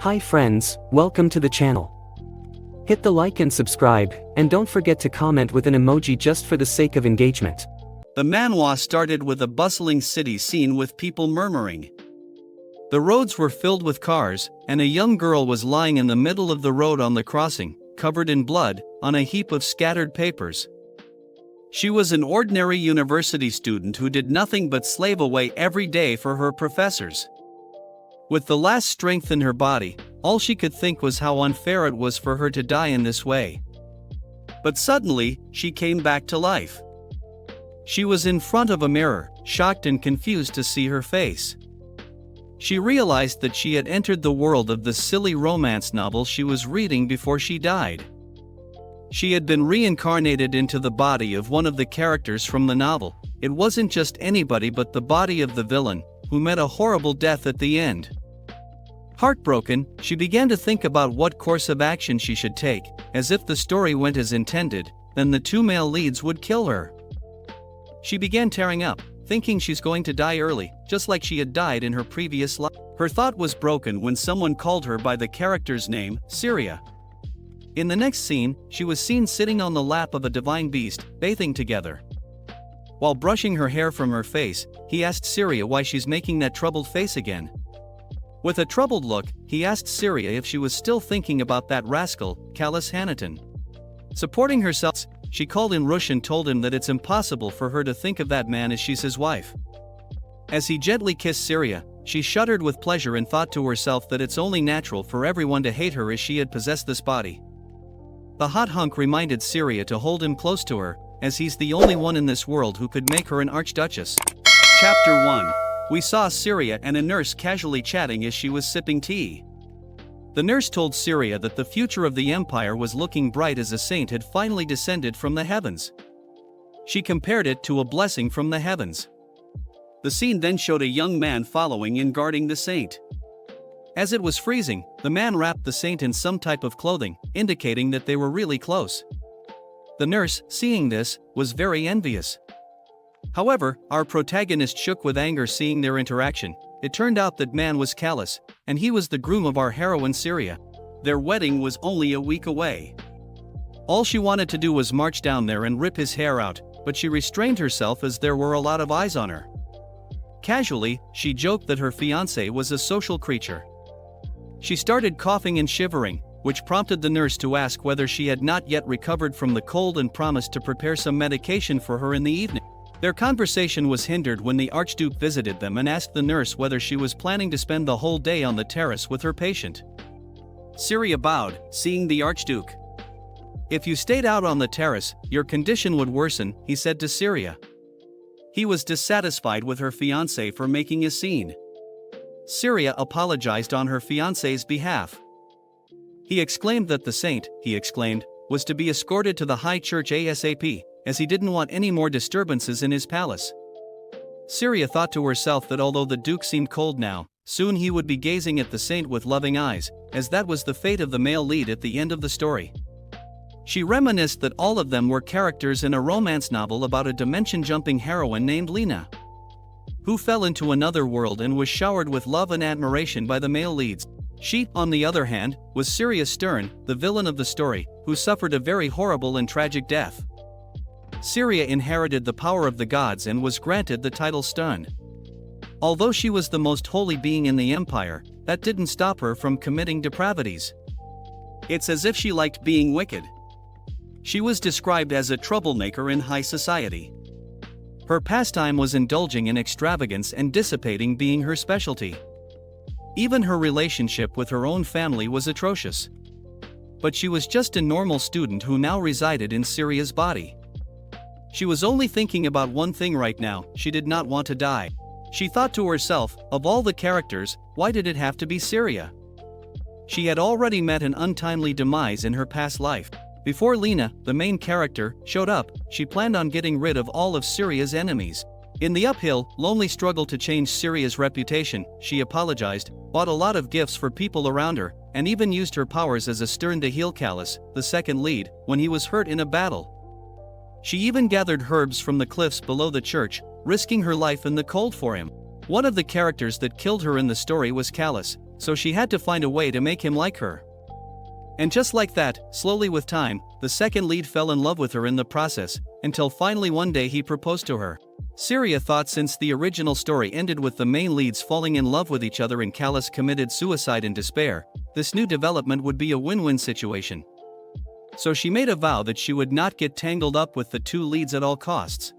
Hi friends, welcome to the channel. Hit the like and subscribe, and don't forget to comment with an emoji just for the sake of engagement. The manhwa started with a bustling city scene with people murmuring. The roads were filled with cars, and a young girl was lying in the middle of the road on the crossing, covered in blood, on a heap of scattered papers. She was an ordinary university student who did nothing but slave away every day for her professors. With the last strength in her body, all she could think was how unfair it was for her to die in this way. But suddenly, she came back to life. She was in front of a mirror, shocked and confused to see her face. She realized that she had entered the world of the silly romance novel she was reading before she died. She had been reincarnated into the body of one of the characters from the novel. It wasn't just anybody but the body of the villain, who met a horrible death at the end. Heartbroken, she began to think about what course of action she should take, as if the story went as intended, then the two male leads would kill her. She began tearing up, thinking she's going to die early, just like she had died in her previous life. Her thought was broken when someone called her by the character's name, Syria. In the next scene, she was seen sitting on the lap of a divine beast, bathing together. While brushing her hair from her face, he asked Syria why she's making that troubled face again. With a troubled look, he asked Syria if she was still thinking about that rascal, Callus Hanaton. Supporting herself, she called in Rush and told him that it's impossible for her to think of that man as she's his wife. As he gently kissed Syria, she shuddered with pleasure and thought to herself that it's only natural for everyone to hate her as she had possessed this body. The hot hunk reminded Syria to hold him close to her, as he's the only one in this world who could make her an archduchess. Chapter 1. We saw Syria and a nurse casually chatting as she was sipping tea. The nurse told Syria that the future of the empire was looking bright as a saint had finally descended from the heavens. She compared it to a blessing from the heavens. The scene then showed a young man following and guarding the saint. As it was freezing, the man wrapped the saint in some type of clothing, indicating that they were really close. The nurse, seeing this, was very envious. However, our protagonist shook with anger seeing their interaction. It turned out that man was Callus, and he was the groom of our heroine Syria. Their wedding was only a week away. All she wanted to do was march down there and rip his hair out, but she restrained herself as there were a lot of eyes on her. Casually, she joked that her fiancé was a social creature. She started coughing and shivering, which prompted the nurse to ask whether she had not yet recovered from the cold and promised to prepare some medication for her in the evening. Their conversation was hindered when the Archduke visited them and asked the nurse whether she was planning to spend the whole day on the terrace with her patient. Syria bowed, seeing the Archduke. "If you stayed out on the terrace, your condition would worsen," he said to Syria. He was dissatisfied with her fiancé for making a scene. Syria apologized on her fiancé's behalf. He exclaimed that the saint, was to be escorted to the high church ASAP, as he didn't want any more disturbances in his palace. Syria thought to herself that although the duke seemed cold now, soon he would be gazing at the saint with loving eyes, as that was the fate of the male lead at the end of the story. She reminisced that all of them were characters in a romance novel about a dimension-jumping heroine named Lena, who fell into another world and was showered with love and admiration by the male leads. She, on the other hand, was Syria Stern, the villain of the story, who suffered a very horrible and tragic death. Syria inherited the power of the gods and was granted the title Stun. Although she was the most holy being in the empire, that didn't stop her from committing depravities. It's as if she liked being wicked. She was described as a troublemaker in high society. Her pastime was indulging in extravagance and dissipating being her specialty. Even her relationship with her own family was atrocious. But she was just a normal student who now resided in Syria's body. She was only thinking about one thing right now: she did not want to die. She thought to herself, of all the characters, why did it have to be Syria? She had already met an untimely demise in her past life. Before Lena, the main character, showed up, she planned on getting rid of all of Syria's enemies. In the uphill, lonely struggle to change Syria's reputation, she apologized, bought a lot of gifts for people around her, and even used her powers as a Stern to heal Callus, the second lead, when he was hurt in a battle. She even gathered herbs from the cliffs below the church, risking her life in the cold for him. One of the characters that killed her in the story was Callus, so she had to find a way to make him like her. And just like that, slowly with time, the second lead fell in love with her in the process, until finally one day he proposed to her. Syria thought since the original story ended with the main leads falling in love with each other and Callus committed suicide in despair, this new development would be a win-win situation. So she made a vow that she would not get tangled up with the two leads at all costs.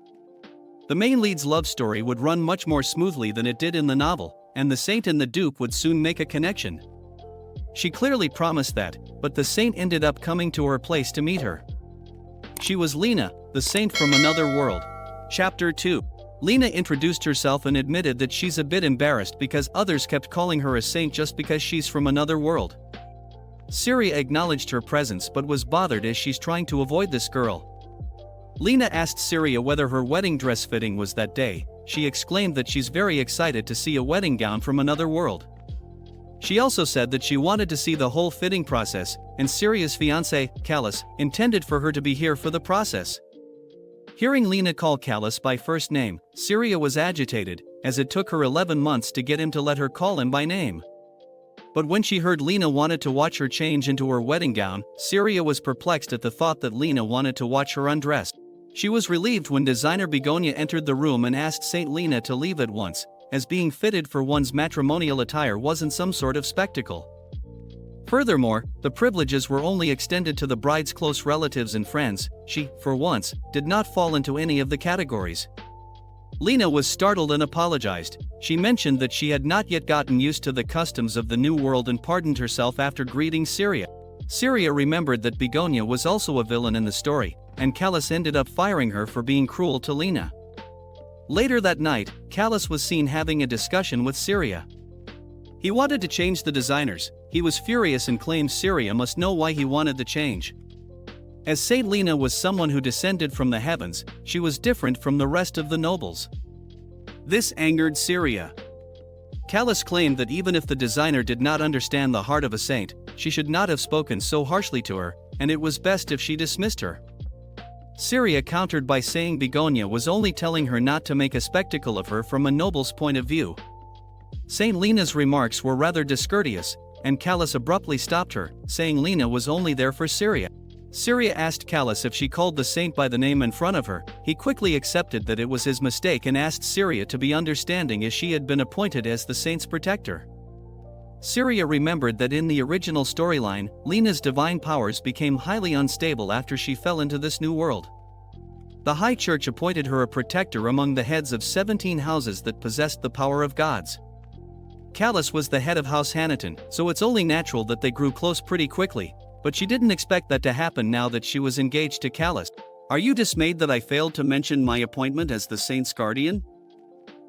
The main lead's love story would run much more smoothly than it did in the novel, and the saint and the dupe would soon make a connection. She clearly promised that, but the saint ended up coming to her place to meet her. She was Lena, the saint from another world. Chapter 2. Lena introduced herself and admitted that she's a bit embarrassed because others kept calling her a saint just because she's from another world. Syria acknowledged her presence but was bothered as she's trying to avoid this girl. Lena asked Syria whether her wedding dress fitting was that day. She exclaimed that she's very excited to see a wedding gown from another world. She also said that she wanted to see the whole fitting process, and Syria's fiancé, Callus, intended for her to be here for the process. Hearing Lena call Callus by first name, Syria was agitated, as it took her 11 months to get him to let her call him by name. But when she heard Lena wanted to watch her change into her wedding gown, Syria was perplexed at the thought that Lena wanted to watch her undressed. She was relieved when designer Begonia entered the room and asked Saint Lena to leave at once, as being fitted for one's matrimonial attire wasn't some sort of spectacle. Furthermore, the privileges were only extended to the bride's close relatives and friends. She, for once, did not fall into any of the categories. Lena was startled and apologized. She mentioned that she had not yet gotten used to the customs of the new world and pardoned herself after greeting Syria. Syria remembered that Begonia was also a villain in the story, and Callus ended up firing her for being cruel to Lena. Later that night, Callus was seen having a discussion with Syria. He wanted to change the designers. He was furious and claimed Syria must know why he wanted the change. As Saint Lena was someone who descended from the heavens, she was different from the rest of the nobles. This angered Syria. Callus claimed that even if the designer did not understand the heart of a saint, she should not have spoken so harshly to her, and it was best if she dismissed her. Syria countered by saying Begonia was only telling her not to make a spectacle of her from a noble's point of view. Saint Lena's remarks were rather discourteous, and Callus abruptly stopped her, saying Lena was only there for Syria. Syria asked Callus if she called the saint by the name in front of her. He quickly accepted that it was his mistake and asked Syria to be understanding as she had been appointed as the saint's protector. Syria remembered that in the original storyline, Lena's divine powers became highly unstable after she fell into this new world. The High Church appointed her a protector among the heads of 17 houses that possessed the power of gods. Callus was the head of House Hanaton, so it's only natural that they grew close pretty quickly, but she didn't expect that to happen now that she was engaged to Callus. "Are you dismayed that I failed to mention my appointment as the saint's guardian?"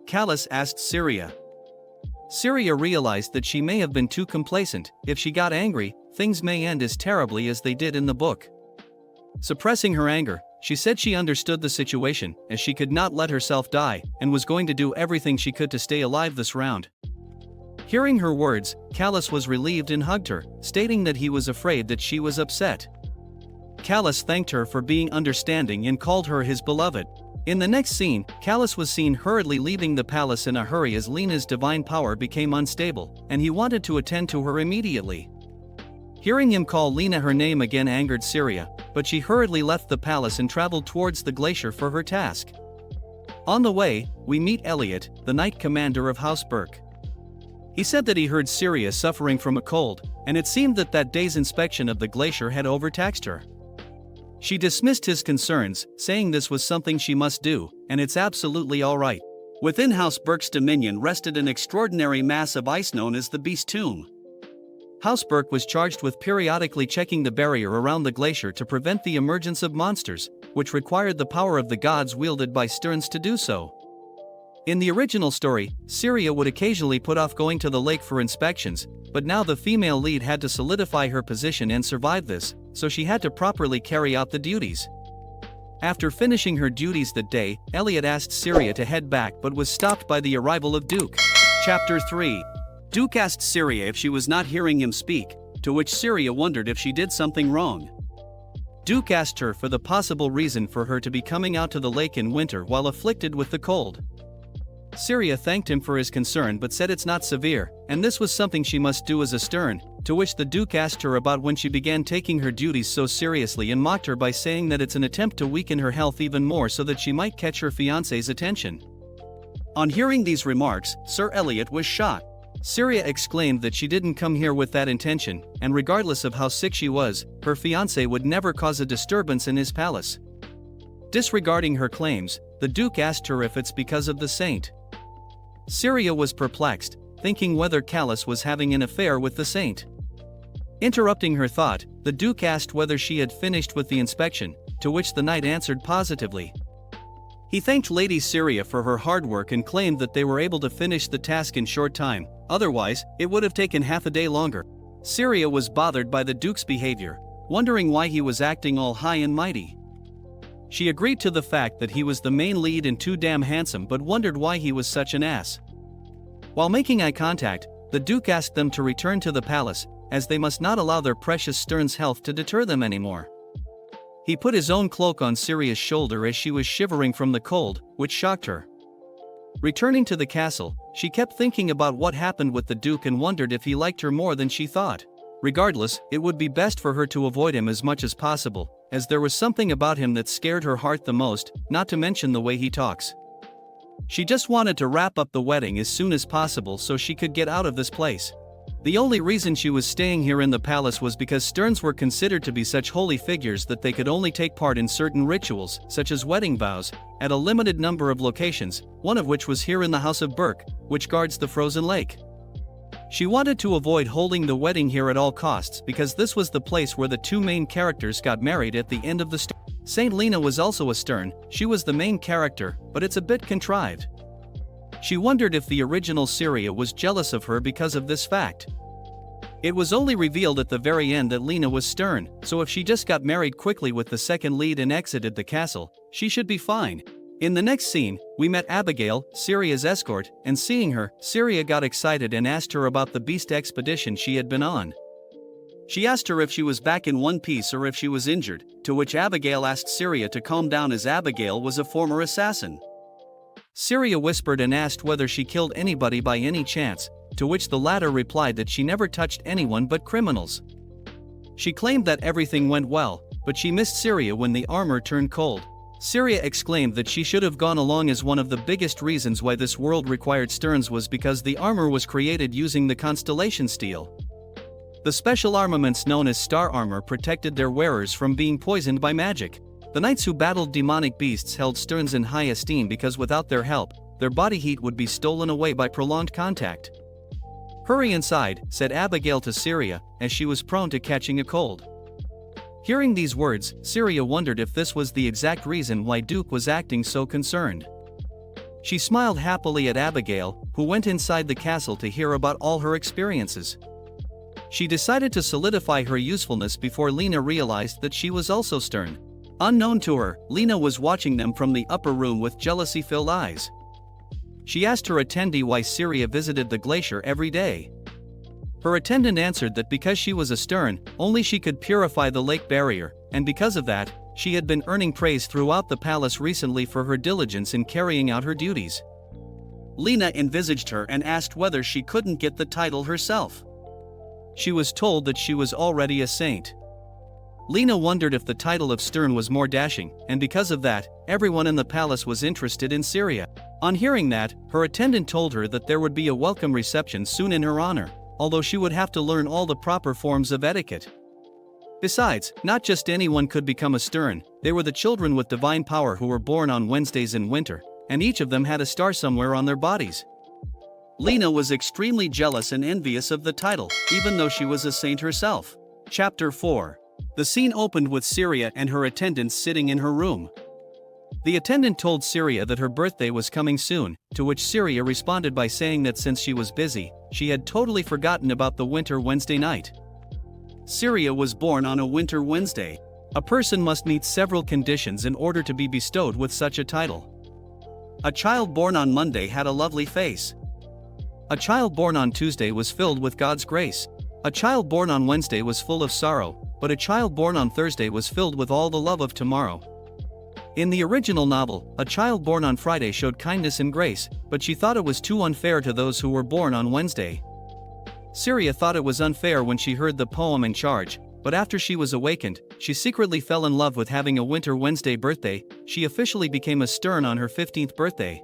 Callus asked Syria. Syria realized that she may have been too complacent. If she got angry, things may end as terribly as they did in the book. Suppressing her anger, she said she understood the situation, as she could not let herself die, and was going to do everything she could to stay alive this round. Hearing her words, Callus was relieved and hugged her, stating that he was afraid that she was upset. Callus thanked her for being understanding and called her his beloved. In the next scene, Callus was seen hurriedly leaving the palace in a hurry as Lena's divine power became unstable, and he wanted to attend to her immediately. Hearing him call Lena her name again angered Syria, but she hurriedly left the palace and traveled towards the glacier for her task. On the way, we meet Elliot, the Knight Commander of House Burke. He said that he heard Syria suffering from a cold, and it seemed that that day's inspection of the glacier had overtaxed her. She dismissed his concerns, saying this was something she must do, and it's absolutely alright. Within House Burke's dominion rested an extraordinary mass of ice known as the Beast Tomb. House Burke was charged with periodically checking the barrier around the glacier to prevent the emergence of monsters, which required the power of the gods wielded by Stearns to do so. In the original story, Syria would occasionally put off going to the lake for inspections, but now the female lead had to solidify her position and survive this, so she had to properly carry out the duties. After finishing her duties that day, Elliot asked Syria to head back but was stopped by the arrival of Duke. Chapter 3. Duke asked Syria if she was not hearing him speak, to which Syria wondered if she did something wrong. Duke asked her for the possible reason for her to be coming out to the lake in winter while afflicted with the cold. Syria thanked him for his concern but said it's not severe, and this was something she must do as a stern, to which the Duke asked her about when she began taking her duties so seriously and mocked her by saying that it's an attempt to weaken her health even more so that she might catch her fiancé's attention. On hearing these remarks, Sir Elliot was shocked. Syria exclaimed that she didn't come here with that intention, and regardless of how sick she was, her fiancé would never cause a disturbance in his palace. Disregarding her claims, the Duke asked her if it's because of the saint. Syria was perplexed, thinking whether Callas was having an affair with the saint. Interrupting her thought, the Duke asked whether she had finished with the inspection, to which the knight answered positively. He thanked Lady Syria for her hard work and claimed that they were able to finish the task in short time, otherwise, it would have taken half a day longer. Syria was bothered by the Duke's behavior, wondering why he was acting all high and mighty. She agreed to the fact that he was the main lead and too damn handsome, but wondered why he was such an ass. While making eye contact, the Duke asked them to return to the palace, as they must not allow their precious Stern's health to deter them anymore. He put his own cloak on Syria's shoulder as she was shivering from the cold, which shocked her. Returning to the castle, she kept thinking about what happened with the Duke and wondered if he liked her more than she thought. Regardless, it would be best for her to avoid him as much as possible, as there was something about him that scared her heart the most, not to mention the way he talks. She just wanted to wrap up the wedding as soon as possible so she could get out of this place. The only reason she was staying here in the palace was because Sterns were considered to be such holy figures that they could only take part in certain rituals, such as wedding vows, at a limited number of locations, one of which was here in the House of Burke, which guards the frozen lake. She wanted to avoid holding the wedding here at all costs because this was the place where the two main characters got married at the end of the story. Saint Lena was also a Stern, she was the main character, but it's a bit contrived. She wondered if the original Syria was jealous of her because of this fact. It was only revealed at the very end that Lena was Stern, so if she just got married quickly with the second lead and exited the castle, she should be fine. In the next scene, we met Abigail, Syria's escort, and seeing her, Syria got excited and asked her about the beast expedition she had been on. She asked her if she was back in one piece or if she was injured, to which Abigail asked Syria to calm down as Abigail was a former assassin. Syria whispered and asked whether she killed anybody by any chance, to which the latter replied that she never touched anyone but criminals. She claimed that everything went well, but she missed Syria when the armor turned cold. Syria exclaimed that she should have gone along as one of the biggest reasons why this world required Sterns was because the armor was created using the constellation steel. The special armaments known as star armor protected their wearers from being poisoned by magic. The knights who battled demonic beasts held Sterns in high esteem because without their help, their body heat would be stolen away by prolonged contact. "Hurry inside," said Abigail to Syria, as she was prone to catching a cold. Hearing these words, Syria wondered if this was the exact reason why Duke was acting so concerned. She smiled happily at Abigail, who went inside the castle to hear about all her experiences. She decided to solidify her usefulness before Lena realized that she was also Stern. Unknown to her, Lena was watching them from the upper room with jealousy-filled eyes. She asked her attendee why Syria visited the glacier every day. Her attendant answered that because she was a Stern, only she could purify the lake barrier, and because of that, she had been earning praise throughout the palace recently for her diligence in carrying out her duties. Lena envisaged her and asked whether she couldn't get the title herself. She was told that she was already a saint. Lena wondered if the title of Stern was more dashing, and because of that, everyone in the palace was interested in Syria. On hearing that, her attendant told her that there would be a welcome reception soon in her honor, although she would have to learn all the proper forms of etiquette. Besides, not just anyone could become a Stern, they were the children with divine power who were born on Wednesdays in winter, and each of them had a star somewhere on their bodies. Lena was extremely jealous and envious of the title, even though she was a saint herself. Chapter 4. The scene opened with Syria and her attendants sitting in her room. The attendant told Syria that her birthday was coming soon, to which Syria responded by saying that since she was busy, she had totally forgotten about the winter Wednesday night. Syria was born on a winter Wednesday. A person must meet several conditions in order to be bestowed with such a title. A child born on Monday had a lovely face. A child born on Tuesday was filled with God's grace. A child born on Wednesday was full of sorrow, but a child born on Thursday was filled with all the love of tomorrow. In the original novel, a child born on Friday showed kindness and grace, but she thought it was too unfair to those who were born on Wednesday. Syria thought it was unfair when she heard the poem in charge, but after she was awakened, she secretly fell in love with having a Winter Wednesday birthday. She officially became a stern on her 15th birthday.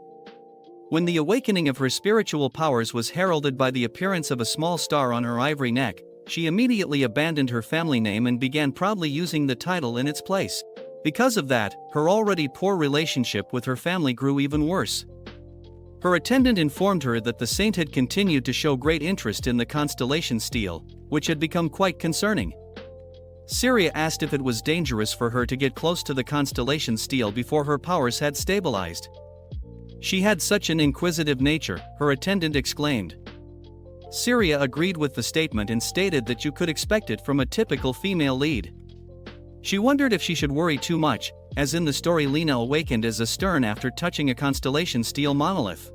When the awakening of her spiritual powers was heralded by the appearance of a small star on her ivory neck, she immediately abandoned her family name and began proudly using the title in its place. Because of that, her already poor relationship with her family grew even worse. Her attendant informed her that the saint had continued to show great interest in the constellation stele, which had become quite concerning. Syria asked if it was dangerous for her to get close to the constellation stele before her powers had stabilized. She had such an inquisitive nature, her attendant exclaimed. Syria agreed with the statement and stated that you could expect it from a typical female lead. She wondered if she should worry too much, as in the story Lena awakened as a stern after touching a constellation stele monolith.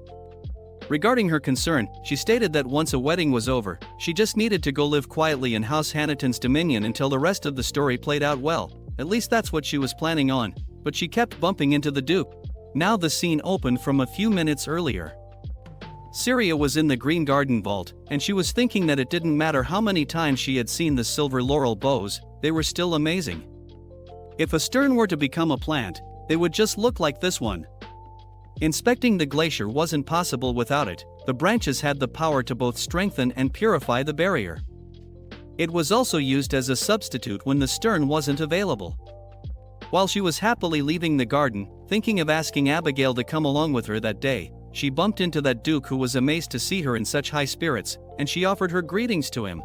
Regarding her concern, she stated that once a wedding was over, she just needed to go live quietly in House Hanaton's dominion until the rest of the story played out well. At least that's what she was planning on, but she kept bumping into the Duke. Now the scene opened from a few minutes earlier. Syria was in the Green Garden Vault, and she was thinking that it didn't matter how many times she had seen the silver laurel bows, they were still amazing. If a stern were to become a plant, they would just look like this one. Inspecting the glacier wasn't possible without it. The branches had the power to both strengthen and purify the barrier. It was also used as a substitute when the stern wasn't available. While she was happily leaving the garden, thinking of asking Abigail to come along with her that day, she bumped into that Duke who was amazed to see her in such high spirits, and she offered her greetings to him.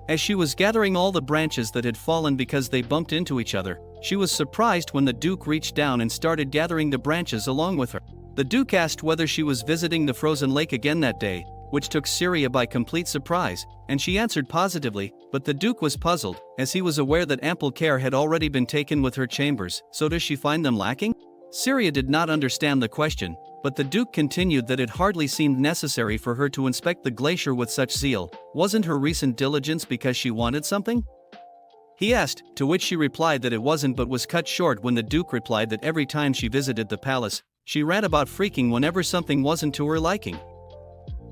As she was gathering all the branches that had fallen because they bumped into each other, she was surprised when the Duke reached down and started gathering the branches along with her. The Duke asked whether she was visiting the frozen lake again that day, which took Syria by complete surprise, and she answered positively, but the Duke was puzzled, as he was aware that ample care had already been taken with her chambers. So does she find them lacking? Syria did not understand the question, but the Duke continued that it hardly seemed necessary for her to inspect the glacier with such zeal. Wasn't her recent diligence because she wanted something? He asked, to which she replied that it wasn't, but was cut short when the Duke replied that every time she visited the palace, she ran about freaking whenever something wasn't to her liking.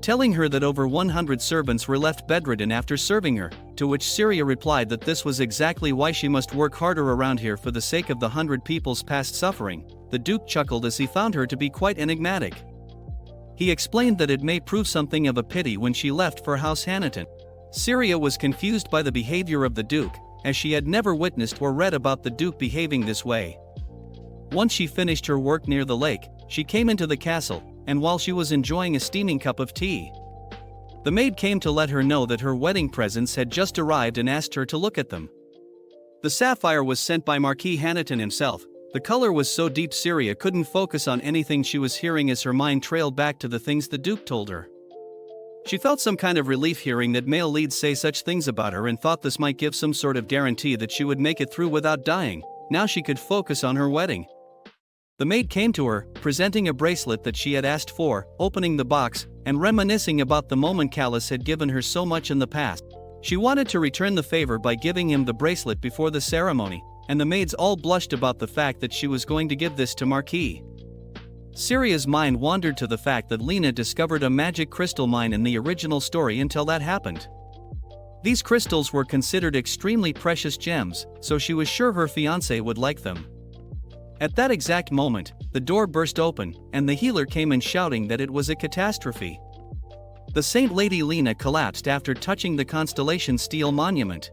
Telling her that over 100 servants were left bedridden after serving her, to which Syria replied that this was exactly why she must work harder around here for the sake of the 100 people's past suffering. The Duke chuckled as he found her to be quite enigmatic. He explained that it may prove something of a pity when she left for House Hanaton. Syria was confused by the behavior of the Duke, as she had never witnessed or read about the Duke behaving this way. Once she finished her work near the lake, she came into the castle, and while she was enjoying a steaming cup of tea, the maid came to let her know that her wedding presents had just arrived and asked her to look at them. The sapphire was sent by Marquis Hanaton himself. The color was so deep Syria couldn't focus on anything she was hearing as her mind trailed back to the things the Duke told her. She felt some kind of relief hearing that male leads say such things about her and thought this might give some sort of guarantee that she would make it through without dying. Now she could focus on her wedding. The maid came to her, presenting a bracelet that she had asked for, opening the box, and reminiscing about the moment Callus had given her so much in the past. She wanted to return the favor by giving him the bracelet before the ceremony, and the maids all blushed about the fact that she was going to give this to Marquis. Syria's mind wandered to the fact that Lena discovered a magic crystal mine in the original story until that happened. These crystals were considered extremely precious gems, so she was sure her fiancé would like them. At that exact moment, the door burst open, and the healer came in shouting that it was a catastrophe. The Saint Lady Lena collapsed after touching the constellation stele monument.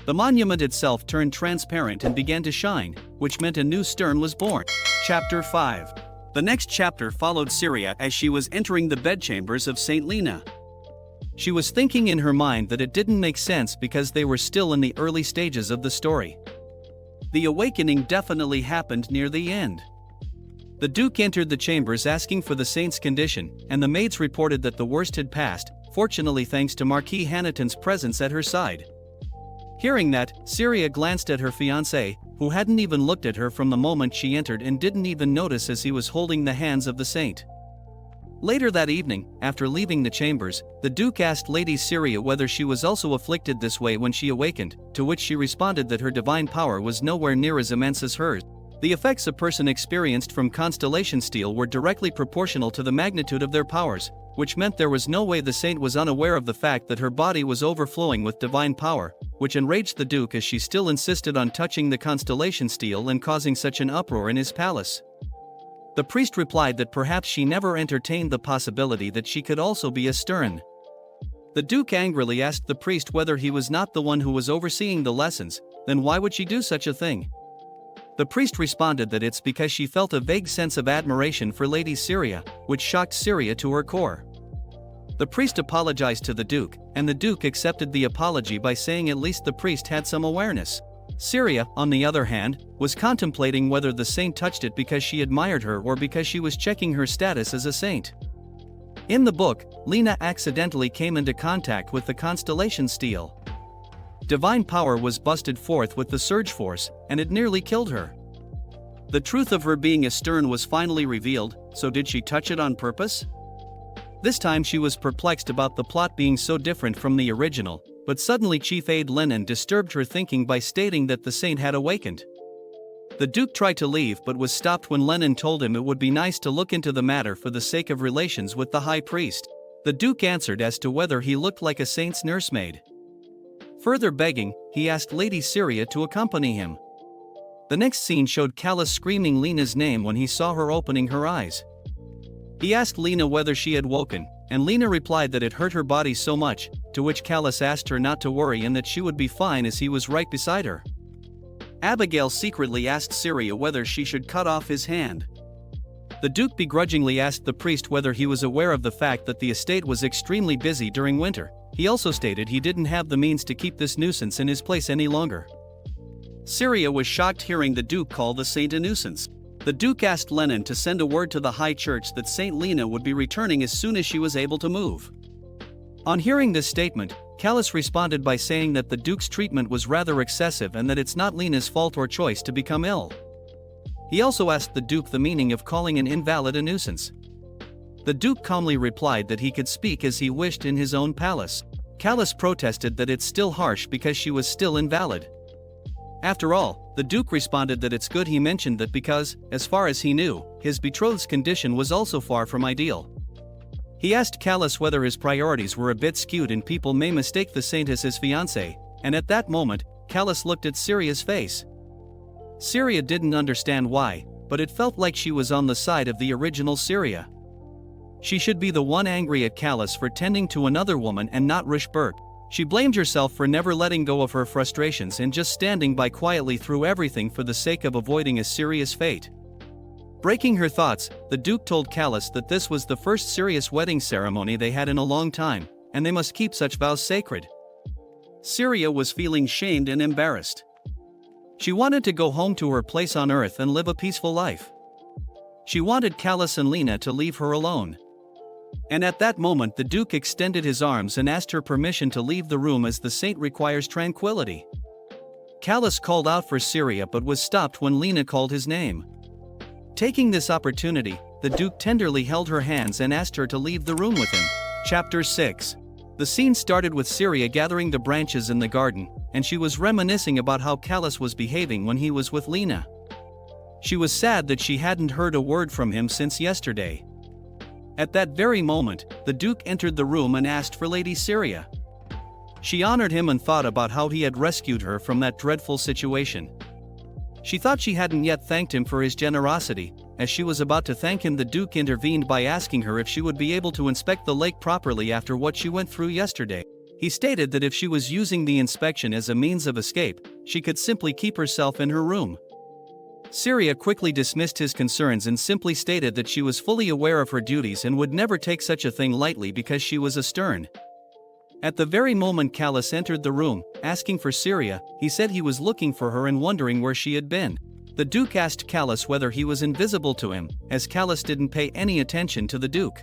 The monument itself turned transparent and began to shine, which meant a new stern was born. Chapter 5. The next chapter followed Syria as she was entering the bedchambers of Saint Lena. She was thinking in her mind that it didn't make sense because they were still in the early stages of the story. The awakening definitely happened near the end. The Duke entered the chambers asking for the saint's condition, and the maids reported that the worst had passed, fortunately thanks to Marquis Hanaton's presence at her side. Hearing that, Syria glanced at her fiancé, who hadn't even looked at her from the moment she entered and didn't even notice as he was holding the hands of the saint. Later that evening, after leaving the chambers, the Duke asked Lady Syria whether she was also afflicted this way when she awakened, to which she responded that her divine power was nowhere near as immense as hers. The effects a person experienced from constellation stele were directly proportional to the magnitude of their powers, which meant there was no way the saint was unaware of the fact that her body was overflowing with divine power, which enraged the Duke as she still insisted on touching the constellation stele and causing such an uproar in his palace. The priest replied that perhaps she never entertained the possibility that she could also be a stern. The Duke angrily asked the priest whether he was not the one who was overseeing the lessons, then why would she do such a thing? The priest responded that it's because she felt a vague sense of admiration for Lady Syria, which shocked Syria to her core. The priest apologized to the Duke, and the Duke accepted the apology by saying at least the priest had some awareness. Syria, on the other hand, was contemplating whether the saint touched it because she admired her or because she was checking her status as a saint. In the book, Lena accidentally came into contact with the constellation stele. Divine power was busted forth with the surge force, and it nearly killed her. The truth of her being a stern was finally revealed, so did she touch it on purpose? This time she was perplexed about the plot being so different from the original, but suddenly Chief Aide Lennon disturbed her thinking by stating that the saint had awakened. The Duke tried to leave but was stopped when Lennon told him it would be nice to look into the matter for the sake of relations with the High Priest. The Duke answered as to whether he looked like a saint's nursemaid. Further begging, he asked Lady Syria to accompany him. The next scene showed Callus screaming Lena's name when he saw her opening her eyes. He asked Lena whether she had woken, and Lena replied that it hurt her body so much, to which Callus asked her not to worry and that she would be fine as he was right beside her. Abigail secretly asked Syria whether she should cut off his hand. The Duke begrudgingly asked the priest whether he was aware of the fact that the estate was extremely busy during winter. He also stated he didn't have the means to keep this nuisance in his place any longer. Syria was shocked hearing the Duke call the saint a nuisance. The Duke asked Lennon to send a word to the High Church that Saint Lena would be returning as soon as she was able to move. On hearing this statement, Callus responded by saying that the Duke's treatment was rather excessive and that it's not Lena's fault or choice to become ill. He also asked the Duke the meaning of calling an invalid a nuisance. The Duke calmly replied that he could speak as he wished in his own palace. Callus protested that it's still harsh because she was still invalid. After all, the Duke responded that it's good he mentioned that because, as far as he knew, his betrothed's condition was also far from ideal. He asked Callus whether his priorities were a bit skewed and people may mistake the saint as his fiancée, and at that moment, Callus looked at Syria's face. Syria didn't understand why, but it felt like she was on the side of the original Syria. She should be the one angry at Callus for tending to another woman and not Rushbert. She blamed herself for never letting go of her frustrations and just standing by quietly through everything for the sake of avoiding a serious fate. Breaking her thoughts, the Duke told Callus that this was the first serious wedding ceremony they had in a long time, and they must keep such vows sacred. Syria was feeling shamed and embarrassed. She wanted to go home to her place on earth and live a peaceful life. She wanted Callus and Lena to leave her alone. And at that moment the Duke extended his arms and asked her permission to leave the room as the saint requires tranquility. Callus called out for Syria but was stopped when Lena called his name. Taking this opportunity, the Duke tenderly held her hands and asked her to leave the room with him. Chapter 6. The scene started with Syria gathering the branches in the garden, and she was reminiscing about how Callus was behaving when he was with Lena. She was sad that she hadn't heard a word from him since yesterday. At that very moment, the Duke entered the room and asked for Lady Syria. She honored him and thought about how he had rescued her from that dreadful situation. She thought she hadn't yet thanked him for his generosity. As she was about to thank him, the Duke intervened by asking her if she would be able to inspect the lake properly after what she went through yesterday. He stated that if she was using the inspection as a means of escape, she could simply keep herself in her room. Syria quickly dismissed his concerns and simply stated that she was fully aware of her duties and would never take such a thing lightly because she was a stern. At the very moment Callus entered the room, asking for Syria, he said he was looking for her and wondering where she had been. The Duke asked Callus whether he was invisible to him, as Callus didn't pay any attention to the Duke.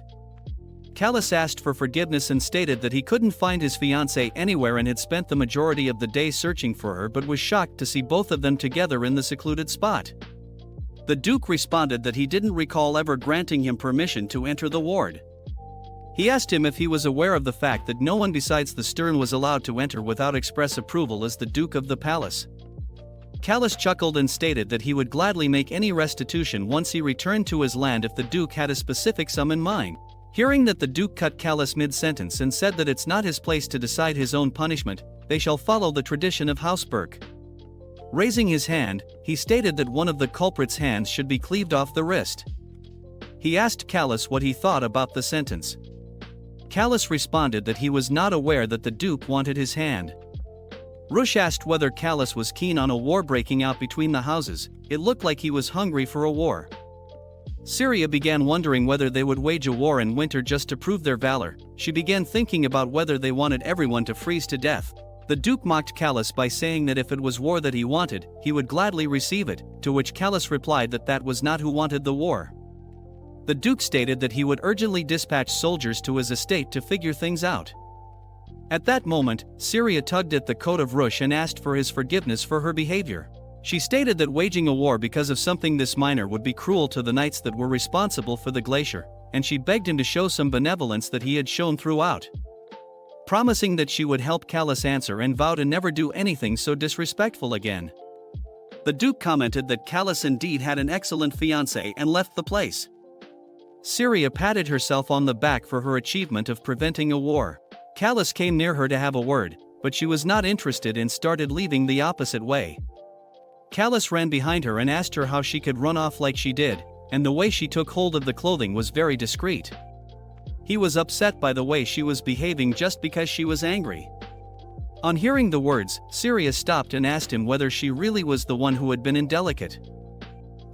Callus asked for forgiveness and stated that he couldn't find his fiancée anywhere and had spent the majority of the day searching for her but was shocked to see both of them together in the secluded spot. The Duke responded that he didn't recall ever granting him permission to enter the ward. He asked him if he was aware of the fact that no one besides the stern was allowed to enter without express approval as the Duke of the Palace. Callus chuckled and stated that he would gladly make any restitution once he returned to his land if the Duke had a specific sum in mind. Hearing that the Duke cut Callus mid-sentence and said that it's not his place to decide his own punishment, they shall follow the tradition of Hausberg. Raising his hand, he stated that one of the culprit's hands should be cleaved off the wrist. He asked Callus what he thought about the sentence. Callus responded that he was not aware that the Duke wanted his hand. Rush asked whether Callus was keen on a war breaking out between the houses. It looked like he was hungry for a war. Syria began wondering whether they would wage a war in winter just to prove their valor. She began thinking about whether they wanted everyone to freeze to death. The Duke mocked Callus by saying that if it was war that he wanted, he would gladly receive it, to which Callus replied that that was not who wanted the war. The Duke stated that he would urgently dispatch soldiers to his estate to figure things out. At that moment, Syria tugged at the coat of Rush and asked for his forgiveness for her behavior. She stated that waging a war because of something this minor would be cruel to the knights that were responsible for the glacier, and she begged him to show some benevolence that he had shown throughout. Promising that she would help Callus answer and vow to never do anything so disrespectful again. The Duke commented that Callus indeed had an excellent fiancé and left the place. Syria patted herself on the back for her achievement of preventing a war. Callus came near her to have a word, but she was not interested and started leaving the opposite way. Callus ran behind her and asked her how she could run off like she did, and the way she took hold of the clothing was very discreet. He was upset by the way she was behaving just because she was angry. On hearing the words, Syria stopped and asked him whether she really was the one who had been indelicate.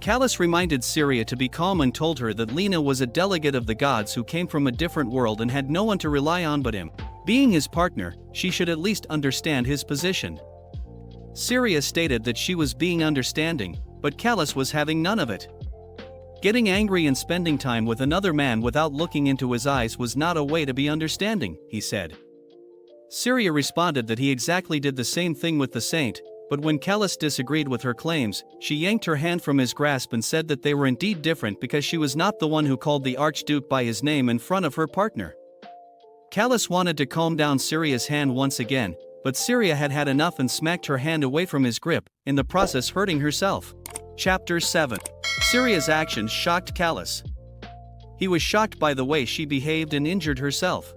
Callus reminded Syria to be calm and told her that Lena was a delegate of the gods who came from a different world and had no one to rely on but him. Being his partner, she should at least understand his position. Syria stated that she was being understanding, but Callus was having none of it. Getting angry and spending time with another man without looking into his eyes was not a way to be understanding, he said. Syria responded that he exactly did the same thing with the saint, but when Callus disagreed with her claims, she yanked her hand from his grasp and said that they were indeed different because she was not the one who called the Archduke by his name in front of her partner. Callus wanted to calm down Syria's hand once again, but Syria had had enough and smacked her hand away from his grip, in the process hurting herself. Chapter 7. Syria's actions shocked Callus. He was shocked by the way she behaved and injured herself.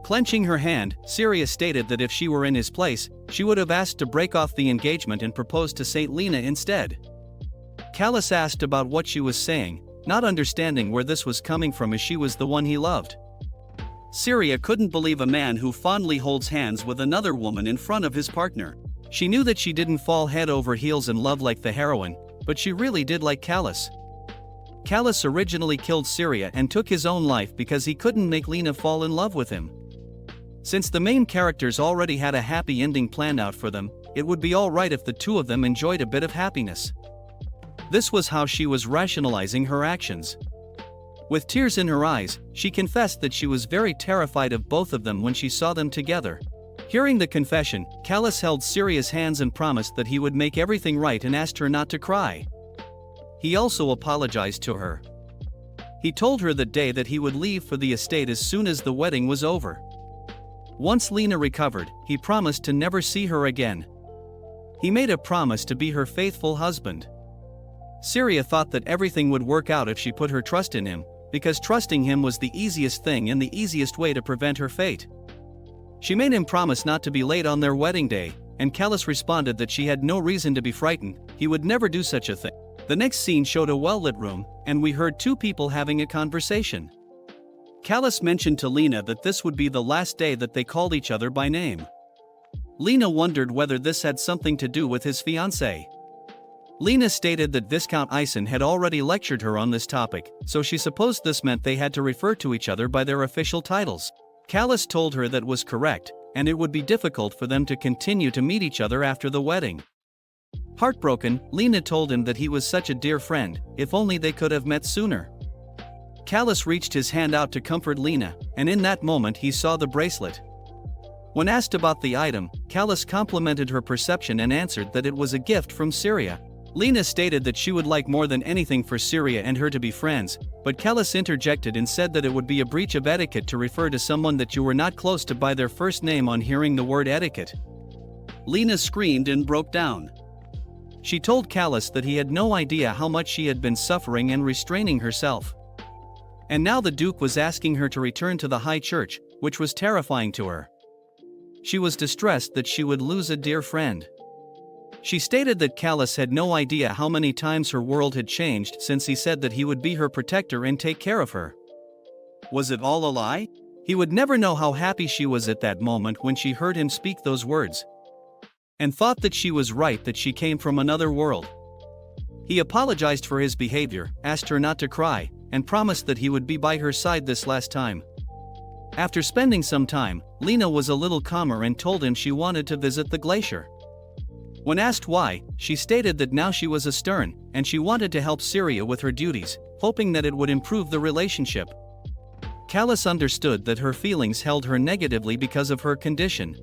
Clenching her hand, Syria stated that if she were in his place, she would have asked to break off the engagement and propose to Saint Lena instead. Callus asked about what she was saying, not understanding where this was coming from as she was the one he loved. Syria couldn't believe a man who fondly holds hands with another woman in front of his partner. She knew that she didn't fall head over heels in love like the heroine, but she really did like Callus. Callus originally killed Syria and took his own life because he couldn't make Lena fall in love with him. Since the main characters already had a happy ending planned out for them, it would be alright if the two of them enjoyed a bit of happiness. This was how she was rationalizing her actions. With tears in her eyes, she confessed that she was very terrified of both of them when she saw them together. Hearing the confession, Callus held Syria's hands and promised that he would make everything right and asked her not to cry. He also apologized to her. He told her that day that he would leave for the estate as soon as the wedding was over. Once Lena recovered, he promised to never see her again. He made a promise to be her faithful husband. Syria thought that everything would work out if she put her trust in him, because trusting him was the easiest thing and the easiest way to prevent her fate. She made him promise not to be late on their wedding day, and Callus responded that she had no reason to be frightened, he would never do such a thing. The next scene showed a well-lit room, and we heard two people having a conversation. Callus mentioned to Lena that this would be the last day that they called each other by name. Lena wondered whether this had something to do with his fiancé. Lena stated that Viscount Ison had already lectured her on this topic, so she supposed this meant they had to refer to each other by their official titles. Callus told her that was correct, and it would be difficult for them to continue to meet each other after the wedding. Heartbroken, Lena told him that he was such a dear friend, if only they could have met sooner. Callus reached his hand out to comfort Lena, and in that moment he saw the bracelet. When asked about the item, Callus complimented her perception and answered that it was a gift from Syria. Lena stated that she would like more than anything for Syria and her to be friends, but Callus interjected and said that it would be a breach of etiquette to refer to someone that you were not close to by their first name on hearing the word etiquette. Lena screamed and broke down. She told Callus that he had no idea how much she had been suffering and restraining herself. And now the Duke was asking her to return to the high church, which was terrifying to her. She was distressed that she would lose a dear friend. She stated that Callus had no idea how many times her world had changed since he said that he would be her protector and take care of her. Was it all a lie? He would never know how happy she was at that moment when she heard him speak those words. And thought that she was right, that she came from another world. He apologized for his behavior, asked her not to cry, and promised that he would be by her side this last time. After spending some time, Lena was a little calmer and told him she wanted to visit the glacier. When asked why, she stated that now she was a stern, and she wanted to help Syria with her duties, hoping that it would improve the relationship. Callus understood that her feelings held her negatively because of her condition.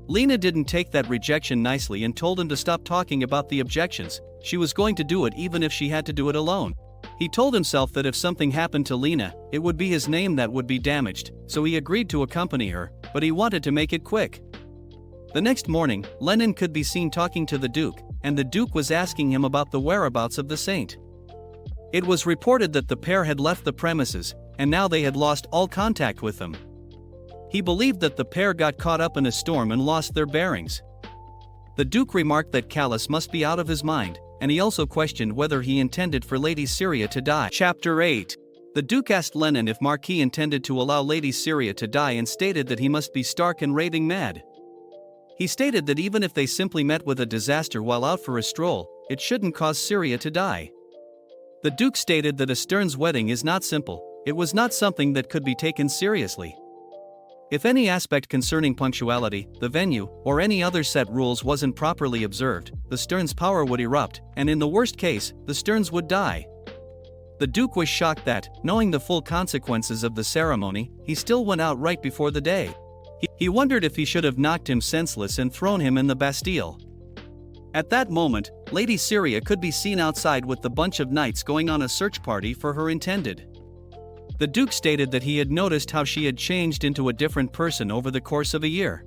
Lena didn't take that rejection nicely and told him to stop talking about the objections. She was going to do it even if she had to do it alone. He told himself that if something happened to Lena, it would be his name that would be damaged, so he agreed to accompany her, but he wanted to make it quick. The next morning, Lennon could be seen talking to the Duke, and the Duke was asking him about the whereabouts of the saint. It was reported that the pair had left the premises, and now they had lost all contact with them. He believed that the pair got caught up in a storm and lost their bearings. The Duke remarked that Callus must be out of his mind, and he also questioned whether he intended for Lady Syria to die. Chapter 8. The Duke asked Lennon if Marquis intended to allow Lady Syria to die and stated that he must be stark and raving mad. He stated that even if they simply met with a disaster while out for a stroll, it shouldn't cause Syria to die. The Duke stated that a Stern's wedding is not simple, it was not something that could be taken seriously. If any aspect concerning punctuality, the venue, or any other set rules wasn't properly observed, the Stern's power would erupt, and in the worst case, the Sterns would die. The Duke was shocked that, knowing the full consequences of the ceremony, he still went out right before the day. He wondered if he should have knocked him senseless and thrown him in the Bastille. At that moment, Lady Syria could be seen outside with the bunch of knights going on a search party for her intended. The Duke stated that he had noticed how she had changed into a different person over the course of a year.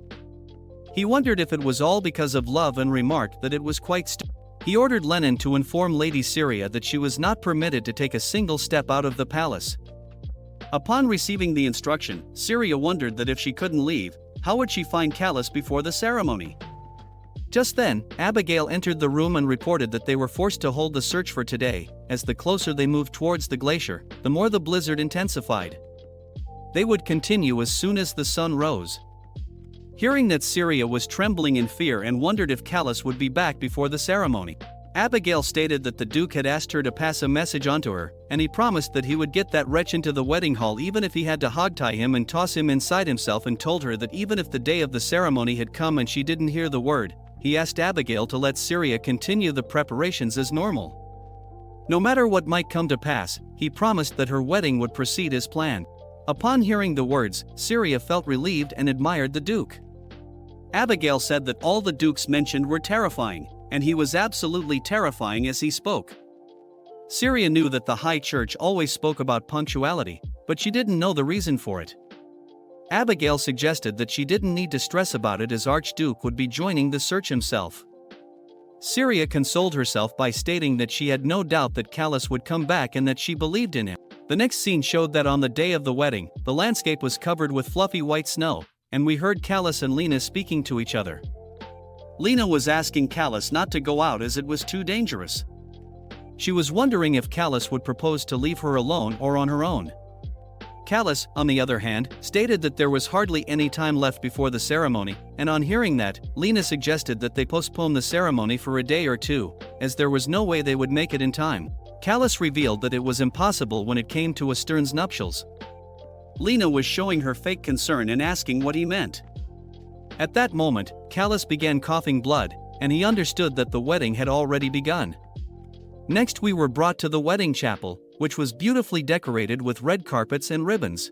He wondered if it was all because of love and remarked that it was quite He ordered Lennon to inform Lady Syria that she was not permitted to take a single step out of the palace. Upon receiving the instruction, Syria wondered that if she couldn't leave, how would she find Callus before the ceremony? Just then, Abigail entered the room and reported that they were forced to hold the search for today, as the closer they moved towards the glacier, the more the blizzard intensified. They would continue as soon as the sun rose. Hearing that Syria was trembling in fear and wondered if Callus would be back before the ceremony, Abigail stated that the Duke had asked her to pass a message on to her, and he promised that he would get that wretch into the wedding hall even if he had to hogtie him and toss him inside himself, and told her that even if the day of the ceremony had come and she didn't hear the word, he asked Abigail to let Syria continue the preparations as normal. No matter what might come to pass, he promised that her wedding would proceed as planned. Upon hearing the words, Syria felt relieved and admired the Duke. Abigail said that all the Dukes mentioned were terrifying, and he was absolutely terrifying as he spoke. Syria knew that the High Church always spoke about punctuality, but she didn't know the reason for it. Abigail suggested that she didn't need to stress about it as Archduke would be joining the search himself. Syria consoled herself by stating that she had no doubt that Callus would come back and that she believed in him. The next scene showed that on the day of the wedding, the landscape was covered with fluffy white snow, and we heard Callus and Lena speaking to each other. Lena was asking Callus not to go out as it was too dangerous. She was wondering if Callus would propose to leave her alone or on her own. Callus, on the other hand, stated that there was hardly any time left before the ceremony, and on hearing that, Lena suggested that they postpone the ceremony for a day or two, as there was no way they would make it in time. Callus revealed that it was impossible when it came to a Stern's nuptials. Lena was showing her fake concern and asking what he meant. At that moment, Callus began coughing blood, and he understood that the wedding had already begun. Next we were brought to the wedding chapel, which was beautifully decorated with red carpets and ribbons.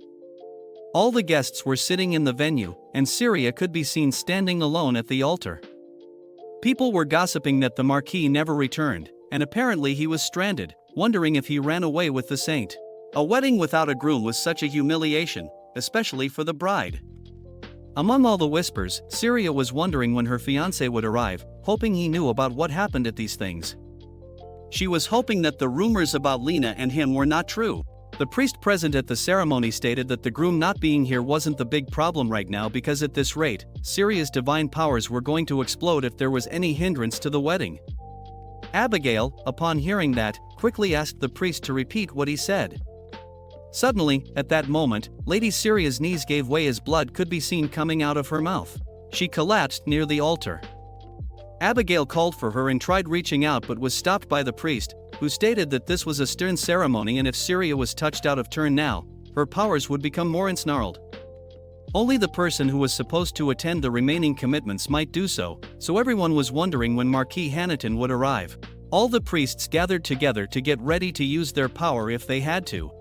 All the guests were sitting in the venue, and Syria could be seen standing alone at the altar. People were gossiping that the Marquis never returned, and apparently he was stranded, wondering if he ran away with the saint. A wedding without a groom was such a humiliation, especially for the bride. Among all the whispers, Syria was wondering when her fiancé would arrive, hoping he knew about what happened at these things. She was hoping that the rumors about Lena and him were not true. The priest present at the ceremony stated that the groom not being here wasn't the big problem right now because at this rate, Syria's divine powers were going to explode if there was any hindrance to the wedding. Abigail, upon hearing that, quickly asked the priest to repeat what he said. Suddenly, at that moment, Lady Syria's knees gave way as blood could be seen coming out of her mouth. She collapsed near the altar. Abigail called for her and tried reaching out but was stopped by the priest, who stated that this was a stern ceremony and if Syria was touched out of turn now, her powers would become more ensnarled. Only the person who was supposed to attend the remaining commitments might do so, so everyone was wondering when Marquis Hannington would arrive. All the priests gathered together to get ready to use their power if they had to.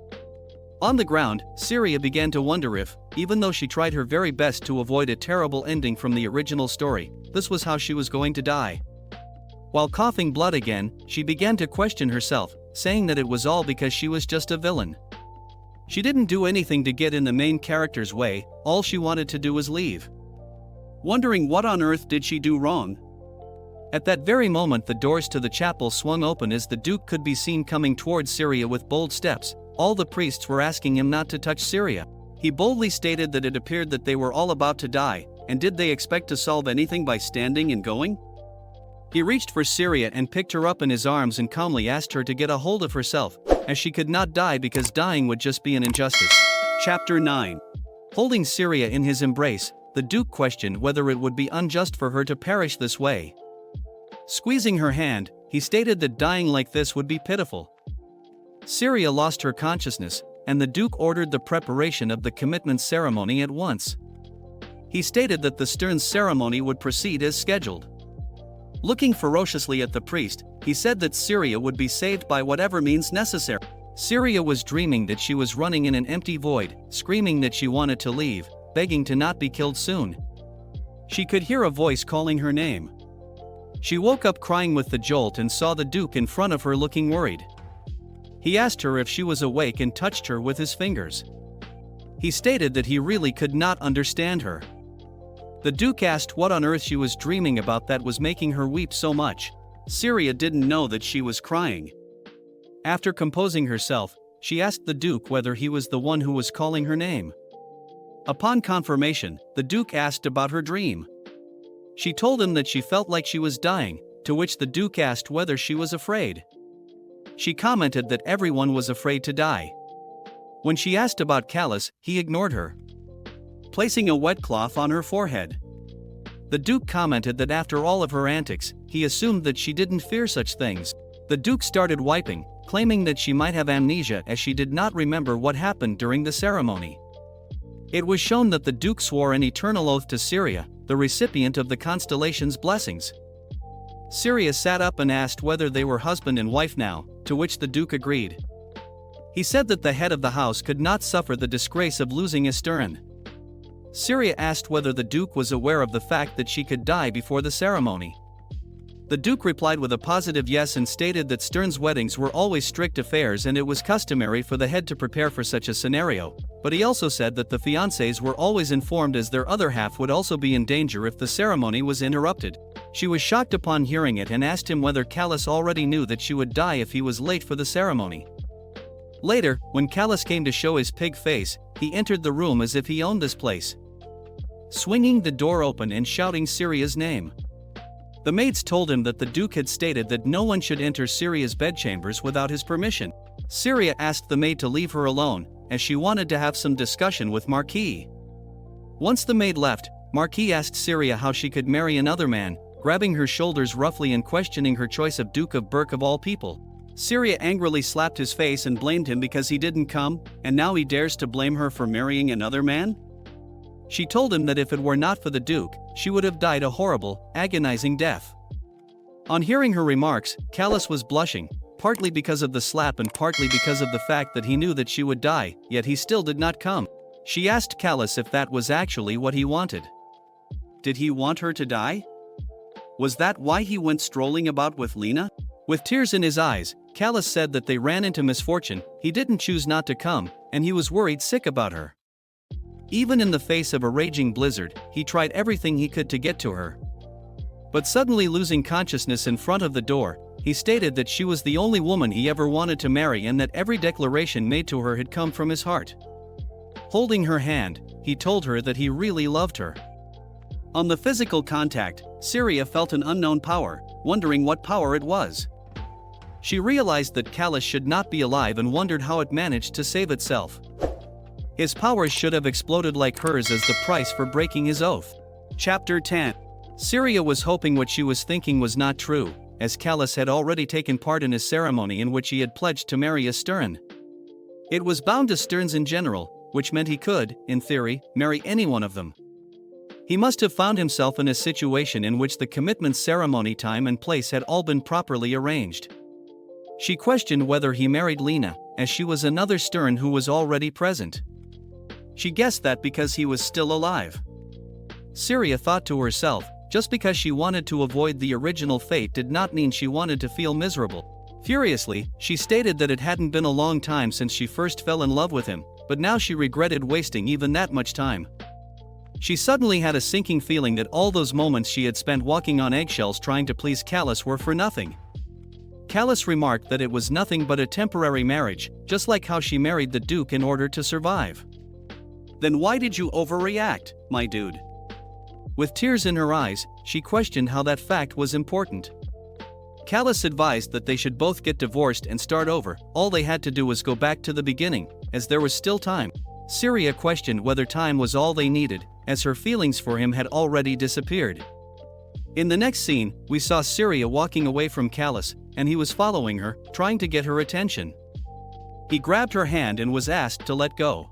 On the ground, Syria began to wonder if, even though she tried her very best to avoid a terrible ending from the original story, this was how she was going to die. While coughing blood again, she began to question herself, saying that it was all because she was just a villain. She didn't do anything to get in the main character's way, all she wanted to do was leave. Wondering what on earth did she do wrong? At that very moment the doors to the chapel swung open as the Duke could be seen coming towards Syria with bold steps. All the priests were asking him not to touch Syria. He boldly stated that it appeared that they were all about to die, and did they expect to solve anything by standing and going? He reached for Syria and picked her up in his arms and calmly asked her to get a hold of herself, as she could not die because dying would just be an injustice. Chapter 9. Holding Syria in his embrace, the Duke questioned whether it would be unjust for her to perish this way. Squeezing her hand, he stated that dying like this would be pitiful. Syria lost her consciousness, and the Duke ordered the preparation of the commitment ceremony at once. He stated that the stern ceremony would proceed as scheduled. Looking ferociously at the priest, he said that Syria would be saved by whatever means necessary. Syria was dreaming that she was running in an empty void, screaming that she wanted to leave, begging to not be killed soon. She could hear a voice calling her name. She woke up crying with the jolt and saw the Duke in front of her looking worried. He asked her if she was awake and touched her with his fingers. He stated that he really could not understand her. The Duke asked what on earth she was dreaming about that was making her weep so much. Syria didn't know that she was crying. After composing herself, she asked the Duke whether he was the one who was calling her name. Upon confirmation, the Duke asked about her dream. She told him that she felt like she was dying, to which the Duke asked whether she was afraid. She commented that everyone was afraid to die. When she asked about Callus, he ignored her, placing a wet cloth on her forehead. The Duke commented that after all of her antics, he assumed that she didn't fear such things. The Duke started wiping, claiming that she might have amnesia as she did not remember what happened during the ceremony. It was shown that the Duke swore an eternal oath to Syria, the recipient of the constellation's blessings. Syria sat up and asked whether they were husband and wife now, to which the Duke agreed. He said that the head of the house could not suffer the disgrace of losing a Stern. Syria asked whether the Duke was aware of the fact that she could die before the ceremony. The Duke replied with a positive yes and stated that Stern's weddings were always strict affairs and it was customary for the head to prepare for such a scenario, but he also said that the fiancés were always informed as their other half would also be in danger if the ceremony was interrupted. She was shocked upon hearing it and asked him whether Callus already knew that she would die if he was late for the ceremony. Later, when Callus came to show his pig face, he entered the room as if he owned this place, swinging the door open and shouting Syria's name. The maids told him that the Duke had stated that no one should enter Syria's bedchambers without his permission. Syria asked the maid to leave her alone, as she wanted to have some discussion with Marquis. Once the maid left, Marquis asked Syria how she could marry another man, grabbing her shoulders roughly and questioning her choice of Duke of Berk of all people. Syria angrily slapped his face and blamed him because he didn't come, and now he dares to blame her for marrying another man? She told him that if it were not for the Duke, she would have died a horrible, agonizing death. On hearing her remarks, Callus was blushing, partly because of the slap and partly because of the fact that he knew that she would die, yet he still did not come. She asked Callus if that was actually what he wanted. Did he want her to die? Was that why he went strolling about with Lena? With tears in his eyes, Callus said that they ran into misfortune, he didn't choose not to come, and he was worried sick about her. Even in the face of a raging blizzard, he tried everything he could to get to her. But suddenly losing consciousness in front of the door, He stated that she was the only woman he ever wanted to marry and that every declaration made to her had come from his heart. Holding her hand, he told her that he really loved her. On the physical contact, Syria felt an unknown power, wondering what power it was. She realized that Callus should not be alive and wondered how it managed to save itself. His powers should have exploded like hers as the price for breaking his oath. Chapter 10. Syria was hoping what she was thinking was not true, as Callus had already taken part in his ceremony in which he had pledged to marry a Stern. It was bound to Sterns in general, which meant he could, in theory, marry any one of them. He must have found himself in a situation in which the commitment ceremony time and place had all been properly arranged. She questioned whether he married Lena, as she was another Stern who was already present. She guessed that because he was still alive. Syria thought to herself, just because she wanted to avoid the original fate did not mean she wanted to feel miserable. Furiously, she stated that it hadn't been a long time since she first fell in love with him, but now she regretted wasting even that much time. She suddenly had a sinking feeling that all those moments she had spent walking on eggshells trying to please Callus were for nothing. Callus remarked that it was nothing but a temporary marriage, just like how she married the Duke in order to survive. Then why did you overreact, my dude? With tears in her eyes, she questioned how that fact was important. Callus advised that they should both get divorced and start over. All they had to do was go back to the beginning, as there was still time. Syria questioned whether time was all they needed, as her feelings for him had already disappeared. In the next scene, we saw Syria walking away from Callus, and he was following her, trying to get her attention. He grabbed her hand and was asked to let go.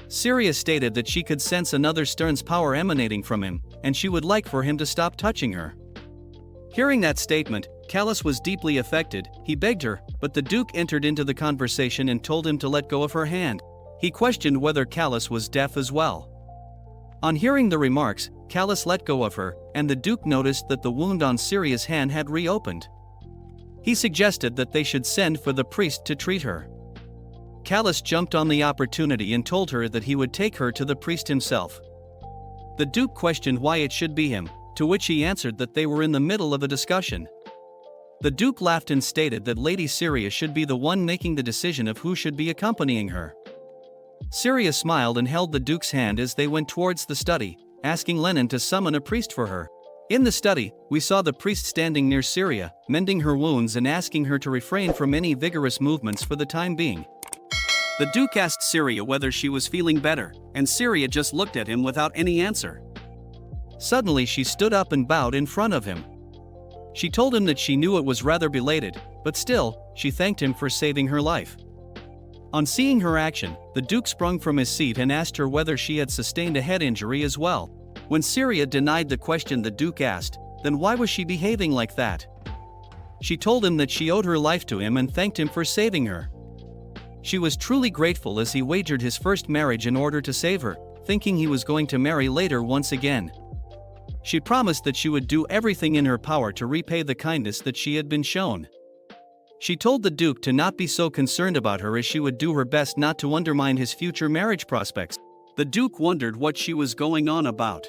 Syria stated that she could sense another Stern's power emanating from him, and she would like for him to stop touching her. Hearing that statement, Callus was deeply affected. He begged her, but the Duke entered into the conversation and told him to let go of her hand. He questioned whether Callus was deaf as well. On hearing the remarks, Callus let go of her, and the Duke noticed that the wound on Syria's hand had reopened. He suggested that they should send for the priest to treat her. Callus jumped on the opportunity and told her that he would take her to the priest himself. The Duke questioned why it should be him, to which he answered that they were in the middle of a discussion. The Duke laughed and stated that Lady Syria should be the one making the decision of who should be accompanying her. Syria smiled and held the Duke's hand as they went towards the study, asking Lennon to summon a priest for her. In the study, we saw the priest standing near Syria, mending her wounds and asking her to refrain from any vigorous movements for the time being. The Duke asked Syria whether she was feeling better, and Syria just looked at him without any answer. Suddenly she stood up and bowed in front of him. She told him that she knew it was rather belated, but still, she thanked him for saving her life. On seeing her action, the Duke sprung from his seat and asked her whether she had sustained a head injury as well. When Syria denied the question the Duke asked, then why was she behaving like that? She told him that she owed her life to him and thanked him for saving her. She was truly grateful as he wagered his first marriage in order to save her, thinking he was going to marry later once again. She promised that she would do everything in her power to repay the kindness that she had been shown. She told the Duke to not be so concerned about her as she would do her best not to undermine his future marriage prospects. The Duke wondered what she was going on about.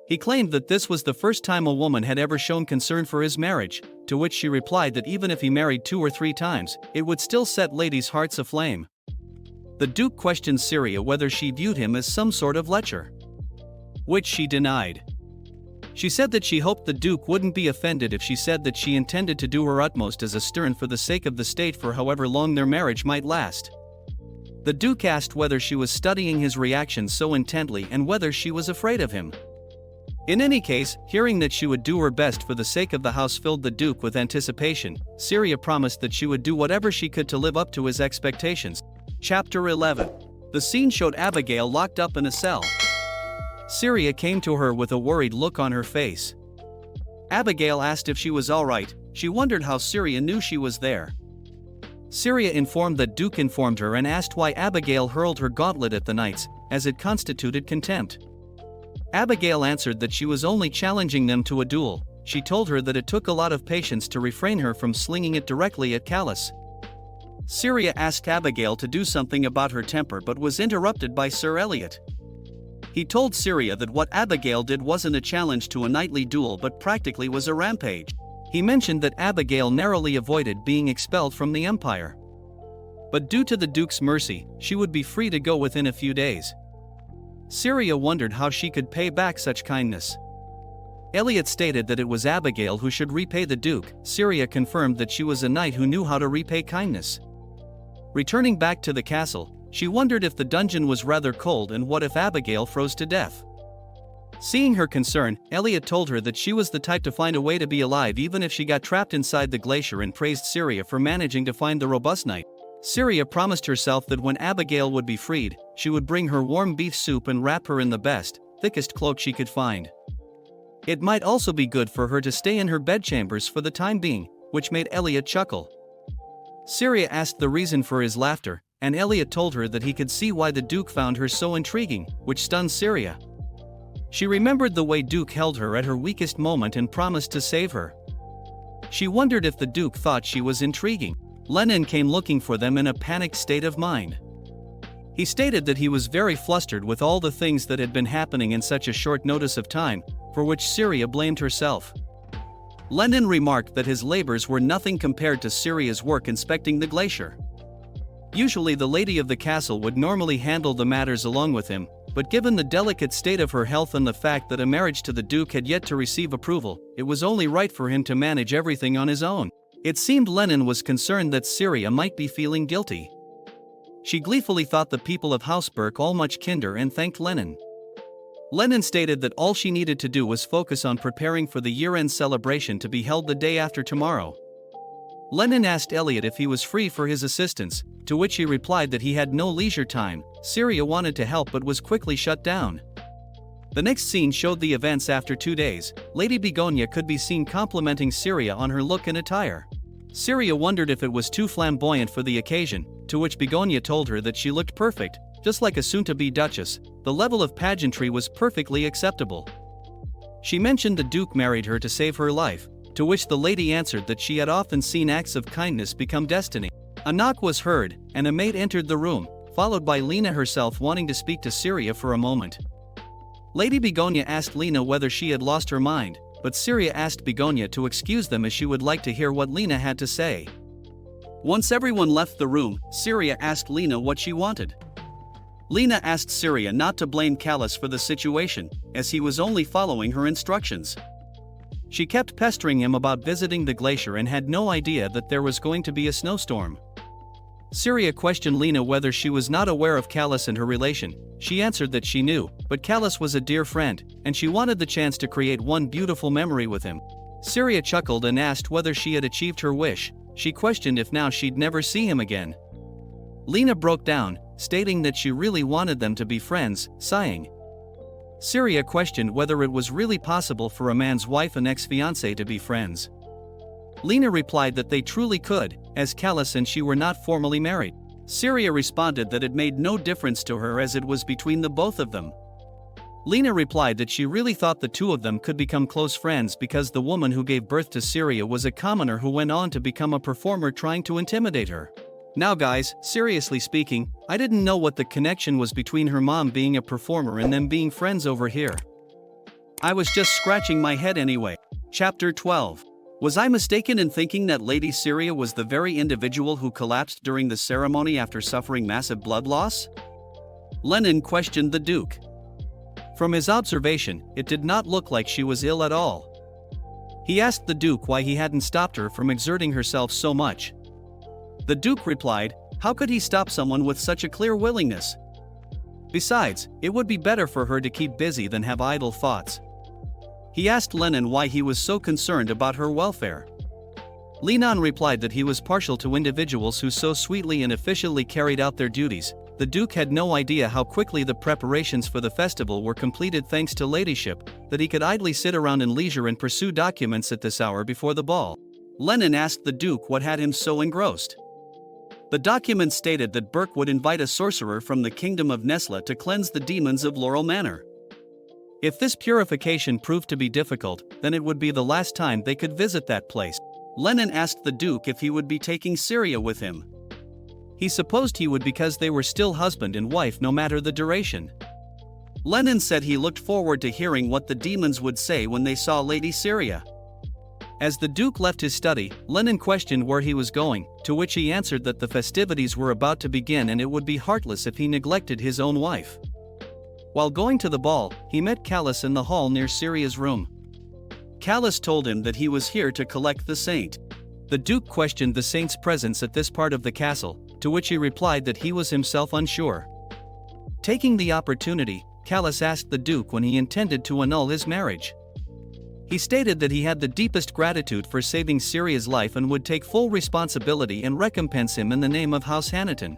He claimed that this was the first time a woman had ever shown concern for his marriage, to which she replied that even if he married 2 or 3 times, it would still set ladies' hearts aflame. The Duke questioned Syria whether she viewed him as some sort of lecher, which she denied. She said that she hoped the Duke wouldn't be offended if she said that she intended to do her utmost as a Stern for the sake of the state for however long their marriage might last. The Duke asked whether she was studying his reactions so intently and whether she was afraid of him. In any case, hearing that she would do her best for the sake of the house filled the Duke with anticipation. Syria promised that she would do whatever she could to live up to his expectations. Chapter 11. The scene showed Abigail locked up in a cell. Syria came to her with a worried look on her face. Abigail asked if she was alright. She wondered how Syria knew she was there. Syria informed that Duke informed her and asked why Abigail hurled her gauntlet at the knights, as it constituted contempt. Abigail answered that she was only challenging them to a duel. She told her that it took a lot of patience to refrain her from slinging it directly at Callus. Syria asked Abigail to do something about her temper but was interrupted by Sir Eliot. He told Syria that what Abigail did wasn't a challenge to a knightly duel but practically was a rampage. He mentioned that Abigail narrowly avoided being expelled from the empire. But due to the Duke's mercy, she would be free to go within a few days. Syria wondered how she could pay back such kindness. Elliot stated that it was Abigail who should repay the Duke. Syria confirmed that she was a knight who knew how to repay kindness. Returning back to the castle, she wondered if the dungeon was rather cold and what if Abigail froze to death. Seeing her concern, Elliot told her that she was the type to find a way to be alive even if she got trapped inside the glacier, and praised Syria for managing to find the robust knight. Syria promised herself that when Abigail would be freed, she would bring her warm beef soup and wrap her in the best, thickest cloak she could find. It might also be good for her to stay in her bedchambers for the time being, which made Elliot chuckle. Syria asked the reason for his laughter, and Elliot told her that he could see why the Duke found her so intriguing, which stunned Syria. She remembered the way Duke held her at her weakest moment and promised to save her. She wondered if the Duke thought she was intriguing. Lennon came looking for them in a panicked state of mind. He stated that he was very flustered with all the things that had been happening in such a short notice of time, for which Syria blamed herself. Lennon remarked that his labors were nothing compared to Syria's work inspecting the glacier. Usually the lady of the castle would normally handle the matters along with him, but given the delicate state of her health and the fact that a marriage to the Duke had yet to receive approval, it was only right for him to manage everything on his own. It seemed Lennon was concerned that Syria might be feeling guilty. She gleefully thought the people of Hausberg all much kinder and thanked Lennon. Lennon stated that all she needed to do was focus on preparing for the year-end celebration to be held the day after tomorrow. Lennon asked Elliot if he was free for his assistance, to which he replied that he had no leisure time. Syria wanted to help but was quickly shut down. The next scene showed the events after 2 days. Lady Begonia could be seen complimenting Syria on her look and attire. Syria wondered if it was too flamboyant for the occasion, to which Begonia told her that she looked perfect, just like a soon-to-be duchess. The level of pageantry was perfectly acceptable. She mentioned the Duke married her to save her life, to which the lady answered that she had often seen acts of kindness become destiny. A knock was heard, and a maid entered the room, followed by Lena herself wanting to speak to Syria for a moment. Lady Begonia asked Lena whether she had lost her mind, but Syria asked Begonia to excuse them as she would like to hear what Lena had to say. Once everyone left the room, Syria asked Lena what she wanted. Lena asked Syria not to blame Callus for the situation, as he was only following her instructions. She kept pestering him about visiting the glacier and had no idea that there was going to be a snowstorm. Syria questioned Lena whether she was not aware of Callus and her relation. She answered that she knew, but Callus was a dear friend, and she wanted the chance to create one beautiful memory with him. Syria chuckled and asked whether she had achieved her wish. She questioned if now she'd never see him again. Lena broke down, stating that she really wanted them to be friends, sighing. Syria questioned whether it was really possible for a man's wife and ex-fiancé to be friends. Lena replied that they truly could, as Callus and she were not formally married. Syria responded that it made no difference to her as it was between the both of them. Lena replied that she really thought the two of them could become close friends because the woman who gave birth to Syria was a commoner who went on to become a performer trying to intimidate her. Now guys, seriously speaking, I didn't know what the connection was between her mom being a performer and them being friends over here. I was just scratching my head anyway. Chapter 12. Was I mistaken in thinking that Lady Syria was the very individual who collapsed during the ceremony after suffering massive blood loss? Lennon questioned the Duke. From his observation, it did not look like she was ill at all. He asked the Duke why he hadn't stopped her from exerting herself so much. The Duke replied, how could he stop someone with such a clear willingness? Besides, it would be better for her to keep busy than have idle thoughts. He asked Lennon why he was so concerned about her welfare. Lennon replied that he was partial to individuals who so sweetly and efficiently carried out their duties. The Duke had no idea how quickly the preparations for the festival were completed thanks to ladyship, that he could idly sit around in leisure and pursue documents at this hour before the ball. Lennon asked the Duke what had him so engrossed. The document stated that Burke would invite a sorcerer from the kingdom of Nesla to cleanse the demons of Laurel Manor. If this purification proved to be difficult, then it would be the last time they could visit that place. Lennon asked the Duke if he would be taking Syria with him. He supposed he would because they were still husband and wife no matter the duration. Lennon said he looked forward to hearing what the demons would say when they saw Lady Syria. As the Duke left his study, Lennon questioned where he was going, to which he answered that the festivities were about to begin and it would be heartless if he neglected his own wife. While going to the ball, he met Callus in the hall near Syria's room. Callus told him that he was here to collect the saint. The Duke questioned the saint's presence at this part of the castle, to which he replied that he was himself unsure. Taking the opportunity, Callus asked the Duke when he intended to annul his marriage. He stated that he had the deepest gratitude for saving Syria's life and would take full responsibility and recompense him in the name of House Hanaton.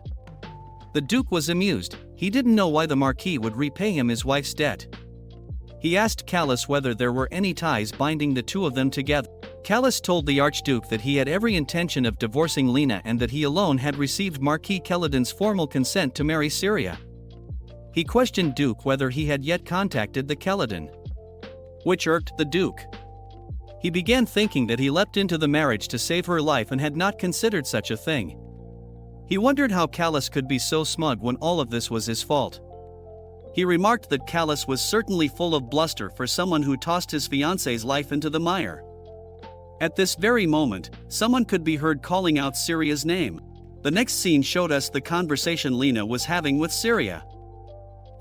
The Duke was amused. He didn't know why the Marquis would repay him his wife's debt. He asked Callus whether there were any ties binding the two of them together. Callus told the Archduke that he had every intention of divorcing Lena and that he alone had received Marquis Keladon's formal consent to marry Syria. He questioned Duke whether he had yet contacted the Keladon, which irked the Duke. He began thinking that he leapt into the marriage to save her life and had not considered such a thing. He wondered how Callus could be so smug when all of this was his fault. He remarked that Callus was certainly full of bluster for someone who tossed his fiancée's life into the mire. At this very moment, someone could be heard calling out Syria's name. The next scene showed us the conversation Lena was having with Syria.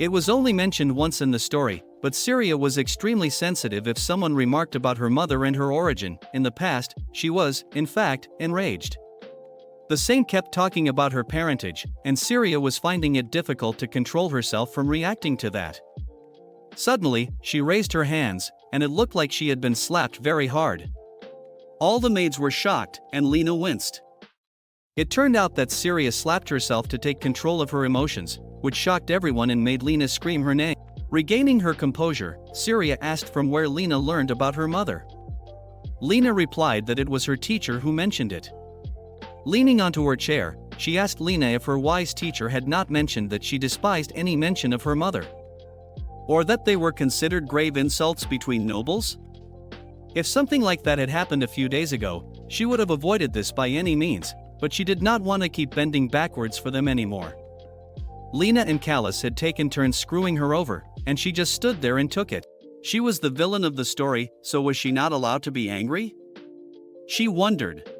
It was only mentioned once in the story, but Syria was extremely sensitive if someone remarked about her mother and her origin. In the past, she was, in fact, enraged. The saint kept talking about her parentage, and Syria was finding it difficult to control herself from reacting to that. Suddenly, she raised her hands, and it looked like she had been slapped very hard. All the maids were shocked, and Lena winced. It turned out that Syria slapped herself to take control of her emotions, which shocked everyone and made Lena scream her name. Regaining her composure, Syria asked from where Lena learned about her mother. Lena replied that it was her teacher who mentioned it. Leaning onto her chair, she asked Lena if her wise teacher had not mentioned that she despised any mention of her mother, or that they were considered grave insults between nobles. If something like that had happened a few days ago, she would have avoided this by any means, but she did not want to keep bending backwards for them anymore. Lena and Callus had taken turns screwing her over, and she just stood there and took it. She was the villain of the story, so was she not allowed to be angry? She wondered.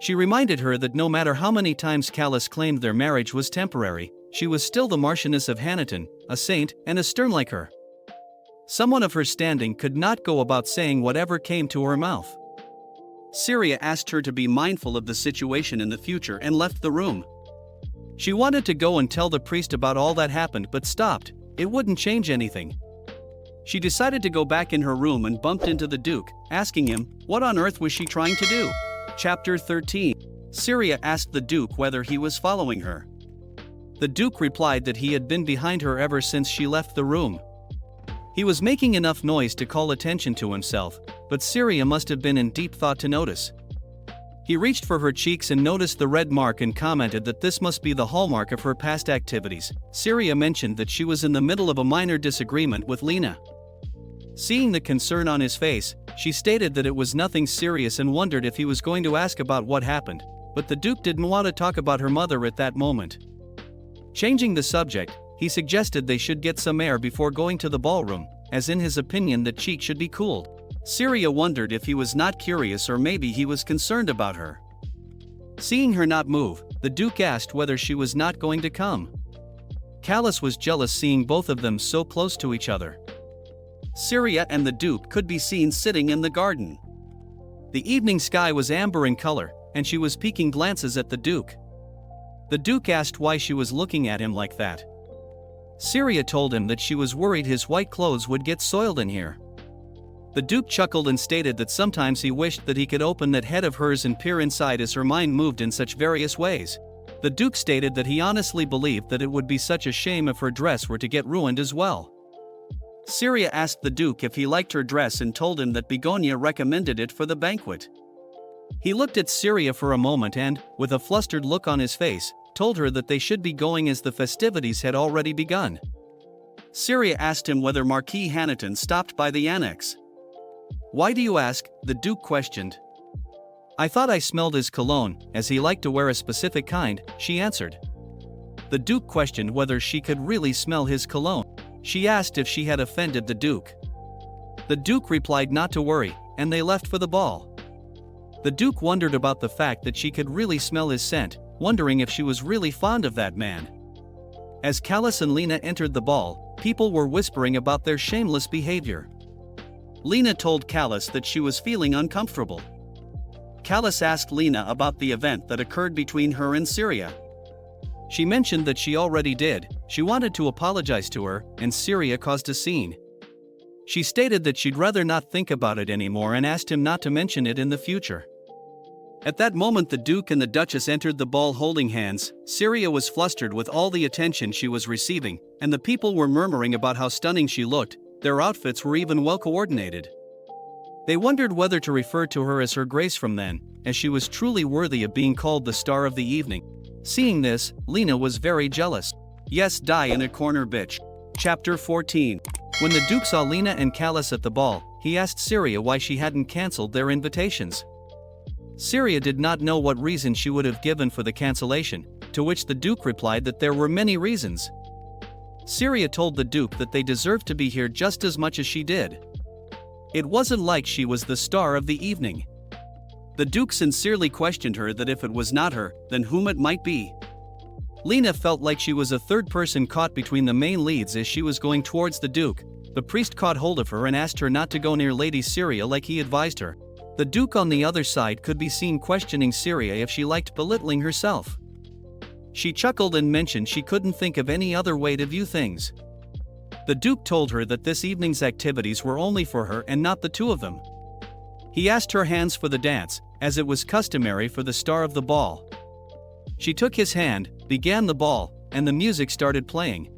She reminded her that no matter how many times Callus claimed their marriage was temporary, she was still the Marchioness of Hanaton, a saint, and a stern like her. Someone of her standing could not go about saying whatever came to her mouth. Syria asked her to be mindful of the situation in the future and left the room. She wanted to go and tell the priest about all that happened but stopped. It wouldn't change anything. She decided to go back in her room and bumped into the Duke, asking him, what on earth was she trying to do? Chapter 13. Syria asked the Duke whether he was following her. The Duke replied that he had been behind her ever since she left the room. He was making enough noise to call attention to himself, but Syria must have been in deep thought to notice. He reached for her cheeks and noticed the red mark and commented that this must be the hallmark of her past activities. Syria mentioned that she was in the middle of a minor disagreement with Lena. Seeing the concern on his face, she stated that it was nothing serious and wondered if he was going to ask about what happened, but the Duke didn't want to talk about her mother at that moment. Changing the subject, he suggested they should get some air before going to the ballroom, as in his opinion the cheek should be cooled. Syria wondered if he was not curious or maybe he was concerned about her. Seeing her not move, the Duke asked whether she was not going to come. Callus was jealous seeing both of them so close to each other. Syria and the Duke could be seen sitting in the garden. The evening sky was amber in color, and she was peeking glances at the Duke. The Duke asked why she was looking at him like that. Syria told him that she was worried his white clothes would get soiled in here. The Duke chuckled and stated that sometimes he wished that he could open that head of hers and peer inside as her mind moved in such various ways. The Duke stated that he honestly believed that it would be such a shame if her dress were to get ruined as well. Syria asked the Duke if he liked her dress and told him that Begonia recommended it for the banquet. He looked at Syria for a moment and, with a flustered look on his face, told her that they should be going as the festivities had already begun. Syria asked him whether Marquis Hanaton stopped by the annex. "Why do you ask?" the Duke questioned. "I thought I smelled his cologne, as he liked to wear a specific kind," she answered. The Duke questioned whether she could really smell his cologne. She asked if she had offended the Duke. The Duke replied not to worry, and they left for the ball. The Duke wondered about the fact that she could really smell his scent, wondering if she was really fond of that man. As Callus and Lena entered the ball, people were whispering about their shameless behavior. Lena told Callus that she was feeling uncomfortable. Callus asked Lena about the event that occurred between her and Syria. She mentioned that she already did. She wanted to apologize to her, and Syria caused a scene. She stated that she'd rather not think about it anymore and asked him not to mention it in the future. At that moment, the Duke and the Duchess entered the ball holding hands. Syria was flustered with all the attention she was receiving, and the people were murmuring about how stunning she looked. Their outfits were even well coordinated. They wondered whether to refer to her as Her Grace from then, as she was truly worthy of being called the star of the evening. Seeing this, Lena was very jealous. Yes, die in a corner, bitch. Chapter 14. When the Duke saw Lena and Callus at the ball, he asked Syria why she hadn't cancelled their invitations. Syria did not know what reason she would have given for the cancellation, to which the Duke replied that there were many reasons. Syria told the Duke that they deserved to be here just as much as she did. It wasn't like she was the star of the evening. The Duke sincerely questioned her that if it was not her, then whom it might be. Lena felt like she was a third person caught between the main leads as she was going towards the Duke. The priest caught hold of her and asked her not to go near Lady Syria like he advised her. The Duke on the other side could be seen questioning Syria if she liked belittling herself. She chuckled and mentioned she couldn't think of any other way to view things. The Duke told her that this evening's activities were only for her and not the two of them. He asked her hands for the dance, as it was customary for the star of the ball. She took his hand, began the ball, and the music started playing.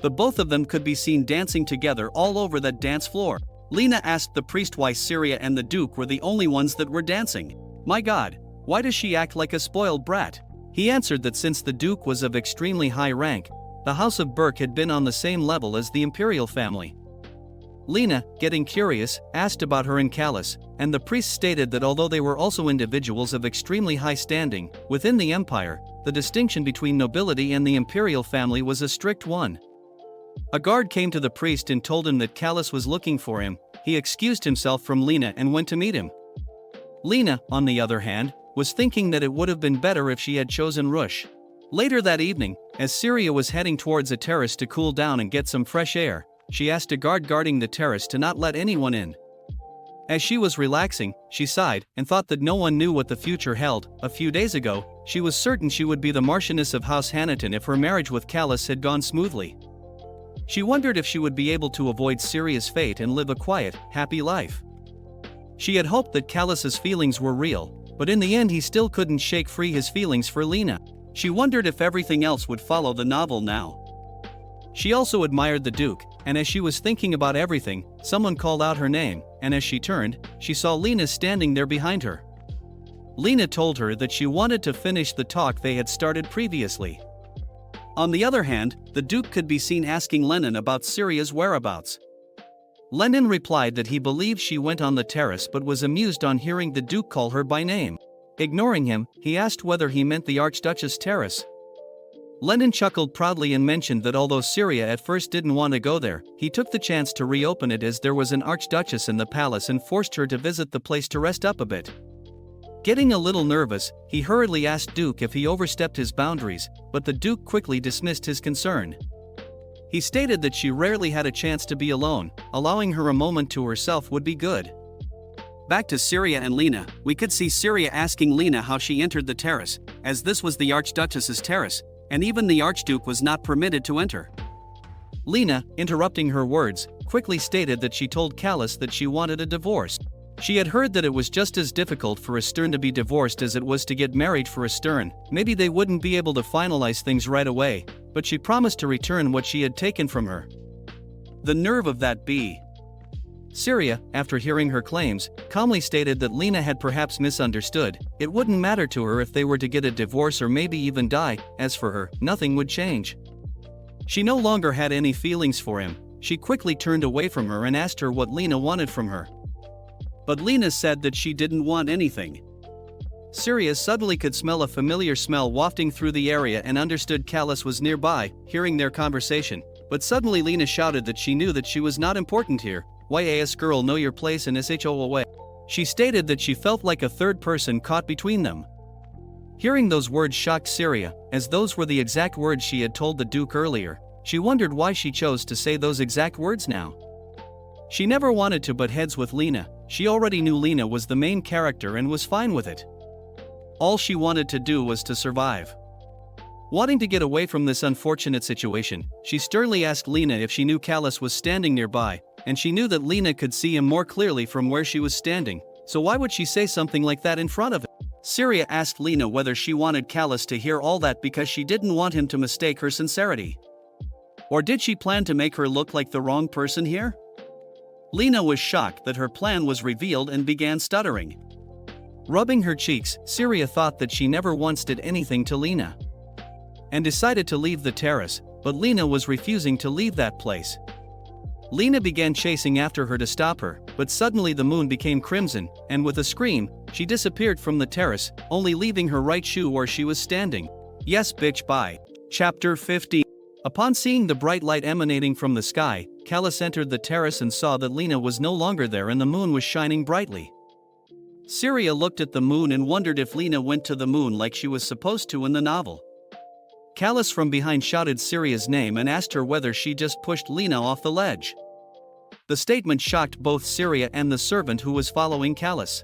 The both of them could be seen dancing together all over that dance floor. Lena asked the priest why Syria and the Duke were the only ones that were dancing. My God, why does she act like a spoiled brat? He answered that since the Duke was of extremely high rank, the House of Burke had been on the same level as the imperial family. Lena, getting curious, asked about her and Callus, and the priest stated that although they were also individuals of extremely high standing within the empire, the distinction between nobility and the imperial family was a strict one. A guard came to the priest and told him that Callus was looking for him. He excused himself from Lena and went to meet him. Lena, on the other hand, was thinking that it would have been better if she had chosen Rush. Later that evening, as Syria was heading towards a terrace to cool down and get some fresh air, she asked a guard guarding the terrace to not let anyone in. As she was relaxing, she sighed and thought that no one knew what the future held. A few days ago, she was certain she would be the Marchioness of House Hanaton if her marriage with Callus had gone smoothly. She wondered if she would be able to avoid Syria's fate and live a quiet, happy life. She had hoped that Callus's feelings were real, but in the end he still couldn't shake free his feelings for Lena. She wondered if everything else would follow the novel now. She also admired the Duke, and as she was thinking about everything, someone called out her name, and as she turned, she saw Lena standing there behind her. Lena told her that she wanted to finish the talk they had started previously. On the other hand, the Duke could be seen asking Lennon about Syria's whereabouts. Lennon replied that he believed she went on the terrace but was amused on hearing the Duke call her by name. Ignoring him, he asked whether he meant the Archduchess Terrace. Lennon chuckled proudly and mentioned that although Syria at first didn't want to go there, he took the chance to reopen it as there was an Archduchess in the palace and forced her to visit the place to rest up a bit. Getting a little nervous, he hurriedly asked Duke if he overstepped his boundaries, but the Duke quickly dismissed his concern. He stated that she rarely had a chance to be alone, allowing her a moment to herself would be good. Back to Syria and Lena, we could see Syria asking Lena how she entered the terrace, as this was the Archduchess's terrace, and even the Archduke was not permitted to enter. Lena, interrupting her words, quickly stated that she told Callus that she wanted a divorce. She had heard that it was just as difficult for a Stern to be divorced as it was to get married for a Stern. Maybe they wouldn't be able to finalize things right away, but she promised to return what she had taken from her. The nerve of that bee. Syria, after hearing her claims, calmly stated that Lena had perhaps misunderstood. It wouldn't matter to her if they were to get a divorce or maybe even die. As for her, nothing would change. She no longer had any feelings for him. She quickly turned away from her and asked her what Lena wanted from her. But Lena said that she didn't want anything. Syria suddenly could smell a familiar smell wafting through the area and understood Callus was nearby, hearing their conversation. But suddenly Lena shouted that she knew that she was not important here. YAS girl, know your place and SHO away. She stated that she felt like a third person caught between them. Hearing those words shocked Syria, as those were the exact words she had told the Duke earlier. She wondered why she chose to say those exact words now. She never wanted to butt heads with Lena. She already knew Lena was the main character and was fine with it. All she wanted to do was to survive. Wanting to get away from this unfortunate situation, she sternly asked Lena if she knew Callus was standing nearby, and she knew that Lena could see him more clearly from where she was standing, so why would she say something like that in front of him? Syria asked Lena whether she wanted Callus to hear all that because she didn't want him to mistake her sincerity. Or did she plan to make her look like the wrong person here? Lena was shocked that her plan was revealed and began stuttering. Rubbing her cheeks, Syria thought that she never once did anything to Lena. And decided to leave the terrace, but Lena was refusing to leave that place. Lena began chasing after her to stop her, but suddenly the moon became crimson, and with a scream, she disappeared from the terrace, only leaving her right shoe where she was standing. Yes bitch bye. Chapter 50. Upon seeing the bright light emanating from the sky, Callus entered the terrace and saw that Lena was no longer there and the moon was shining brightly. Syria looked at the moon and wondered if Lena went to the moon like she was supposed to in the novel. Callus from behind shouted Syria's name and asked her whether she just pushed Lena off the ledge. The statement shocked both Syria and the servant who was following Callus.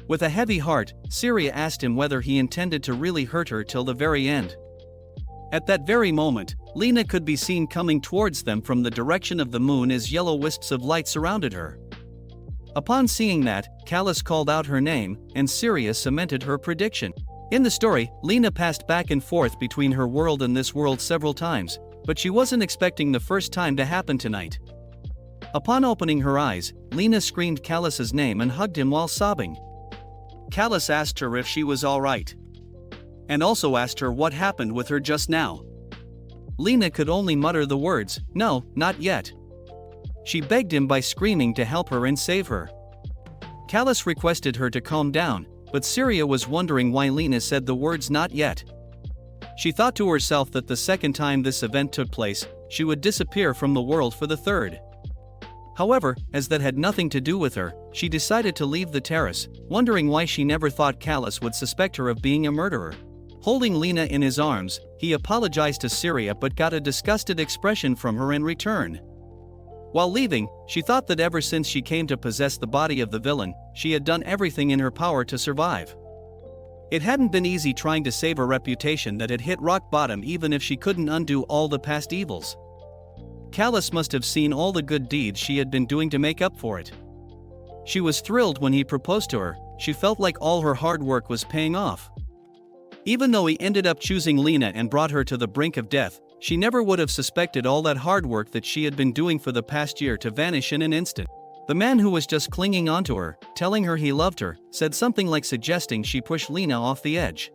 With a heavy heart, Syria asked him whether he intended to really hurt her till the very end. At that very moment, Lena could be seen coming towards them from the direction of the moon as yellow wisps of light surrounded her. Upon seeing that, Callus called out her name, and Syria cemented her prediction. In the story, Lena passed back and forth between her world and this world several times, but she wasn't expecting the first time to happen tonight. Upon opening her eyes, Lena screamed Callus's name and hugged him while sobbing. Callus asked her if she was alright. And also asked her what happened with her just now. Lena could only mutter the words, "No, not yet." She begged him by screaming to help her and save her. Callus requested her to calm down, but Syria was wondering why Lena said the words "not yet." She thought to herself that the second time this event took place, she would disappear from the world for the third. However, as that had nothing to do with her, she decided to leave the terrace, wondering why she never thought Callus would suspect her of being a murderer. Holding Lena in his arms, he apologized to Syria but got a disgusted expression from her in return. While leaving, she thought that ever since she came to possess the body of the villain, she had done everything in her power to survive. It hadn't been easy trying to save a reputation that had hit rock bottom even if she couldn't undo all the past evils. Callus must have seen all the good deeds she had been doing to make up for it. She was thrilled when he proposed to her. She felt like all her hard work was paying off. Even though he ended up choosing Lena and brought her to the brink of death, she never would have suspected all that hard work that she had been doing for the past year to vanish in an instant. The man who was just clinging onto her, telling her he loved her, said something like suggesting she push Lena off the edge.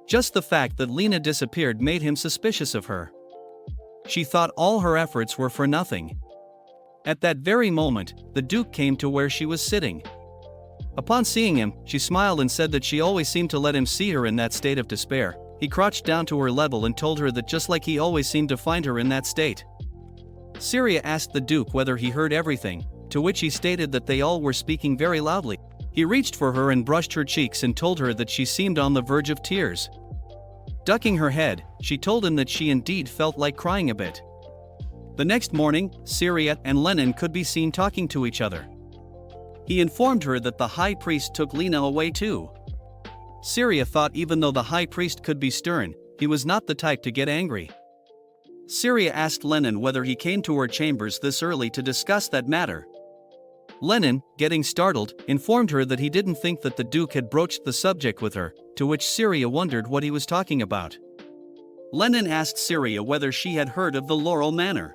Just the fact that Lena disappeared made him suspicious of her. She thought all her efforts were for nothing. At that very moment, the Duke came to where she was sitting. Upon seeing him, she smiled and said that she always seemed to let him see her in that state of despair. He crouched down to her level and told her that just like he always seemed to find her in that state. Syria asked the Duke whether he heard everything, to which he stated that they all were speaking very loudly. He reached for her and brushed her cheeks and told her that she seemed on the verge of tears. Ducking her head, she told him that she indeed felt like crying a bit. The next morning, Syria and Lenin could be seen talking to each other. He informed her that the high priest took Lena away too. Syria thought even though the high priest could be stern, he was not the type to get angry. Syria asked Lenin whether he came to her chambers this early to discuss that matter. Lenin, getting startled, informed her that he didn't think that the Duke had broached the subject with her, to which Syria wondered what he was talking about. Lenin asked Syria whether she had heard of the Laurel Manor.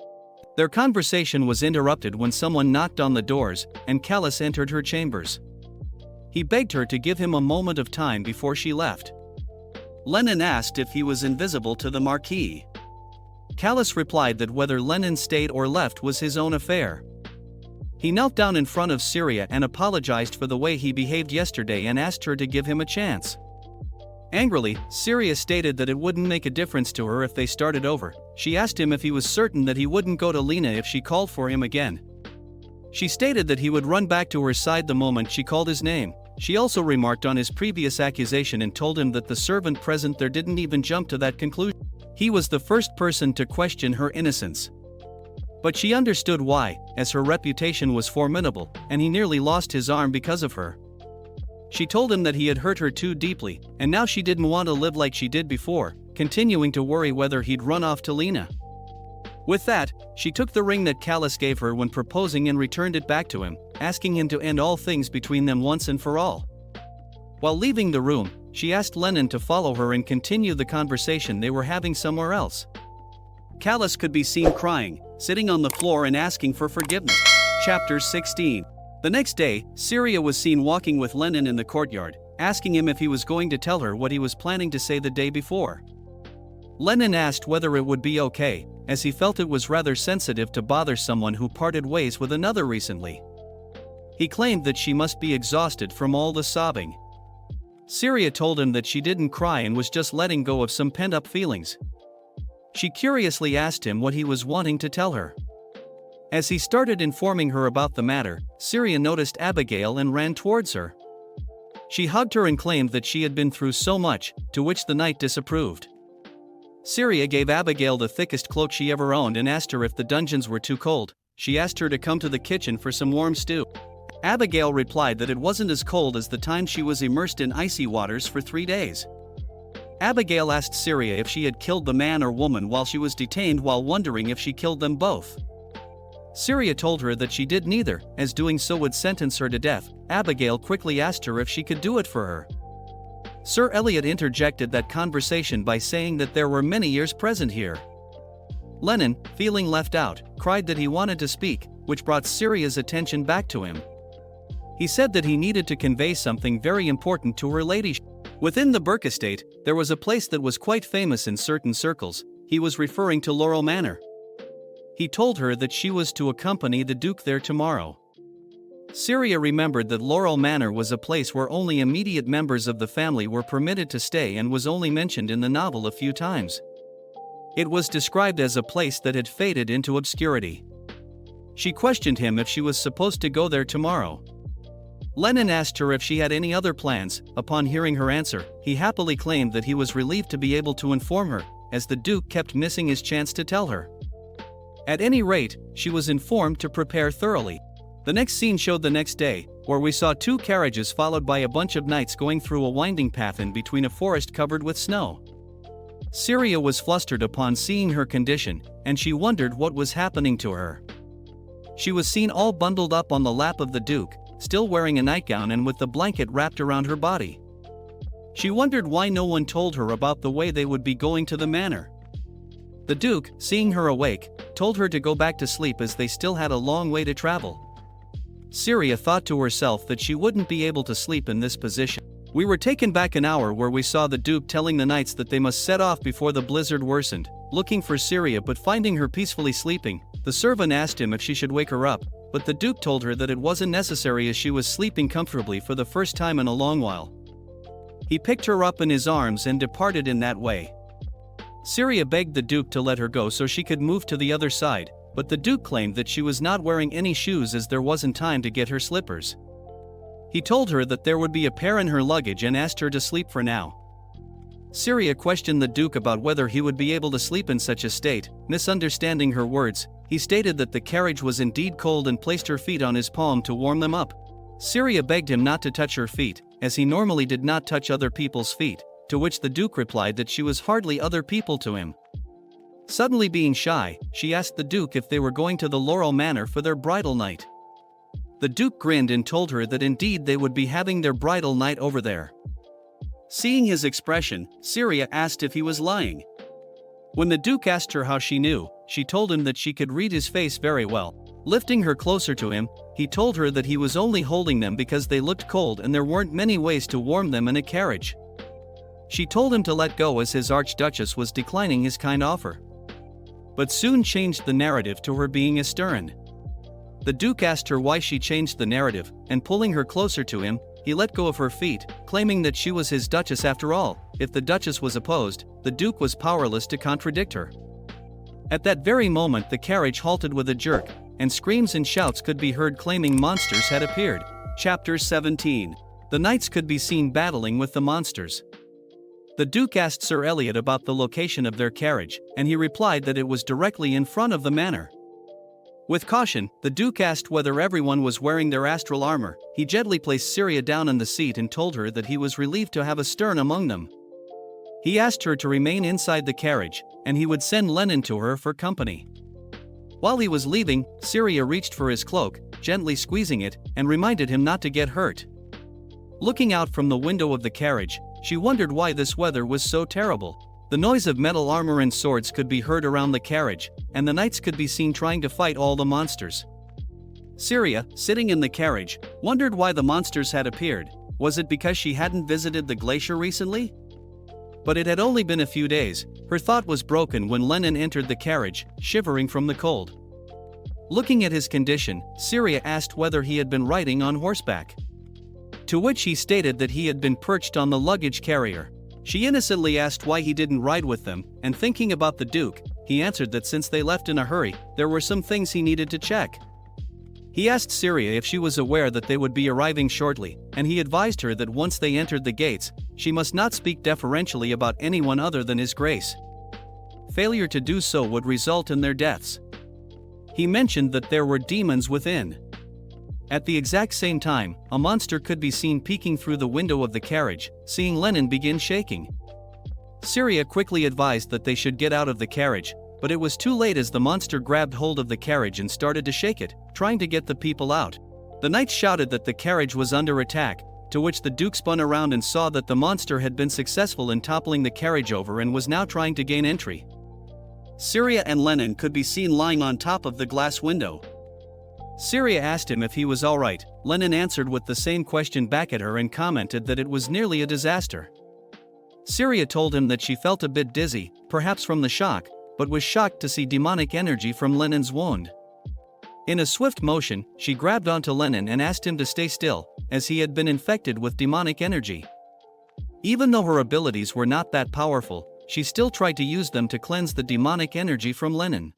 Their conversation was interrupted when someone knocked on the doors, and Callus entered her chambers. He begged her to give him a moment of time before she left. Lenin asked if he was invisible to the Marquis. Callus replied that whether Lenin stayed or left was his own affair. He knelt down in front of Syria and apologized for the way he behaved yesterday and asked her to give him a chance. Angrily, Syria stated that it wouldn't make a difference to her if they started over. She asked him if he was certain that he wouldn't go to Lena if she called for him again. She stated that he would run back to her side the moment she called his name. She also remarked on his previous accusation and told him that the servant present there didn't even jump to that conclusion. He was the first person to question her innocence. But she understood why, as her reputation was formidable, and he nearly lost his arm because of her. She told him that he had hurt her too deeply, and now she didn't want to live like she did before, continuing to worry whether he'd run off to Lena. With that, she took the ring that Callus gave her when proposing and returned it back to him, asking him to end all things between them once and for all. While leaving the room, she asked Lennon to follow her and continue the conversation they were having somewhere else. Callus could be seen crying, sitting on the floor and asking for forgiveness. Chapter 16. The next day, Syria was seen walking with Lennon in the courtyard, asking him if he was going to tell her what he was planning to say the day before. Lennon asked whether it would be okay, as he felt it was rather sensitive to bother someone who parted ways with another recently. He claimed that she must be exhausted from all the sobbing. Syria told him that she didn't cry and was just letting go of some pent-up feelings. She curiously asked him what he was wanting to tell her. As he started informing her about the matter, Syria noticed Abigail and ran towards her. She hugged her and claimed that she had been through so much, to which the knight disapproved. Syria gave Abigail the thickest cloak she ever owned and asked her if the dungeons were too cold. She asked her to come to the kitchen for some warm stew. Abigail replied that it wasn't as cold as the time she was immersed in icy waters for 3 days. Abigail asked Syria if she had killed the man or woman while she was detained, while wondering if she killed them both. Syria told her that she did neither, as doing so would sentence her to death. Abigail quickly asked her if she could do it for her. Sir Eliot interjected that conversation by saying that there were many years present here. Lennon, feeling left out, cried that he wanted to speak, which brought Syria's attention back to him. He said that he needed to convey something very important to her ladyship. Within the Burke estate, there was a place that was quite famous in certain circles. He was referring to Laurel Manor. He told her that she was to accompany the Duke there tomorrow. Syria remembered that Laurel Manor was a place where only immediate members of the family were permitted to stay and was only mentioned in the novel a few times. It was described as a place that had faded into obscurity. She questioned him if she was supposed to go there tomorrow. Lennon asked her if she had any other plans. Upon hearing her answer, he happily claimed that he was relieved to be able to inform her, as the Duke kept missing his chance to tell her. At any rate, she was informed to prepare thoroughly. The next scene showed the next day, where we saw 2 carriages followed by a bunch of knights going through a winding path in between a forest covered with snow. Syria was flustered upon seeing her condition, and she wondered what was happening to her. She was seen all bundled up on the lap of the Duke, still wearing a nightgown and with the blanket wrapped around her body. She wondered why no one told her about the way they would be going to the manor. The Duke, seeing her awake, told her to go back to sleep as they still had a long way to travel. Syria thought to herself that she wouldn't be able to sleep in this position. We were taken back an hour where we saw the Duke telling the knights that they must set off before the blizzard worsened, looking for Syria, but finding her peacefully sleeping. The servant asked him if she should wake her up, but the Duke told her that it wasn't necessary as she was sleeping comfortably for the first time in a long while. He picked her up in his arms and departed in that way. Syria begged the Duke to let her go so she could move to the other side, but the Duke claimed that she was not wearing any shoes as there wasn't time to get her slippers. He told her that there would be a pair in her luggage and asked her to sleep for now. Syria questioned the Duke about whether he would be able to sleep in such a state. Misunderstanding her words, he stated that the carriage was indeed cold and placed her feet on his palm to warm them up. Syria begged him not to touch her feet, as he normally did not touch other people's feet, to which the Duke replied that she was hardly other people to him. Suddenly being shy, she asked the Duke if they were going to the Laurel Manor for their bridal night. The Duke grinned and told her that indeed they would be having their bridal night over there. Seeing his expression, Syria asked if he was lying. When the Duke asked her how she knew, she told him that she could read his face very well. Lifting her closer to him, he told her that he was only holding them because they looked cold and there weren't many ways to warm them in a carriage. She told him to let go as his Archduchess was declining his kind offer. But soon changed the narrative to her being stern. The Duke asked her why she changed the narrative, and pulling her closer to him, he let go of her feet, claiming that she was his Duchess after all. If the Duchess was opposed, the Duke was powerless to contradict her. At that very moment the carriage halted with a jerk, and screams and shouts could be heard claiming monsters had appeared. Chapter 17. The knights could be seen battling with the monsters. The Duke asked Sir Eliot about the location of their carriage, and he replied that it was directly in front of the manor. With caution, the Duke asked whether everyone was wearing their astral armor. He gently placed Syria down in the seat and told her that he was relieved to have a Stern among them. He asked her to remain inside the carriage, and he would send Lennon to her for company. While he was leaving, Syria reached for his cloak, gently squeezing it, and reminded him not to get hurt. Looking out from the window of the carriage, she wondered why this weather was so terrible. The noise of metal armor and swords could be heard around the carriage, and the knights could be seen trying to fight all the monsters. Syria, sitting in the carriage, wondered why the monsters had appeared. Was it because she hadn't visited the glacier recently? But it had only been a few days. Her thought was broken when Lennon entered the carriage, shivering from the cold. Looking at his condition, Syria asked whether he had been riding on horseback. To which he stated that he had been perched on the luggage carrier. She innocently asked why he didn't ride with them, and thinking about the Duke, he answered that since they left in a hurry, there were some things he needed to check. He asked Syria if she was aware that they would be arriving shortly, and he advised her that once they entered the gates, she must not speak deferentially about anyone other than His Grace. Failure to do so would result in their deaths. He mentioned that there were demons within. At the exact same time, a monster could be seen peeking through the window of the carriage, seeing Lennon begin shaking. Syria quickly advised that they should get out of the carriage, but it was too late as the monster grabbed hold of the carriage and started to shake it, trying to get the people out. The knights shouted that the carriage was under attack, to which the Duke spun around and saw that the monster had been successful in toppling the carriage over and was now trying to gain entry. Syria and Lennon could be seen lying on top of the glass window. Syria asked him if he was alright. Lennon answered with the same question back at her and commented that it was nearly a disaster. Syria told him that she felt a bit dizzy, perhaps from the shock, but was shocked to see demonic energy from Lennon's wound. In a swift motion, she grabbed onto Lennon and asked him to stay still, as he had been infected with demonic energy. Even though her abilities were not that powerful, she still tried to use them to cleanse the demonic energy from Lennon.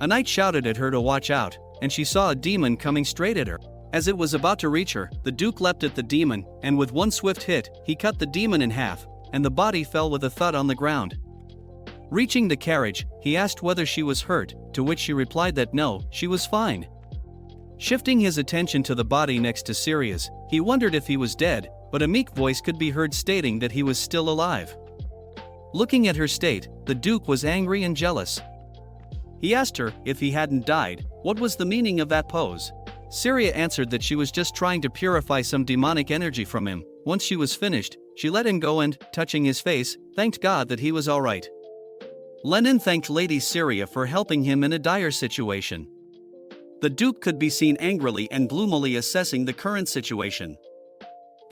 A knight shouted at her to watch out, and she saw a demon coming straight at her. As it was about to reach her, the Duke leapt at the demon, and with one swift hit, he cut the demon in half, and the body fell with a thud on the ground. Reaching the carriage, he asked whether she was hurt, to which she replied that no, she was fine. Shifting his attention to the body next to Syria's, he wondered if he was dead, but a meek voice could be heard stating that he was still alive. Looking at her state, the Duke was angry and jealous. He asked her, if he hadn't died, what was the meaning of that pose? Syria answered that she was just trying to purify some demonic energy from him. Once she was finished, she let him go and, touching his face, thanked God that he was alright. Lennon thanked Lady Syria for helping him in a dire situation. The Duke could be seen angrily and gloomily assessing the current situation.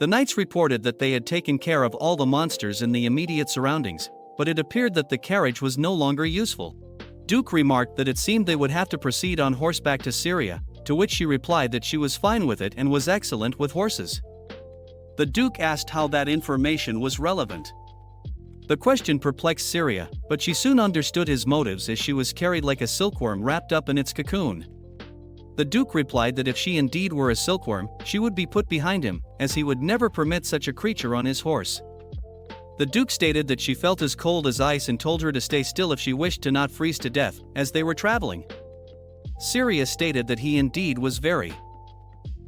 The knights reported that they had taken care of all the monsters in the immediate surroundings, but it appeared that the carriage was no longer useful. Duke remarked that it seemed they would have to proceed on horseback to Syria, to which she replied that she was fine with it and was excellent with horses. The Duke asked how that information was relevant. The question perplexed Syria, but she soon understood his motives as she was carried like a silkworm wrapped up in its cocoon. The Duke replied that if she indeed were a silkworm, she would be put behind him, as he would never permit such a creature on his horse. The Duke stated that she felt as cold as ice and told her to stay still if she wished to not freeze to death, as they were traveling. Syria stated that he indeed was very.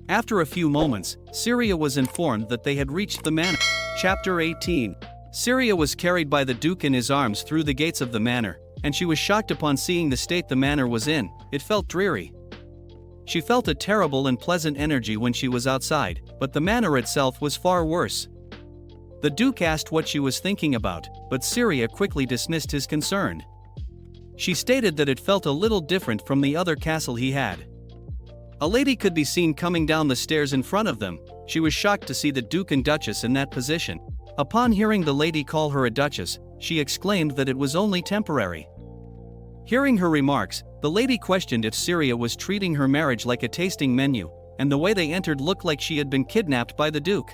After a few moments, Syria was informed that they had reached the manor. Chapter 18. Syria was carried by the Duke in his arms through the gates of the manor, and she was shocked upon seeing the state the manor was in. It felt dreary. She felt a terrible and pleasant energy when she was outside, but the manor itself was far worse. The Duke asked what she was thinking about, but Syria quickly dismissed his concern. She stated that it felt a little different from the other castle he had. A lady could be seen coming down the stairs in front of them. She was shocked to see the Duke and Duchess in that position. Upon hearing the lady call her a duchess, she exclaimed that it was only temporary. Hearing her remarks, the lady questioned if Syria was treating her marriage like a tasting menu, and the way they entered looked like she had been kidnapped by the Duke.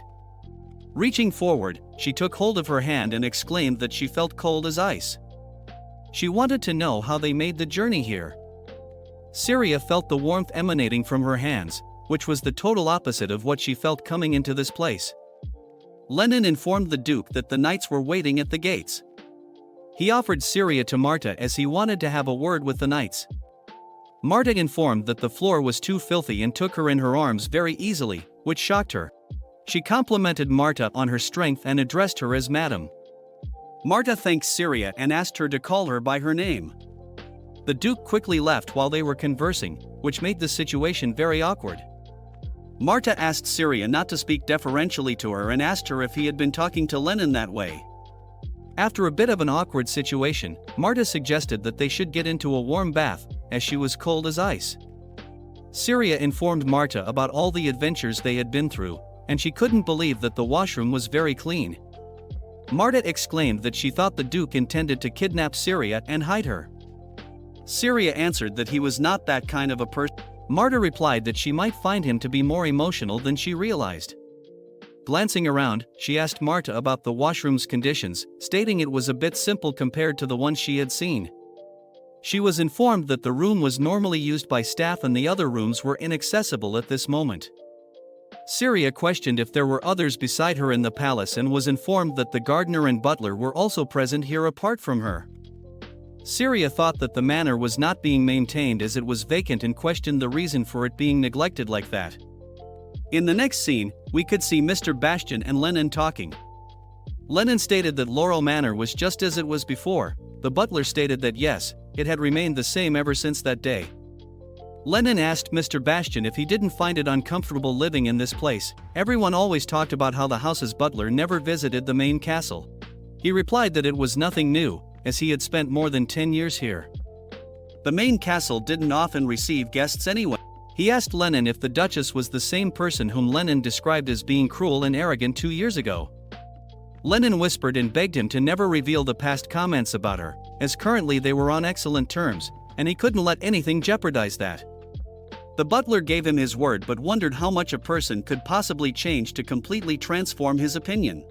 Reaching forward, she took hold of her hand and exclaimed that she felt cold as ice. She wanted to know how they made the journey here. Syria felt the warmth emanating from her hands, which was the total opposite of what she felt coming into this place. Lenin informed the Duke that the knights were waiting at the gates. He offered Syria to Marta as he wanted to have a word with the knights. Marta informed that the floor was too filthy and took her in her arms very easily, which shocked her. She complimented Marta on her strength and addressed her as Madam. Marta thanked Syria and asked her to call her by her name. The Duke quickly left while they were conversing, which made the situation very awkward. Marta asked Syria not to speak deferentially to her and asked her if he had been talking to Lenin that way. After a bit of an awkward situation, Marta suggested that they should get into a warm bath, as she was cold as ice. Syria informed Marta about all the adventures they had been through, and she couldn't believe that the washroom was very clean. Marta exclaimed that she thought the Duke intended to kidnap Syria and hide her. Syria answered that he was not that kind of a person. Marta replied that she might find him to be more emotional than she realized. Glancing around, she asked Marta about the washroom's conditions, stating it was a bit simple compared to the one she had seen. She was informed that the room was normally used by staff and the other rooms were inaccessible at this moment. Syria questioned if there were others beside her in the palace and was informed that the gardener and butler were also present here apart from her. Syria thought that the manor was not being maintained as it was vacant and questioned the reason for it being neglected like that. In the next scene, we could see Mr. Bastian and Lenin talking. Lenin stated that Laurel Manor was just as it was before. The butler stated that yes, it had remained the same ever since that day. Lenin asked Mr. Bastian if he didn't find it uncomfortable living in this place. Everyone always talked about how the house's butler never visited the main castle. He replied that it was nothing new, as he had spent more than 10 years here. The main castle didn't often receive guests anyway. He asked Lenin if the Duchess was the same person whom Lenin described as being cruel and arrogant 2 years ago. Lenin whispered and begged him to never reveal the past comments about her, as currently they were on excellent terms, and he couldn't let anything jeopardize that. The butler gave him his word but wondered how much a person could possibly change to completely transform his opinion.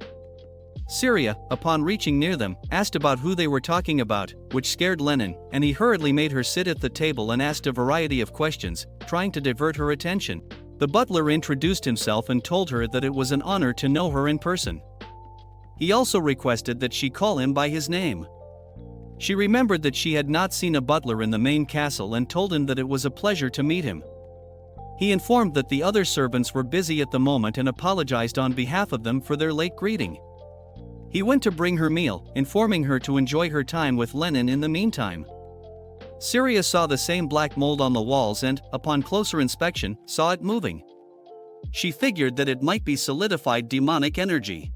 Syria, upon reaching near them, asked about who they were talking about, which scared Lenin, and he hurriedly made her sit at the table and asked a variety of questions, trying to divert her attention. The butler introduced himself and told her that it was an honor to know her in person. He also requested that she call him by his name. She remembered that she had not seen a butler in the main castle and told him that it was a pleasure to meet him. He informed that the other servants were busy at the moment and apologized on behalf of them for their late greeting. He went to bring her meal, informing her to enjoy her time with Lenin in the meantime. Syria saw the same black mold on the walls and, upon closer inspection, saw it moving. She figured that it might be solidified demonic energy.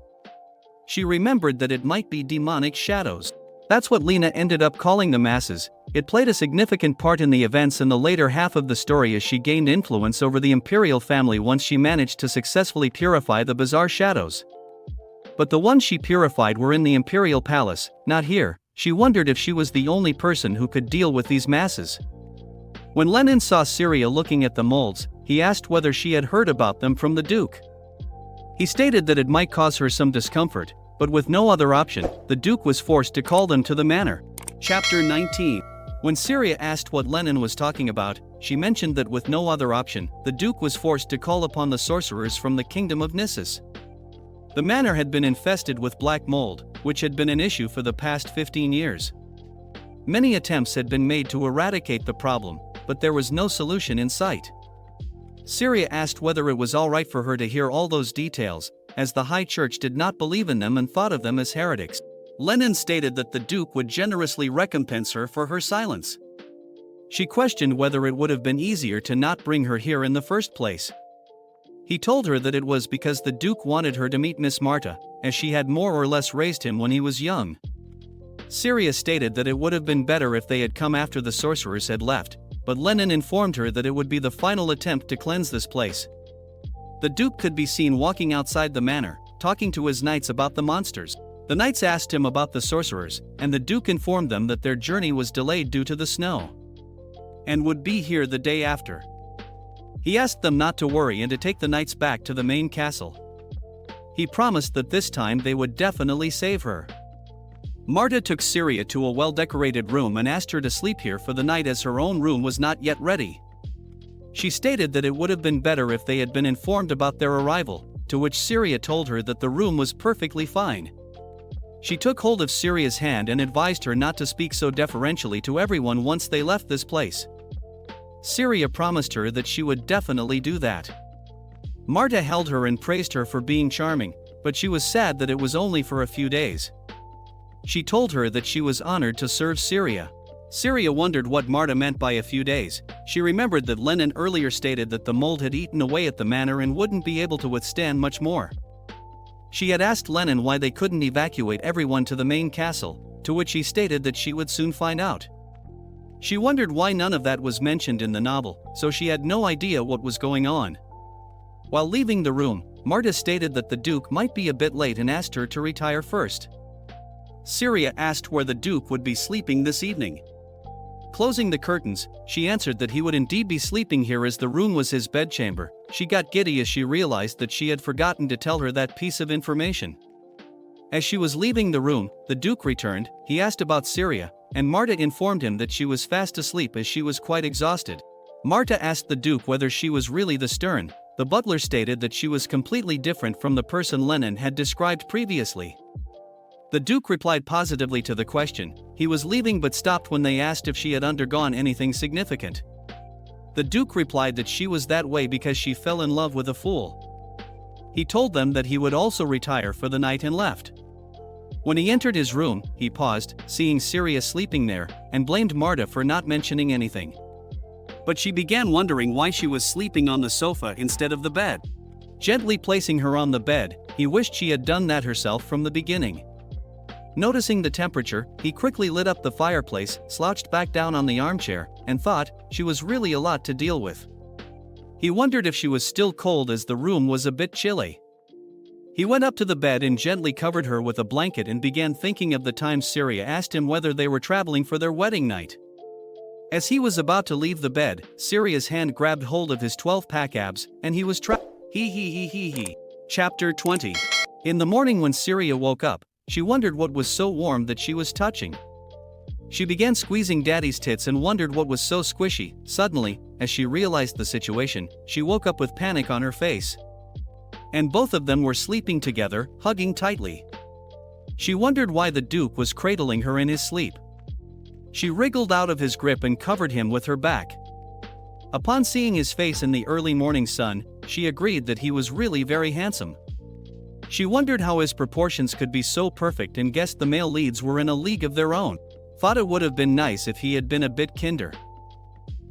She remembered that it might be demonic shadows. That's what Lena ended up calling the masses. It played a significant part in the events in the later half of the story as she gained influence over the imperial family once she managed to successfully purify the bizarre shadows. But the ones she purified were in the imperial palace, not here. She wondered if she was the only person who could deal with these masses. When Lenin saw Syria looking at the molds, he asked whether she had heard about them from the Duke. He stated that it might cause her some discomfort, but with no other option, the Duke was forced to call them to the manor. Chapter 19. When Syria asked what Lenin was talking about, she mentioned that with no other option, the Duke was forced to call upon the sorcerers from the kingdom of Nissus. The manor had been infested with black mold, which had been an issue for the past 15 years. Many attempts had been made to eradicate the problem, but there was no solution in sight. Syria asked whether it was alright for her to hear all those details, as the High Church did not believe in them and thought of them as heretics. Lenin stated that the Duke would generously recompense her for her silence. She questioned whether it would have been easier to not bring her here in the first place. He told her that it was because the Duke wanted her to meet Miss Marta, as she had more or less raised him when he was young. Syria stated that it would have been better if they had come after the sorcerers had left, but Lenin informed her that it would be the final attempt to cleanse this place. The Duke could be seen walking outside the manor, talking to his knights about the monsters. The knights asked him about the sorcerers, and the Duke informed them that their journey was delayed due to the snow, and would be here the day after. He asked them not to worry and to take the knights back to the main castle. He promised that this time they would definitely save her. Marta took Syria to a well-decorated room and asked her to sleep here for the night as her own room was not yet ready. She stated that it would have been better if they had been informed about their arrival, to which Syria told her that the room was perfectly fine. She took hold of Syria's hand and advised her not to speak so deferentially to everyone once they left this place. Syria promised her that she would definitely do that. Marta held her and praised her for being charming, but she was sad that it was only for a few days. She told her that she was honored to serve Syria. Syria wondered what Marta meant by a few days. She remembered that Lenin earlier stated that the mold had eaten away at the manor and wouldn't be able to withstand much more. She had asked Lenin why they couldn't evacuate everyone to the main castle, to which he stated that she would soon find out. She wondered why none of that was mentioned in the novel, so she had no idea what was going on. While leaving the room, Marta stated that the Duke might be a bit late and asked her to retire first. Syria asked where the Duke would be sleeping this evening. Closing the curtains, she answered that he would indeed be sleeping here as the room was his bedchamber. She got giddy as she realized that she had forgotten to tell her that piece of information. As she was leaving the room, the Duke returned. He asked about Syria, and Marta informed him that she was fast asleep as she was quite exhausted. Marta asked the Duke whether she was really the Stern. The butler stated that she was completely different from the person Lenin had described previously. The Duke replied positively to the question. He was leaving but stopped when they asked if she had undergone anything significant. The Duke replied that she was that way because she fell in love with a fool. He told them that he would also retire for the night and left. When he entered his room, he paused, seeing Syria sleeping there, and blamed Marta for not mentioning anything. But she began wondering why she was sleeping on the sofa instead of the bed. Gently placing her on the bed, he wished she had done that herself from the beginning. Noticing the temperature, he quickly lit up the fireplace, slouched back down on the armchair, and thought she was really a lot to deal with. He wondered if she was still cold as the room was a bit chilly. He went up to the bed and gently covered her with a blanket and began thinking of the time Syria asked him whether they were traveling for their wedding night. As he was about to leave the bed, Syria's hand grabbed hold of his 12-pack abs, and he was trapped. Chapter 20. In the morning when Syria woke up, she wondered what was so warm that she was touching. She began squeezing Daddy's tits and wondered what was so squishy. Suddenly, as she realized the situation, she woke up with panic on her face. And both of them were sleeping together, hugging tightly. She wondered why the Duke was cradling her in his sleep. She wriggled out of his grip and covered him with her back. Upon seeing his face in the early morning sun, she agreed that he was really very handsome. She wondered how his proportions could be so perfect and guessed the male leads were in a league of their own. Thought it would have been nice if he had been a bit kinder.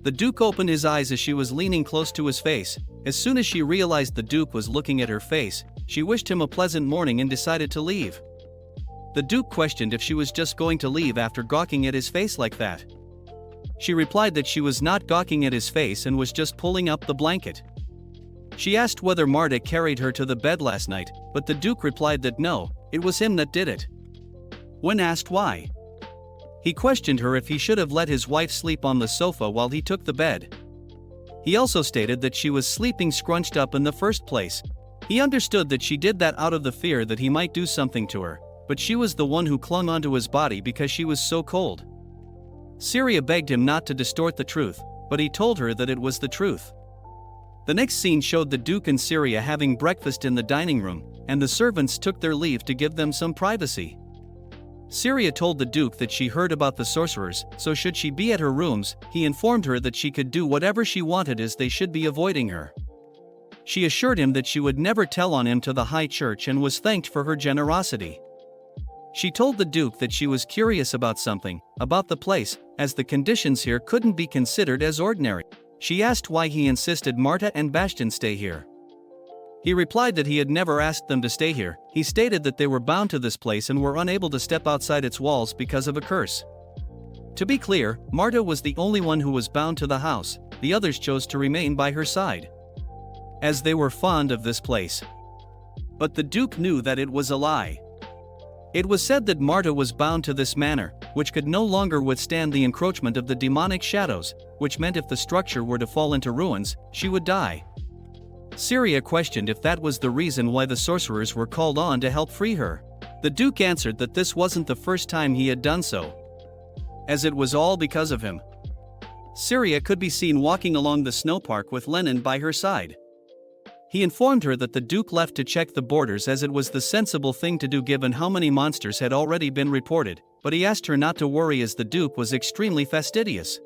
The Duke opened his eyes as she was leaning close to his face. As soon as she realized the Duke was looking at her face, she wished him a pleasant morning and decided to leave. The Duke questioned if she was just going to leave after gawking at his face like that. She replied that she was not gawking at his face and was just pulling up the blanket. She asked whether Marta carried her to the bed last night, but the Duke replied that no, it was him that did it. When asked why, he questioned her if he should have let his wife sleep on the sofa while he took the bed. He also stated that she was sleeping scrunched up in the first place. He understood that she did that out of the fear that he might do something to her, but she was the one who clung onto his body because she was so cold. Syria begged him not to distort the truth, but he told her that it was the truth. The next scene showed the Duke and Syria having breakfast in the dining room, and the servants took their leave to give them some privacy. Syria told the Duke that she heard about the sorcerers, so should she be at her rooms, he informed her that she could do whatever she wanted as they should be avoiding her. She assured him that she would never tell on him to the high church and was thanked for her generosity. She told the Duke that she was curious about something, about the place, as the conditions here couldn't be considered as ordinary. She asked why he insisted Marta and Bastian stay here. He replied that he had never asked them to stay here. He stated that they were bound to this place and were unable to step outside its walls because of a curse. To be clear, Marta was the only one who was bound to the house. The others chose to remain by her side, as they were fond of this place. But the Duke knew that it was a lie. It was said that Marta was bound to this manor, which could no longer withstand the encroachment of the demonic shadows, which meant if the structure were to fall into ruins, she would die. Syria questioned if that was the reason why the sorcerers were called on to help free her. The Duke answered that this wasn't the first time he had done so, as it was all because of him. Syria could be seen walking along the snowpark with Lennon by her side. He informed her that the Duke left to check the borders as it was the sensible thing to do given how many monsters had already been reported, but he asked her not to worry as the Duke was extremely fastidious.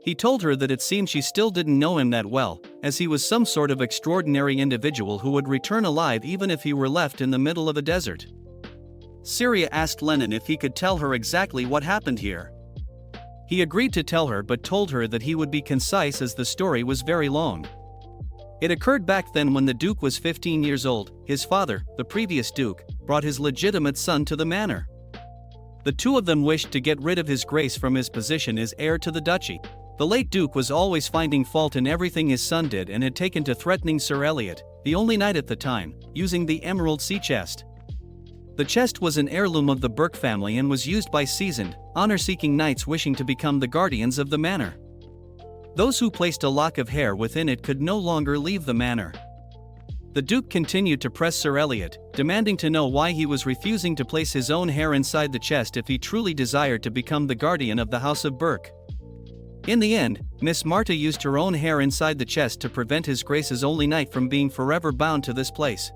He told her that it seemed she still didn't know him that well, as he was some sort of extraordinary individual who would return alive even if he were left in the middle of a desert. Syria asked Lennon if he could tell her exactly what happened here. He agreed to tell her but told her that he would be concise as the story was very long. It occurred back then when the Duke was 15 years old. His father, the previous Duke, brought his legitimate son to the manor. The two of them wished to get rid of his grace from his position as heir to the duchy. The late Duke was always finding fault in everything his son did and had taken to threatening Sir Eliot, the only knight at the time, using the emerald sea chest. The chest was an heirloom of the Burke family and was used by seasoned, honor-seeking knights wishing to become the guardians of the manor. Those who placed a lock of hair within it could no longer leave the manor. The Duke continued to press Sir Eliot, demanding to know why he was refusing to place his own hair inside the chest if he truly desired to become the guardian of the House of Burke. In the end, Miss Marta used her own hair inside the chest to prevent His Grace's only knight from being forever bound to this place.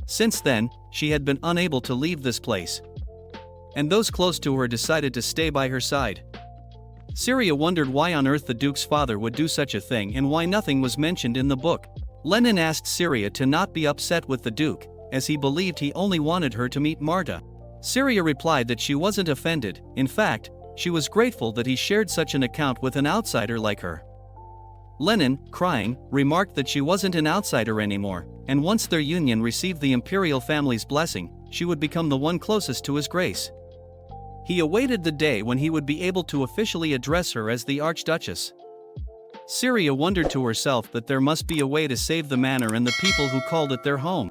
Since then, she had been unable to leave this place, and those close to her decided to stay by her side. Syria wondered why on earth the Duke's father would do such a thing and why nothing was mentioned in the book. Lennon asked Syria to not be upset with the Duke, as he believed he only wanted her to meet Marta. Syria replied that she wasn't offended. In fact, she was grateful that he shared such an account with an outsider like her. Lennon, crying, remarked that she wasn't an outsider anymore, and once their union received the imperial family's blessing, she would become the one closest to His Grace. He awaited the day when he would be able to officially address her as the Archduchess. Syria wondered to herself that there must be a way to save the manor and the people who called it their home.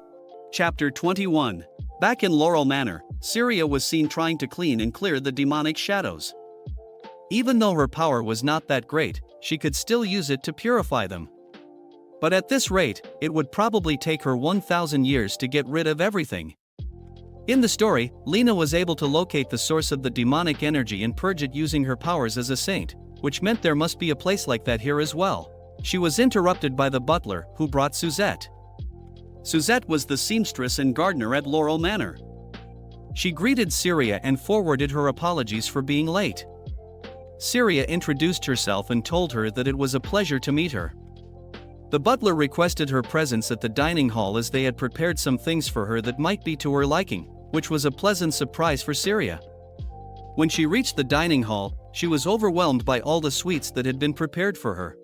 Chapter 21. Back in Laurel Manor, Syria was seen trying to clean and clear the demonic shadows. Even though her power was not that great, she could still use it to purify them. But at this rate, it would probably take her 1,000 years to get rid of everything. In the story, Lena was able to locate the source of the demonic energy and purge it using her powers as a saint, which meant there must be a place like that here as well. She was interrupted by the butler, who brought Suzette. Suzette was the seamstress and gardener at Laurel Manor. She greeted Syria and forwarded her apologies for being late. Syria introduced herself and told her that it was a pleasure to meet her. The butler requested her presence at the dining hall as they had prepared some things for her that might be to her liking, which was a pleasant surprise for Syria. When she reached the dining hall, she was overwhelmed by all the sweets that had been prepared for her.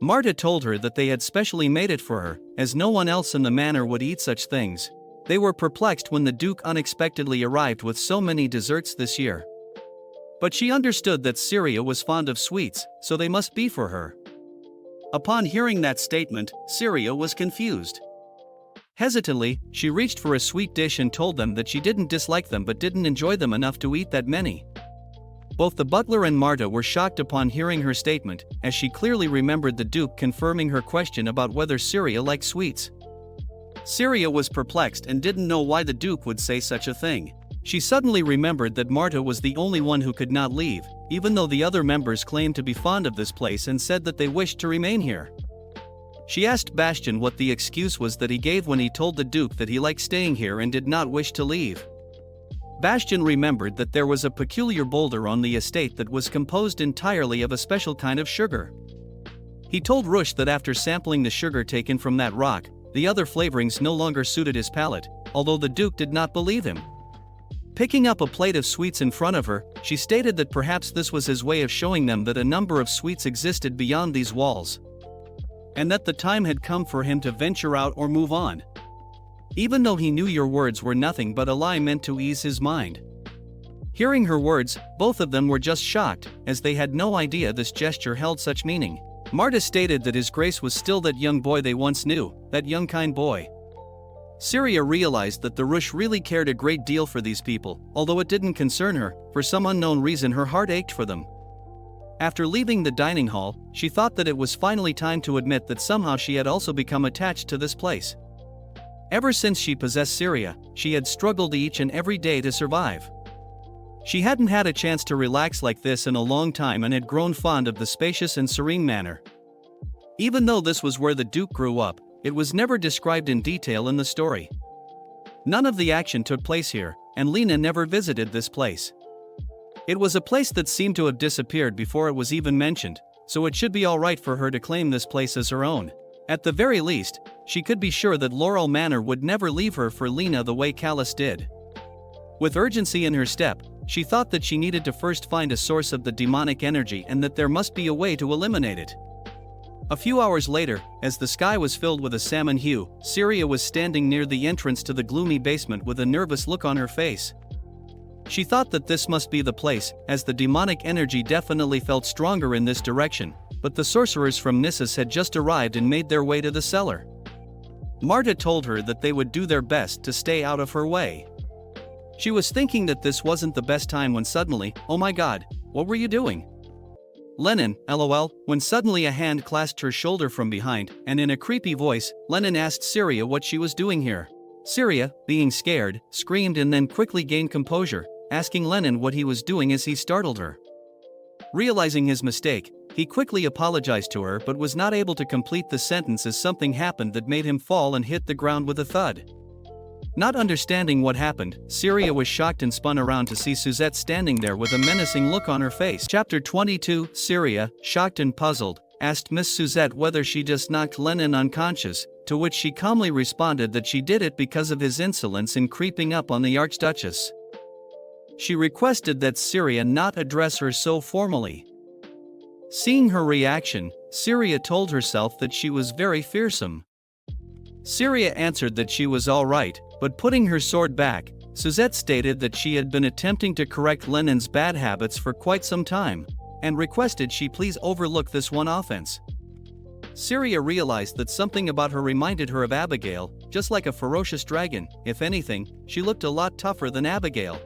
Marta told her that they had specially made it for her, as no one else in the manor would eat such things. They were perplexed when the Duke unexpectedly arrived with so many desserts this year. But she understood that Syria was fond of sweets, so they must be for her. Upon hearing that statement, Syria was confused. Hesitantly, she reached for a sweet dish and told them that she didn't dislike them but didn't enjoy them enough to eat that many. Both the butler and Marta were shocked upon hearing her statement, as she clearly remembered the Duke confirming her question about whether Syria liked sweets. Syria was perplexed and didn't know why the Duke would say such a thing. She suddenly remembered that Marta was the only one who could not leave, even though the other members claimed to be fond of this place and said that they wished to remain here. She asked Bastian what the excuse was that he gave when he told the Duke that he liked staying here and did not wish to leave. Bastian remembered that there was a peculiar boulder on the estate that was composed entirely of a special kind of sugar. He told Rush that after sampling the sugar taken from that rock, the other flavorings no longer suited his palate, although the Duke did not believe him. Picking up a plate of sweets in front of her, she stated that perhaps this was his way of showing them that a number of sweets existed beyond these walls, and that the time had come for him to venture out or move on. Even though he knew your words were nothing but a lie meant to ease his mind. Hearing her words, both of them were just shocked, as they had no idea this gesture held such meaning. Marta stated that His Grace was still that young boy they once knew, that young kind boy. Syria realized that the Rush really cared a great deal for these people, although it didn't concern her. For some unknown reason her heart ached for them. After leaving the dining hall, she thought that it was finally time to admit that somehow she had also become attached to this place. Ever since she possessed Syria, she had struggled each and every day to survive. She hadn't had a chance to relax like this in a long time and had grown fond of the spacious and serene manor. Even though this was where the Duke grew up, it was never described in detail in the story. None of the action took place here, and Lena never visited this place. It was a place that seemed to have disappeared before it was even mentioned, so it should be alright for her to claim this place as her own. At the very least, she could be sure that Laurel Manor would never leave her for Lena the way Callus did. With urgency in her step, she thought that she needed to first find a source of the demonic energy and that there must be a way to eliminate it. A few hours later, as the sky was filled with a salmon hue, Syria was standing near the entrance to the gloomy basement with a nervous look on her face. She thought that this must be the place, as the demonic energy definitely felt stronger in this direction, but the sorcerers from Nissus had just arrived and made their way to the cellar. Marta told her that they would do their best to stay out of her way. She was thinking that this wasn't the best time when suddenly, oh my god, what were you doing? Lennon, lol, when suddenly a hand clasped her shoulder from behind, and in a creepy voice, Lennon asked Syria what she was doing here. Syria, being scared, screamed and then quickly gained composure, asking Lennon what he was doing as he startled her. Realizing his mistake, he quickly apologized to her but was not able to complete the sentence as something happened that made him fall and hit the ground with a thud. Not understanding what happened, Syria was shocked and spun around to see Suzette standing there with a menacing look on her face. Chapter 22, Syria, shocked and puzzled, asked Miss Suzette whether she just knocked Lennon unconscious, to which she calmly responded that she did it because of his insolence in creeping up on the Archduchess. She requested that Syria not address her so formally. Seeing her reaction, Syria told herself that she was very fearsome. Syria answered that she was all right, but putting her sword back, Suzette stated that she had been attempting to correct Lennon's bad habits for quite some time, and requested she please overlook this one offense. Syria realized that something about her reminded her of Abigail, just like a ferocious dragon. If anything, she looked a lot tougher than Abigail.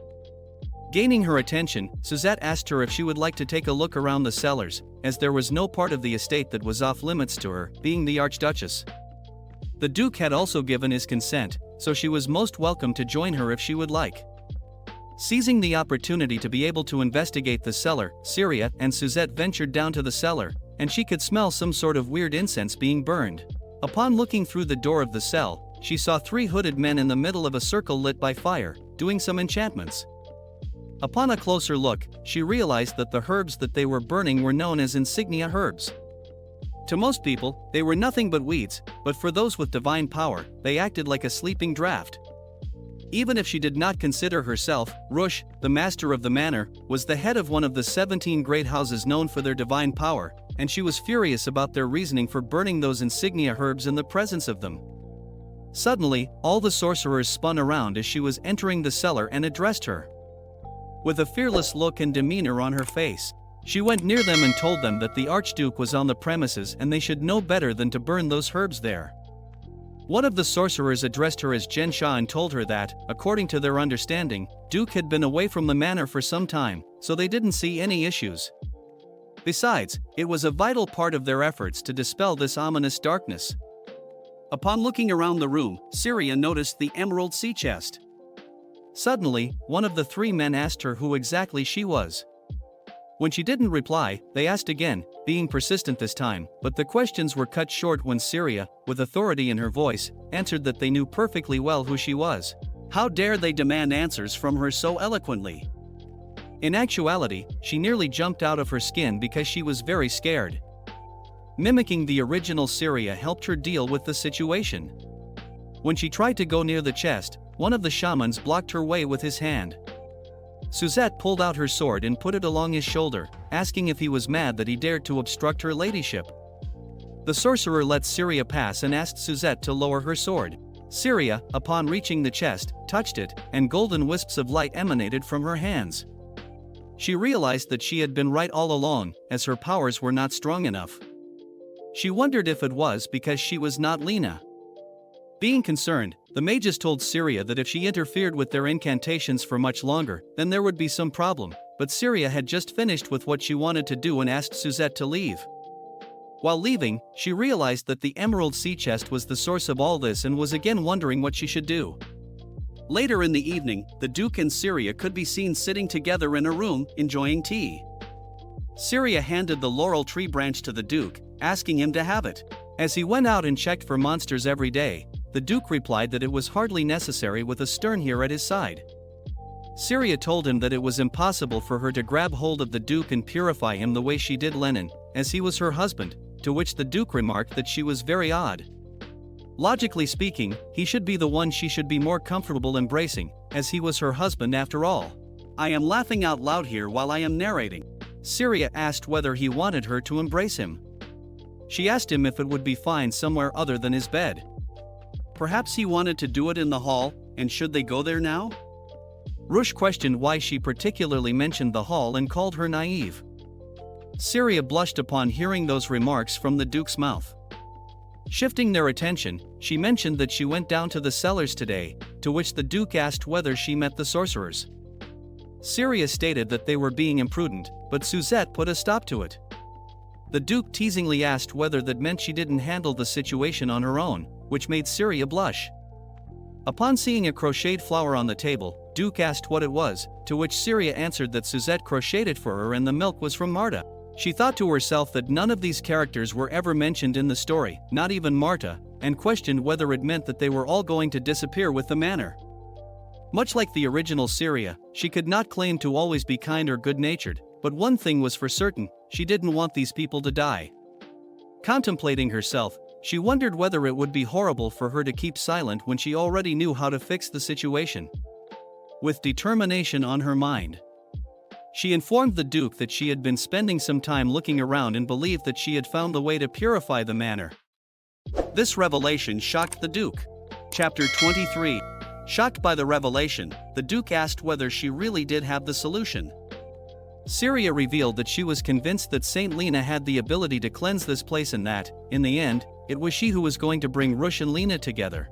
Gaining her attention, Suzette asked her if she would like to take a look around the cellars, as there was no part of the estate that was off limits to her, being the Archduchess. The Duke had also given his consent, so she was most welcome to join her if she would like. Seizing the opportunity to be able to investigate the cellar, Syria and Suzette ventured down to the cellar, and she could smell some sort of weird incense being burned. Upon looking through the door of the cell, she saw 3 hooded men in the middle of a circle lit by fire, doing some enchantments. Upon a closer look, she realized that the herbs that they were burning were known as insignia herbs. To most people, they were nothing but weeds, but for those with divine power, they acted like a sleeping draft. Even if she did not consider herself, Rush, the master of the manor, was the head of one of the 17 great houses known for their divine power, and she was furious about their reasoning for burning those insignia herbs in the presence of them. Suddenly, all the sorcerers spun around as she was entering the cellar and addressed her. With a fearless look and demeanor on her face, she went near them and told them that the Archduke was on the premises and they should know better than to burn those herbs there. One of the sorcerers addressed her as Gensha and told her that, according to their understanding, Duke had been away from the manor for some time, so they didn't see any issues. Besides, it was a vital part of their efforts to dispel this ominous darkness. Upon looking around the room, Syria noticed the emerald sea chest. Suddenly, one of the 3 men asked her who exactly she was. When she didn't reply, they asked again, being persistent this time, but the questions were cut short when Syria, with authority in her voice, answered that they knew perfectly well who she was. How dare they demand answers from her so eloquently? In actuality, she nearly jumped out of her skin because she was very scared. Mimicking the original Syria helped her deal with the situation. When she tried to go near the chest, one of the shamans blocked her way with his hand. Suzette pulled out her sword and put it along his shoulder, asking if he was mad that he dared to obstruct her ladyship. The sorcerer let Syria pass and asked Suzette to lower her sword. Syria, upon reaching the chest, touched it, and golden wisps of light emanated from her hands. She realized that she had been right all along, as her powers were not strong enough. She wondered if it was because she was not Lena. Being concerned, the mages told Syria that if she interfered with their incantations for much longer, then there would be some problem, but Syria had just finished with what she wanted to do and asked Suzette to leave. While leaving, she realized that the emerald sea chest was the source of all this and was again wondering what she should do. Later in the evening, the Duke and Syria could be seen sitting together in a room, enjoying tea. Syria handed the laurel tree branch to the Duke, asking him to have it. As he went out and checked for monsters every day, the Duke replied that it was hardly necessary with a stern here at his side. Syria told him that it was impossible for her to grab hold of the Duke and purify him the way she did Lennon, as he was her husband, to which the Duke remarked that she was very odd. Logically speaking, he should be the one she should be more comfortable embracing, as he was her husband after all. I am laughing out loud here while I am narrating. Syria asked whether he wanted her to embrace him. She asked him if it would be fine somewhere other than his bed. Perhaps he wanted to do it in the hall, and should they go there now? Rush questioned why she particularly mentioned the hall and called her naive. Syria blushed upon hearing those remarks from the Duke's mouth. Shifting their attention, she mentioned that she went down to the cellars today, to which the Duke asked whether she met the sorcerers. Syria stated that they were being imprudent, but Suzette put a stop to it. The Duke teasingly asked whether that meant she didn't handle the situation on her own, which made Syria blush. Upon seeing a crocheted flower on the table, Duke asked what it was, to which Syria answered that Suzette crocheted for her and the milk was from Marta. She thought to herself that none of these characters were ever mentioned in the story, not even Marta, and questioned whether it meant that they were all going to disappear with the manor. Much like the original Syria, she could not claim to always be kind or good-natured, but one thing was for certain, she didn't want these people to die. Contemplating herself, she wondered whether it would be horrible for her to keep silent when she already knew how to fix the situation. With determination on her mind, she informed the Duke that she had been spending some time looking around and believed that she had found the way to purify the manor. This revelation shocked the Duke. Chapter 23. Shocked by the revelation, the Duke asked whether she really did have the solution. Syria revealed that she was convinced that Saint Lena had the ability to cleanse this place and that, in the end, it was she who was going to bring Rush and Lena together.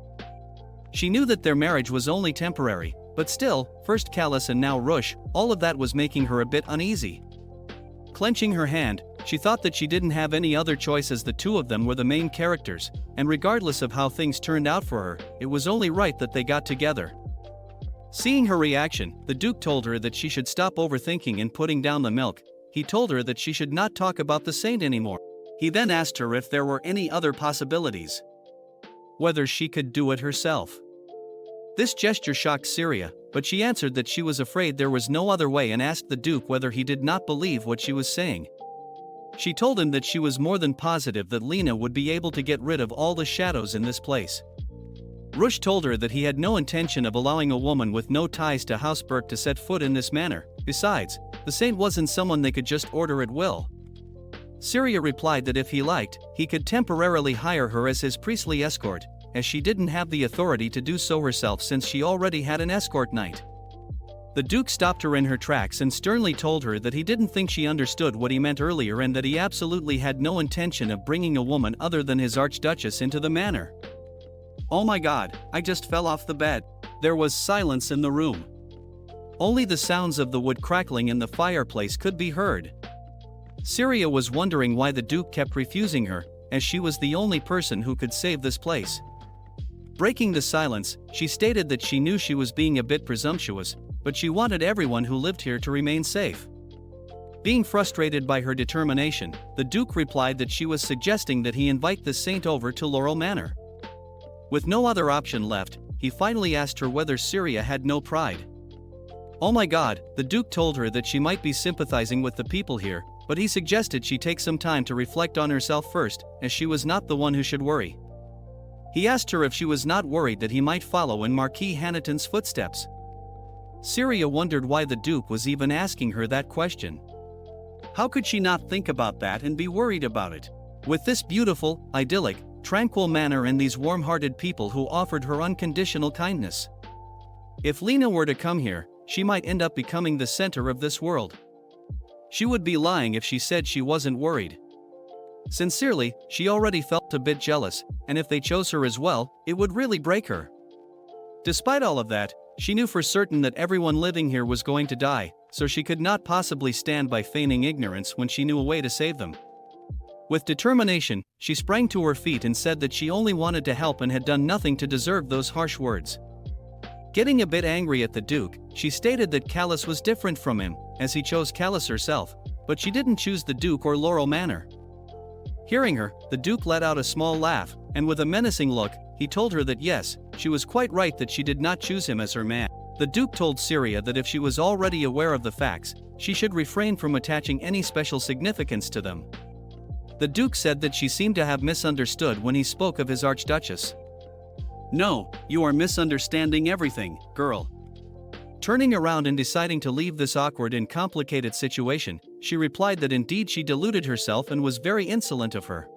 She knew that their marriage was only temporary, but still, first Callus and now Rush, all of that was making her a bit uneasy. Clenching her hand, she thought that she didn't have any other choice as the two of them were the main characters, and regardless of how things turned out for her, it was only right that they got together. Seeing her reaction, the Duke told her that she should stop overthinking and putting down the milk. He told her that she should not talk about the saint anymore. He then asked her if there were any other possibilities. Whether she could do it herself. This gesture shocked Syria, but she answered that she was afraid there was no other way and asked the Duke whether he did not believe what she was saying. She told him that she was more than positive that Lena would be able to get rid of all the shadows in this place. Rush told her that he had no intention of allowing a woman with no ties to Hausberg to set foot in this manor. Besides, the saint wasn't someone they could just order at will. Syria replied that if he liked, he could temporarily hire her as his priestly escort, as she didn't have the authority to do so herself since she already had an escort knight. The Duke stopped her in her tracks and sternly told her that he didn't think she understood what he meant earlier and that he absolutely had no intention of bringing a woman other than his archduchess into the manor. Oh my God, I just fell off the bed. There was silence in the room. Only the sounds of the wood crackling in the fireplace could be heard. Syria was wondering why the Duke kept refusing her, as she was the only person who could save this place. Breaking the silence, she stated that she knew she was being a bit presumptuous, but she wanted everyone who lived here to remain safe. Being frustrated by her determination, the Duke replied that she was suggesting that he invite the saint over to Laurel Manor. With no other option left, he finally asked her whether Syria had no pride. Oh my God, the Duke told her that she might be sympathizing with the people here, but he suggested she take some time to reflect on herself first, as she was not the one who should worry. He asked her if she was not worried that he might follow in Marquis Hannington's footsteps. Syria wondered why the Duke was even asking her that question. How could she not think about that and be worried about it? With this beautiful, idyllic, tranquil manor and these warm-hearted people who offered her unconditional kindness. If Lena were to come here, she might end up becoming the center of this world. She would be lying if she said she wasn't worried. Sincerely, she already felt a bit jealous, and if they chose her as well, it would really break her. Despite all of that, she knew for certain that everyone living here was going to die, so she could not possibly stand by feigning ignorance when she knew a way to save them. With determination, she sprang to her feet and said that she only wanted to help and had done nothing to deserve those harsh words. Getting a bit angry at the Duke, she stated that Callus was different from him, as he chose Callus herself, but she didn't choose the Duke or Laurel Manor. Hearing her, the Duke let out a small laugh, and with a menacing look, he told her that yes, she was quite right that she did not choose him as her man. The Duke told Syria that if she was already aware of the facts, she should refrain from attaching any special significance to them. The Duke said that she seemed to have misunderstood when he spoke of his Archduchess. "No, you are misunderstanding everything, girl." Turning around and deciding to leave this awkward and complicated situation, she replied that indeed she deluded herself and was very insolent of her.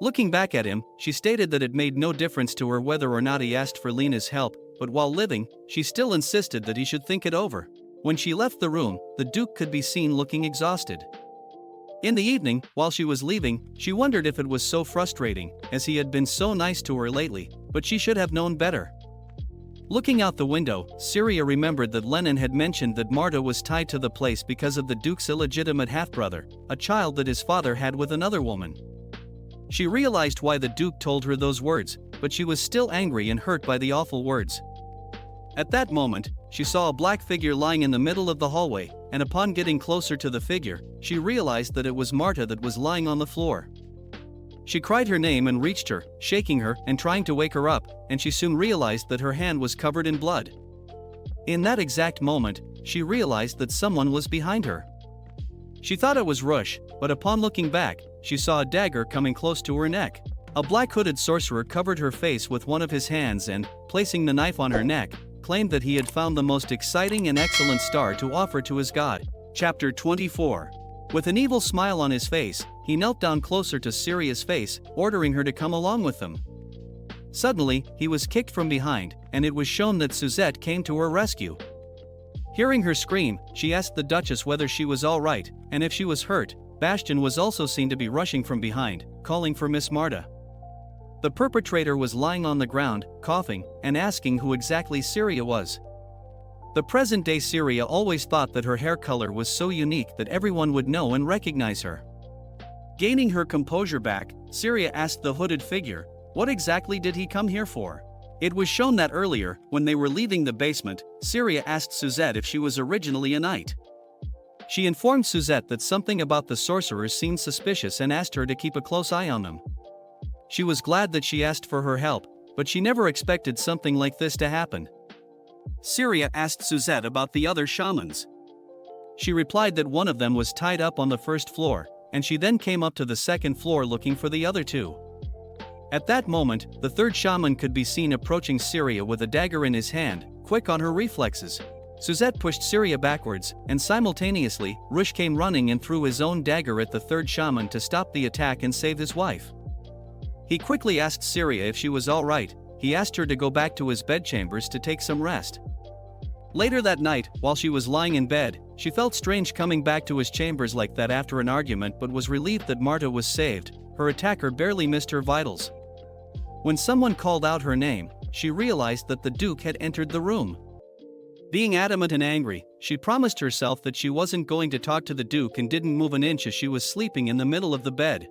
Looking back at him, she stated that it made no difference to her whether or not he asked for Lena's help, but while living, she still insisted that he should think it over. When she left the room, the Duke could be seen looking exhausted. In the evening, while she was leaving, she wondered if it was so frustrating, as he had been so nice to her lately, but she should have known better. Looking out the window, Syria remembered that Lennon had mentioned that Marta was tied to the place because of the Duke's illegitimate half-brother, a child that his father had with another woman. She realized why the Duke told her those words, but she was still angry and hurt by the awful words. At that moment, she saw a black figure lying in the middle of the hallway, and upon getting closer to the figure, she realized that it was Marta that was lying on the floor. She cried her name and reached her, shaking her and trying to wake her up, and she soon realized that her hand was covered in blood. In that exact moment, she realized that someone was behind her. She thought it was Rush, but upon looking back, she saw a dagger coming close to her neck. A black-hooded sorcerer covered her face with one of his hands and, placing the knife on her neck, claimed that he had found the most exciting and excellent star to offer to his god. Chapter 24. With an evil smile on his face, he knelt down closer to Syria's face, ordering her to come along with them. Suddenly, he was kicked from behind, and it was shown that Suzette came to her rescue. Hearing her scream, she asked the Duchess whether she was all right, and if she was hurt. Bastian was also seen to be rushing from behind, calling for Miss Marta. The perpetrator was lying on the ground, coughing, and asking who exactly Syria was. The present-day Syria always thought that her hair color was so unique that everyone would know and recognize her. Gaining her composure back, Syria asked the hooded figure, what exactly did he come here for? It was shown that earlier, when they were leaving the basement, Syria asked Suzette if she was originally a knight. She informed Suzette that something about the sorcerers seemed suspicious and asked her to keep a close eye on them. She was glad that she asked for her help, but she never expected something like this to happen. Syria asked Suzette about the other shamans. She replied that one of them was tied up on the first floor, and she then came up to the second floor looking for the other two. At that moment, the third shaman could be seen approaching Syria with a dagger in his hand, quick on her reflexes. Suzette pushed Syria backwards, and simultaneously, Rush came running and threw his own dagger at the third shaman to stop the attack and save his wife. He quickly asked Syria if she was all right. He asked her to go back to his bedchambers to take some rest. Later that night, while she was lying in bed, she felt strange coming back to his chambers like that after an argument, but was relieved that Marta was saved. Her attacker barely missed her vitals. When someone called out her name, she realized that the Duke had entered the room. Being adamant and angry, she promised herself that she wasn't going to talk to the Duke and didn't move an inch as she was sleeping in the middle of the bed.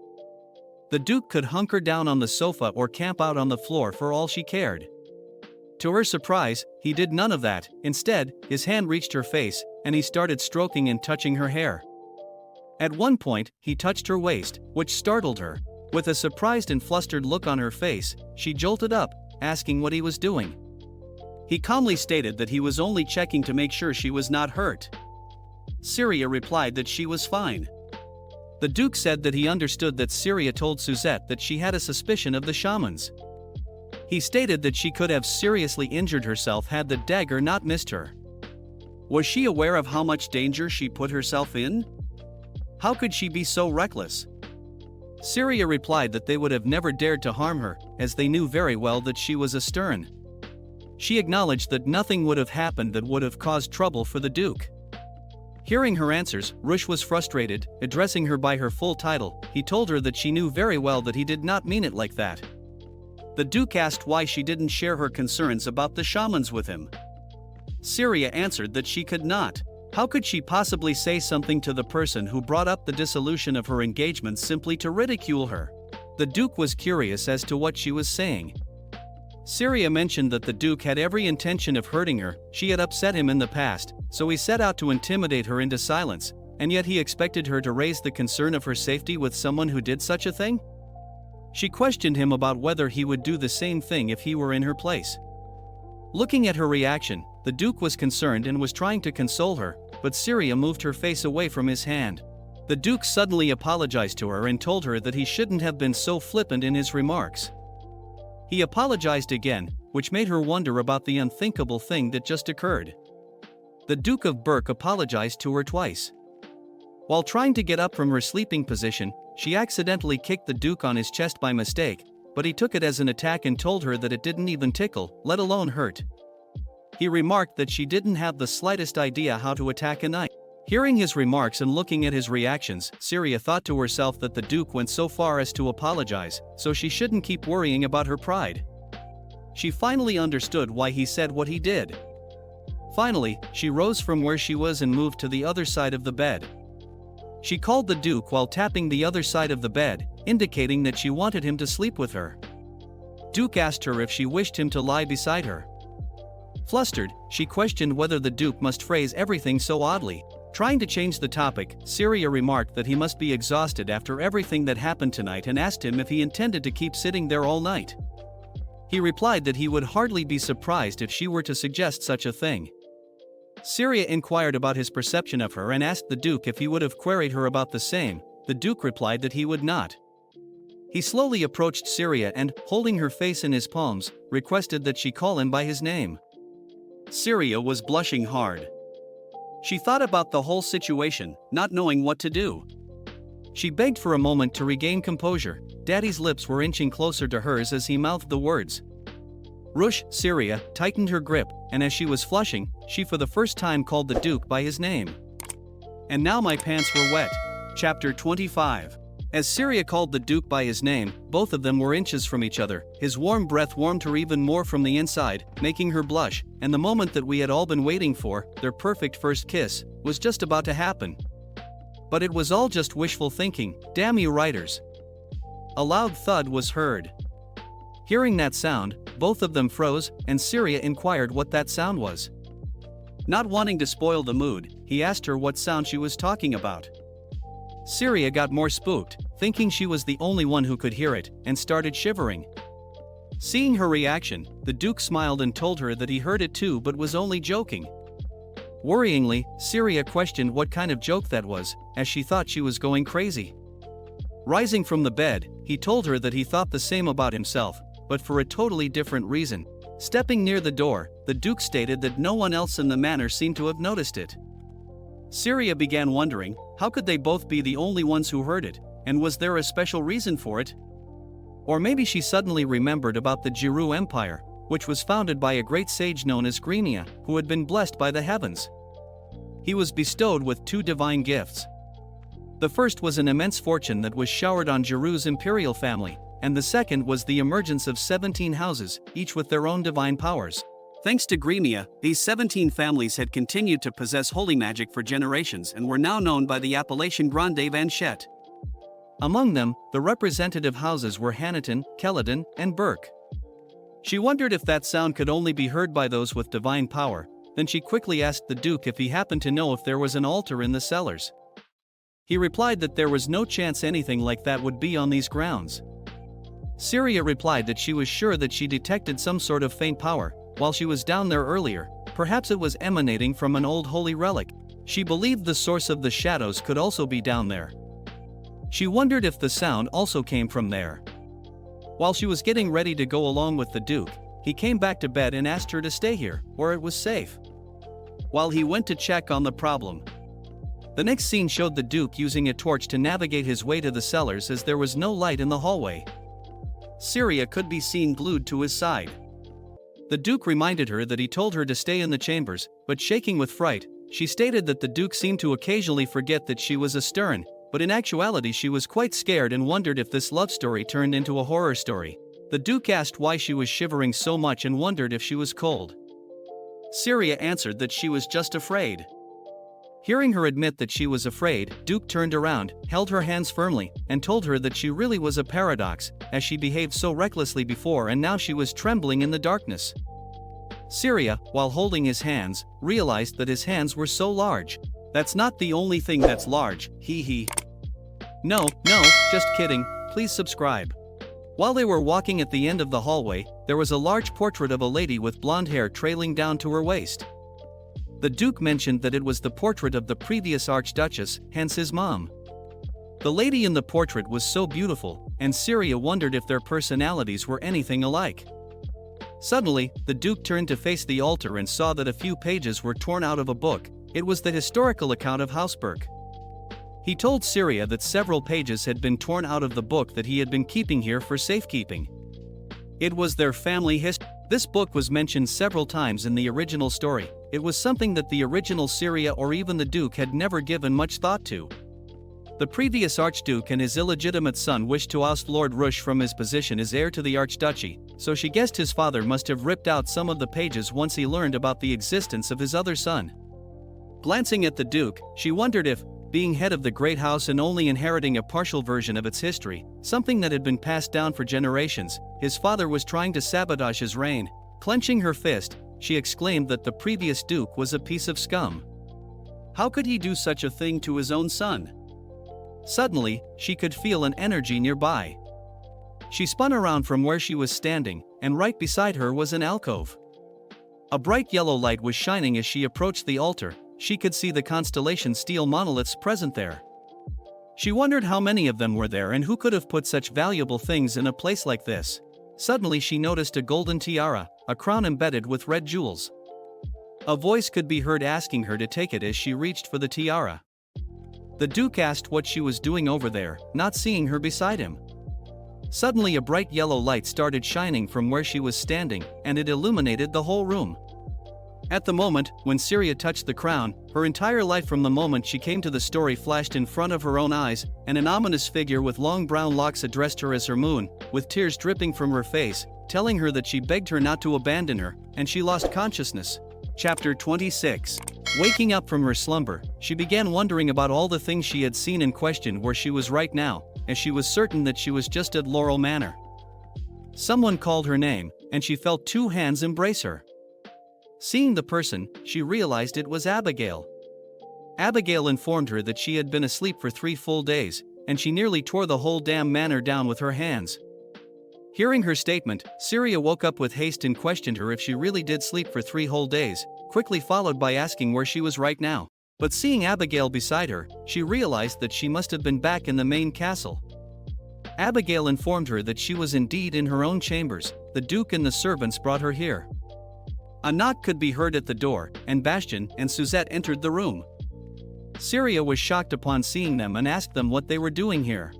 The Duke could hunker down on the sofa or camp out on the floor for all she cared. To her surprise, he did none of that. Instead, his hand reached her face, and he started stroking and touching her hair. At one point, he touched her waist, which startled her. With a surprised and flustered look on her face, she jolted up, asking what he was doing. He calmly stated that he was only checking to make sure she was not hurt. Syria replied that she was fine. The Duke said that he understood that Syria told Suzette that she had a suspicion of the shamans. He stated that she could have seriously injured herself had the dagger not missed her. Was she aware of how much danger she put herself in? How could she be so reckless? Syria replied that they would have never dared to harm her, as they knew very well that she was a stern. She acknowledged that nothing would have happened that would have caused trouble for the Duke. Hearing her answers, Rush was frustrated. Addressing her by her full title, he told her that she knew very well that he did not mean it like that. The Duke asked why she didn't share her concerns about the shamans with him. Syria answered that she could not. How could she possibly say something to the person who brought up the dissolution of her engagement simply to ridicule her? The Duke was curious as to what she was saying. Syria mentioned that the Duke had every intention of hurting her. She had upset him in the past, so he set out to intimidate her into silence, and yet he expected her to raise the concern of her safety with someone who did such a thing? She questioned him about whether he would do the same thing if he were in her place. Looking at her reaction, the Duke was concerned and was trying to console her, but Syria moved her face away from his hand. The Duke suddenly apologized to her and told her that he shouldn't have been so flippant in his remarks. He apologized again, which made her wonder about the unthinkable thing that just occurred. The Duke of Berk apologized to her twice. While trying to get up from her sleeping position, she accidentally kicked the Duke on his chest by mistake, but he took it as an attack and told her that it didn't even tickle, let alone hurt. He remarked that she didn't have the slightest idea how to attack a knight. Hearing his remarks and looking at his reactions, Syria thought to herself that the Duke went so far as to apologize, so she shouldn't keep worrying about her pride. She finally understood why he said what he did. Finally, she rose from where she was and moved to the other side of the bed. She called the Duke while tapping the other side of the bed, indicating that she wanted him to sleep with her. Duke asked her if she wished him to lie beside her. Flustered, she questioned whether the Duke must phrase everything so oddly. Trying to change the topic, Syria remarked that he must be exhausted after everything that happened tonight and asked him if he intended to keep sitting there all night. He replied that he would hardly be surprised if she were to suggest such a thing. Syria inquired about his perception of her and asked the Duke if he would have queried her about the same. The Duke replied that he would not. He slowly approached Syria and, holding her face in his palms, requested that she call him by his name. Syria was blushing hard. She thought about the whole situation, not knowing what to do. She begged for a moment to regain composure. Daddy's lips were inching closer to hers as he mouthed the words. Rush. Syria tightened her grip, and as she was flushing, she for the first time called the Duke by his name. And now my pants were wet. Chapter 25. As Syria called the Duke by his name, both of them were inches from each other. His warm breath warmed her even more from the inside, making her blush, and the moment that we had all been waiting for, their perfect first kiss, was just about to happen. But it was all just wishful thinking, damn you writers. A loud thud was heard. Hearing that sound, both of them froze, and Syria inquired what that sound was. Not wanting to spoil the mood, he asked her what sound she was talking about. Syria got more spooked, thinking she was the only one who could hear it, and started shivering. Seeing her reaction, the Duke smiled and told her that he heard it too but was only joking. Worryingly, Syria questioned what kind of joke that was, as she thought she was going crazy. Rising from the bed, he told her that he thought the same about himself, but for a totally different reason. Stepping near the door, the Duke stated that no one else in the manor seemed to have noticed it. Syria began wondering, how could they both be the only ones who heard it, and was there a special reason for it? Or maybe she suddenly remembered about the Jiru Empire, which was founded by a great sage known as Gremia, who had been blessed by the heavens. He was bestowed with 2 divine gifts. The first was an immense fortune that was showered on Jiru's imperial family, and the second was the emergence of 17 houses, each with their own divine powers. Thanks to Gremia, these 17 families had continued to possess holy magic for generations and were now known by the appellation Grande Vanchet. Among them, the representative houses were Hanaton, Keladon, and Berk. She wondered if that sound could only be heard by those with divine power. Then she quickly asked the Duke if he happened to know if there was an altar in the cellars. He replied that there was no chance anything like that would be on these grounds. Syria replied that she was sure that she detected some sort of faint power while she was down there earlier. Perhaps it was emanating from an old holy relic. She believed the source of the shadows could also be down there. She wondered if the sound also came from there. While she was getting ready to go along with the Duke, he came back to bed and asked her to stay here, where it was safe, while he went to check on the problem. The next scene showed the Duke using a torch to navigate his way to the cellars as there was no light in the hallway. Syria could be seen glued to his side. The Duke reminded her that he told her to stay in the chambers, but shaking with fright, she stated that the Duke seemed to occasionally forget that she was a Stern, but in actuality she was quite scared and wondered if this love story turned into a horror story. The Duke asked why she was shivering so much and wondered if she was cold. Syria answered that she was just afraid. Hearing her admit that she was afraid, Duke turned around, held her hands firmly, and told her that she really was a paradox, as she behaved so recklessly before and now she was trembling in the darkness. Syria, while holding his hands, realized that his hands were so large. That's not the only thing that's large, hee. No, just kidding, please subscribe. While they were walking at the end of the hallway, there was a large portrait of a lady with blonde hair trailing down to her waist. The Duke mentioned that it was the portrait of the previous Archduchess, hence his mom. The lady in the portrait was so beautiful, and Syria wondered if their personalities were anything alike. Suddenly, the Duke turned to face the altar and saw that a few pages were torn out of a book. It was the historical account of Habsburg. He told Syria that several pages had been torn out of the book that he had been keeping here for safekeeping. It was their family history. This book was mentioned several times in the original story. It was something that the original Syria or even the Duke had never given much thought to. The previous Archduke and his illegitimate son wished to oust Lord Rush from his position as heir to the Archduchy, so she guessed his father must have ripped out some of the pages once he learned about the existence of his other son. Glancing at the Duke, she wondered if, being head of the great house and only inheriting a partial version of its history, something that had been passed down for generations, his father was trying to sabotage his reign. Clenching her fist, she exclaimed that the previous Duke was a piece of scum. How could he do such a thing to his own son? Suddenly, she could feel an energy nearby. She spun around from where she was standing, and right beside her was an alcove. A bright yellow light was shining as she approached the altar. She could see the constellation steel monoliths present there. She wondered how many of them were there and who could have put such valuable things in a place like this. Suddenly she noticed a golden tiara, a crown embedded with red jewels. A voice could be heard asking her to take it as she reached for the tiara. The Duke asked what she was doing over there, not seeing her beside him. Suddenly a bright yellow light started shining from where she was standing, and it illuminated the whole room. At the moment, when Syria touched the crown, her entire life from the moment she came to the story flashed in front of her own eyes, and an ominous figure with long brown locks addressed her as her moon, with tears dripping from her face, telling her that she begged her not to abandon her, and she lost consciousness. Chapter 26. Waking up from her slumber, she began wondering about all the things she had seen and questioned where she was right now, as she was certain that she was just at Laurel Manor. Someone called her name, and she felt two hands embrace her. Seeing the person, she realized it was Abigail. Abigail informed her that she had been asleep for 3 full days, and she nearly tore the whole damn manor down with her hands. Hearing her statement, Syria woke up with haste and questioned her if she really did sleep for 3 whole days, quickly followed by asking where she was right now. But seeing Abigail beside her, she realized that she must have been back in the main castle. Abigail informed her that she was indeed in her own chambers. The Duke and the servants brought her here. A knock could be heard at the door, and Bastian and Suzette entered the room. Syria was shocked upon seeing them and asked them what they were doing here.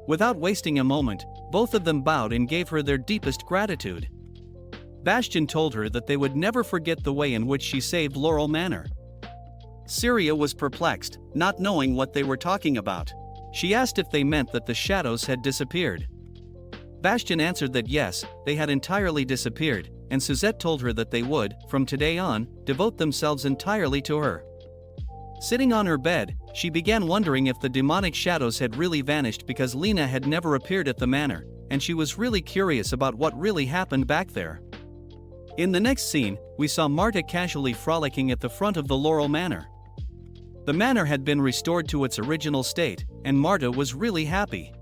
Without wasting a moment, both of them bowed and gave her their deepest gratitude. Bastian told her that they would never forget the way in which she saved Laurel Manor. Syria was perplexed, not knowing what they were talking about. She asked if they meant that the shadows had disappeared. Bastian answered that yes, they had entirely disappeared, and Suzette told her that they would, from today on, devote themselves entirely to her. Sitting on her bed, she began wondering if the demonic shadows had really vanished because Lena had never appeared at the manor, and she was really curious about what really happened back there. In the next scene, we saw Marta casually frolicking at the front of the Laurel Manor. The manor had been restored to its original state, and Marta was really happy.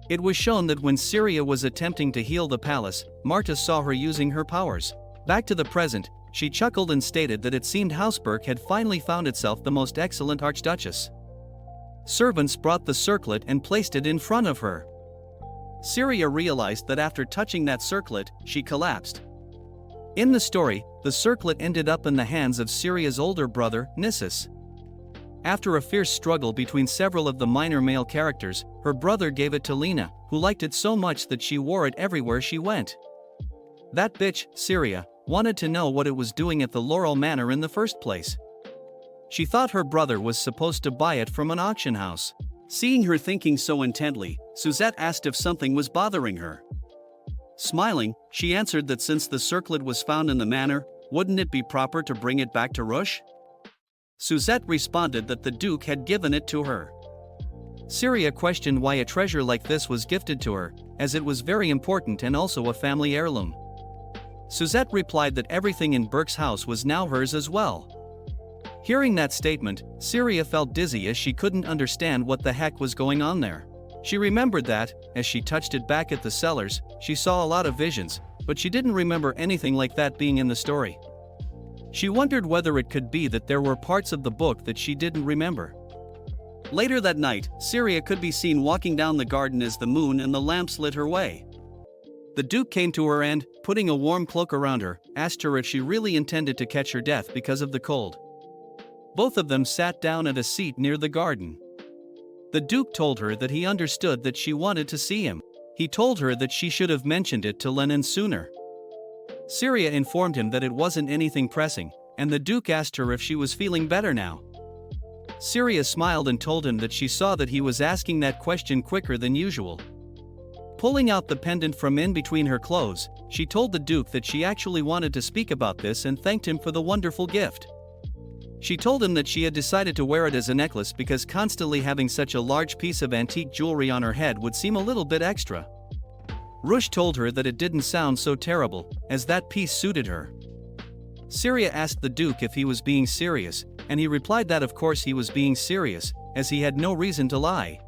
It was shown that when Syria was attempting to heal the palace, Marta saw her using her powers. Back to the present, she chuckled and stated that it seemed Habsburg had finally found itself the most excellent archduchess. Servants brought the circlet and placed it in front of her. Syria realized that after touching that circlet, she collapsed. In the story, the circlet ended up in the hands of Syria's older brother, Nissus. After a fierce struggle between several of the minor male characters, her brother gave it to Lena, who liked it so much that she wore it everywhere she went. That bitch, Syria, wanted to know what it was doing at the Laurel Manor in the first place. She thought her brother was supposed to buy it from an auction house. Seeing her thinking so intently, Suzette asked if something was bothering her. Smiling, she answered that since the circlet was found in the manor, wouldn't it be proper to bring it back to Rush? Suzette responded that the Duke had given it to her. Syria questioned why a treasure like this was gifted to her, as it was very important and also a family heirloom. Suzette replied that everything in Burke's house was now hers as well. Hearing that statement, Syria felt dizzy as she couldn't understand what the heck was going on there. She remembered that, as she touched it back at the cellars, she saw a lot of visions, but she didn't remember anything like that being in the story. She wondered whether it could be that there were parts of the book that she didn't remember. Later that night, Syria could be seen walking down the garden as the moon and the lamps lit her way. The Duke came to her and, putting a warm cloak around her, asked her if she really intended to catch her death because of the cold. Both of them sat down at a seat near the garden. The Duke told her that he understood that she wanted to see him. He told her that she should have mentioned it to Lennon sooner. Syria informed him that it wasn't anything pressing, and the Duke asked her if she was feeling better now. Syria smiled and told him that she saw that he was asking that question quicker than usual. Pulling out the pendant from in between her clothes, she told the Duke that she actually wanted to speak about this and thanked him for the wonderful gift. She told him that she had decided to wear it as a necklace because constantly having such a large piece of antique jewelry on her head would seem a little bit extra. Rush told her that it didn't sound so terrible, as that piece suited her. Syria asked the Duke if he was being serious, and he replied that of course he was being serious, as he had no reason to lie.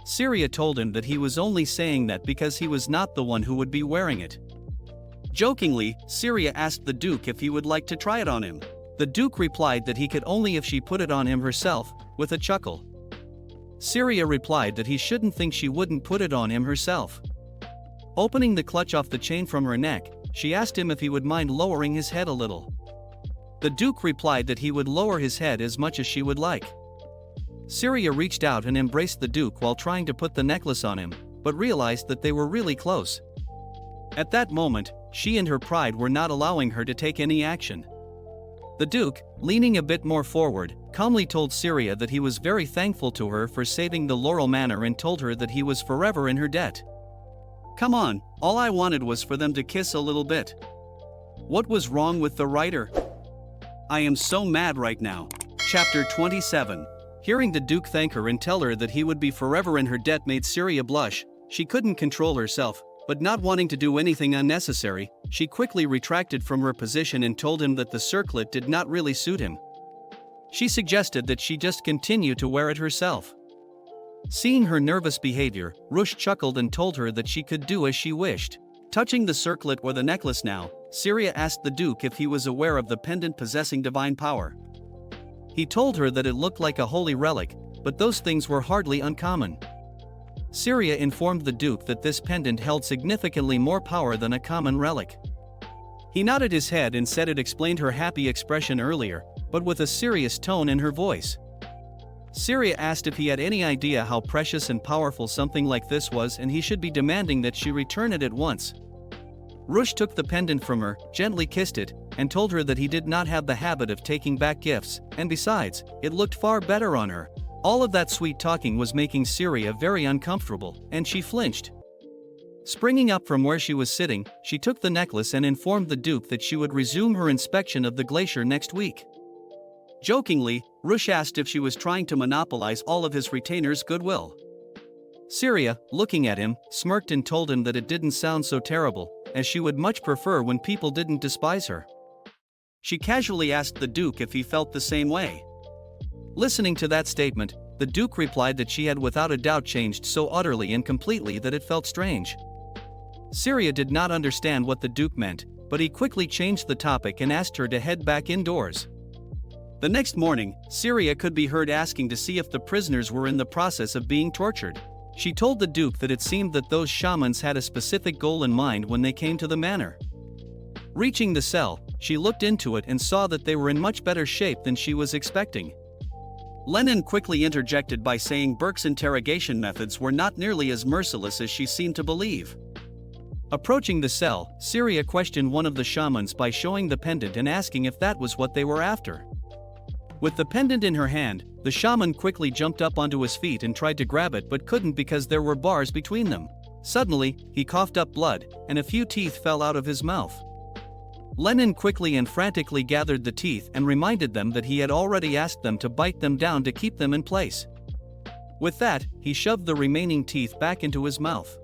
Syria told him that he was only saying that because he was not the one who would be wearing it. Jokingly, Syria asked the Duke if he would like to try it on him. The Duke replied that he could only if she put it on him herself, with a chuckle. Syria replied that he shouldn't think she wouldn't put it on him herself. Opening the clutch off the chain from her neck, she asked him if he would mind lowering his head a little. The Duke replied that he would lower his head as much as she would like. Syria reached out and embraced the Duke while trying to put the necklace on him, but realized that they were really close. At that moment, she and her pride were not allowing her to take any action. The Duke, leaning a bit more forward, calmly told Syria that he was very thankful to her for saving the Laurel Manor and told her that he was forever in her debt. Come on, all I wanted was for them to kiss a little bit. What was wrong with the writer? I am so mad right now. Chapter 27. Hearing the Duke thank her and tell her that he would be forever in her debt made Syria blush. She couldn't control herself, but not wanting to do anything unnecessary, she quickly retracted from her position and told him that the circlet did not really suit him. She suggested that she just continue to wear it herself. Seeing her nervous behavior, Rush chuckled and told her that she could do as she wished. Touching the circlet or the necklace now, Syria asked the Duke if he was aware of the pendant possessing divine power. He told her that it looked like a holy relic, but those things were hardly uncommon. Syria informed the Duke that this pendant held significantly more power than a common relic. He nodded his head and said it explained her happy expression earlier, but with a serious tone in her voice. Syria asked if he had any idea how precious and powerful something like this was, and he should be demanding that she return it at once. Rush took the pendant from her, gently kissed it, and told her that he did not have the habit of taking back gifts, and besides, it looked far better on her. All of that sweet talking was making Syria very uncomfortable, and she flinched. Springing up from where she was sitting, she took the necklace and informed the Duke that she would resume her inspection of the glacier next week. Jokingly, Rush asked if she was trying to monopolize all of his retainers' goodwill. Syria, looking at him, smirked and told him that it didn't sound so terrible, as she would much prefer when people didn't despise her. She casually asked the Duke if he felt the same way. Listening to that statement, the Duke replied that she had without a doubt changed so utterly and completely that it felt strange. Syria did not understand what the Duke meant, but he quickly changed the topic and asked her to head back indoors. The next morning, Syria could be heard asking to see if the prisoners were in the process of being tortured. She told the Duke that it seemed that those shamans had a specific goal in mind when they came to the manor. Reaching the cell, she looked into it and saw that they were in much better shape than she was expecting. Lennon quickly interjected by saying Burke's interrogation methods were not nearly as merciless as she seemed to believe. Approaching the cell, Syria questioned one of the shamans by showing the pendant and asking if that was what they were after. With the pendant in her hand, the shaman quickly jumped up onto his feet and tried to grab it but couldn't because there were bars between them. Suddenly, he coughed up blood, and a few teeth fell out of his mouth. Lennon quickly and frantically gathered the teeth and reminded them that he had already asked them to bite them down to keep them in place. With that, he shoved the remaining teeth back into his mouth.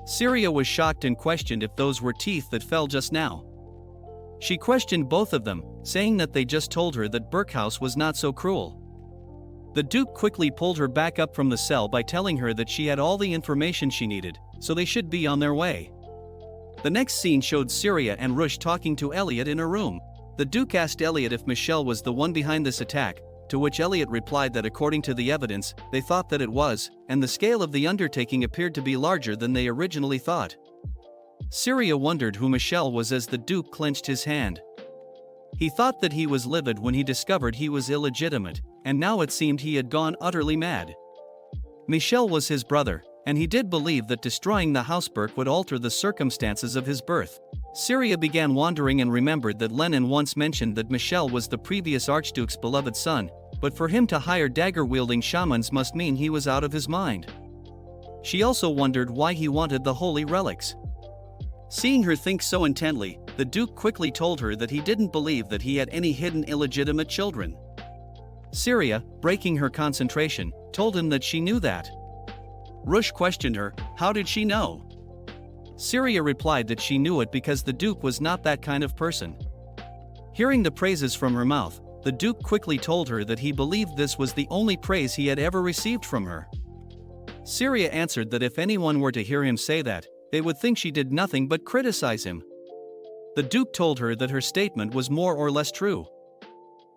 Syria was shocked and questioned if those were teeth that fell just now. She questioned both of them, saying that they just told her that Burkhouse was not so cruel. The Duke quickly pulled her back up from the cell by telling her that she had all the information she needed, so they should be on their way. The next scene showed Syria and Rush talking to Elliot in a room. The Duke asked Elliot if Michelle was the one behind this attack, to which Elliot replied that according to the evidence, they thought that it was, and the scale of the undertaking appeared to be larger than they originally thought. Syria wondered who Michelle was as the Duke clenched his hand. He thought that he was livid when he discovered he was illegitimate, and now it seemed he had gone utterly mad. Michelle was his brother, and he did believe that destroying the house Burke would alter the circumstances of his birth. Syria began wondering and remembered that Lennon once mentioned that Michelle was the previous Archduke's beloved son, but for him to hire dagger-wielding shamans must mean he was out of his mind. She also wondered why he wanted the holy relics. Seeing her think so intently, the Duke quickly told her that he didn't believe that he had any hidden illegitimate children. Syria, breaking her concentration, told him that she knew that. Rush questioned her, how did she know? Syria replied that she knew it because the Duke was not that kind of person. Hearing the praises from her mouth, the Duke quickly told her that he believed this was the only praise he had ever received from her. Syria answered that if anyone were to hear him say that, they would think she did nothing but criticize him. The Duke told her that her statement was more or less true.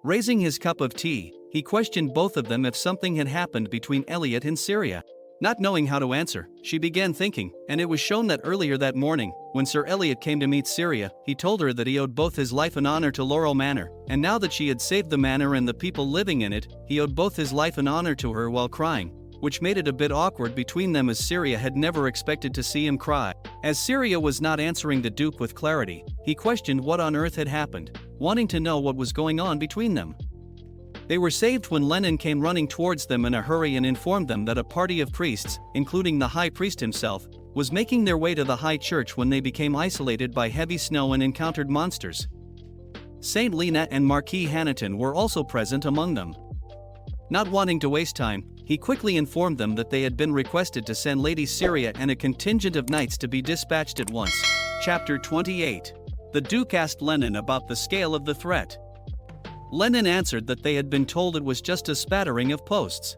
Raising his cup of tea, he questioned both of them if something had happened between Elliot and Syria. Not knowing how to answer, she began thinking, and it was shown that earlier that morning, when Sir Elliot came to meet Syria, he told her that he owed both his life and honor to Laurel Manor, and now that she had saved the manor and the people living in it, he owed both his life and honor to her while crying, which made it a bit awkward between them as Syria had never expected to see him cry. As Syria was not answering the Duke with clarity, he questioned what on earth had happened, wanting to know what was going on between them. They were saved when Lennon came running towards them in a hurry and informed them that a party of priests, including the High Priest himself, was making their way to the High Church when they became isolated by heavy snow and encountered monsters. Saint Lena and Marquis Hannington were also present among them. Not wanting to waste time, he quickly informed them that they had been requested to send Lady Syria and a contingent of knights to be dispatched at once. Chapter 28. The Duke asked Lennon about the scale of the threat. Lennon answered that they had been told it was just a spattering of posts.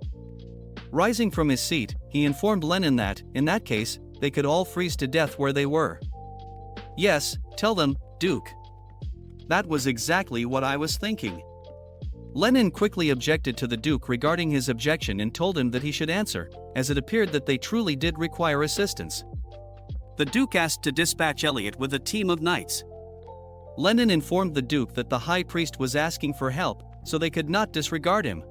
Rising from his seat, he informed Lennon that, in that case, they could all freeze to death where they were. Yes, tell them, Duke. That was exactly what I was thinking. Lennon quickly objected to the Duke regarding his objection and told him that he should answer, as it appeared that they truly did require assistance. The Duke asked to dispatch Elliot with a team of knights. Lennon informed the Duke that the High Priest was asking for help, so they could not disregard him.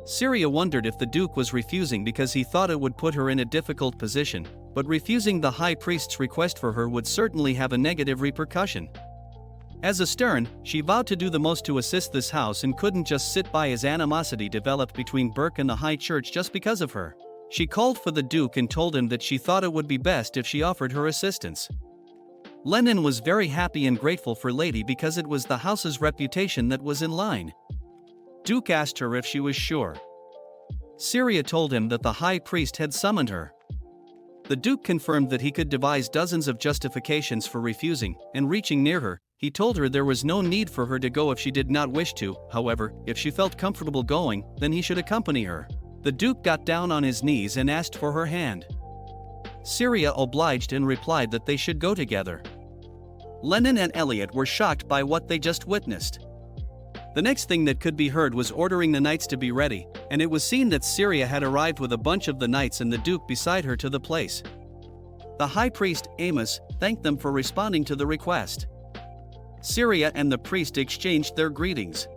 Syria wondered if the Duke was refusing because he thought it would put her in a difficult position, but refusing the High Priest's request for her would certainly have a negative repercussion. As a Stern, she vowed to do the most to assist this house and couldn't just sit by as animosity developed between Burke and the High Church just because of her. She called for the Duke and told him that she thought it would be best if she offered her assistance. Lennon was very happy and grateful for Lady because it was the house's reputation that was in line. Duke asked her if she was sure. Syria told him that the High Priest had summoned her. The Duke confirmed that he could devise dozens of justifications for refusing, and reaching near her, he told her there was no need for her to go if she did not wish to. However, if she felt comfortable going, then he should accompany her. The Duke got down on his knees and asked for her hand. Syria obliged and replied that they should go together. Lennon and Elliot were shocked by what they just witnessed. The next thing that could be heard was ordering the knights to be ready, and it was seen that Syria had arrived with a bunch of the knights and the Duke beside her to the place. The High Priest, Amos, thanked them for responding to the request. Syria and the priest exchanged their greetings.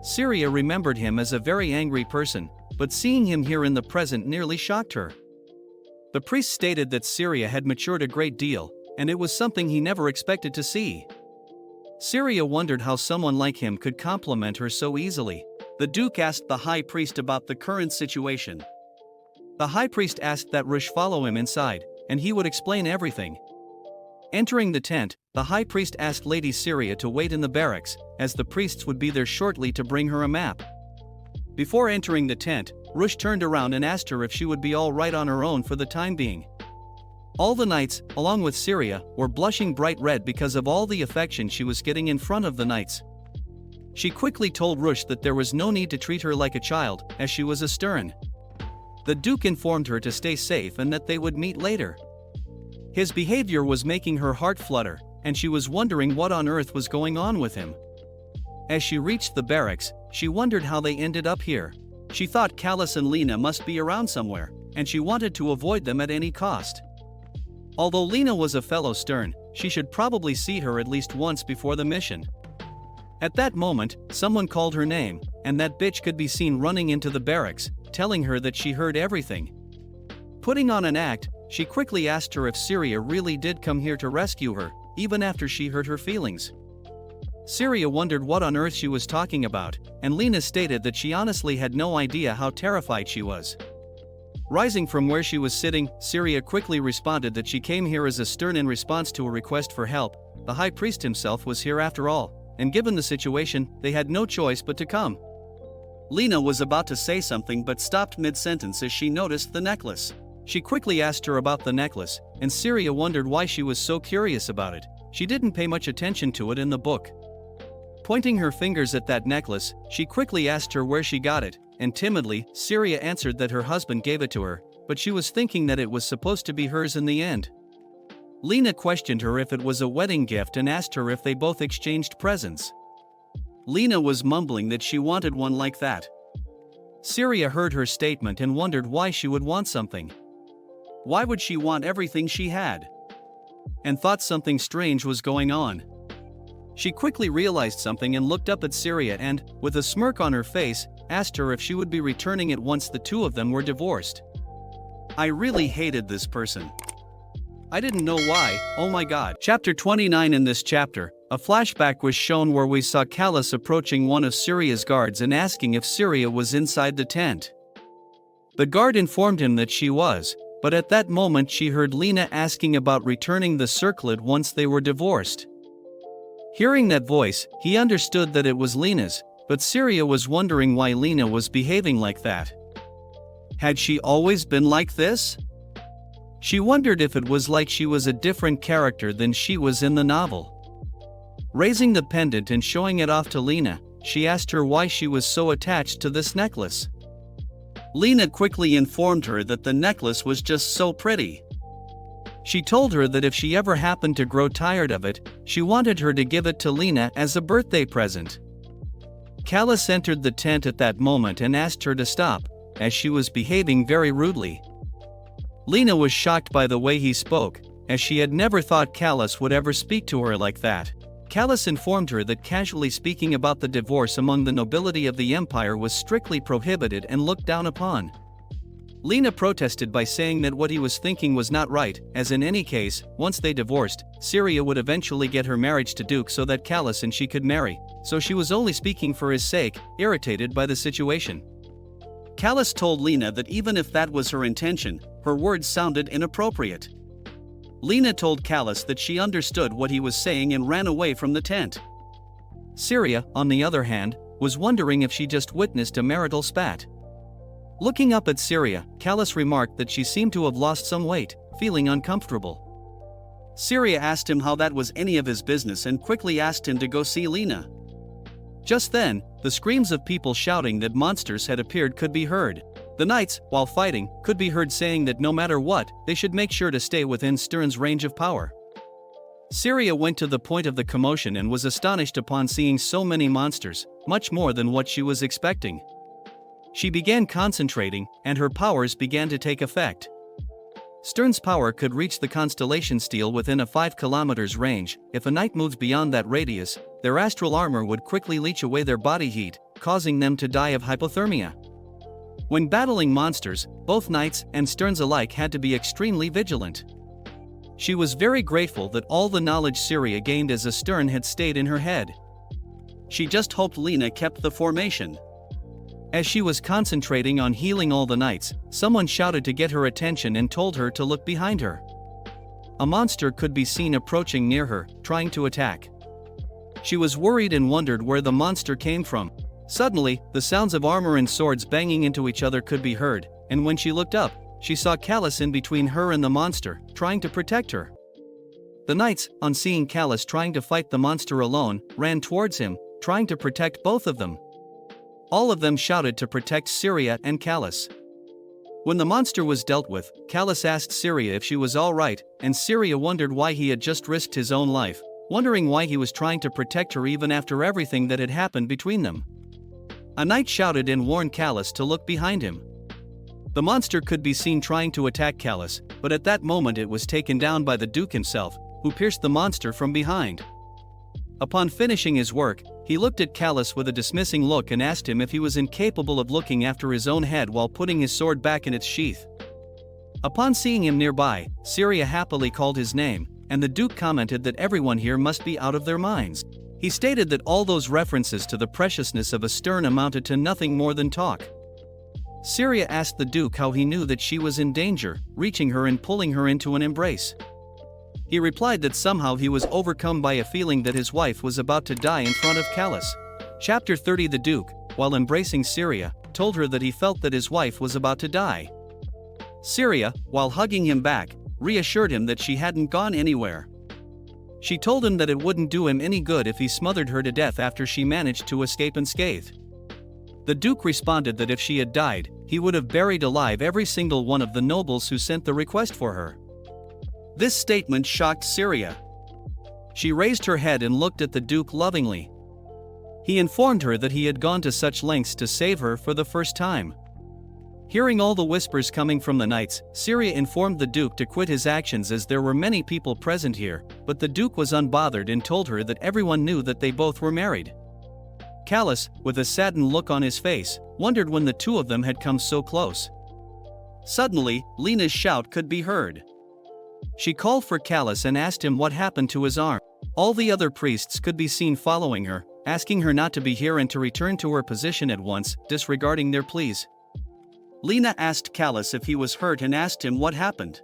Syria remembered him as a very angry person, but seeing him here in the present nearly shocked her. The priest stated that Syria had matured a great deal, and it was something he never expected to see. Syria wondered how someone like him could compliment her so easily. The Duke asked the High Priest about the current situation. The High Priest asked that Rush follow him inside, and he would explain everything. Entering the tent, the High Priest asked Lady Syria to wait in the barracks, as the priests would be there shortly to bring her a map. Before entering the tent, Rush turned around and asked her if she would be all right on her own for the time being. All the knights, along with Syria, were blushing bright red because of all the affection she was getting in front of the knights. She quickly told Rush that there was no need to treat her like a child, as she was a stern. The Duke informed her to stay safe and that they would meet later. His behavior was making her heart flutter, and she was wondering what on earth was going on with him. As she reached the barracks, she wondered how they ended up here. She thought Callus and Lena must be around somewhere, and she wanted to avoid them at any cost. Although Lena was a fellow stern, she should probably see her at least once before the mission. At that moment, someone called her name, and that bitch could be seen running into the barracks, telling her that she heard everything. Putting on an act, she quickly asked her if Syria really did come here to rescue her, even after she hurt her feelings. Syria wondered what on earth she was talking about, and Lena stated that she honestly had no idea how terrified she was. Rising from where she was sitting, Syria quickly responded that she came here as a stern in response to a request for help. The high priest himself was here after all, and given the situation, they had no choice but to come. Lena was about to say something but stopped mid-sentence as she noticed the necklace. She quickly asked her about the necklace, and Syria wondered why she was so curious about it. She didn't pay much attention to it in the book. Pointing her fingers at that necklace, she quickly asked her where she got it, and timidly, Syria answered that her husband gave it to her, but she was thinking that it was supposed to be hers in the end. Lena questioned her if it was a wedding gift and asked her if they both exchanged presents. Lena was mumbling that she wanted one like that. Syria heard her statement and wondered why she would want something. Why would she want everything she had? And thought something strange was going on. She quickly realized something and looked up at Syria and, with a smirk on her face, asked her if she would be returning it once the two of them were divorced. I really hated this person. I didn't know why, oh my god. Chapter 29. In this chapter, a flashback was shown where we saw Callus approaching one of Syria's guards and asking if Syria was inside the tent. The guard informed him that she was, but at that moment she heard Lena asking about returning the circlet once they were divorced. Hearing that voice, he understood that it was Lena's, but Syria was wondering why Lena was behaving like that. Had she always been like this? She wondered if it was like she was a different character than she was in the novel. Raising the pendant and showing it off to Lena, she asked her why she was so attached to this necklace. Lena quickly informed her that the necklace was just so pretty. She told her that if she ever happened to grow tired of it, she wanted her to give it to Lena as a birthday present. Callus entered the tent at that moment and asked her to stop, as she was behaving very rudely. Lena was shocked by the way he spoke, as she had never thought Callus would ever speak to her like that. Callus informed her that casually speaking about the divorce among the nobility of the empire was strictly prohibited and looked down upon. Lena protested by saying that what he was thinking was not right, as in any case, once they divorced, Syria would eventually get her marriage to Duke so that Callus and she could marry, so she was only speaking for his sake, irritated by the situation. Callus told Lena that even if that was her intention, her words sounded inappropriate. Lena told Callus that she understood what he was saying and ran away from the tent. Syria, on the other hand, was wondering if she just witnessed a marital spat. Looking up at Syria, Callus remarked that she seemed to have lost some weight, feeling uncomfortable. Syria asked him how that was any of his business and quickly asked him to go see Lena. Just then, the screams of people shouting that monsters had appeared could be heard. The knights, while fighting, could be heard saying that no matter what, they should make sure to stay within Stern's range of power. Syria went to the point of the commotion and was astonished upon seeing so many monsters, much more than what she was expecting. She began concentrating, and her powers began to take effect. Stern's power could reach the constellation steel within a 5 kilometers range. If a knight moves beyond that radius, their astral armor would quickly leach away their body heat, causing them to die of hypothermia. When battling monsters, both knights and Sterns alike had to be extremely vigilant. She was very grateful that all the knowledge Syria gained as a Stern had stayed in her head. She just hoped Lena kept the formation. As she was concentrating on healing all the knights, someone shouted to get her attention and told her to look behind her. A monster could be seen approaching near her, trying to attack. She was worried and wondered where the monster came from. Suddenly, the sounds of armor and swords banging into each other could be heard, and when she looked up, she saw Callus in between her and the monster, trying to protect her. The knights, on seeing Callus trying to fight the monster alone, ran towards him, trying to protect both of them. All of them shouted to protect Syria and Callus. When the monster was dealt with, Callus asked Syria if she was alright, and Syria wondered why he had just risked his own life, wondering why he was trying to protect her even after everything that had happened between them. A knight shouted and warned Callus to look behind him. The monster could be seen trying to attack Callus, but at that moment it was taken down by the Duke himself, who pierced the monster from behind. Upon finishing his work, he looked at Callus with a dismissing look and asked him if he was incapable of looking after his own head while putting his sword back in its sheath. Upon seeing him nearby, Syria happily called his name, and the Duke commented that everyone here must be out of their minds. He stated that all those references to the preciousness of a stern amounted to nothing more than talk. Syria asked the Duke how he knew that she was in danger, reaching her and pulling her into an embrace. He replied that somehow he was overcome by a feeling that his wife was about to die in front of Callus. Chapter 30. The Duke, while embracing Syria, told her that he felt that his wife was about to die. Syria, while hugging him back, reassured him that she hadn't gone anywhere. She told him that it wouldn't do him any good if he smothered her to death after she managed to escape unscathed. The Duke responded that if she had died, he would have buried alive every single one of the nobles who sent the request for her. This statement shocked Syria. She raised her head and looked at the Duke lovingly. He informed her that he had gone to such lengths to save her for the first time. Hearing all the whispers coming from the knights, Syria informed the Duke to quit his actions as there were many people present here, but the Duke was unbothered and told her that everyone knew that they both were married. Callus, with a saddened look on his face, wondered when the two of them had come so close. Suddenly, Lena's shout could be heard. She called for Callus and asked him what happened to his arm. All the other priests could be seen following her, asking her not to be here and to return to her position at once, disregarding their pleas. Lena asked Callus if he was hurt and asked him what happened.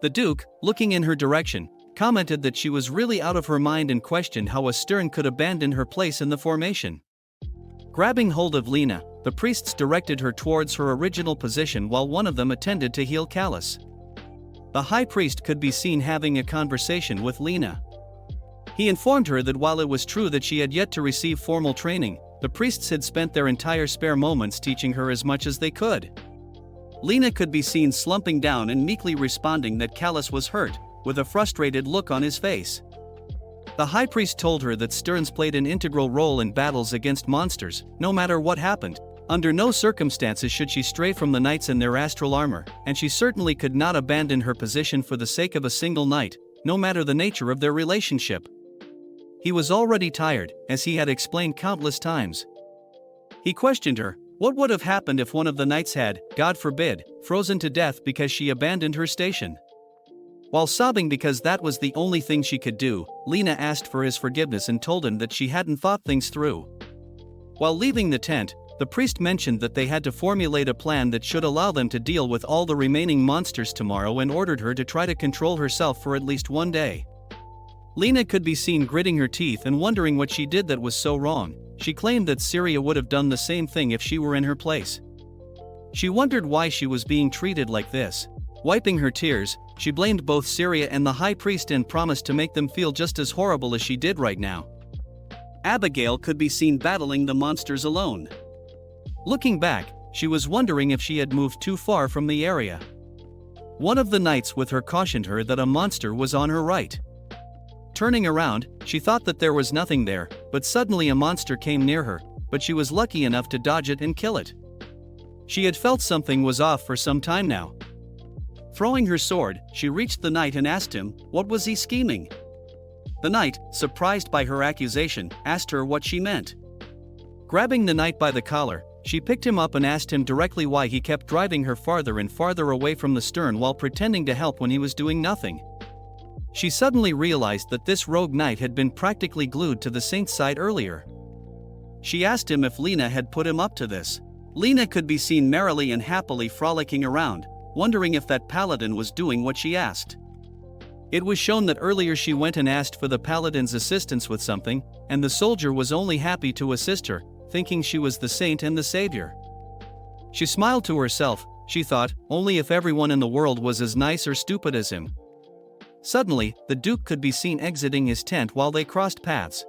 The Duke, looking in her direction, commented that she was really out of her mind and questioned how a stern could abandon her place in the formation. Grabbing hold of Lena, the priests directed her towards her original position while one of them attended to heal Callus. The high priest could be seen having a conversation with Lena. He informed her that while it was true that she had yet to receive formal training, the priests had spent their entire spare moments teaching her as much as they could. Lena could be seen slumping down and meekly responding that Callus was hurt, with a frustrated look on his face. The high priest told her that sterns played an integral role in battles against monsters, no matter what happened. Under no circumstances should she stray from the knights in their astral armor, and she certainly could not abandon her position for the sake of a single knight, no matter the nature of their relationship. He was already tired, as he had explained countless times. He questioned her, what would have happened if one of the knights had, God forbid, frozen to death because she abandoned her station? While sobbing because that was the only thing she could do, Lena asked for his forgiveness and told him that she hadn't thought things through. While leaving the tent, the priest mentioned that they had to formulate a plan that should allow them to deal with all the remaining monsters tomorrow and ordered her to try to control herself for at least one day. Lena could be seen gritting her teeth and wondering what she did that was so wrong. She claimed that Syria would have done the same thing if she were in her place. She wondered why she was being treated like this. Wiping her tears, she blamed both Syria and the high priest and promised to make them feel just as horrible as she did right now. Abigail could be seen battling the monsters alone. Looking back, she was wondering if she had moved too far from the area. One of the knights with her cautioned her that a monster was on her right. Turning around, she thought that there was nothing there, but suddenly a monster came near her, but she was lucky enough to dodge it and kill it. She had felt something was off for some time now. Throwing her sword, she reached the knight and asked him, what was he scheming? The knight, surprised by her accusation, asked her what she meant. Grabbing the knight by the collar, she picked him up and asked him directly why he kept driving her farther and farther away from the stern while pretending to help when he was doing nothing. She suddenly realized that this rogue knight had been practically glued to the saint's side earlier. She asked him if Lena had put him up to this. Lena could be seen merrily and happily frolicking around, wondering if that paladin was doing what she asked. It was shown that earlier she went and asked for the paladin's assistance with something, and the soldier was only happy to assist her, thinking she was the saint and the savior. She smiled to herself, she thought, only if everyone in the world was as nice or stupid as him. Suddenly, the Duke could be seen exiting his tent while they crossed paths.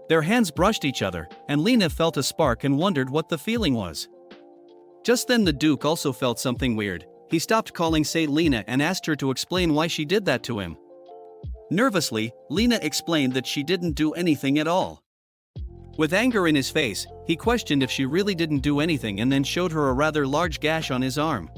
Their hands brushed each other, and Lena felt a spark and wondered what the feeling was. Just then the Duke also felt something weird. He stopped calling Saint Lena and asked her to explain why she did that to him. Nervously, Lena explained that she didn't do anything at all. With anger in his face, he questioned if she really didn't do anything and then showed her a rather large gash on his arm.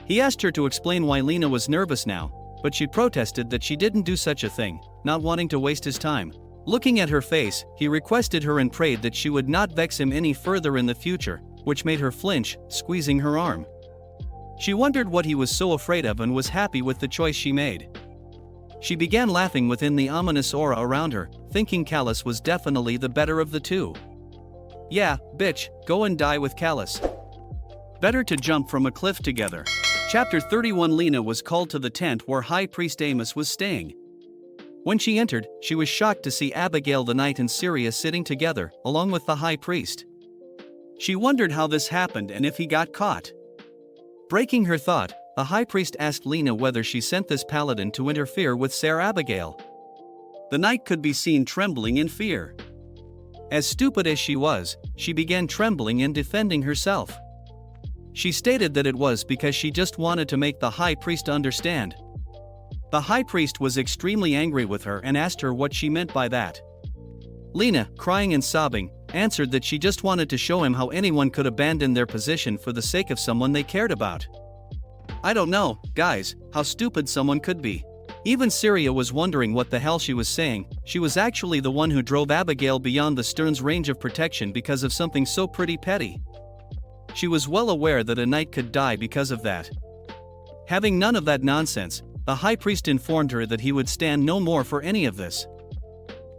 He asked her to explain why Lena was nervous now, but she protested that she didn't do such a thing, not wanting to waste his time. Looking at her face, he requested her and prayed that she would not vex him any further in the future, which made her flinch, squeezing her arm. She wondered what he was so afraid of and was happy with the choice she made. She began laughing within the ominous aura around her, thinking Callus was definitely the better of the two. Yeah, bitch, go and die with Callus. Better to jump from a cliff together. Chapter 31. Lena was called to the tent where High Priest Amos was staying. When she entered, she was shocked to see Abigail the Knight and Syria sitting together, along with the High Priest. She wondered how this happened and if he got caught. Breaking her thought, the High Priest asked Lena whether she sent this paladin to interfere with Sir Abigail. The knight could be seen trembling in fear. As stupid as she was, she began trembling and defending herself. She stated that it was because she just wanted to make the High Priest understand. The High Priest was extremely angry with her and asked her what she meant by that. Lena, crying and sobbing, answered that she just wanted to show him how anyone could abandon their position for the sake of someone they cared about. I don't know, guys, how stupid someone could be. Even Syria was wondering what the hell she was saying. She was actually the one who drove Abigail beyond the Stern's range of protection because of something so pretty petty. She was well aware that a knight could die because of that. Having none of that nonsense, the High Priest informed her that he would stand no more for any of this.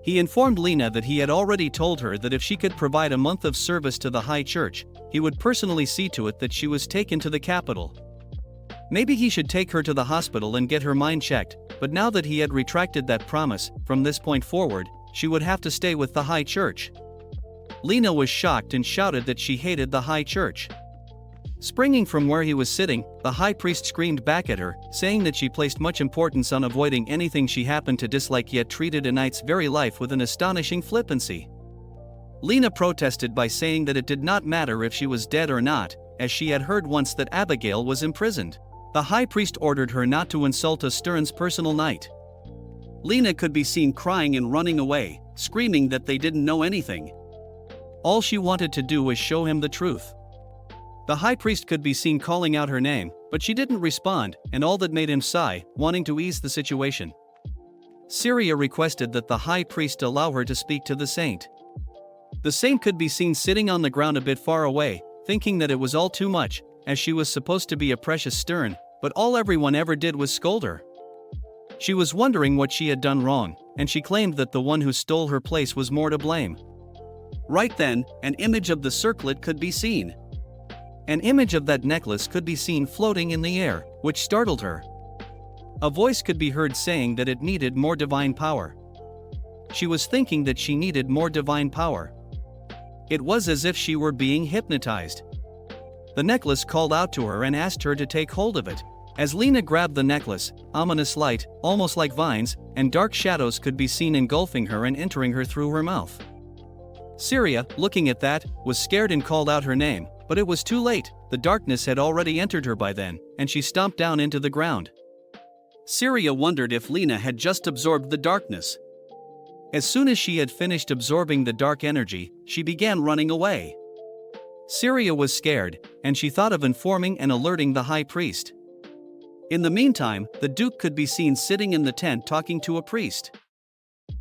He informed Lena that he had already told her that if she could provide a month of service to the High Church, he would personally see to it that she was taken to the capital. Maybe he should take her to the hospital and get her mind checked, but now that he had retracted that promise, from this point forward, she would have to stay with the High Church. Lena was shocked and shouted that she hated the High Church. Springing from where he was sitting, the High Priest screamed back at her, saying that she placed much importance on avoiding anything she happened to dislike, yet treated a knight's very life with an astonishing flippancy. Lena protested by saying that it did not matter if she was dead or not, as she had heard once that Abigail was imprisoned. The High Priest ordered her not to insult a Stern's personal knight. Lena could be seen crying and running away, screaming that they didn't know anything. All she wanted to do was show him the truth. The High Priest could be seen calling out her name, but she didn't respond, and all that made him sigh, wanting to ease the situation. Syria requested that the High Priest allow her to speak to the saint. The saint could be seen sitting on the ground a bit far away, thinking that it was all too much, as she was supposed to be a precious Stern, but all everyone ever did was scold her. She was wondering what she had done wrong, and she claimed that the one who stole her place was more to blame. Right then, an image of the circlet could be seen. An image of that necklace could be seen floating in the air, which startled her. A voice could be heard saying that it needed more divine power. She was thinking that she needed more divine power. It was as if she were being hypnotized. The necklace called out to her and asked her to take hold of it. As Lena grabbed the necklace, ominous light, almost like vines, and dark shadows could be seen engulfing her and entering her through her mouth. Syria, looking at that, was scared and called out her name, but it was too late. The darkness had already entered her by then, and she stomped down into the ground. Syria wondered if Lena had just absorbed the darkness. As soon as she had finished absorbing the dark energy, she began running away. Syria was scared, and she thought of informing and alerting the High Priest. In the meantime, the Duke could be seen sitting in the tent talking to a priest.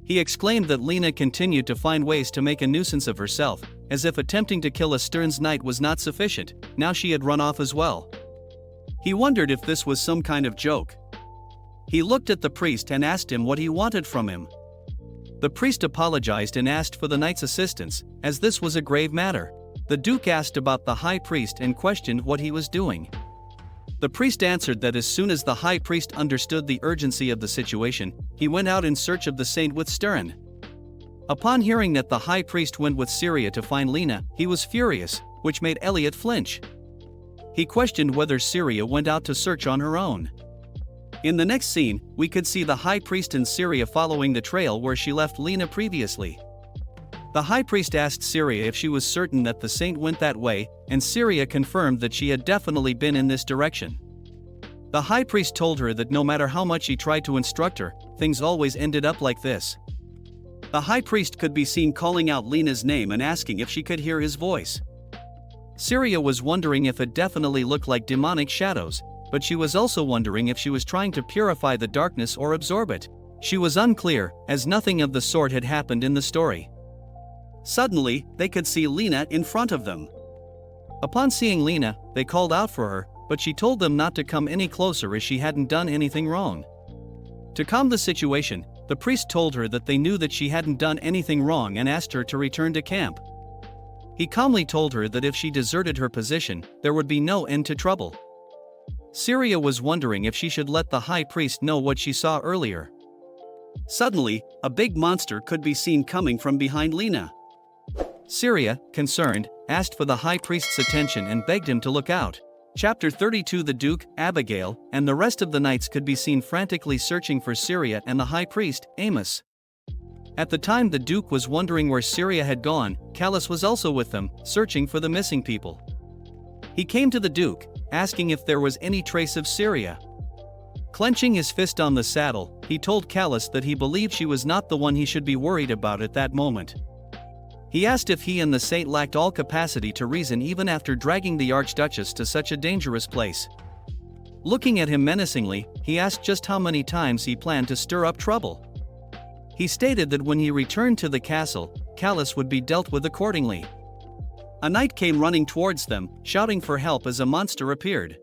He exclaimed that Lena continued to find ways to make a nuisance of herself, as if attempting to kill a Stern's knight was not sufficient. Now she had run off as well. He wondered if this was some kind of joke. He looked at the priest and asked him what he wanted from him. The priest apologized and asked for the knight's assistance, as this was a grave matter. The Duke asked about the High Priest and questioned what he was doing. The priest answered that as soon as the High Priest understood the urgency of the situation, he went out in search of the saint with Stern. Upon hearing that the High Priest went with Syria to find Lena, he was furious, which made Elliot flinch. He questioned whether Syria went out to search on her own. In the next scene, we could see the high priest and Syria following the trail where she left Lena previously. The high priest asked Syria if she was certain that the saint went that way, and Syria confirmed that she had definitely been in this direction. The high priest told her that no matter how much he tried to instruct her, things always ended up like this. The high priest could be seen calling out Lena's name and asking if she could hear his voice. Syria was wondering if it definitely looked like demonic shadows, but she was also wondering if she was trying to purify the darkness or absorb it. She was unclear, as nothing of the sort had happened in the story. Suddenly, they could see Lena in front of them. Upon seeing Lena, they called out for her, but she told them not to come any closer as she hadn't done anything wrong. To calm the situation, the priest told her that they knew that she hadn't done anything wrong and asked her to return to camp. He calmly told her that if she deserted her position, there would be no end to trouble. Syria was wondering if she should let the high priest know what she saw earlier. Suddenly, a big monster could be seen coming from behind Lena. Syria, concerned, asked for the high priest's attention and begged him to look out. Chapter 32. The Duke, Abigail, and the rest of the knights could be seen frantically searching for Syria and the high priest, Amos. At the time the Duke was wondering where Syria had gone, Callus was also with them, searching for the missing people. He came to the Duke, asking if there was any trace of Syria. Clenching his fist on the saddle, he told Callus that he believed she was not the one he should be worried about at that moment. He asked if he and the saint lacked all capacity to reason even after dragging the Archduchess to such a dangerous place. Looking at him menacingly, he asked just how many times he planned to stir up trouble. He stated that when he returned to the castle, Callus would be dealt with accordingly. A knight came running towards them, shouting for help as a monster appeared.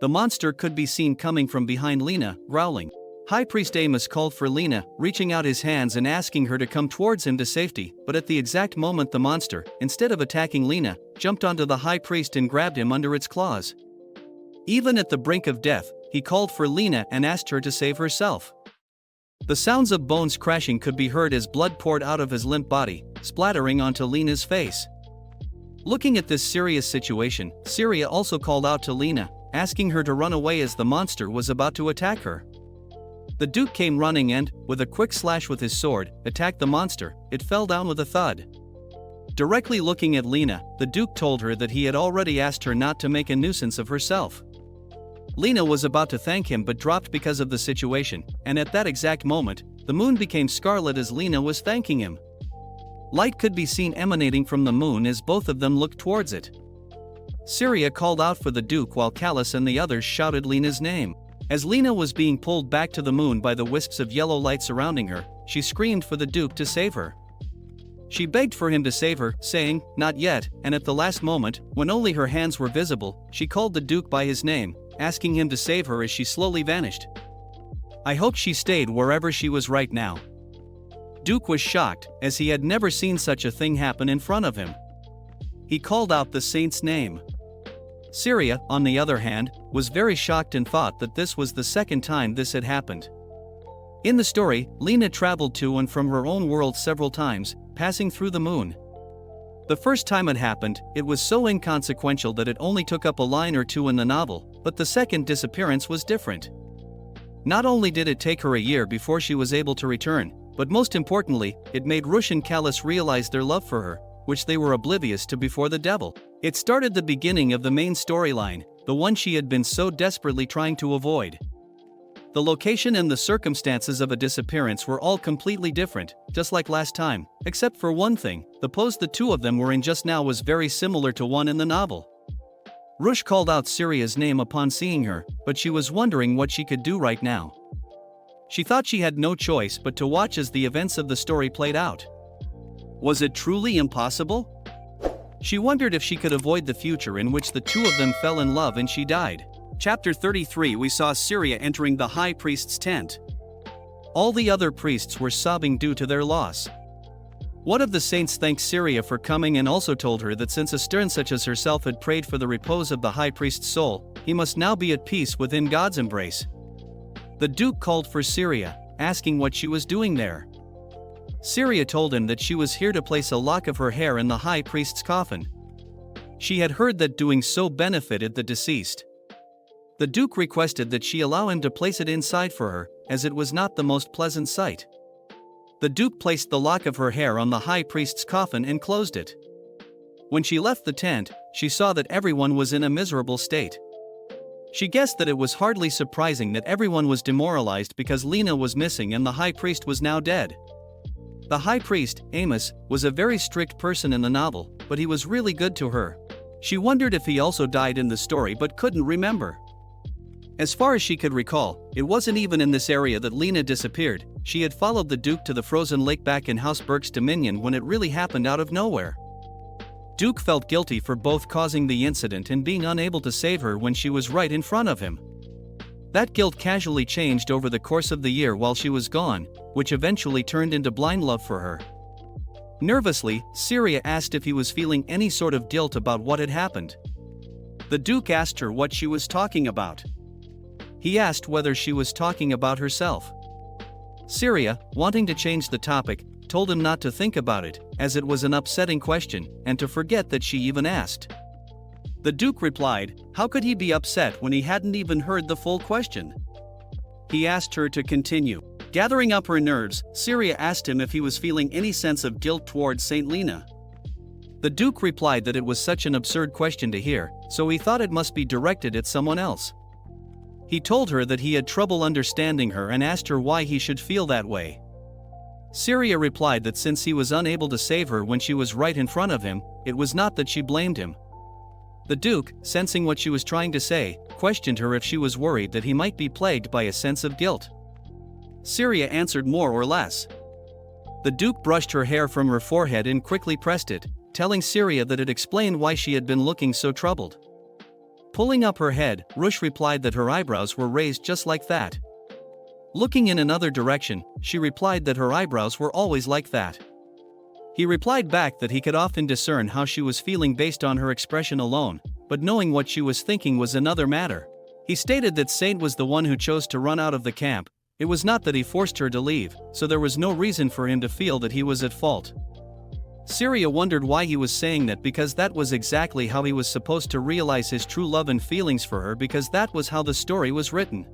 The monster could be seen coming from behind Lena, growling. High Priest Amos called for Lena, reaching out his hands and asking her to come towards him to safety, but at the exact moment the monster, instead of attacking Lena, jumped onto the High Priest and grabbed him under its claws. Even at the brink of death, he called for Lena and asked her to save herself. The sounds of bones crashing could be heard as blood poured out of his limp body, splattering onto Lena's face. Looking at this serious situation, Syria also called out to Lena, asking her to run away as the monster was about to attack her. The Duke came running and, with a quick slash with his sword, attacked the monster. It fell down with a thud. Directly looking at Lena, the Duke told her that he had already asked her not to make a nuisance of herself. Lena was about to thank him but dropped because of the situation, and at that exact moment, the moon became scarlet as Lena was thanking him. Light could be seen emanating from the moon as both of them looked towards it. Syria called out for the Duke while Callus and the others shouted Lena's name. As Lena was being pulled back to the moon by the wisps of yellow light surrounding her, she screamed for the Duke to save her. She begged for him to save her, saying, "Not yet," and at the last moment, when only her hands were visible, she called the Duke by his name, asking him to save her as she slowly vanished. I hope she stayed wherever she was right now. Duke was shocked, as he had never seen such a thing happen in front of him. He called out the saint's name. Syria, on the other hand, was very shocked and thought that this was the second time this had happened. In the story, Lena traveled to and from her own world several times, passing through the moon. The first time it happened, it was so inconsequential that it only took up a line or two in the novel, but the second disappearance was different. Not only did it take her a year before she was able to return, but most importantly, it made Rush and Callus realize their love for her, which they were oblivious to before the devil. It started the beginning of the main storyline, the one she had been so desperately trying to avoid. The location and the circumstances of a disappearance were all completely different, just like last time, except for one thing: the pose the two of them were in just now was very similar to one in the novel. Rush called out Syria's name upon seeing her, but she was wondering what she could do right now. She thought she had no choice but to watch as the events of the story played out. Was it truly impossible? She wondered if she could avoid the future in which the two of them fell in love and she died. Chapter 33. We saw Syria entering the high priest's tent. All the other priests were sobbing due to their loss. One of the saints thanked Syria for coming and also told her that since a stern such as herself had prayed for the repose of the high priest's soul, he must now be at peace within God's embrace. The Duke called for Syria, asking what she was doing there. Syria told him that she was here to place a lock of her hair in the high priest's coffin. She had heard that doing so benefited the deceased. The Duke requested that she allow him to place it inside for her, as it was not the most pleasant sight. The Duke placed the lock of her hair on the high priest's coffin and closed it. When she left the tent, she saw that everyone was in a miserable state. She guessed that it was hardly surprising that everyone was demoralized because Lena was missing and the high priest was now dead. The high priest, Amos, was a very strict person in the novel, but he was really good to her. She wondered if he also died in the story but couldn't remember. As far as she could recall, it wasn't even in this area that Lena disappeared. She had followed the Duke to the frozen lake back in House Burke's dominion when it really happened out of nowhere. Duke felt guilty for both causing the incident and being unable to save her when she was right in front of him. That guilt casually changed over the course of the year while she was gone, which eventually turned into blind love for her. Nervously, Syria asked if he was feeling any sort of guilt about what had happened. The Duke asked her what she was talking about. He asked whether she was talking about herself. Syria, wanting to change the topic, told him not to think about it, as it was an upsetting question, and to forget that she even asked. The Duke replied, how could he be upset when he hadn't even heard the full question? He asked her to continue. Gathering up her nerves, Syria asked him if he was feeling any sense of guilt towards Saint Lena. The Duke replied that it was such an absurd question to hear, so he thought it must be directed at someone else. He told her that he had trouble understanding her and asked her why he should feel that way. Syria replied that since he was unable to save her when she was right in front of him, it was not that she blamed him. The Duke, sensing what she was trying to say, questioned her if she was worried that he might be plagued by a sense of guilt. Syria answered more or less. The Duke brushed her hair from her forehead and quickly pressed it, telling Syria that it explained why she had been looking so troubled. Pulling up her head, Rush replied that her eyebrows were raised just like that. Looking in another direction, she replied that her eyebrows were always like that. He replied back that he could often discern how she was feeling based on her expression alone, but knowing what she was thinking was another matter. He stated that Saint was the one who chose to run out of the camp. It was not that he forced her to leave, so there was no reason for him to feel that he was at fault. Syria wondered why he was saying that, because that was exactly how he was supposed to realize his true love and feelings for her, because that was how the story was written.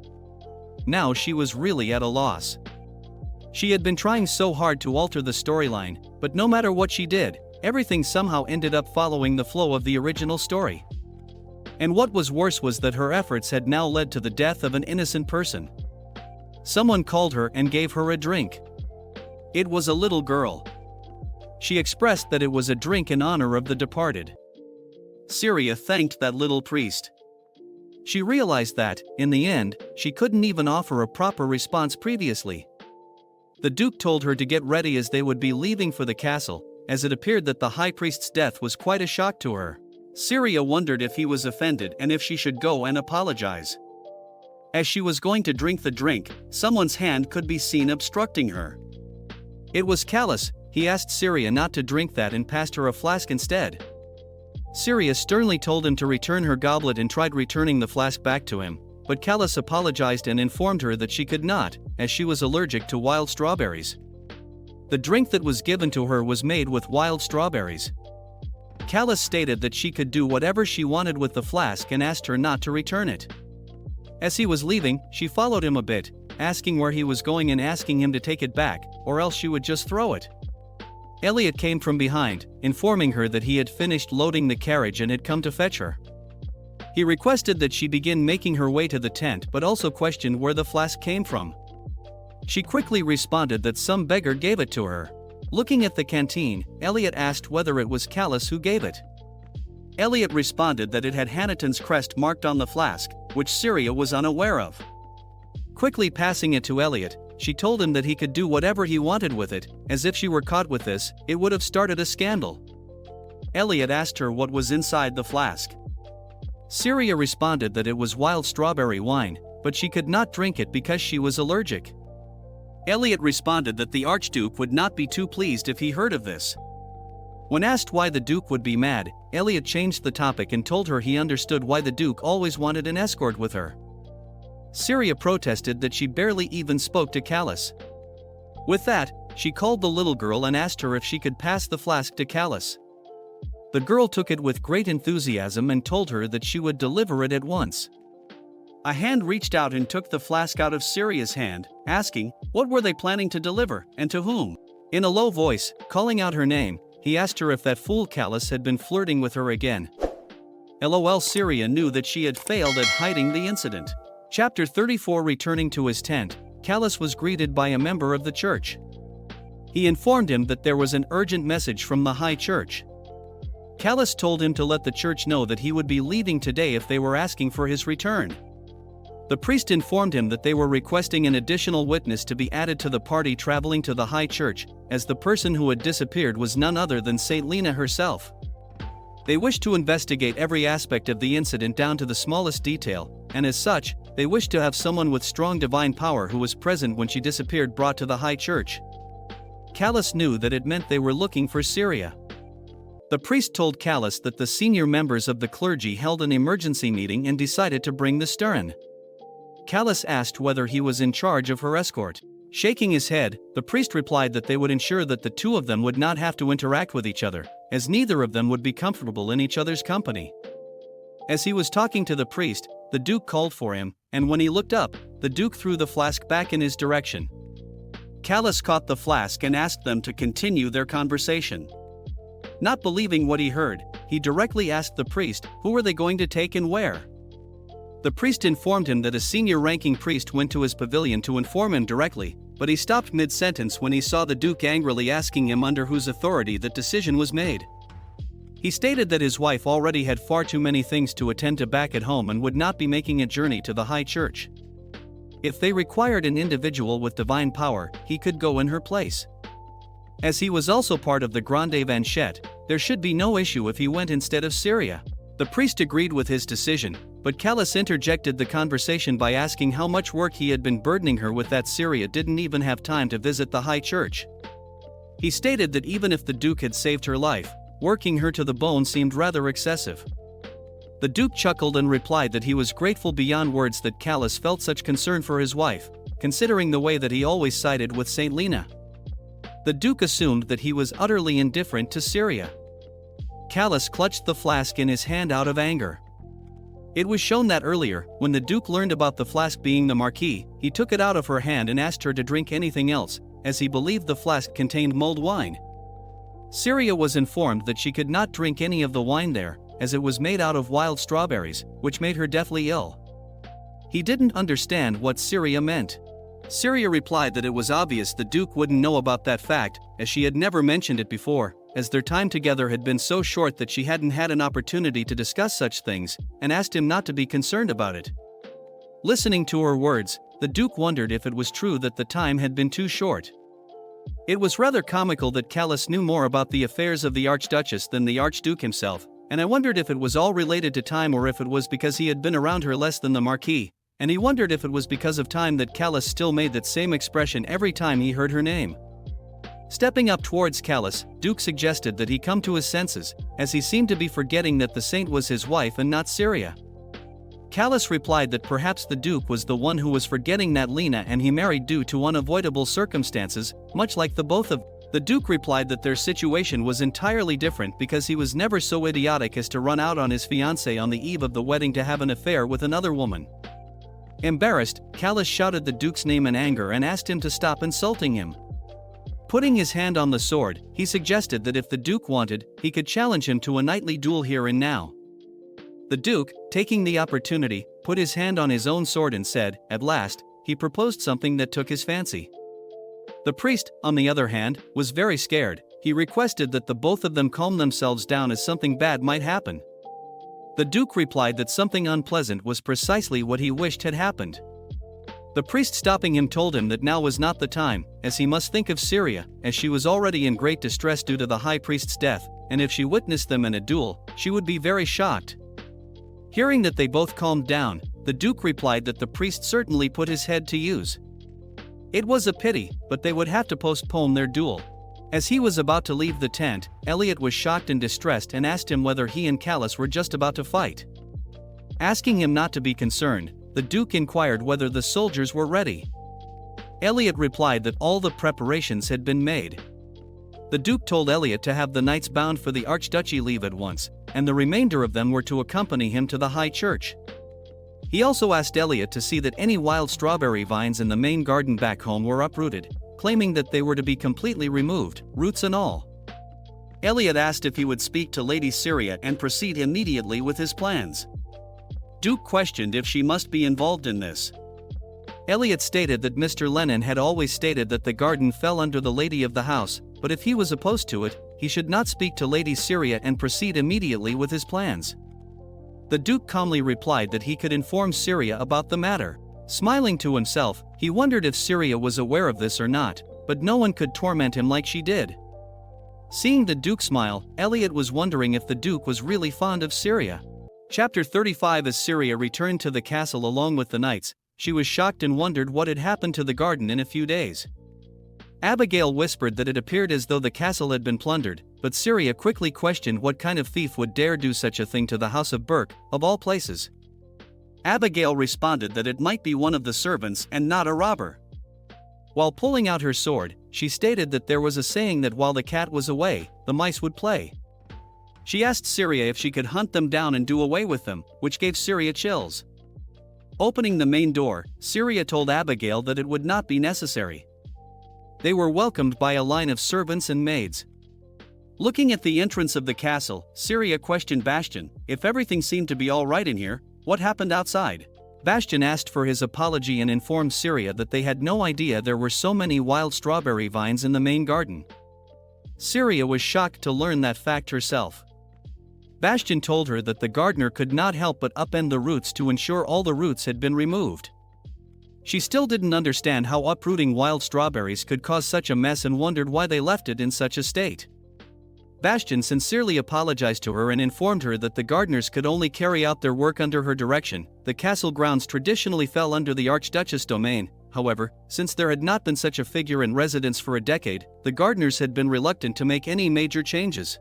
Now she was really at a loss. She had been trying so hard to alter the storyline, but no matter what she did, everything somehow ended up following the flow of the original story. And what was worse was that her efforts had now led to the death of an innocent person. Someone called her and gave her a drink. It was a little girl. She expressed that it was a drink in honor of the departed. Syria thanked that little priest. She realized that, in the end, she couldn't even offer a proper response previously. The Duke told her to get ready as they would be leaving for the castle, as it appeared that the high priest's death was quite a shock to her. Syria wondered if he was offended and if she should go and apologize. As she was going to drink the drink, someone's hand could be seen obstructing her. It was Callus. He asked Syria not to drink that and passed her a flask instead. Syria sternly told him to return her goblet and tried returning the flask back to him, but Callus apologized and informed her that she could not, as she was allergic to wild strawberries. The drink that was given to her was made with wild strawberries. Callus stated that she could do whatever she wanted with the flask and asked her not to return it. As he was leaving, she followed him a bit, asking where he was going and asking him to take it back, or else she would just throw it. Elliot came from behind, informing her that he had finished loading the carriage and had come to fetch her. He requested that she begin making her way to the tent, but also questioned where the flask came from. She quickly responded that some beggar gave it to her. Looking at the canteen, Elliot asked whether it was Callus who gave it. Elliot responded that it had Hanaton's crest marked on the flask, which Syria was unaware of. Quickly passing it to Elliot, she told him that he could do whatever he wanted with it, as if she were caught with this, it would have started a scandal. Elliot asked her what was inside the flask. Syria responded that it was wild strawberry wine, but she could not drink it because she was allergic. Elliot responded that the Archduke would not be too pleased if he heard of this. When asked why the Duke would be mad, Elliot changed the topic and told her he understood why the Duke always wanted an escort with her. Syria protested that she barely even spoke to Callus. With that, she called the little girl and asked her if she could pass the flask to Callus. The girl took it with great enthusiasm and told her that she would deliver it at once. A hand reached out and took the flask out of Syria's hand, asking, what were they planning to deliver, and to whom? In a low voice, calling out her name, he asked her if that fool Callus had been flirting with her again. LOL. Syria knew that she had failed at hiding the incident. Chapter 34. Returning to his tent, Callus was greeted by a member of the church. He informed him that there was an urgent message from the high church. Callus told him to let the church know that he would be leaving today if they were asking for his return. The priest informed him that they were requesting an additional witness to be added to the party traveling to the high church, as the person who had disappeared was none other than Saint Lena herself. They wished to investigate every aspect of the incident down to the smallest detail, and as such, they wished to have someone with strong divine power who was present when she disappeared brought to the high church. Callus knew that it meant they were looking for Syria. The priest told Callus that the senior members of the clergy held an emergency meeting and decided to bring the Stern. Callus asked whether he was in charge of her escort. Shaking his head, the priest replied that they would ensure that the two of them would not have to interact with each other, as neither of them would be comfortable in each other's company. As he was talking to the priest, the Duke called for him, and when he looked up, the Duke threw the flask back in his direction. Callus caught the flask and asked them to continue their conversation. Not believing what he heard, he directly asked the priest, who were they going to take and where? The priest informed him that a senior-ranking priest went to his pavilion to inform him directly, but he stopped mid-sentence when he saw the Duke angrily asking him under whose authority that decision was made. He stated that his wife already had far too many things to attend to back at home and would not be making a journey to the high church. If they required an individual with divine power, he could go in her place. As he was also part of the Grande Vanchette, there should be no issue if he went instead of Syria. The priest agreed with his decision, but Callus interjected the conversation by asking how much work he had been burdening her with that Syria didn't even have time to visit the high church. He stated that even if the Duke had saved her life, working her to the bone seemed rather excessive. The Duke chuckled and replied that he was grateful beyond words that Callus felt such concern for his wife, considering the way that he always sided with Saint Lena. The Duke assumed that he was utterly indifferent to Syria. Callus clutched the flask in his hand out of anger. It was shown that earlier, when the Duke learned about the flask being the Marquis, he took it out of her hand and asked her to drink anything else, as he believed the flask contained mulled wine. Syria was informed that she could not drink any of the wine there, as it was made out of wild strawberries, which made her deathly ill. He didn't understand what Syria meant. Syria replied that it was obvious the Duke wouldn't know about that fact, as she had never mentioned it before, as their time together had been so short that she hadn't had an opportunity to discuss such things, and asked him not to be concerned about it. Listening to her words, the Duke wondered if it was true that the time had been too short. It was rather comical that Callus knew more about the affairs of the Archduchess than the Archduke himself, and I wondered if it was all related to time or if it was because he had been around her less than the Marquis, and he wondered if it was because of time that Callus still made that same expression every time he heard her name. Stepping up towards Callus, Duke suggested that he come to his senses, as he seemed to be forgetting that the saint was his wife and not Syria. Callus replied that perhaps the Duke was the one who was forgetting that Lena and he married due to unavoidable circumstances, much like the both of them. The Duke replied that their situation was entirely different because he was never so idiotic as to run out on his fiancée on the eve of the wedding to have an affair with another woman. Embarrassed, Callus shouted the Duke's name in anger and asked him to stop insulting him. Putting his hand on the sword, he suggested that if the Duke wanted, he could challenge him to a knightly duel here and now. The Duke, taking the opportunity, put his hand on his own sword and said, at last, he proposed something that took his fancy. The priest, on the other hand, was very scared. He requested that the both of them calm themselves down as something bad might happen. The Duke replied that something unpleasant was precisely what he wished had happened. The priest stopping him told him that now was not the time, as he must think of Syria, as she was already in great distress due to the high priest's death, and if she witnessed them in a duel, she would be very shocked. Hearing that they both calmed down, the Duke replied that the priest certainly put his head to use. It was a pity, but they would have to postpone their duel. As he was about to leave the tent, Elliot was shocked and distressed and asked him whether he and Callus were just about to fight. Asking him not to be concerned, the Duke inquired whether the soldiers were ready. Elliot replied that all the preparations had been made. The Duke told Elliot to have the knights bound for the Archduchy leave at once, and the remainder of them were to accompany him to the High Church. He also asked Elliot to see that any wild strawberry vines in the main garden back home were uprooted, claiming that they were to be completely removed, roots and all. Elliot asked if he would speak to Lady Syria and proceed immediately with his plans. Duke questioned if she must be involved in this. Elliot stated that Mr. Lennon had always stated that the garden fell under the lady of the house, but if he was opposed to it, he should not speak to Lady Syria and proceed immediately with his plans. The Duke calmly replied that he could inform Syria about the matter. Smiling to himself, he wondered if Syria was aware of this or not, but no one could torment him like she did. Seeing the Duke smile, Elliot was wondering if the Duke was really fond of Syria. Chapter 35. As Syria returned to the castle along with the knights, she was shocked and wondered what had happened to the garden in a few days. Abigail whispered that it appeared as though the castle had been plundered, but Syria quickly questioned what kind of thief would dare do such a thing to the house of Burke, of all places. Abigail responded that it might be one of the servants and not a robber. While pulling out her sword, she stated that there was a saying that while the cat was away, the mice would play. She asked Syria if she could hunt them down and do away with them, which gave Syria chills. Opening the main door, Syria told Abigail that it would not be necessary. They were welcomed by a line of servants and maids. Looking at the entrance of the castle, Syria questioned Bastian if everything seemed to be all right in here. What happened outside? Bastian asked for his apology and informed Syria that they had no idea there were so many wild strawberry vines in the main garden. Syria was shocked to learn that fact herself. Bastian told her that the gardener could not help but upend the roots to ensure all the roots had been removed. She still didn't understand how uprooting wild strawberries could cause such a mess and wondered why they left it in such a state. Bastian sincerely apologized to her and informed her that the gardeners could only carry out their work under her direction. The castle grounds traditionally fell under the Archduchess domain. However, since there had not been such a figure in residence for a decade, the gardeners had been reluctant to make any major changes.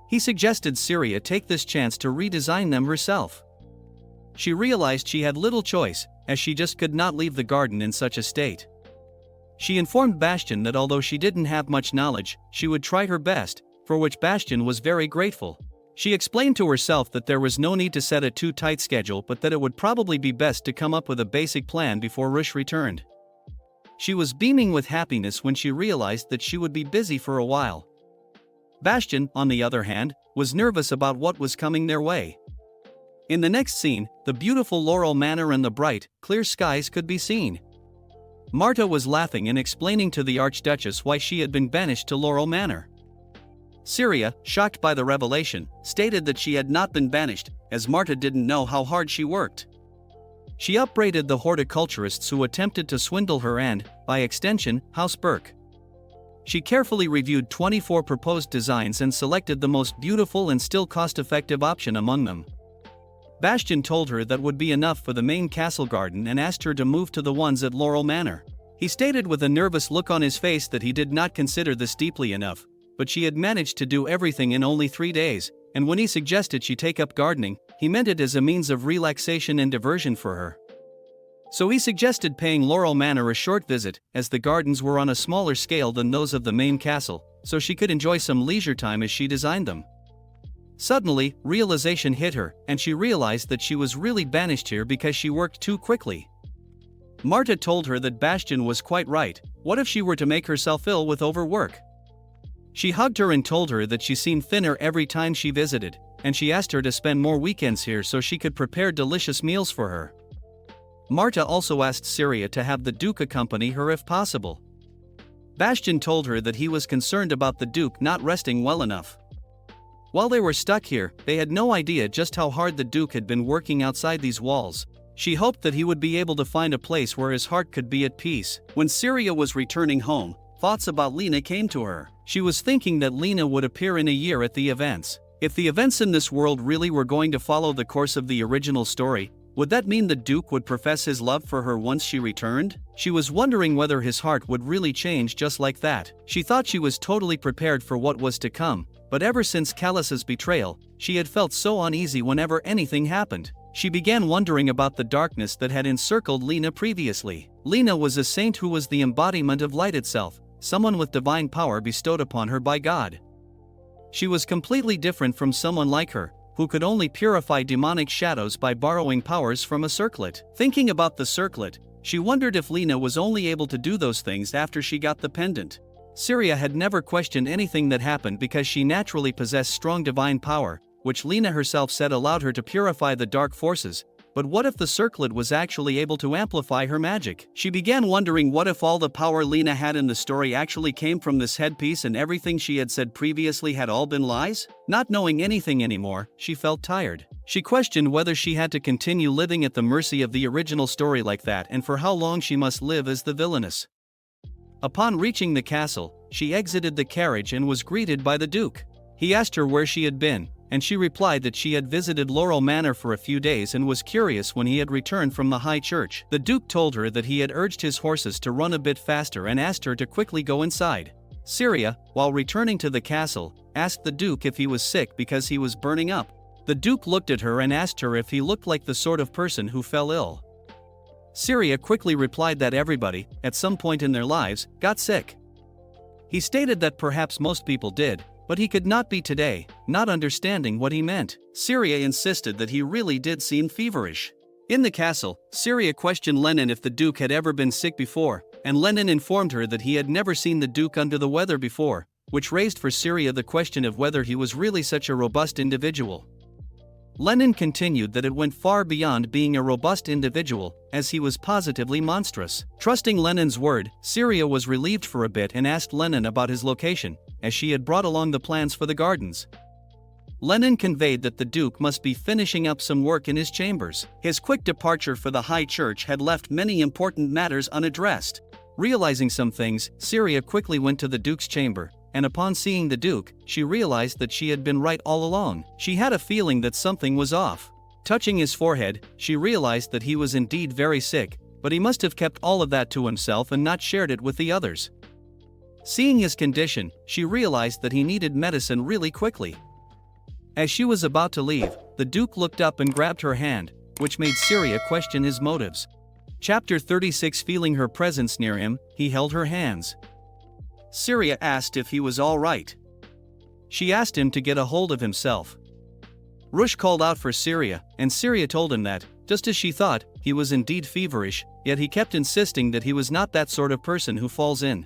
He suggested Syria take this chance to redesign them herself. She realized she had little choice, as she just could not leave the garden in such a state. She informed Bastian that although she didn't have much knowledge, she would try her best, for which Bastian was very grateful. She explained to herself that there was no need to set a too tight schedule, but that it would probably be best to come up with a basic plan before Rush returned. She was beaming with happiness when she realized that she would be busy for a while. Bastian, on the other hand, was nervous about what was coming their way. In the next scene, the beautiful Laurel Manor and the bright, clear skies could be seen. Marta was laughing and explaining to the Archduchess why she had been banished to Laurel Manor. Syria, shocked by the revelation, stated that she had not been banished, as Marta didn't know how hard she worked. She upbraided the horticulturists who attempted to swindle her and, by extension, House Burke. She carefully reviewed 24 proposed designs and selected the most beautiful and still cost-effective option among them. Bastian told her that would be enough for the main castle garden and asked her to move to the ones at Laurel Manor. He stated with a nervous look on his face that he did not consider this deeply enough, but she had managed to do everything in only 3 days, and when he suggested she take up gardening, he meant it as a means of relaxation and diversion for her. So he suggested paying Laurel Manor a short visit, as the gardens were on a smaller scale than those of the main castle, so she could enjoy some leisure time as she designed them. Suddenly, realization hit her, and she realized that she was really banished here because she worked too quickly. Marta told her that Bastian was quite right. What if she were to make herself ill with overwork? She hugged her and told her that she seemed thinner every time she visited, and she asked her to spend more weekends here so she could prepare delicious meals for her. Marta also asked Syria to have the Duke accompany her if possible. Bastian told her that he was concerned about the Duke not resting well enough. While they were stuck here, they had no idea just how hard the Duke had been working outside these walls. She hoped that he would be able to find a place where his heart could be at peace. When Syria was returning home, thoughts about Lena came to her. She was thinking that Lena would appear in a year at the events. If the events in this world really were going to follow the course of the original story, would that mean the Duke would profess his love for her once she returned? She was wondering whether his heart would really change just like that. She thought she was totally prepared for what was to come, but ever since Callus's betrayal, she had felt so uneasy whenever anything happened. She began wondering about the darkness that had encircled Lena previously. Lena was a saint who was the embodiment of light itself, someone with divine power bestowed upon her by God. She was completely different from someone like her, who could only purify demonic shadows by borrowing powers from a circlet. Thinking about the circlet, she wondered if Lena was only able to do those things after she got the pendant. Syria had never questioned anything that happened because she naturally possessed strong divine power, which Lena herself said allowed her to purify the dark forces. But what if the circlet was actually able to amplify her magic? She began wondering what if all the power Lena had in the story actually came from this headpiece and everything she had said previously had all been lies? Not knowing anything anymore, she felt tired. She questioned whether she had to continue living at the mercy of the original story like that and for how long she must live as the Villainess. Upon reaching the castle, she exited the carriage and was greeted by the Duke. He asked her where she had been, and she replied that she had visited Laurel Manor for a few days and was curious when he had returned from the high church. The Duke told her that he had urged his horses to run a bit faster and asked her to quickly go inside. Syria, while returning to the castle, asked the Duke if he was sick because he was burning up. The Duke looked at her and asked her if he looked like the sort of person who fell ill. Syria quickly replied that everybody, at some point in their lives, got sick. He stated that perhaps most people did, but he could not be today, not understanding what he meant. Syria insisted that he really did seem feverish. In the castle, Syria questioned Lennon if the Duke had ever been sick before, and Lennon informed her that he had never seen the Duke under the weather before, which raised for Syria the question of whether he was really such a robust individual. Lennon continued that it went far beyond being a robust individual, as he was positively monstrous. Trusting Lennon's word, Syria was relieved for a bit and asked Lennon about his location, as she had brought along the plans for the gardens. Lennon conveyed that the Duke must be finishing up some work in his chambers. His quick departure for the high church had left many important matters unaddressed. Realizing some things, Syria quickly went to the Duke's chamber, and upon seeing the Duke, she realized that she had been right all along. She had a feeling that something was off. Touching his forehead, she realized that he was indeed very sick, but he must have kept all of that to himself and not shared it with the others. Seeing his condition, she realized that he needed medicine really quickly. As she was about to leave, the Duke looked up and grabbed her hand, which made Syria question his motives. Chapter 36. Feeling her presence near him, he held her hands. Syria asked if he was all right. She asked him to get a hold of himself. Rush called out for Syria, and Syria told him that, just as she thought, he was indeed feverish, yet he kept insisting that he was not that sort of person who falls in.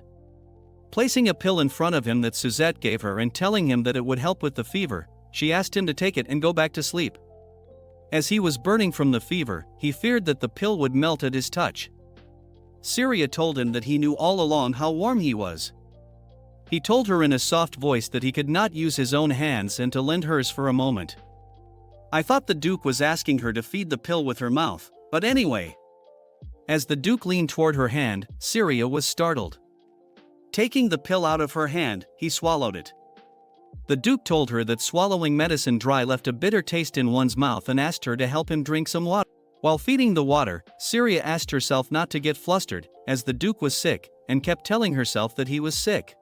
Placing a pill in front of him that Suzette gave her and telling him that it would help with the fever, she asked him to take it and go back to sleep. As he was burning from the fever, he feared that the pill would melt at his touch. Syria told him that he knew all along how warm he was. He told her in a soft voice that he could not use his own hands and to lend hers for a moment. I thought the Duke was asking her to feed the pill with her mouth, but anyway. As the Duke leaned toward her hand, Syria was startled. Taking the pill out of her hand, he swallowed it. The Duke told her that swallowing medicine dry left a bitter taste in one's mouth and asked her to help him drink some water. While feeding the water, Syria asked herself not to get flustered, as the Duke was sick, and kept telling herself that he was sick.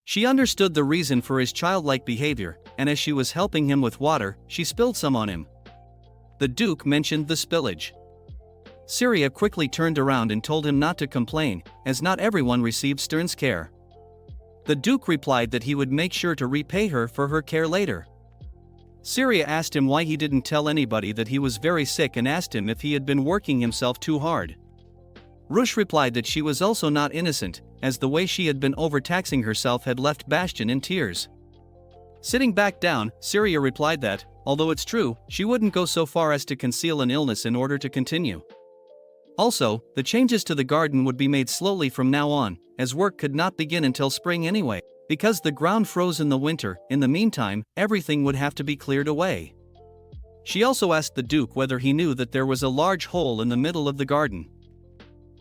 She understood the reason for his childlike behavior, and as she was helping him with water, she spilled some on him. The Duke mentioned the spillage. Syria quickly turned around and told him not to complain, as not everyone received Stern's care. The Duke replied that he would make sure to repay her for her care later. Syria asked him why he didn't tell anybody that he was very sick and asked him if he had been working himself too hard. Rush replied that she was also not innocent, as the way she had been overtaxing herself had left Bastian in tears. Sitting back down, Syria replied that, although it's true, she wouldn't go so far as to conceal an illness in order to continue. Also, the changes to the garden would be made slowly from now on, as work could not begin until spring anyway. Because the ground froze in the winter, in the meantime, everything would have to be cleared away. She also asked the Duke whether he knew that there was a large hole in the middle of the garden.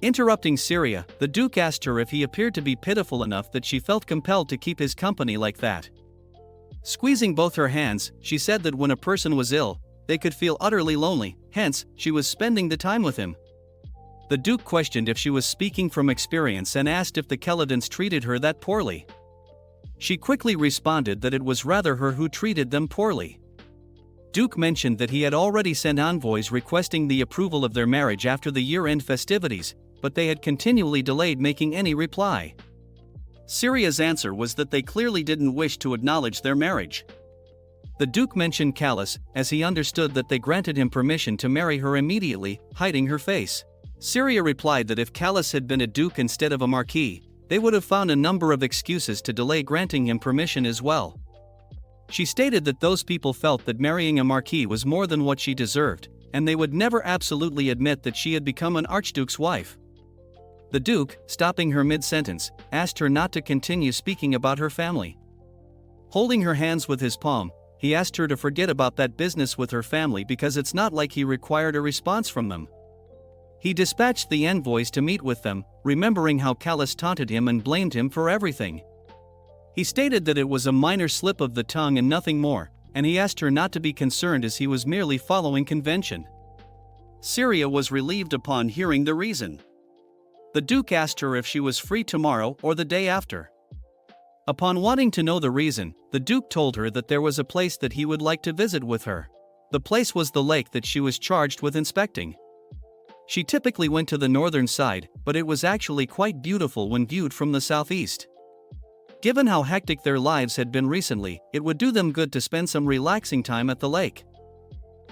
Interrupting Syria, the Duke asked her if he appeared to be pitiful enough that she felt compelled to keep his company like that. Squeezing both her hands, she said that when a person was ill, they could feel utterly lonely, hence, she was spending the time with him. The Duke questioned if she was speaking from experience and asked if the Keladins treated her that poorly. She quickly responded that it was rather her who treated them poorly. Duke mentioned that he had already sent envoys requesting the approval of their marriage after the year-end festivities, but they had continually delayed making any reply. Syria's answer was that they clearly didn't wish to acknowledge their marriage. The Duke mentioned Callus, as he understood that they granted him permission to marry her immediately, hiding her face. Syria replied that if Callus had been a duke instead of a marquis, they would have found a number of excuses to delay granting him permission as well. She stated that those people felt that marrying a marquis was more than what she deserved, and they would never absolutely admit that she had become an archduke's wife. The Duke, stopping her mid-sentence, asked her not to continue speaking about her family. Holding her hands with his palm, he asked her to forget about that business with her family because it's not like he required a response from them. He dispatched the envoys to meet with them, remembering how Callus taunted him and blamed him for everything. He stated that it was a minor slip of the tongue and nothing more, and he asked her not to be concerned as he was merely following convention. Syria was relieved upon hearing the reason. The Duke asked her if she was free tomorrow or the day after. Upon wanting to know the reason, the Duke told her that there was a place that he would like to visit with her. The place was the lake that she was charged with inspecting. She typically went to the northern side, but it was actually quite beautiful when viewed from the southeast. Given how hectic their lives had been recently, it would do them good to spend some relaxing time at the lake.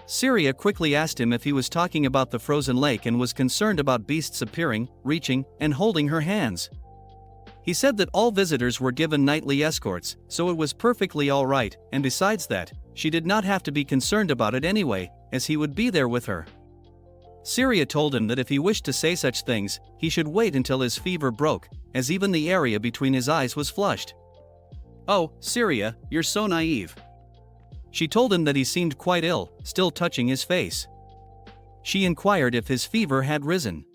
Syria quickly asked him if he was talking about the frozen lake and was concerned about beasts appearing, reaching, and holding her hands. He said that all visitors were given nightly escorts, so it was perfectly alright, and besides that, she did not have to be concerned about it anyway, as he would be there with her. Syria told him that if he wished to say such things, he should wait until his fever broke, as even the area between his eyes was flushed. "Oh, Syria, you're so naive." She told him that he seemed quite ill, still touching his face. She inquired if his fever had risen.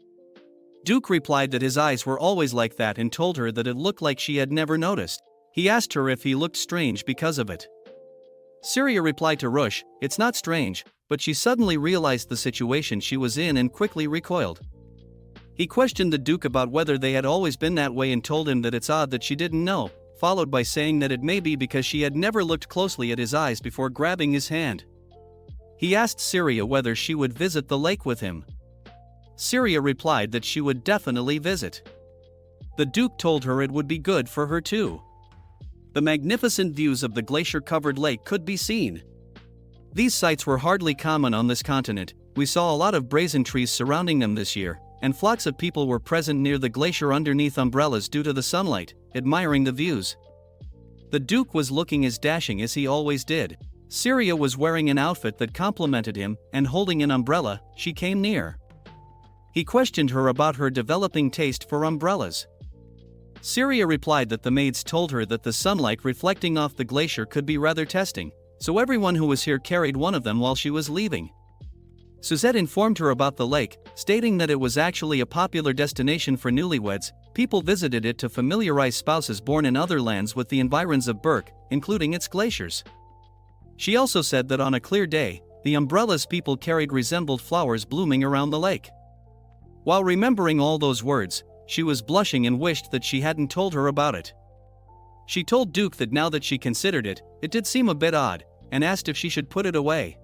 Duke replied that his eyes were always like that and told her that it looked like she had never noticed. He asked her if he looked strange because of it. Syria replied to Rush, "It's not strange," but she suddenly realized the situation she was in and quickly recoiled. He questioned the Duke about whether they had always been that way and told him that it's odd that she didn't know, followed by saying that it may be because she had never looked closely at his eyes before grabbing his hand. He asked Syria whether she would visit the lake with him. Syria replied that she would definitely visit. The Duke told her it would be good for her too. The magnificent views of the glacier-covered lake could be seen. These sights were hardly common on this continent. We saw a lot of brazen trees surrounding them this year, and flocks of people were present near the glacier underneath umbrellas due to the sunlight, admiring the views. The Duke was looking as dashing as he always did. Syria was wearing an outfit that complimented him, and holding an umbrella, she came near. He questioned her about her developing taste for umbrellas. Syria replied that the maids told her that the sunlight reflecting off the glacier could be rather testing, so everyone who was here carried one of them while she was leaving. Suzette informed her about the lake, stating that it was actually a popular destination for newlyweds. People visited it to familiarize spouses born in other lands with the environs of Berk, including its glaciers. She also said that on a clear day, the umbrellas people carried resembled flowers blooming around the lake. While remembering all those words, she was blushing and wished that she hadn't told her about it. She told Duke that now that she considered it, it did seem a bit odd, and asked if she should put it away.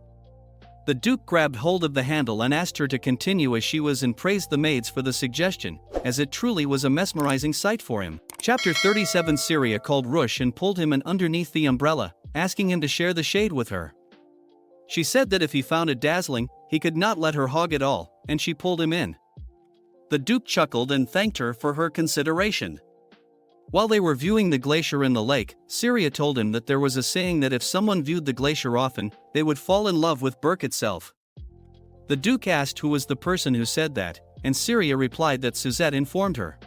The Duke grabbed hold of the handle and asked her to continue as she was and praised the maids for the suggestion, as it truly was a mesmerizing sight for him. Chapter 37 Syria called Rush and pulled him in underneath the umbrella, asking him to share the shade with her. She said that if he found it dazzling, he could not let her hog it all, and she pulled him in. The Duke chuckled and thanked her for her consideration. While they were viewing the glacier in the lake, Syria told him that there was a saying that if someone viewed the glacier often, they would fall in love with Berk itself. The Duke asked who was the person who said that, and Syria replied that Suzette informed her.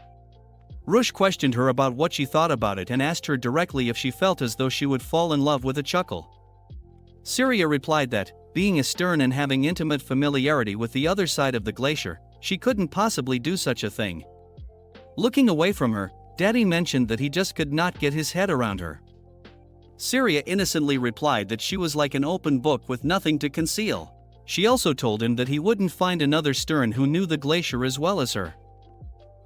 Rush questioned her about what she thought about it and asked her directly if she felt as though she would fall in love with a chuckle. Syria replied that, being a stern and having intimate familiarity with the other side of the glacier, she couldn't possibly do such a thing. Looking away from her, Daddy mentioned that he just could not get his head around her. Syria innocently replied that she was like an open book with nothing to conceal. She also told him that he wouldn't find another stern who knew the glacier as well as her.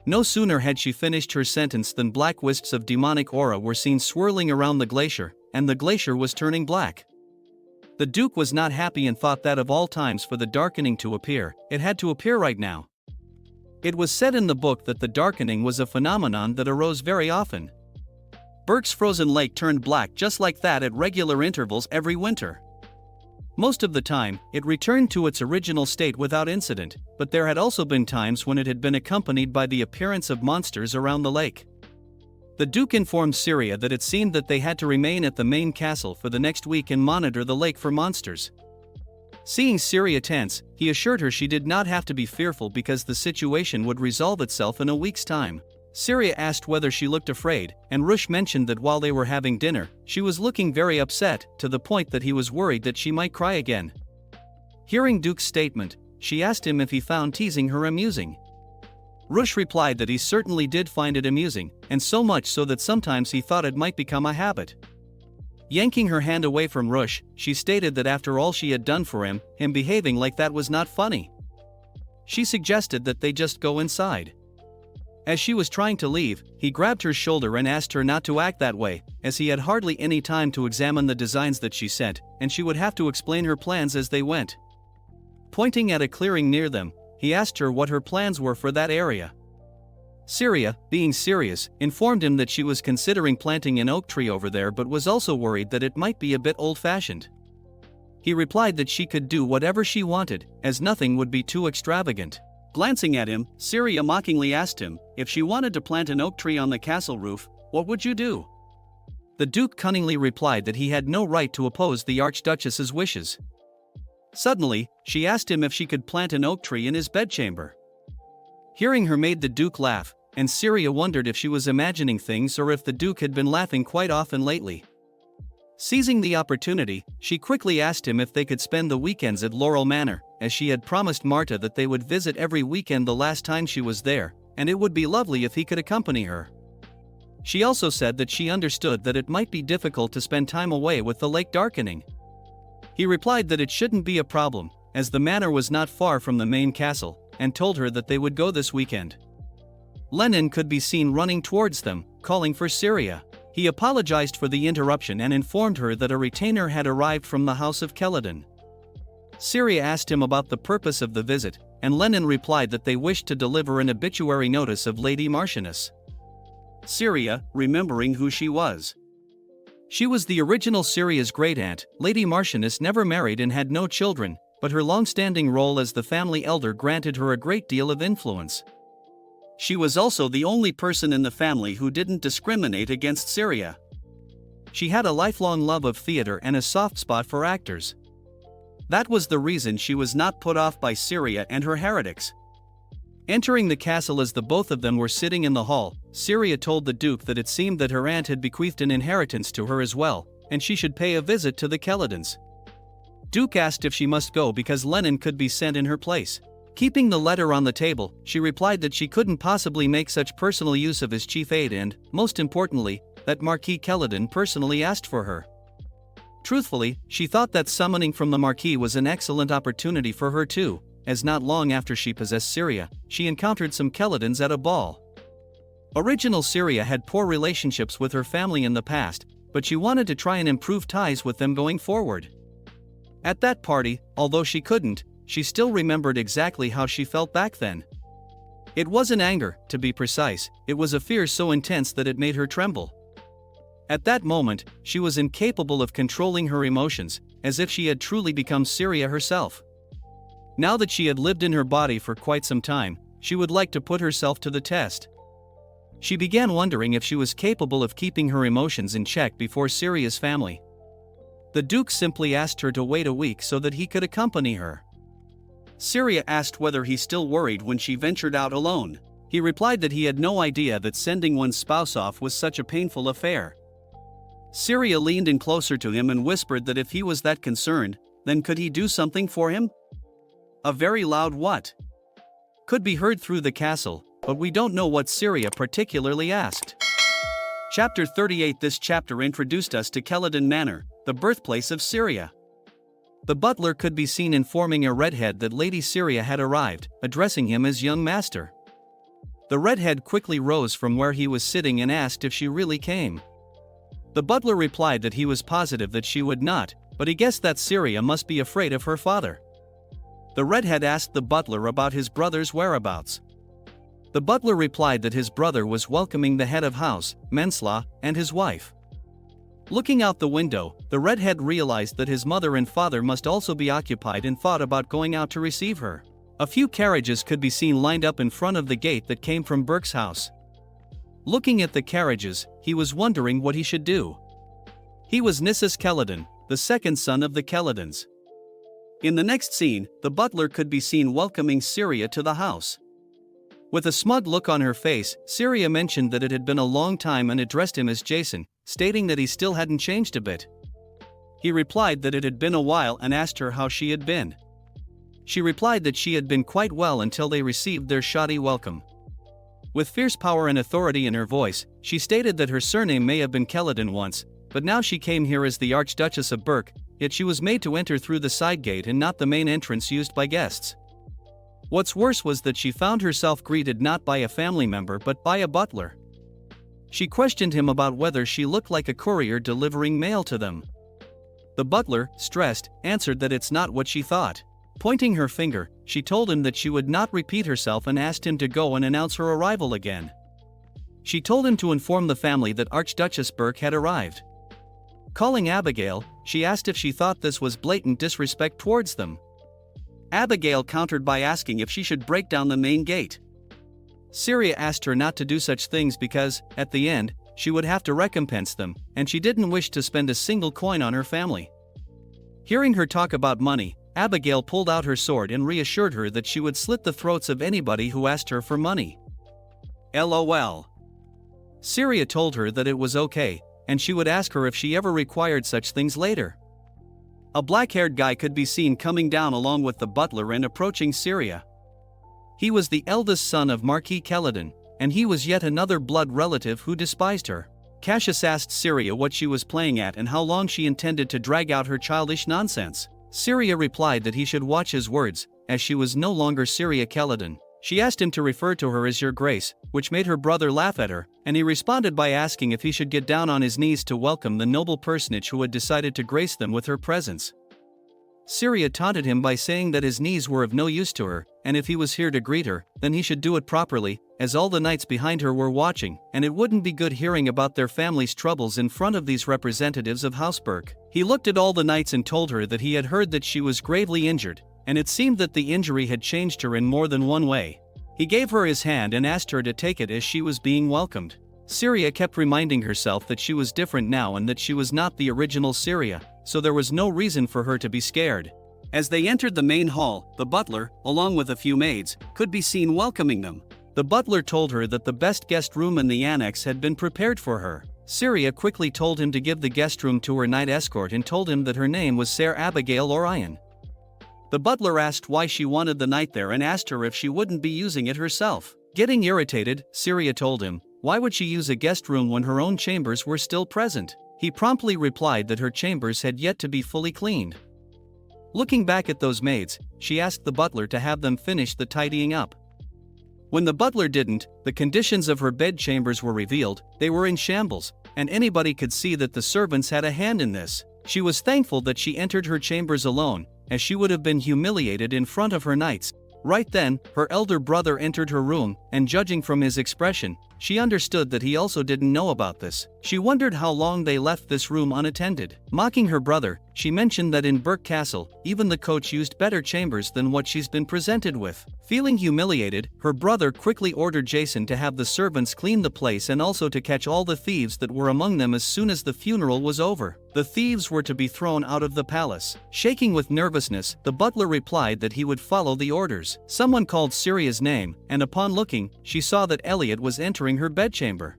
No sooner had she finished her sentence than black wisps of demonic aura were seen swirling around the glacier, and the glacier was turning black. The Duke was not happy and thought that of all times for the darkening to appear, it had to appear right now. It was said in the book that the darkening was a phenomenon that arose very often. Berk's frozen lake turned black just like that at regular intervals every winter. Most of the time, it returned to its original state without incident, but there had also been times when it had been accompanied by the appearance of monsters around the lake. The Duke informed Syria that it seemed that they had to remain at the main castle for the next week and monitor the lake for monsters. Seeing Syria tense, he assured her she did not have to be fearful because the situation would resolve itself in a week's time. Syria asked whether she looked afraid, and Rush mentioned that while they were having dinner, she was looking very upset, to the point that he was worried that she might cry again. Hearing Duke's statement, she asked him if he found teasing her amusing. Rush replied that he certainly did find it amusing, and so much so that sometimes he thought it might become a habit. Yanking her hand away from Rush, she stated that after all she had done for him behaving like that was not funny. She suggested that they just go inside. As she was trying to leave, he grabbed her shoulder and asked her not to act that way, as he had hardly any time to examine the designs that she sent, and she would have to explain her plans as they went. Pointing at a clearing near them, he asked her what her plans were for that area. Syria, being serious, informed him that she was considering planting an oak tree over there but was also worried that it might be a bit old-fashioned. He replied that she could do whatever she wanted, as nothing would be too extravagant. Glancing at him, Syria mockingly asked him, if she wanted to plant an oak tree on the castle roof, what would you do? The Duke cunningly replied that he had no right to oppose the Archduchess's wishes. Suddenly, she asked him if she could plant an oak tree in his bedchamber. Hearing her made the Duke laugh, and Syria wondered if she was imagining things or if the Duke had been laughing quite often lately. Seizing the opportunity, she quickly asked him if they could spend the weekends at Laurel Manor, as she had promised Marta that they would visit every weekend the last time she was there, and it would be lovely if he could accompany her. She also said that she understood that it might be difficult to spend time away with the lake darkening. He replied that it shouldn't be a problem, as the manor was not far from the main castle, and told her that they would go this weekend. Lenin could be seen running towards them, calling for Syria. He apologized for the interruption and informed her that a retainer had arrived from the house of Keladin. Syria asked him about the purpose of the visit, and Lenin replied that they wished to deliver an obituary notice of Lady Marchioness. Syria, remembering who she was. She was the original Syria's great-aunt. Lady Marchioness never married and had no children, but her long-standing role as the family elder granted her a great deal of influence. She was also the only person in the family who didn't discriminate against Syria. She had a lifelong love of theater and a soft spot for actors. That was the reason she was not put off by Syria and her heretics. Entering the castle as the both of them were sitting in the hall, Syria told the Duke that it seemed that her aunt had bequeathed an inheritance to her as well, and she should pay a visit to the Keladins. Duke asked if she must go because Lenin could be sent in her place. Keeping the letter on the table, she replied that she couldn't possibly make such personal use of his chief aide and, most importantly, that Marquis Keladin personally asked for her. Truthfully, she thought that summoning from the Marquis was an excellent opportunity for her too, as not long after she possessed Syria, she encountered some Keladins at a ball. Original Syria had poor relationships with her family in the past, but she wanted to try and improve ties with them going forward. At that party, although she couldn't, she still remembered exactly how she felt back then. It wasn't anger, to be precise, it was a fear so intense that it made her tremble. At that moment, she was incapable of controlling her emotions, as if she had truly become Syria herself. Now that she had lived in her body for quite some time, she would like to put herself to the test. She began wondering if she was capable of keeping her emotions in check before Syria's family. The Duke simply asked her to wait a week so that he could accompany her. Syria asked whether he still worried when she ventured out alone. He replied that he had no idea that sending one's spouse off was such a painful affair. Syria leaned in closer to him and whispered that if he was that concerned, then could he do something for him? A very loud what? Could be heard through the castle, but we don't know what Syria particularly asked. Chapter 38. This chapter introduced us to Keladin Manor, the birthplace of Syria. The butler could be seen informing a redhead that Lady Syria had arrived, addressing him as young master. The redhead quickly rose from where he was sitting and asked if she really came. The butler replied that he was positive that she would not, but he guessed that Syria must be afraid of her father. The redhead asked the butler about his brother's whereabouts. The butler replied that his brother was welcoming the head of house, MANHWA, and his wife. Looking out the window, the redhead realized that his mother and father must also be occupied and thought about going out to receive her. A few carriages could be seen lined up in front of the gate that came from Burke's house. Looking at the carriages, he was wondering what he should do. He was Nissus Keladon, the second son of the Keladons. In the next scene, the butler could be seen welcoming Syria to the house. With a smug look on her face, Syria mentioned that it had been a long time and addressed him as Jason, stating that he still hadn't changed a bit. He replied that it had been a while and asked her how she had been. She replied that she had been quite well until they received their shoddy welcome. With fierce power and authority in her voice, she stated that her surname may have been Keladon once, but now she came here as the Archduchess of Burke, yet she was made to enter through the side gate and not the main entrance used by guests. What's worse was that she found herself greeted not by a family member but by a butler. She questioned him about whether she looked like a courier delivering mail to them. The butler, stressed, answered that it's not what she thought. Pointing her finger, she told him that she would not repeat herself and asked him to go and announce her arrival again. She told him to inform the family that Archduchess Burke had arrived. Calling Abigail, she asked if she thought this was blatant disrespect towards them. Abigail countered by asking if she should break down the main gate. Syria asked her not to do such things because, at the end, she would have to recompense them, and she didn't wish to spend a single coin on her family. Hearing her talk about money, Abigail pulled out her sword and reassured her that she would slit the throats of anybody who asked her for money. LOL. Syria told her that it was okay, and she would ask her if she ever required such things later. A black-haired guy could be seen coming down along with the butler and approaching Syria. He was the eldest son of Marquis Keladon, and he was yet another blood relative who despised her. Cassius asked Syria what she was playing at and how long she intended to drag out her childish nonsense. Syria replied that he should watch his words, as she was no longer Syria Keladon. She asked him to refer to her as Your Grace, which made her brother laugh at her, and he responded by asking if he should get down on his knees to welcome the noble personage who had decided to grace them with her presence. Syria taunted him by saying that his knees were of no use to her, and if he was here to greet her, then he should do it properly, as all the knights behind her were watching, and it wouldn't be good hearing about their family's troubles in front of these representatives of House Burke. He looked at all the knights and told her that he had heard that she was gravely injured, and it seemed that the injury had changed her in more than one way. He gave her his hand and asked her to take it as she was being welcomed. Syria kept reminding herself that she was different now and that she was not the original Syria, so there was no reason for her to be scared. As they entered the main hall, the butler, along with a few maids, could be seen welcoming them. The butler told her that the best guest room in the annex had been prepared for her. Syria quickly told him to give the guest room to her knight escort and told him that her name was Sir Abigail Orion. The butler asked why she wanted the knight there and asked her if she wouldn't be using it herself. Getting irritated, Syria told him, why would she use a guest room when her own chambers were still present? He promptly replied that her chambers had yet to be fully cleaned. Looking back at those maids, she asked the butler to have them finish the tidying up. When the butler didn't, the conditions of her bed chambers were revealed. They were in shambles, and anybody could see that the servants had a hand in this. She was thankful that she entered her chambers alone, as she would have been humiliated in front of her knights. Right then, her elder brother entered her room, and judging from his expression, she understood that he also didn't know about this. She wondered how long they left this room unattended. Mocking her brother, she mentioned that in Burke Castle, even the coach used better chambers than what she's been presented with. Feeling humiliated, her brother quickly ordered Jason to have the servants clean the place and also to catch all the thieves that were among them as soon as the funeral was over. The thieves were to be thrown out of the palace. Shaking with nervousness, the butler replied that he would follow the orders. Someone called Syria's name, and upon looking, she saw that Elliot was entering her bedchamber.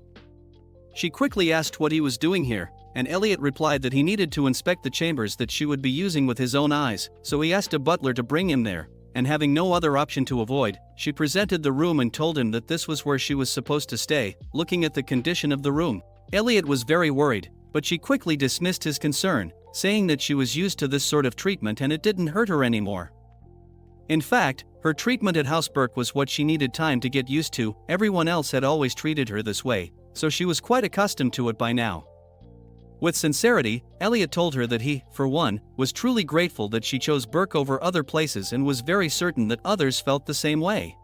She quickly asked what he was doing here, and Elliot replied that he needed to inspect the chambers that she would be using with his own eyes, so he asked a butler to bring him there, and having no other option to avoid, she presented the room and told him that this was where she was supposed to stay. Looking at the condition of the room, Elliot was very worried, but she quickly dismissed his concern, saying that she was used to this sort of treatment and it didn't hurt her anymore. In fact, her treatment at House Burke was what she needed time to get used to. Everyone else had always treated her this way, so she was quite accustomed to it by now. With sincerity, Elliot told her that he, for one, was truly grateful that she chose Burke over other places and was very certain that others felt the same way.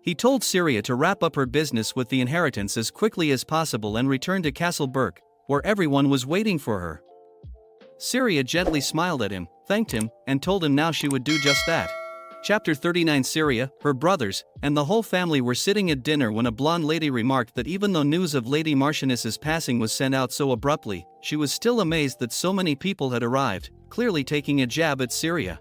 He told Syria to wrap up her business with the inheritance as quickly as possible and return to Castle Burke, where everyone was waiting for her. Syria gently smiled at him, thanked him, and told him now she would do just that. Chapter 39. Syria, her brothers, and the whole family were sitting at dinner when a blonde lady remarked that even though news of Lady Marchioness's passing was sent out so abruptly, she was still amazed that so many people had arrived, clearly taking a jab at Syria.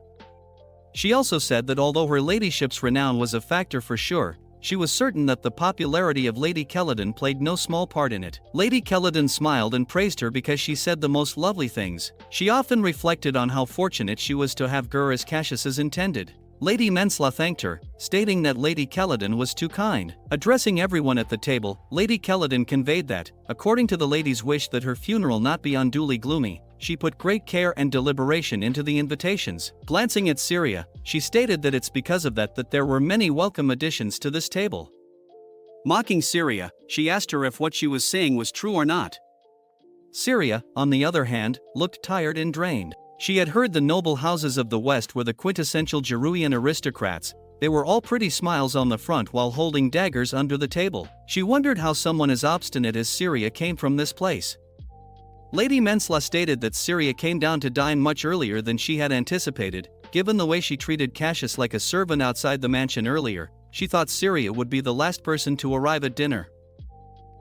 She also said that although her ladyship's renown was a factor for sure, she was certain that the popularity of Lady Kelladon played no small part in it. Lady Kelladon smiled and praised her because she said the most lovely things. She often reflected on how fortunate she was to have Gur as Cassius's intended. Lady Mensla thanked her, stating that Lady Kelladon was too kind. Addressing everyone at the table, Lady Kelladon conveyed that, according to the lady's wish that her funeral not be unduly gloomy, she put great care and deliberation into the invitations. Glancing at Syria, she stated that it's because of that there were many welcome additions to this table. Mocking Syria, she asked her if what she was saying was true or not. Syria, on the other hand, looked tired and drained. She had heard the noble houses of the West were the quintessential Jeruian aristocrats. They were all pretty smiles on the front while holding daggers under the table. She wondered how someone as obstinate as Syria came from this place. Lady Mensla stated that Syria came down to dine much earlier than she had anticipated. Given the way she treated Cassius like a servant outside the mansion earlier, she thought Syria would be the last person to arrive at dinner.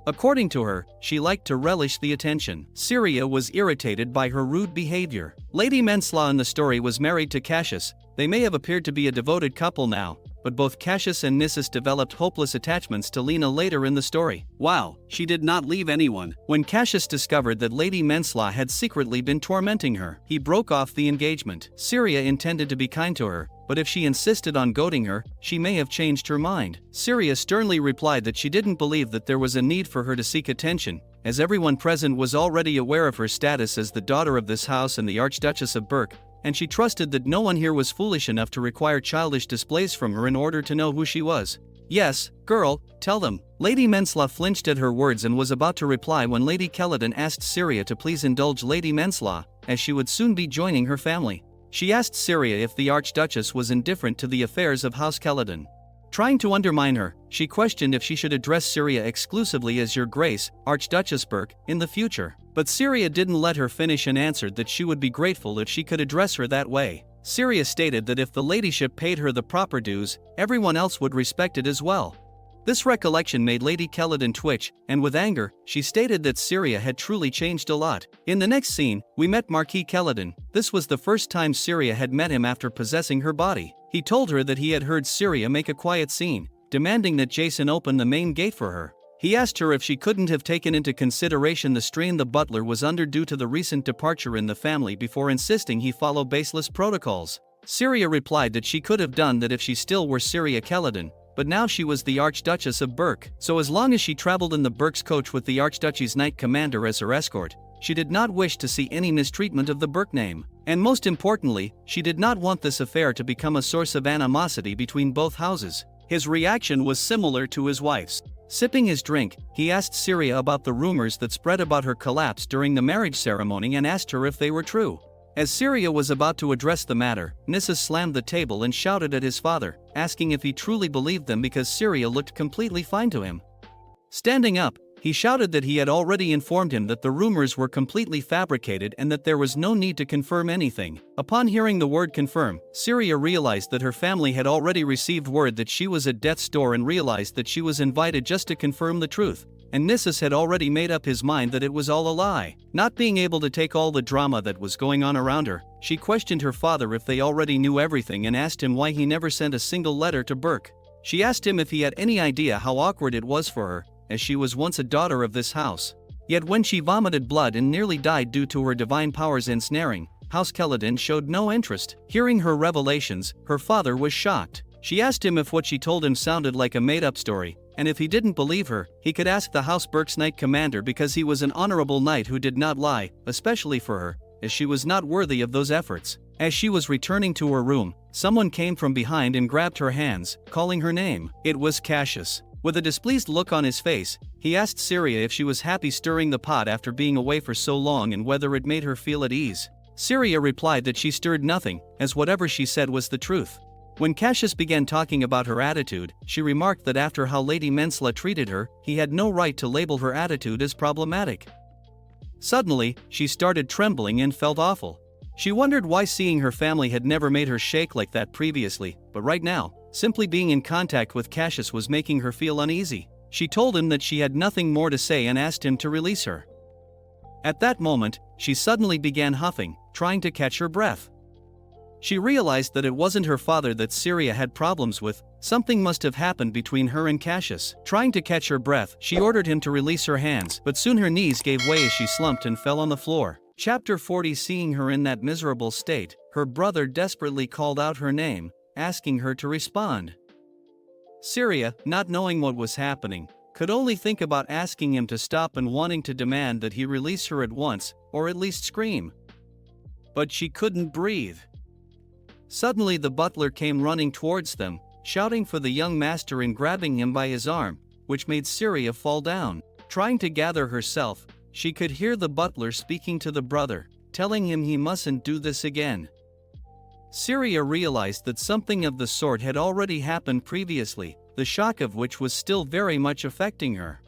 According to her, she liked to relish the attention. Syria was irritated by her rude behavior. Lady Mensla in the story was married to Cassius. They may have appeared to be a devoted couple now, but both Cassius and Nissus developed hopeless attachments to Lena later in the story. Wow, she did not leave anyone. When Cassius discovered that Lady Mensla had secretly been tormenting her, he broke off the engagement. Syria intended to be kind to her, but if she insisted on goading her, she may have changed her mind. Syria sternly replied that she didn't believe that there was a need for her to seek attention, as everyone present was already aware of her status as the daughter of this house and the Archduchess of Burke, and she trusted that no one here was foolish enough to require childish displays from her in order to know who she was. Yes, girl, tell them. Lady Mensla flinched at her words and was about to reply when Lady Kelladon asked Syria to please indulge Lady Mensla, as she would soon be joining her family. She asked Syria if the Archduchess was indifferent to the affairs of House Kelladon. Trying to undermine her, she questioned if she should address Syria exclusively as Your Grace, Archduchess Burke, in the future. But Syria didn't let her finish and answered that she would be grateful if she could address her that way. Syria stated that if the ladyship paid her the proper dues, everyone else would respect it as well. This recollection made Lady Kelladon twitch, and with anger, she stated that Syria had truly changed a lot. In the next scene, we met Marquis Kelladon. This was the first time Syria had met him after possessing her body. He told her that he had heard Syria make a quiet scene, demanding that Jason open the main gate for her. He asked her if she couldn't have taken into consideration the strain the butler was under due to the recent departure in the family before insisting he follow baseless protocols. Syria replied that she could have done that if she still were Syria Kelladon, but now she was the Archduchess of Burke, so as long as she traveled in the Burke's coach with the Archduchy's Knight Commander as her escort, she did not wish to see any mistreatment of the Burke name. And most importantly, she did not want this affair to become a source of animosity between both houses. His reaction was similar to his wife's. Sipping his drink, he asked Syria about the rumors that spread about her collapse during the marriage ceremony and asked her if they were true. As Syria was about to address the matter, Nissus slammed the table and shouted at his father, asking if he truly believed them because Syria looked completely fine to him. Standing up, he shouted that he had already informed him that the rumors were completely fabricated and that there was no need to confirm anything. Upon hearing the word confirm, Syria realized that her family had already received word that she was at death's door and realized that she was invited just to confirm the truth. And Nissus had already made up his mind that it was all a lie. Not being able to take all the drama that was going on around her, she questioned her father if they already knew everything and asked him why he never sent a single letter to Burke. She asked him if he had any idea how awkward it was for her, as she was once a daughter of this house. Yet when she vomited blood and nearly died due to her divine powers ensnaring, House Kelladon showed no interest. Hearing her revelations, her father was shocked. She asked him if what she told him sounded like a made-up story, and if he didn't believe her, he could ask the House Burke's Knight Commander because he was an honorable knight who did not lie, especially for her, as she was not worthy of those efforts. As she was returning to her room, someone came from behind and grabbed her hands, calling her name. It was Cassius. With a displeased look on his face, he asked Syria if she was happy stirring the pot after being away for so long and whether it made her feel at ease. Syria replied that she stirred nothing, as whatever she said was the truth. When Cassius began talking about her attitude, she remarked that after how Lady Mensla treated her, he had no right to label her attitude as problematic. Suddenly, she started trembling and felt awful. She wondered why seeing her family had never made her shake like that previously, but right now, simply being in contact with Cassius was making her feel uneasy. She told him that she had nothing more to say and asked him to release her. At that moment, she suddenly began huffing, trying to catch her breath. She realized that it wasn't her father that Syria had problems with. Something must have happened between her and Cassius. Trying to catch her breath, she ordered him to release her hands, but soon her knees gave way as she slumped and fell on the floor. Chapter 40. Seeing her in that miserable state, her brother desperately called out her name, asking her to respond. Syria, not knowing what was happening, could only think about asking him to stop and wanting to demand that he release her at once, or at least scream. But she couldn't breathe. Suddenly the butler came running towards them, shouting for the young master and grabbing him by his arm, which made Syria fall down. Trying to gather herself, she could hear the butler speaking to the brother, telling him he mustn't do this again. Syria realized that something of the sort had already happened previously, the shock of which was still very much affecting her.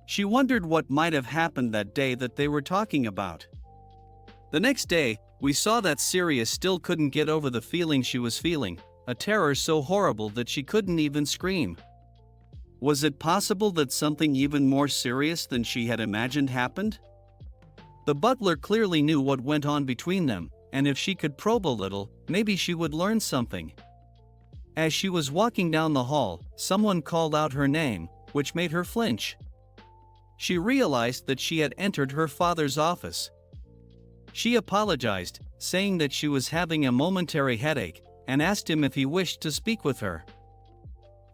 She wondered what might have happened that day that they were talking about. The next day, we saw that Syria still couldn't get over the feeling she was feeling, a terror so horrible that she couldn't even scream. Was it possible that something even more serious than she had imagined happened? The butler clearly knew what went on between them, and if she could probe a little, maybe she would learn something. As she was walking down the hall, someone called out her name, which made her flinch. She realized that she had entered her father's office. She apologized, saying that she was having a momentary headache, and asked him if he wished to speak with her.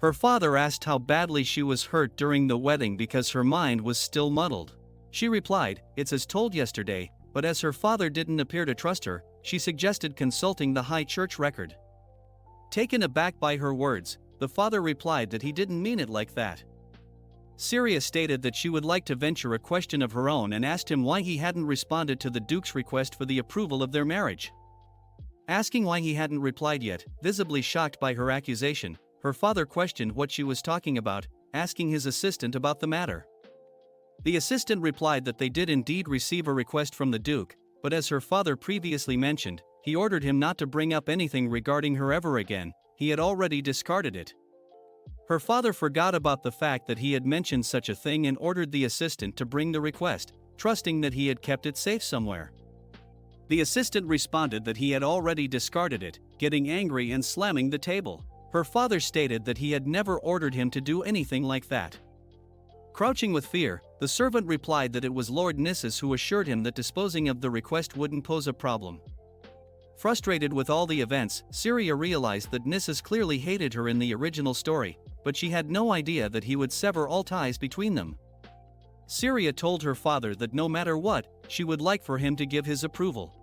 Her father asked how badly she was hurt during the wedding because her mind was still muddled. She replied, "It's as told yesterday," but as her father didn't appear to trust her, she suggested consulting the high church record. Taken aback by her words, the father replied that he didn't mean it like that. Syria stated that she would like to venture a question of her own and asked him why he hadn't responded to the Duke's request for the approval of their marriage. Asking why he hadn't replied yet, visibly shocked by her accusation, her father questioned what she was talking about, asking his assistant about the matter. The assistant replied that they did indeed receive a request from the Duke, but as her father previously mentioned, he ordered him not to bring up anything regarding her ever again. He had already discarded it. Her father forgot about the fact that he had mentioned such a thing and ordered the assistant to bring the request, trusting that he had kept it safe somewhere. The assistant responded that he had already discarded it, getting angry and slamming the table. Her father stated that he had never ordered him to do anything like that. Crouching with fear, the servant replied that it was Lord Nissus who assured him that disposing of the request wouldn't pose a problem. Frustrated with all the events, Syria realized that Nissus clearly hated her in the original story, but she had no idea that he would sever all ties between them. Syria told her father that no matter what, she would like for him to give his approval.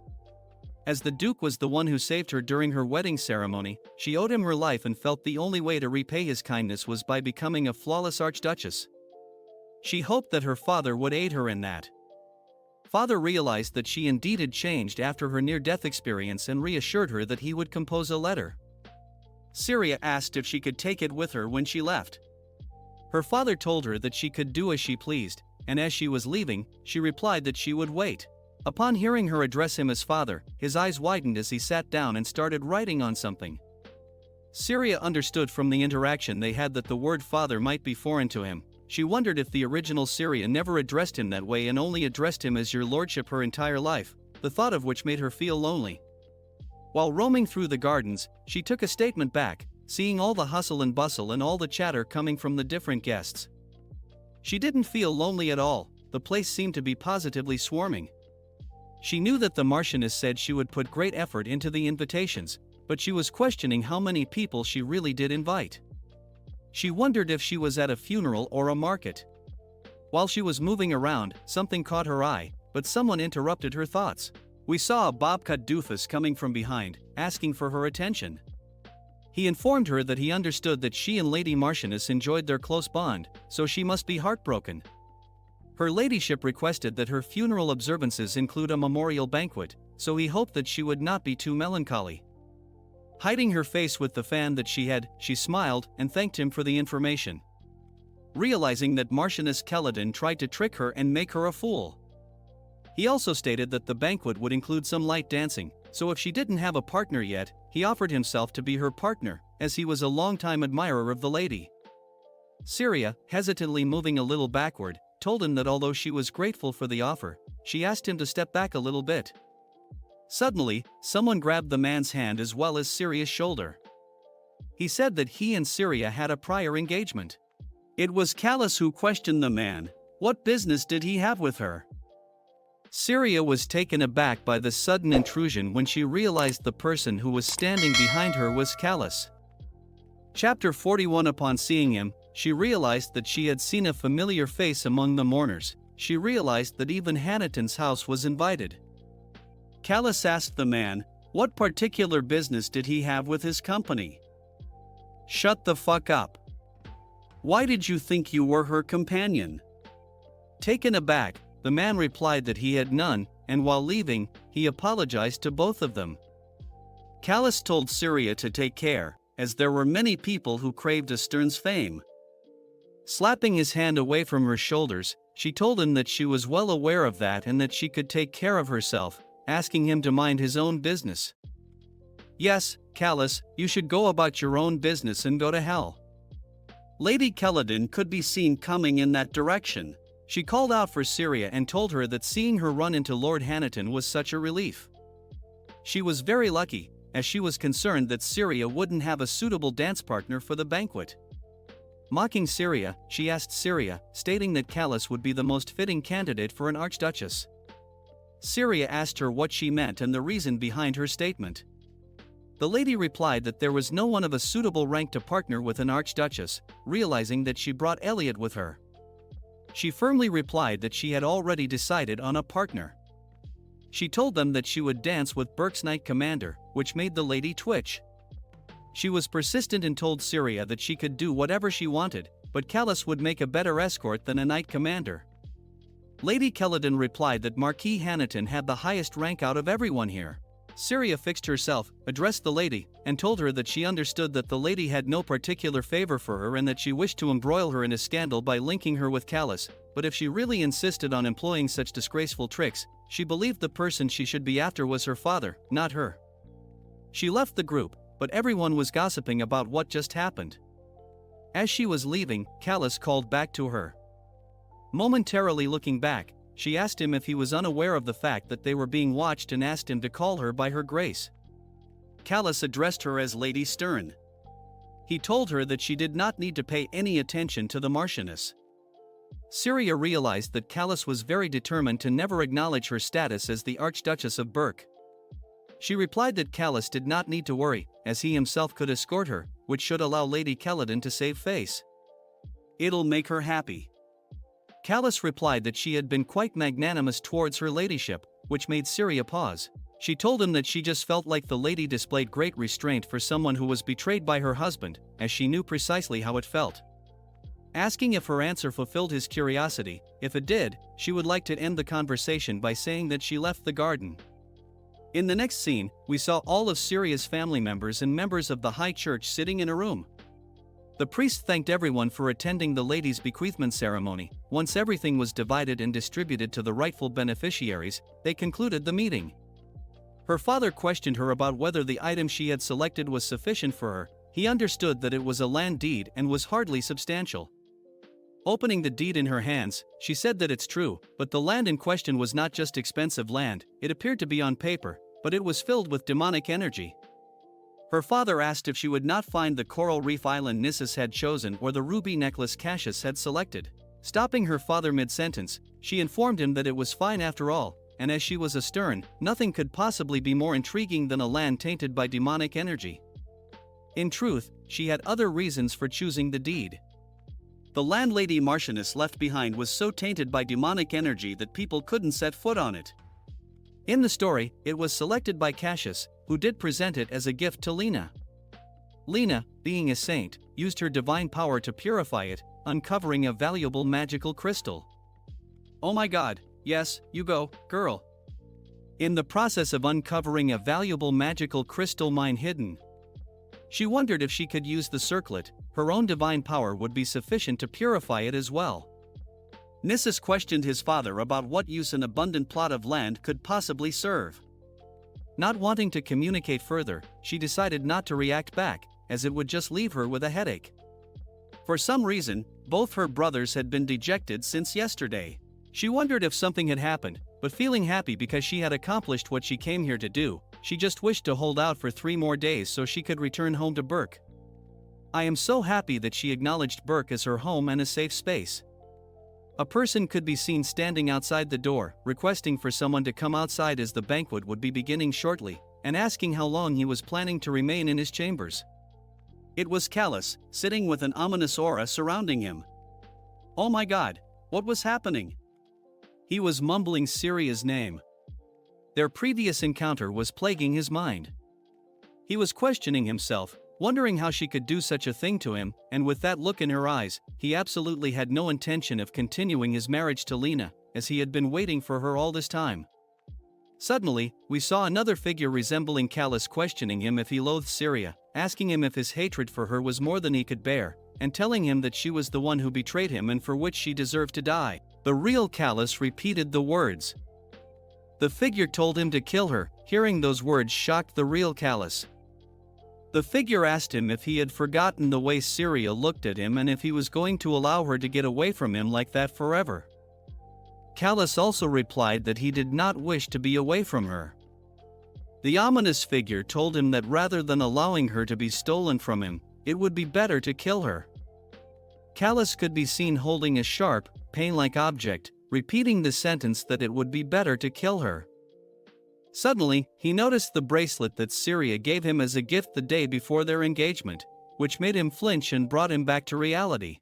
As the Duke was the one who saved her during her wedding ceremony, she owed him her life and felt the only way to repay his kindness was by becoming a flawless archduchess. She hoped that her father would aid her in that. Father realized that she indeed had changed after her near-death experience and reassured her that he would compose a letter. Syria asked if she could take it with her when she left. Her father told her that she could do as she pleased, and as she was leaving, she replied that she would wait. Upon hearing her address him as father, his eyes widened as he sat down and started writing on something. Syria understood from the interaction they had that the word father might be foreign to him. She wondered if the original Syria never addressed him that way and only addressed him as your lordship her entire life, the thought of which made her feel lonely. While roaming through the gardens, she took a statement back, seeing all the hustle and bustle and all the chatter coming from the different guests. She didn't feel lonely at all, the place seemed to be positively swarming. She knew that the Marchioness said she would put great effort into the invitations, but she was questioning how many people she really did invite. She wondered if she was at a funeral or a market. While she was moving around, something caught her eye, but someone interrupted her thoughts. We saw a bob-cut doofus coming from behind, asking for her attention. He informed her that he understood that she and Lady Marchioness enjoyed their close bond, so she must be heartbroken. Her ladyship requested that her funeral observances include a memorial banquet, so he hoped that she would not be too melancholy. Hiding her face with the fan that she had, she smiled and thanked him for the information. Realizing that Marchioness Keladin tried to trick her and make her a fool. He also stated that the banquet would include some light dancing, so if she didn't have a partner yet, he offered himself to be her partner, as he was a longtime admirer of the lady. Syria, hesitantly moving a little backward, told him that although she was grateful for the offer, she asked him to step back a little bit. Suddenly, someone grabbed the man's hand as well as Syria's shoulder. He said that he and Syria had a prior engagement. It was Callus who questioned the man. What business did he have with her? Syria was taken aback by the sudden intrusion when she realized the person who was standing behind her was Callus. Chapter 41. Upon seeing him, she realized that she had seen a familiar face among the mourners. She realized that even Hanaton's house was invited. Callus asked the man, what particular business did he have with his company? Shut the fuck up. Why did you think you were her companion? Taken aback, the man replied that he had none, and while leaving, he apologized to both of them. Callus told Syria to take care, as there were many people who craved Astern's fame. Slapping his hand away from her shoulders, she told him that she was well aware of that and that she could take care of herself, asking him to mind his own business. Yes, Callus, you should go about your own business and go to hell. Lady Keladin could be seen coming in that direction. She called out for Syria and told her that seeing her run into Lord Hanaton was such a relief. She was very lucky, as she was concerned that Syria wouldn't have a suitable dance partner for the banquet. Mocking Syria, she asked Syria, stating that Callus would be the most fitting candidate for an archduchess. Syria asked her what she meant and the reason behind her statement. The lady replied that there was no one of a suitable rank to partner with an archduchess, realizing that she brought Elliot with her. She firmly replied that she had already decided on a partner. She told them that she would dance with Berk's Knight Commander, which made the lady twitch. She was persistent and told Syria that she could do whatever she wanted, but Callus would make a better escort than a Knight Commander. Lady Keladin replied that Marquis Hanaton had the highest rank out of everyone here. Syria fixed herself, addressed the lady, and told her that she understood that the lady had no particular favor for her and that she wished to embroil her in a scandal by linking her with Callus, but if she really insisted on employing such disgraceful tricks, she believed the person she should be after was her father, not her. She left the group, but everyone was gossiping about what just happened. As she was leaving, Callus called back to her. Momentarily looking back, she asked him if he was unaware of the fact that they were being watched and asked him to call her by her grace. Callus addressed her as Lady Stern. He told her that she did not need to pay any attention to the Marchioness. Syria realized that Callus was very determined to never acknowledge her status as the Archduchess of Berk. She replied that Callus did not need to worry, as he himself could escort her, which should allow Lady Keladin to save face. It'll make her happy. Callus replied that she had been quite magnanimous towards her ladyship, which made Syria pause. She told him that she just felt like the lady displayed great restraint for someone who was betrayed by her husband, as she knew precisely how it felt. Asking if her answer fulfilled his curiosity, if it did, she would like to end the conversation by saying that she left the garden. In the next scene, we saw all of Syria's family members and members of the high church sitting in a room. The priest thanked everyone for attending the lady's bequeathment ceremony. Once everything was divided and distributed to the rightful beneficiaries, they concluded the meeting. Her father questioned her about whether the item she had selected was sufficient for her. He understood that it was a land deed and was hardly substantial. Opening the deed in her hands, she said that it's true, but the land in question was not just expensive land, it appeared to be on paper, but it was filled with demonic energy. Her father asked if she would not find the coral reef island Nissus had chosen or the ruby necklace Cassius had selected. Stopping her father mid-sentence, she informed him that it was fine after all, and as she was a stern, nothing could possibly be more intriguing than a land tainted by demonic energy. In truth, she had other reasons for choosing the deed. The landlady Marchioness left behind was so tainted by demonic energy that people couldn't set foot on it. In the story, it was selected by Cassius, who did present it as a gift to Lena. Lena, being a saint, used her divine power to purify it, uncovering a valuable magical crystal. Oh my god, yes, you go, girl. In the process of uncovering a valuable magical crystal mine hidden She wondered if she could use the circlet, her own divine power would be sufficient to purify it as well. Nissus questioned his father about what use an abundant plot of land could possibly serve. Not wanting to communicate further, she decided not to react back, as it would just leave her with a headache. For some reason, both her brothers had been dejected since yesterday. She wondered if something had happened, but feeling happy because she had accomplished what she came here to do, she just wished to hold out for 3 more days so she could return home to Burke. I am so happy that she acknowledged Burke as her home and a safe space. A person could be seen standing outside the door, requesting for someone to come outside as the banquet would be beginning shortly, and asking how long he was planning to remain in his chambers. It was Callus, sitting with an ominous aura surrounding him. Oh my god, what was happening? He was mumbling Syria's name. Their previous encounter was plaguing his mind. He was questioning himself, wondering how she could do such a thing to him, and with that look in her eyes, he absolutely had no intention of continuing his marriage to Lena, as he had been waiting for her all this time. Suddenly, we saw another figure resembling Callus questioning him if he loathed Syria, asking him if his hatred for her was more than he could bear, and telling him that she was the one who betrayed him and for which she deserved to die. The real Callus repeated the words. The figure told him to kill her. Hearing those words shocked the real Callus. The figure asked him if he had forgotten the way Syria looked at him and if he was going to allow her to get away from him like that forever. Callus also replied that he did not wish to be away from her. The ominous figure told him that rather than allowing her to be stolen from him, it would be better to kill her. Callus could be seen holding a sharp, pain-like object, repeating the sentence that it would be better to kill her. Suddenly, he noticed the bracelet that Syria gave him as a gift the day before their engagement, which made him flinch and brought him back to reality.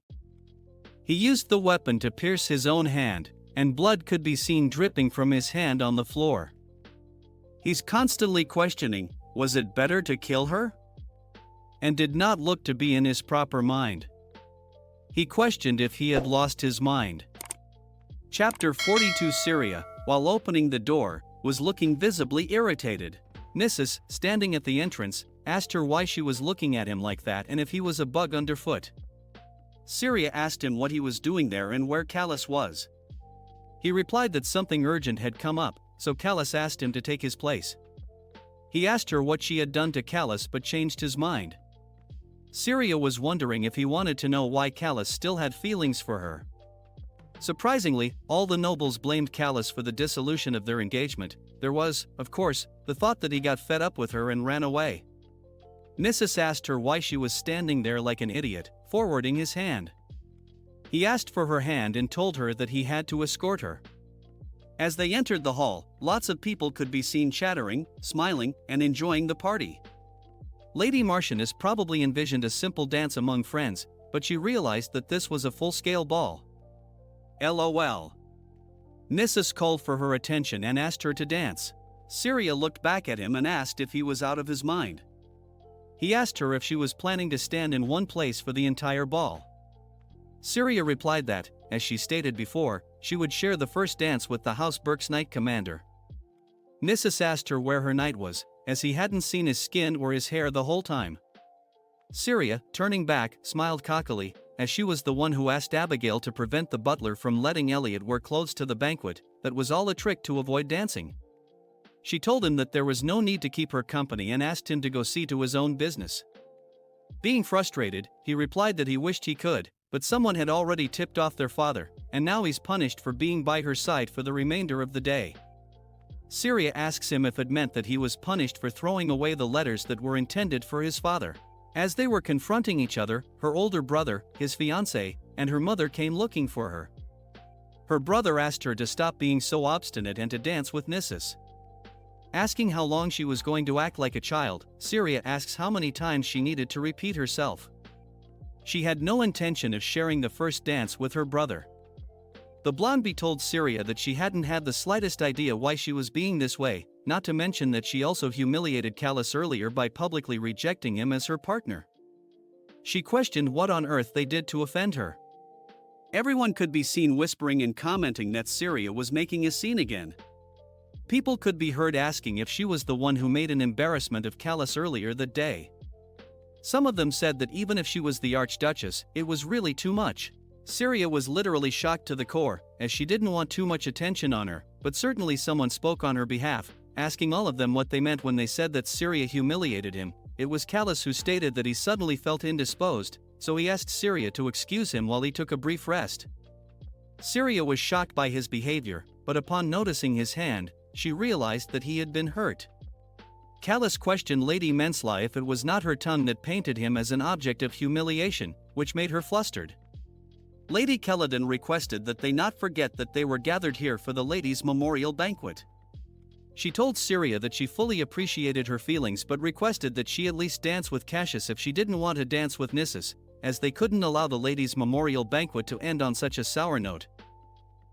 He used the weapon to pierce his own hand, and blood could be seen dripping from his hand on the floor. He's constantly questioning, was it better to kill her? And did not look to be in his proper mind. He questioned if he had lost his mind. Chapter 42. Syria, while opening the door, was looking visibly irritated. Nissus, standing at the entrance, asked her why she was looking at him like that and if he was a bug underfoot. Syria asked him what he was doing there and where Callus was. He replied that something urgent had come up, so Callus asked him to take his place. He asked her what she had done to Callus but changed his mind. Syria was wondering if he wanted to know why Callus still had feelings for her. Surprisingly, all the nobles blamed Callus for the dissolution of their engagement. There was, of course, the thought that he got fed up with her and ran away. Nissus asked her why she was standing there like an idiot, forwarding his hand. He asked for her hand and told her that he had to escort her. As they entered the hall, lots of people could be seen chattering, smiling, and enjoying the party. Lady Marchioness probably envisioned a simple dance among friends, but she realized that this was a full-scale ball. LOL. Nissus called for her attention and asked her to dance. Syria looked back at him and asked if he was out of his mind. He asked her if she was planning to stand in one place for the entire ball. Syria replied that, as she stated before, she would share the first dance with the House Burke's knight commander. Nissus asked her where her knight was, as he hadn't seen his skin or his hair the whole time. Syria, turning back, smiled cockily, as she was the one who asked Abigail to prevent the butler from letting Elliot wear clothes to the banquet. That was all a trick to avoid dancing. She told him that there was no need to keep her company and asked him to go see to his own business. Being frustrated, he replied that he wished he could, but someone had already tipped off their father, and now he's punished for being by her side for the remainder of the day. Syria asks him if it meant that he was punished for throwing away the letters that were intended for his father. As they were confronting each other, her older brother, his fiancé, and her mother came looking for her. Her brother asked her to stop being so obstinate and to dance with Nissus. Asking how long she was going to act like a child, Syria asks how many times she needed to repeat herself. She had no intention of sharing the first dance with her brother. The blonde told Syria that she hadn't had the slightest idea why she was being this way, not to mention that she also humiliated Callus earlier by publicly rejecting him as her partner. She questioned what on earth they did to offend her. Everyone could be seen whispering and commenting that Syria was making a scene again. People could be heard asking if she was the one who made an embarrassment of Callus earlier that day. Some of them said that even if she was the Archduchess, it was really too much. Syria was literally shocked to the core, as she didn't want too much attention on her, but certainly someone spoke on her behalf, asking all of them what they meant when they said that Syria humiliated him. It was Callus who stated that he suddenly felt indisposed, so he asked Syria to excuse him while he took a brief rest. Syria was shocked by his behavior, but upon noticing his hand, she realized that he had been hurt. Callus questioned Lady Mensla if it was not her tongue that painted him as an object of humiliation, which made her flustered. Lady Kelladon requested that they not forget that they were gathered here for the ladies' memorial banquet. She told Syria that she fully appreciated her feelings but requested that she at least dance with Cassius if she didn't want to dance with Nissus, as they couldn't allow the ladies' memorial banquet to end on such a sour note.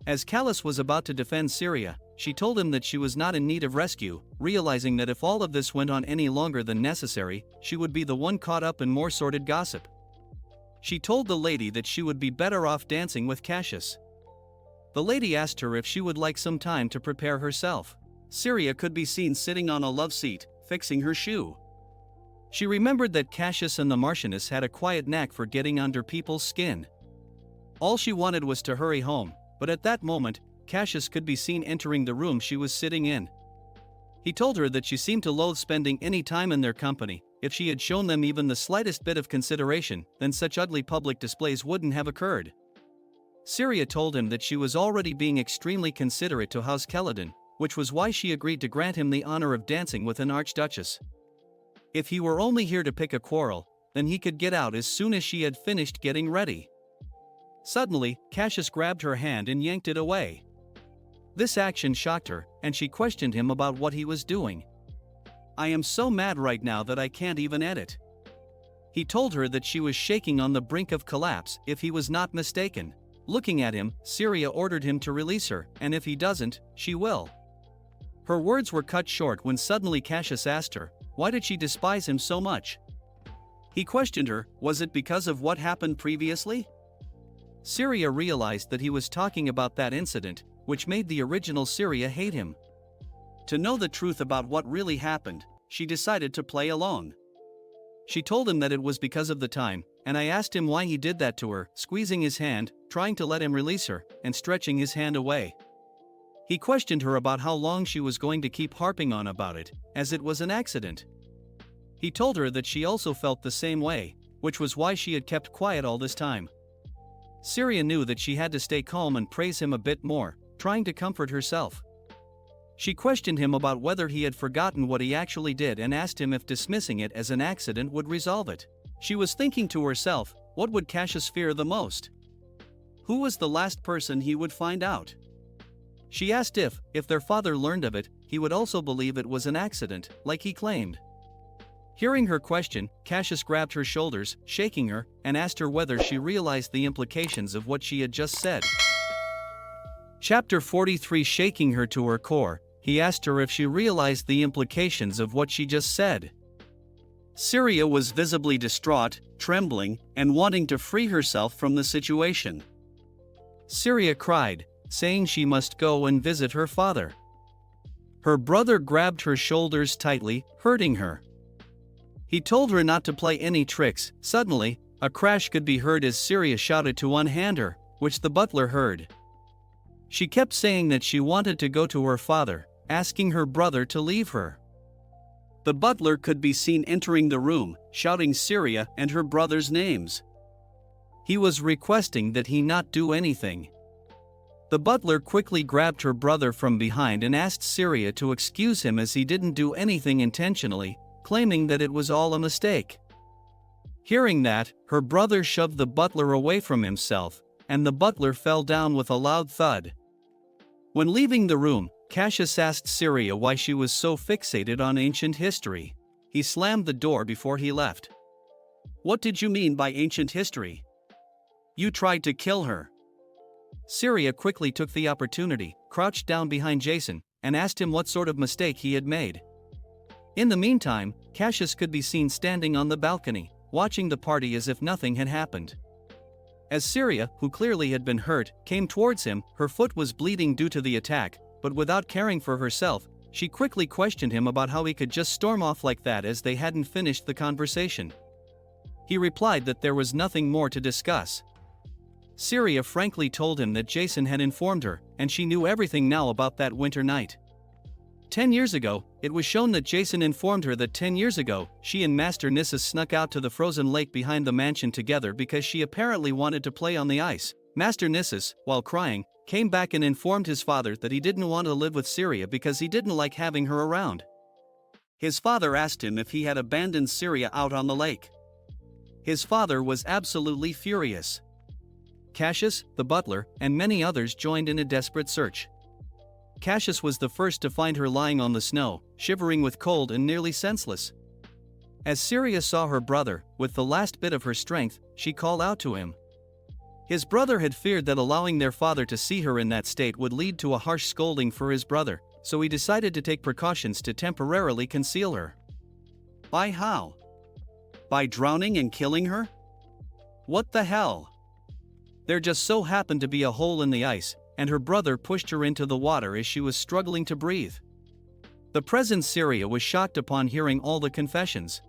As Callus was about to defend Syria, she told him that she was not in need of rescue, realizing that if all of this went on any longer than necessary, she would be the one caught up in more sordid gossip. She told the lady that she would be better off dancing with Cassius. The lady asked her if she would like some time to prepare herself. Syria could be seen sitting on a love seat, fixing her shoe. She remembered that Cassius and the Marchioness had a quiet knack for getting under people's skin. All she wanted was to hurry home, but at that moment, Cassius could be seen entering the room she was sitting in. He told her that she seemed to loathe spending any time in their company. If she had shown them even the slightest bit of consideration, then such ugly public displays wouldn't have occurred. Syria told him that she was already being extremely considerate to House Kelladon, which was why she agreed to grant him the honor of dancing with an archduchess. If he were only here to pick a quarrel, then he could get out as soon as she had finished getting ready. Suddenly, Cassius grabbed her hand and yanked it away. This action shocked her, and she questioned him about what he was doing. "I am so mad right now that I can't even edit." He told her that she was shaking on the brink of collapse, if he was not mistaken. Looking at him, Syria ordered him to release her, and if he doesn't, she will. Her words were cut short when suddenly Cassius asked her, why did she despise him so much? He questioned her, was it because of what happened previously? Syria realized that he was talking about that incident, which made the original Syria hate him. To know the truth about what really happened, she decided to play along. She told him that it was because of the time, and I asked him why he did that to her, squeezing his hand, trying to let him release her, and stretching his hand away. He questioned her about how long she was going to keep harping on about it, as it was an accident. He told her that she also felt the same way, which was why she had kept quiet all this time. Syria knew that she had to stay calm and praise him a bit more, trying to comfort herself. She questioned him about whether he had forgotten what he actually did and asked him if dismissing it as an accident would resolve it. She was thinking to herself, what would Cassius fear the most? Who was the last person he would find out? She asked if their father learned of it, he would also believe it was an accident, like he claimed. Hearing her question, Cassius grabbed her shoulders, shaking her, and asked her whether she realized the implications of what she had just said. Chapter 43. Shaking her to her core, he asked her if she realized the implications of what she just said. Syria was visibly distraught, trembling, and wanting to free herself from the situation. Syria cried, saying she must go and visit her father. Her brother grabbed her shoulders tightly, hurting her. He told her not to play any tricks. Suddenly, a crash could be heard as Syria shouted to unhand her, which the butler heard. She kept saying that she wanted to go to her father, asking her brother to leave her. The butler could be seen entering the room, shouting Syria and her brother's names. He was requesting that he not do anything. The butler quickly grabbed her brother from behind and asked Syria to excuse him as he didn't do anything intentionally, claiming that it was all a mistake. Hearing that, her brother shoved the butler away from himself, and the butler fell down with a loud thud. When leaving the room, Cassius asked Syria why she was so fixated on ancient history. He slammed the door before he left. "What did you mean by ancient history? You tried to kill her." Syria quickly took the opportunity, crouched down behind Jason, and asked him what sort of mistake he had made. In the meantime, Cassius could be seen standing on the balcony, watching the party as if nothing had happened. As Syria, who clearly had been hurt, came towards him, her foot was bleeding due to the attack, but without caring for herself, she quickly questioned him about how he could just storm off like that as they hadn't finished the conversation. He replied that there was nothing more to discuss. Syria frankly told him that Jason had informed her, and she knew everything now about that winter night. 10 years ago, it was shown that Jason informed her that 10 years ago, she and Master Nissus snuck out to the frozen lake behind the mansion together because she apparently wanted to play on the ice. Master Nissus, while crying, came back and informed his father that he didn't want to live with Syria because he didn't like having her around. His father asked him if he had abandoned Syria out on the lake. His father was absolutely furious. Cassius, the butler, and many others joined in a desperate search. Cassius was the first to find her lying on the snow, shivering with cold and nearly senseless. As Syria saw her brother, with the last bit of her strength, she called out to him. His brother had feared that allowing their father to see her in that state would lead to a harsh scolding for his brother, so he decided to take precautions to temporarily conceal her. By how? By drowning and killing her? What the hell? There just so happened to be a hole in the ice, and her brother pushed her into the water as she was struggling to breathe. The present Syria was shocked upon hearing all the confessions.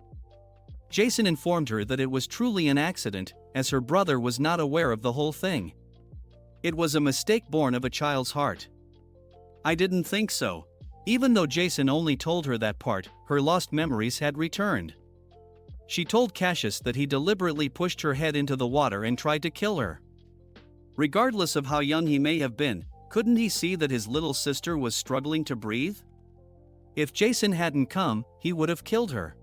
Jason informed her that it was truly an accident, as her brother was not aware of the whole thing. It was a mistake born of a child's heart. I didn't think so. Even though Jason only told her that part, her lost memories had returned. She told Cassius that he deliberately pushed her head into the water and tried to kill her. Regardless of how young he may have been, couldn't he see that his little sister was struggling to breathe? If Jason hadn't come, he would have killed her.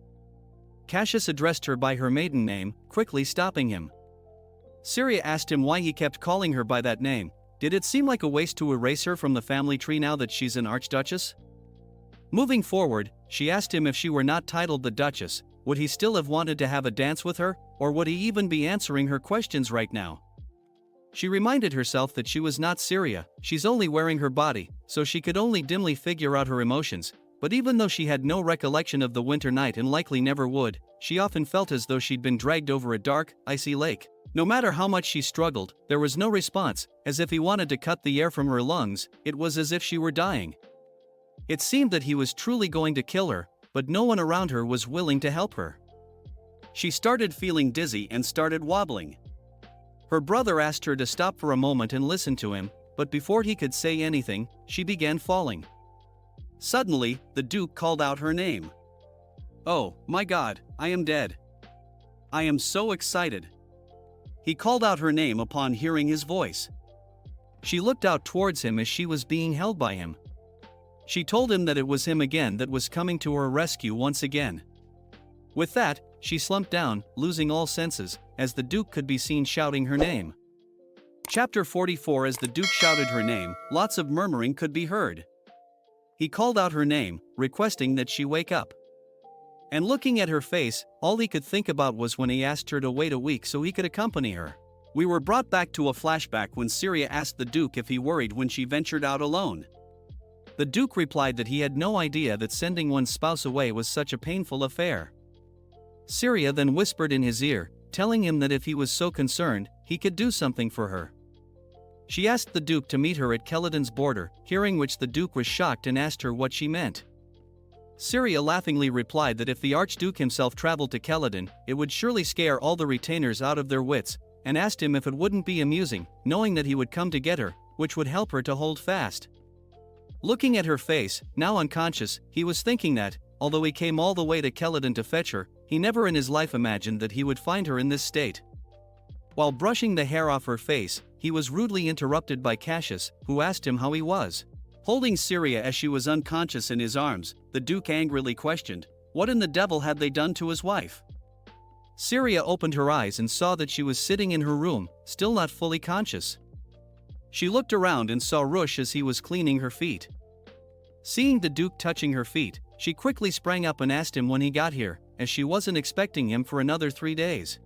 Cassius addressed her by her maiden name, quickly stopping him. Syria asked him why he kept calling her by that name. Did it seem like a waste to erase her from the family tree now that she's an archduchess? Moving forward, she asked him if she were not titled the Duchess, would he still have wanted to have a dance with her, or would he even be answering her questions right now? She reminded herself that she was not Syria, she's only wearing her body, so she could only dimly figure out her emotions, but even though she had no recollection of the winter night and likely never would, she often felt as though she'd been dragged over a dark, icy lake. No matter how much she struggled, there was no response, as if he wanted to cut the air from her lungs, it was as if she were dying. It seemed that he was truly going to kill her, but no one around her was willing to help her. She started feeling dizzy and started wobbling. Her brother asked her to stop for a moment and listen to him, but before he could say anything, she began falling. Suddenly, the Duke called out her name. Oh, my God, I am dead. I am so excited. He called out her name upon hearing his voice. She looked out towards him as she was being held by him. She told him that it was him again that was coming to her rescue once again. With that, she slumped down, losing all senses, as the Duke could be seen shouting her name. Chapter 44. As the Duke shouted her name, lots of murmuring could be heard. He called out her name, requesting that she wake up. And looking at her face, all he could think about was when he asked her to wait a week so he could accompany her. We were brought back to a flashback when Syria asked the Duke if he worried when she ventured out alone. The Duke replied that he had no idea that sending one's spouse away was such a painful affair. Syria then whispered in his ear, telling him that if he was so concerned, he could do something for her. She asked the Duke to meet her at Keladon's border, hearing which the Duke was shocked and asked her what she meant. Syria laughingly replied that if the Archduke himself traveled to Keladon, it would surely scare all the retainers out of their wits, and asked him if it wouldn't be amusing, knowing that he would come to get her, which would help her to hold fast. Looking at her face, now unconscious, he was thinking that, although he came all the way to Keladon to fetch her, he never in his life imagined that he would find her in this state. While brushing the hair off her face, he was rudely interrupted by Cassius, who asked him how he was. Holding Syria as she was unconscious in his arms, the Duke angrily questioned, what in the devil had they done to his wife? Syria opened her eyes and saw that she was sitting in her room, still not fully conscious. She looked around and saw Rush as he was cleaning her feet. Seeing the Duke touching her feet, she quickly sprang up and asked him when he got here, as she wasn't expecting him for another 3 days.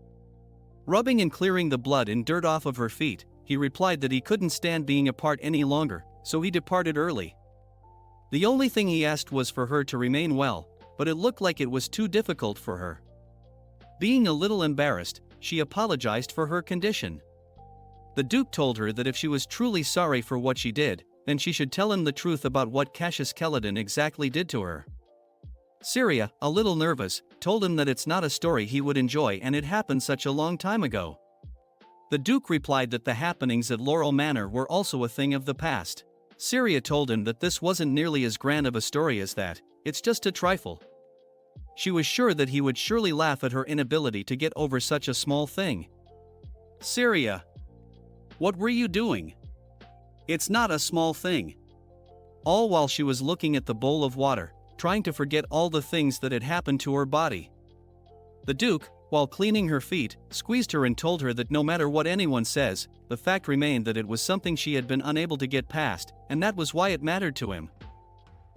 Rubbing and clearing the blood and dirt off of her feet, he replied that he couldn't stand being apart any longer, so he departed early. The only thing he asked was for her to remain well, but it looked like it was too difficult for her. Being a little embarrassed, she apologized for her condition. The Duke told her that if she was truly sorry for what she did, then she should tell him the truth about what Cassius Keladon exactly did to her. Syria, a little nervous, told him that it's not a story he would enjoy and it happened such a long time ago. The Duke replied that the happenings at Laurel Manor were also a thing of the past. Syria told him that this wasn't nearly as grand of a story as that, it's just a trifle. She was sure that he would surely laugh at her inability to get over such a small thing. Syria, what were you doing? It's not a small thing. All while she was looking at the bowl of water, trying to forget all the things that had happened to her body. The Duke, while cleaning her feet, squeezed her and told her that no matter what anyone says, the fact remained that it was something she had been unable to get past, and that was why it mattered to him.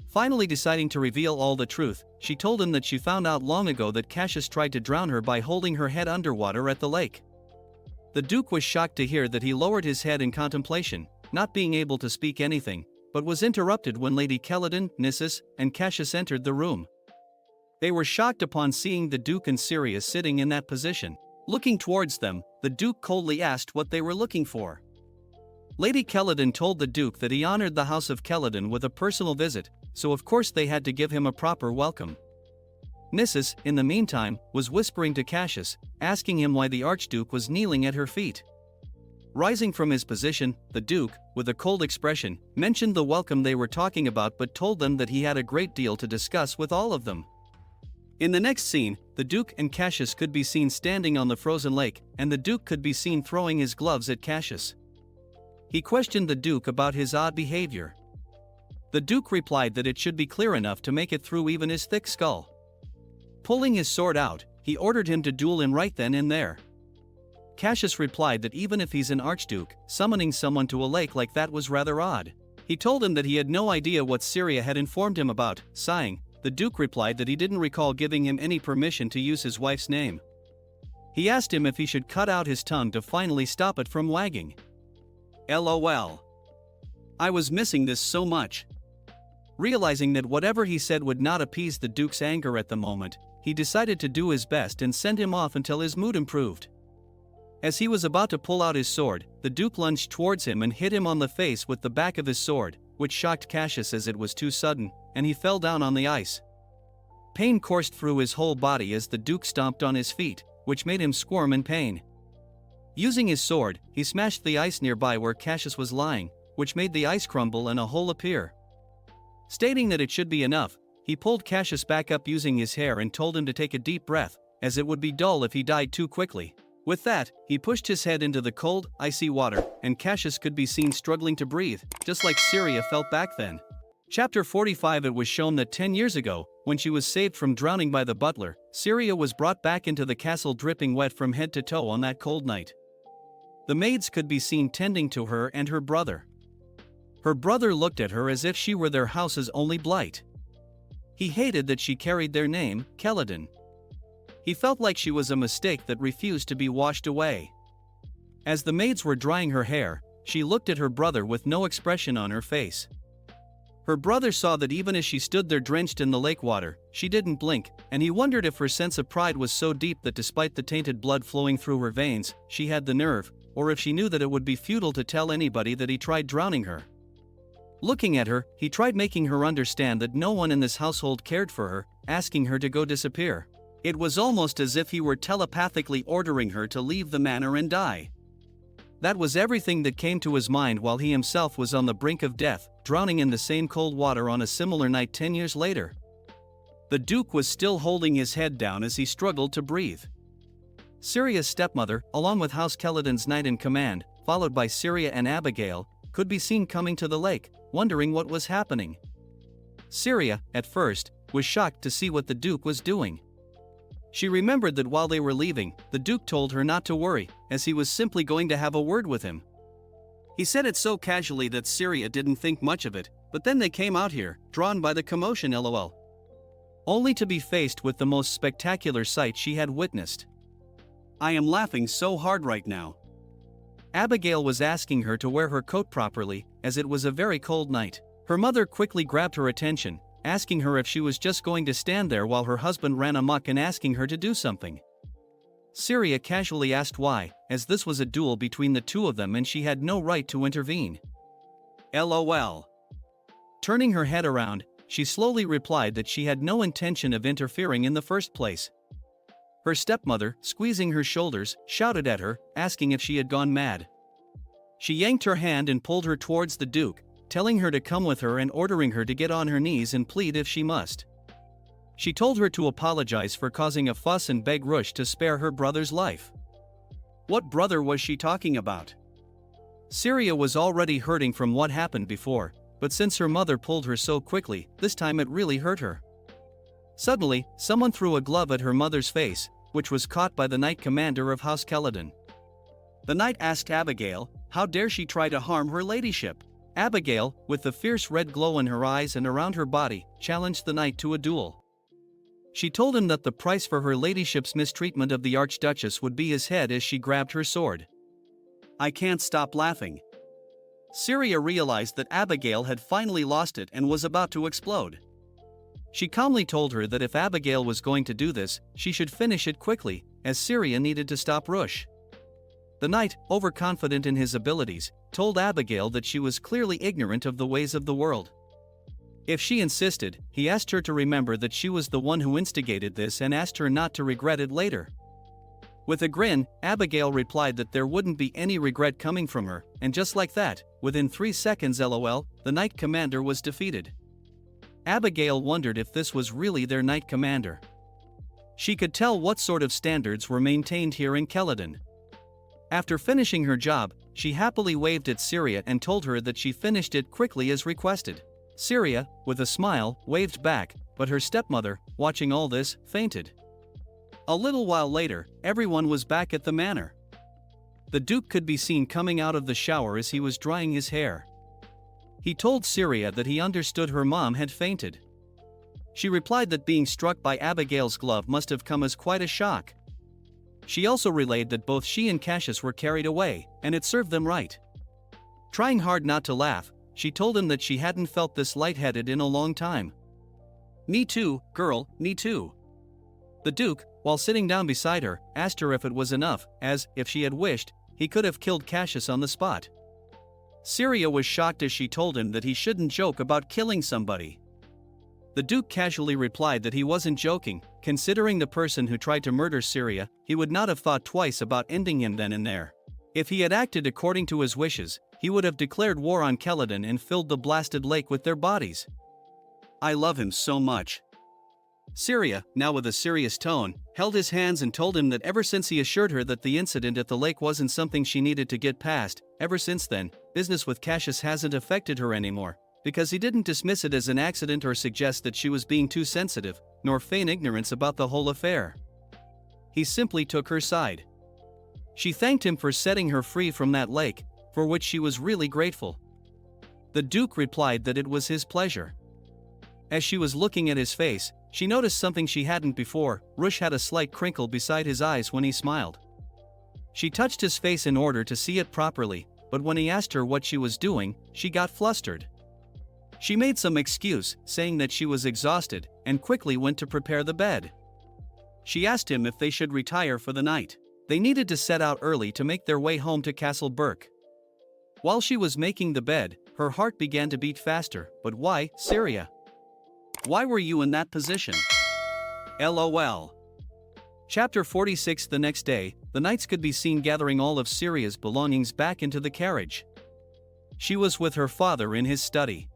Finally deciding to reveal all the truth, she told him that she found out long ago that Cassius tried to drown her by holding her head underwater at the lake. The Duke was shocked to hear that he lowered his head in contemplation, not being able to speak anything, but was interrupted when Lady Celadon, Nissus, and Cassius entered the room. They were shocked upon seeing the Duke and Syria sitting in that position. Looking towards them, the Duke coldly asked what they were looking for. Lady Celadon told the Duke that he honored the House of Celadon with a personal visit, so of course they had to give him a proper welcome. Nissus, in the meantime, was whispering to Cassius, asking him why the Archduke was kneeling at her feet. Rising from his position, the Duke, with a cold expression, mentioned the welcome they were talking about but told them that he had a great deal to discuss with all of them. In the next scene, the Duke and Cassius could be seen standing on the frozen lake, and the Duke could be seen throwing his gloves at Cassius. He questioned the Duke about his odd behavior. The Duke replied that it should be clear enough to make it through even his thick skull. Pulling his sword out, he ordered him to duel him right then and there. Cassius replied that even if he's an Archduke, summoning someone to a lake like that was rather odd. He told him that he had no idea what Syria had informed him about. Sighing, the Duke replied that he didn't recall giving him any permission to use his wife's name. He asked him if he should cut out his tongue to finally stop it from wagging. LOL. I was missing this so much. Realizing that whatever he said would not appease the Duke's anger at the moment, he decided to do his best and send him off until his mood improved. As he was about to pull out his sword, the Duke lunged towards him and hit him on the face with the back of his sword, which shocked Cassius as it was too sudden, and he fell down on the ice. Pain coursed through his whole body as the Duke stomped on his feet, which made him squirm in pain. Using his sword, he smashed the ice nearby where Cassius was lying, which made the ice crumble and a hole appear. Stating that it should be enough, he pulled Cassius back up using his hair and told him to take a deep breath, as it would be dull if he died too quickly. With that, he pushed his head into the cold, icy water, and Cassius could be seen struggling to breathe, just like Syria felt back then. Chapter 45. It was shown that 10 years ago, when she was saved from drowning by the butler, Syria was brought back into the castle dripping wet from head to toe on that cold night. The maids could be seen tending to her and her brother. Her brother looked at her as if she were their house's only blight. He hated that she carried their name, Celadon. He felt like she was a mistake that refused to be washed away. As the maids were drying her hair, she looked at her brother with no expression on her face. Her brother saw that even as she stood there drenched in the lake water, she didn't blink, and he wondered if her sense of pride was so deep that despite the tainted blood flowing through her veins, she had the nerve, or if she knew that it would be futile to tell anybody that he tried drowning her. Looking at her, he tried making her understand that no one in this household cared for her, asking her to go disappear. It was almost as if he were telepathically ordering her to leave the manor and die. That was everything that came to his mind while he himself was on the brink of death, drowning in the same cold water on a similar night 10 years later. The Duke was still holding his head down as he struggled to breathe. Syria's stepmother, along with House Celadon's knight in command, followed by Syria and Abigail, could be seen coming to the lake, wondering what was happening. Syria, at first, was shocked to see what the Duke was doing. She remembered that while they were leaving, the Duke told her not to worry, as he was simply going to have a word with him. He said it so casually that Syria didn't think much of it, but then they came out here, drawn by the commotion lol. Only to be faced with the most spectacular sight she had witnessed. I am laughing so hard right now. Abigail was asking her to wear her coat properly, as it was a very cold night. Her mother quickly grabbed her attention, asking her if she was just going to stand there while her husband ran amok and asking her to do something. Syria casually asked why, as this was a duel between the two of them and she had no right to intervene. LOL. Turning her head around, she slowly replied that she had no intention of interfering in the first place. Her stepmother, squeezing her shoulders, shouted at her, asking if she had gone mad. She yanked her hand and pulled her towards the Duke, telling her to come with her and ordering her to get on her knees and plead if she must. She told her to apologize for causing a fuss and beg Rush to spare her brother's life. What brother was she talking about? Syria was already hurting from what happened before, but since her mother pulled her so quickly, this time it really hurt her. Suddenly, someone threw a glove at her mother's face, which was caught by the Knight Commander of House Keladon. The knight asked Abigail, how dare she try to harm her ladyship? Abigail, with the fierce red glow in her eyes and around her body, challenged the knight to a duel. She told him that the price for her ladyship's mistreatment of the Archduchess would be his head as she grabbed her sword. I can't stop laughing. Syria realized that Abigail had finally lost it and was about to explode. She calmly told her that if Abigail was going to do this, she should finish it quickly, as Syria needed to stop Rush. The knight, overconfident in his abilities, told Abigail that she was clearly ignorant of the ways of the world. If she insisted, he asked her to remember that she was the one who instigated this and asked her not to regret it later. With a grin, Abigail replied that there wouldn't be any regret coming from her, and just like that, within 3 seconds LOL, the Knight Commander was defeated. Abigail wondered if this was really their Knight Commander. She could tell what sort of standards were maintained here in Keladon. After finishing her job, she happily waved at Syria and told her that she finished it quickly as requested. Syria, with a smile, waved back, but her stepmother, watching all this, fainted. A little while later, everyone was back at the manor. The Duke could be seen coming out of the shower as he was drying his hair. He told Syria that he understood her mom had fainted. She replied that being struck by Abigail's glove must have come as quite a shock. She also relayed that both she and Cassius were carried away, and it served them right. Trying hard not to laugh, she told him that she hadn't felt this lightheaded in a long time. Me too, girl, me too. The Duke, while sitting down beside her, asked her if it was enough, as, if she had wished, he could have killed Cassius on the spot. Syria was shocked as she told him that he shouldn't joke about killing somebody. The Duke casually replied that he wasn't joking, considering the person who tried to murder Syria, he would not have thought twice about ending him then and there. If he had acted according to his wishes, he would have declared war on Keladon and filled the blasted lake with their bodies. I love him so much. Syria, now with a serious tone, held his hands and told him that ever since he assured her that the incident at the lake wasn't something she needed to get past, ever since then, business with Cassius hasn't affected her anymore, because he didn't dismiss it as an accident or suggest that she was being too sensitive, nor feign ignorance about the whole affair. He simply took her side. She thanked him for setting her free from that lake, for which she was really grateful. The Duke replied that it was his pleasure. As she was looking at his face, she noticed something she hadn't before. Rush had a slight crinkle beside his eyes when he smiled. She touched his face in order to see it properly, but when he asked her what she was doing, she got flustered. She made some excuse, saying that she was exhausted, and quickly went to prepare the bed. She asked him if they should retire for the night. They needed to set out early to make their way home to Castle Burke. While she was making the bed, her heart began to beat faster. But why, Syria? Why were you in that position? LOL. Chapter 46. The next day, the knights could be seen gathering all of Syria's belongings back into the carriage. She was with her father in his study.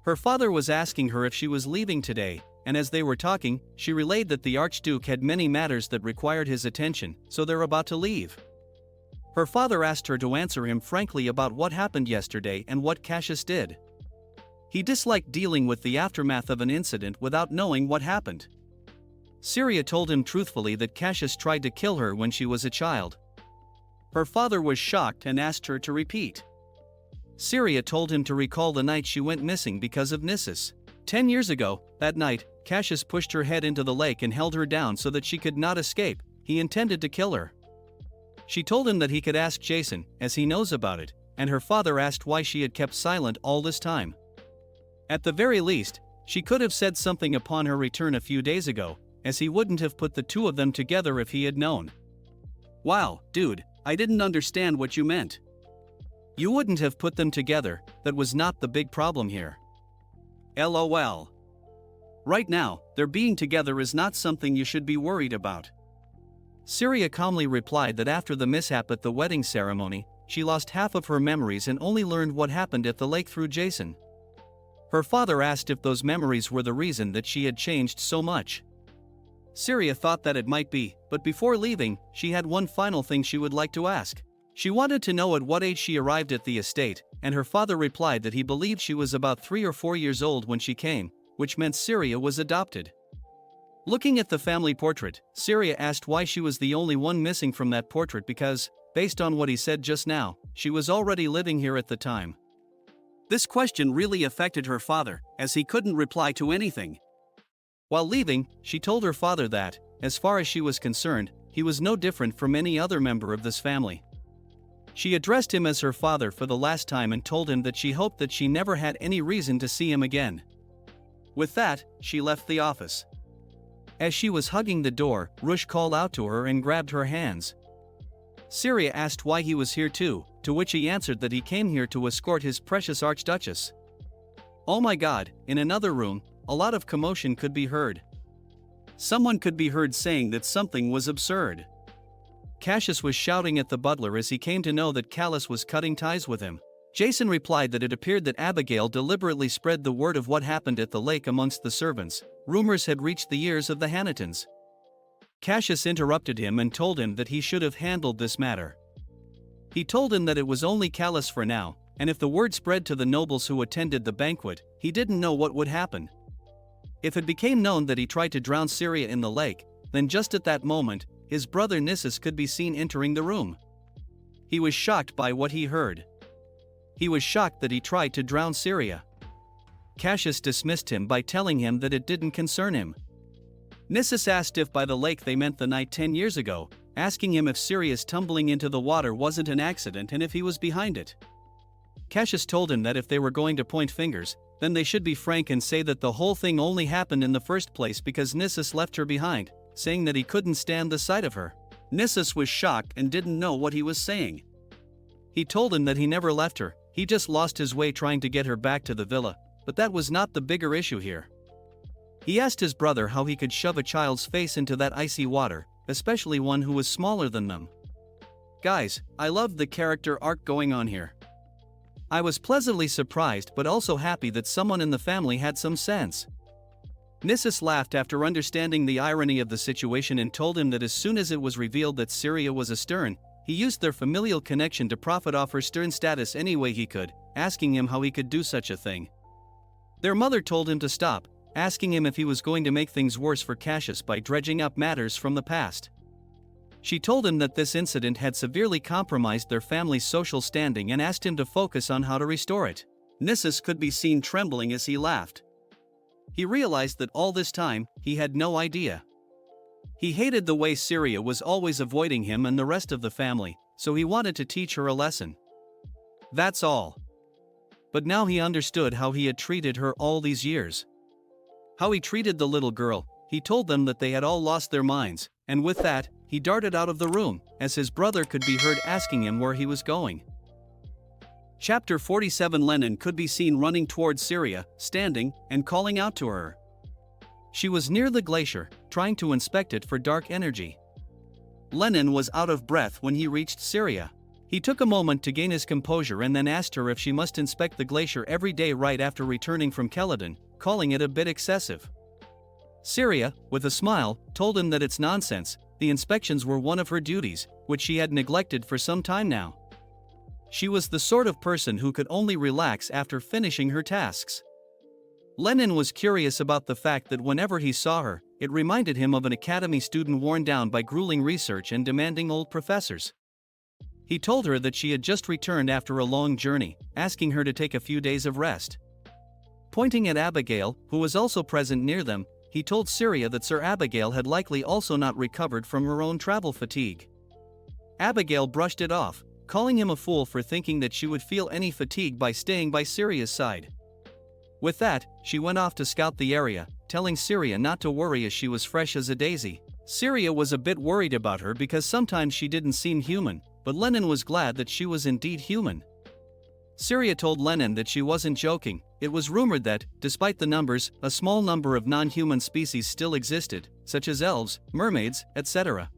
Her father was asking her if she was leaving today, and as they were talking, she relayed that the Archduke had many matters that required his attention, so they're about to leave. Her father asked her to answer him frankly about what happened yesterday and what Cassius did. He disliked dealing with the aftermath of an incident without knowing what happened. Syria told him truthfully that Cassius tried to kill her when she was a child. Her father was shocked and asked her to repeat. Syria told him to recall the night she went missing because of Nissus. 10 years ago, that night, Cassius pushed her head into the lake and held her down so that she could not escape. He intended to kill her. She told him that he could ask Jason, as he knows about it, and her father asked why she had kept silent all this time. At the very least, she could have said something upon her return a few days ago, as he wouldn't have put the two of them together if he had known. Wow, dude, I didn't understand what you meant. You wouldn't have put them together, that was not the big problem here. LOL. Right now, their being together is not something you should be worried about. Syria calmly replied that after the mishap at the wedding ceremony, she lost half of her memories and only learned what happened at the lake through Jason. Her father asked if those memories were the reason that she had changed so much. Syria thought that it might be, but before leaving, she had one final thing she would like to ask. She wanted to know at what age she arrived at the estate, and her father replied that he believed she was about 3 or 4 years old when she came, which meant Syria was adopted. Looking at the family portrait, Syria asked why she was the only one missing from that portrait because, based on what he said just now, she was already living here at the time. This question really affected her father, as he couldn't reply to anything. While leaving, she told her father that, as far as she was concerned, he was no different from any other member of this family. She addressed him as her father for the last time and told him that she hoped that she never had any reason to see him again. With that, she left the office. As she was hugging the door, Rush called out to her and grabbed her hands. Syria asked why he was here too, to which he answered that he came here to escort his precious Archduchess. Oh my god, in another room, a lot of commotion could be heard. Someone could be heard saying that something was absurd. Cassius was shouting at the butler as he came to know that Callus was cutting ties with him. Jason replied that it appeared that Abigail deliberately spread the word of what happened at the lake amongst the servants. Rumors had reached the ears of the Hanitons. Cassius interrupted him and told him that he should have handled this matter. He told him that it was only Callus for now, and if the word spread to the nobles who attended the banquet, he didn't know what would happen. If it became known that he tried to drown Syria in the lake, then just at that moment, his brother Nissus could be seen entering the room. He was shocked by what he heard. He was shocked that he tried to drown Syria. Cassius dismissed him by telling him that it didn't concern him. Nissus asked if by the lake they meant the night 10 years ago, asking him if Syria's tumbling into the water wasn't an accident and if he was behind it. Cassius told him that if they were going to point fingers, then they should be frank and say that the whole thing only happened in the first place because Nissus left her behind, saying that he couldn't stand the sight of her. Nissus was shocked and didn't know what he was saying. He told him that he never left her, he just lost his way trying to get her back to the villa, but that was not the bigger issue here. He asked his brother how he could shove a child's face into that icy water, especially one who was smaller than them. Guys, I loved the character arc going on here. I was pleasantly surprised but also happy that someone in the family had some sense. Nissus laughed after understanding the irony of the situation and told him that as soon as it was revealed that Syria was a Stern, he used their familial connection to profit off her Stern status any way he could, asking him how he could do such a thing. Their mother told him to stop, asking him if he was going to make things worse for Cassius by dredging up matters from the past. She told him that this incident had severely compromised their family's social standing and asked him to focus on how to restore it. Nissus could be seen trembling as he laughed. He realized that all this time, he had no idea. He hated the way Syria was always avoiding him and the rest of the family, so he wanted to teach her a lesson. That's all. But now he understood how he had treated her all these years. How he treated the little girl. He told them that they had all lost their minds, and with that, he darted out of the room, as his brother could be heard asking him where he was going. Chapter 47. Lennon could be seen running towards Syria, standing, and calling out to her. She was near the glacier, trying to inspect it for dark energy. Lennon was out of breath when he reached Syria. He took a moment to gain his composure and then asked her if she must inspect the glacier every day right after returning from Keladon, calling it a bit excessive. Syria, with a smile, told him that it's nonsense, the inspections were one of her duties, which she had neglected for some time now. She was the sort of person who could only relax after finishing her tasks. Lennon was curious about the fact that whenever he saw her, it reminded him of an academy student worn down by grueling research and demanding old professors. He told her that she had just returned after a long journey, asking her to take a few days of rest. Pointing at Abigail, who was also present near them, he told Syria that Sir Abigail had likely also not recovered from her own travel fatigue. Abigail brushed it off, calling him a fool for thinking that she would feel any fatigue by staying by Syria's side. With that, she went off to scout the area, telling Syria not to worry as she was fresh as a daisy. Syria was a bit worried about her because sometimes she didn't seem human, but Lennon was glad that she was indeed human. Syria told Lennon that she wasn't joking. It was rumored that, despite the numbers, a small number of non-human species still existed, such as elves, mermaids, etc.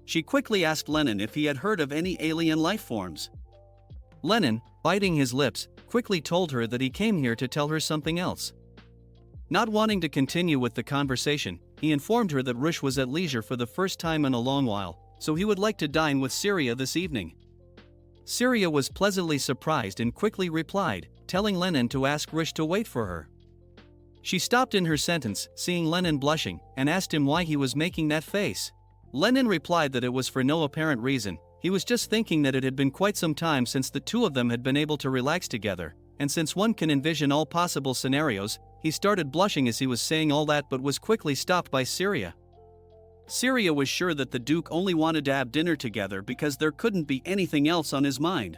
She quickly asked Lennon if he had heard of any alien life forms. Lennon, biting his lips, quickly told her that he came here to tell her something else. Not wanting to continue with the conversation, he informed her that Rush was at leisure for the first time in a long while, so he would like to dine with Syria this evening. Syria was pleasantly surprised and quickly replied, telling Lennon to ask Rush to wait for her. She stopped in her sentence, seeing Lennon blushing, and asked him why he was making that face. Lennon replied that it was for no apparent reason. He was just thinking that it had been quite some time since the two of them had been able to relax together, and since one can envision all possible scenarios, he started blushing as he was saying all that but was quickly stopped by Syria. Syria was sure that the Duke only wanted to have dinner together because there couldn't be anything else on his mind.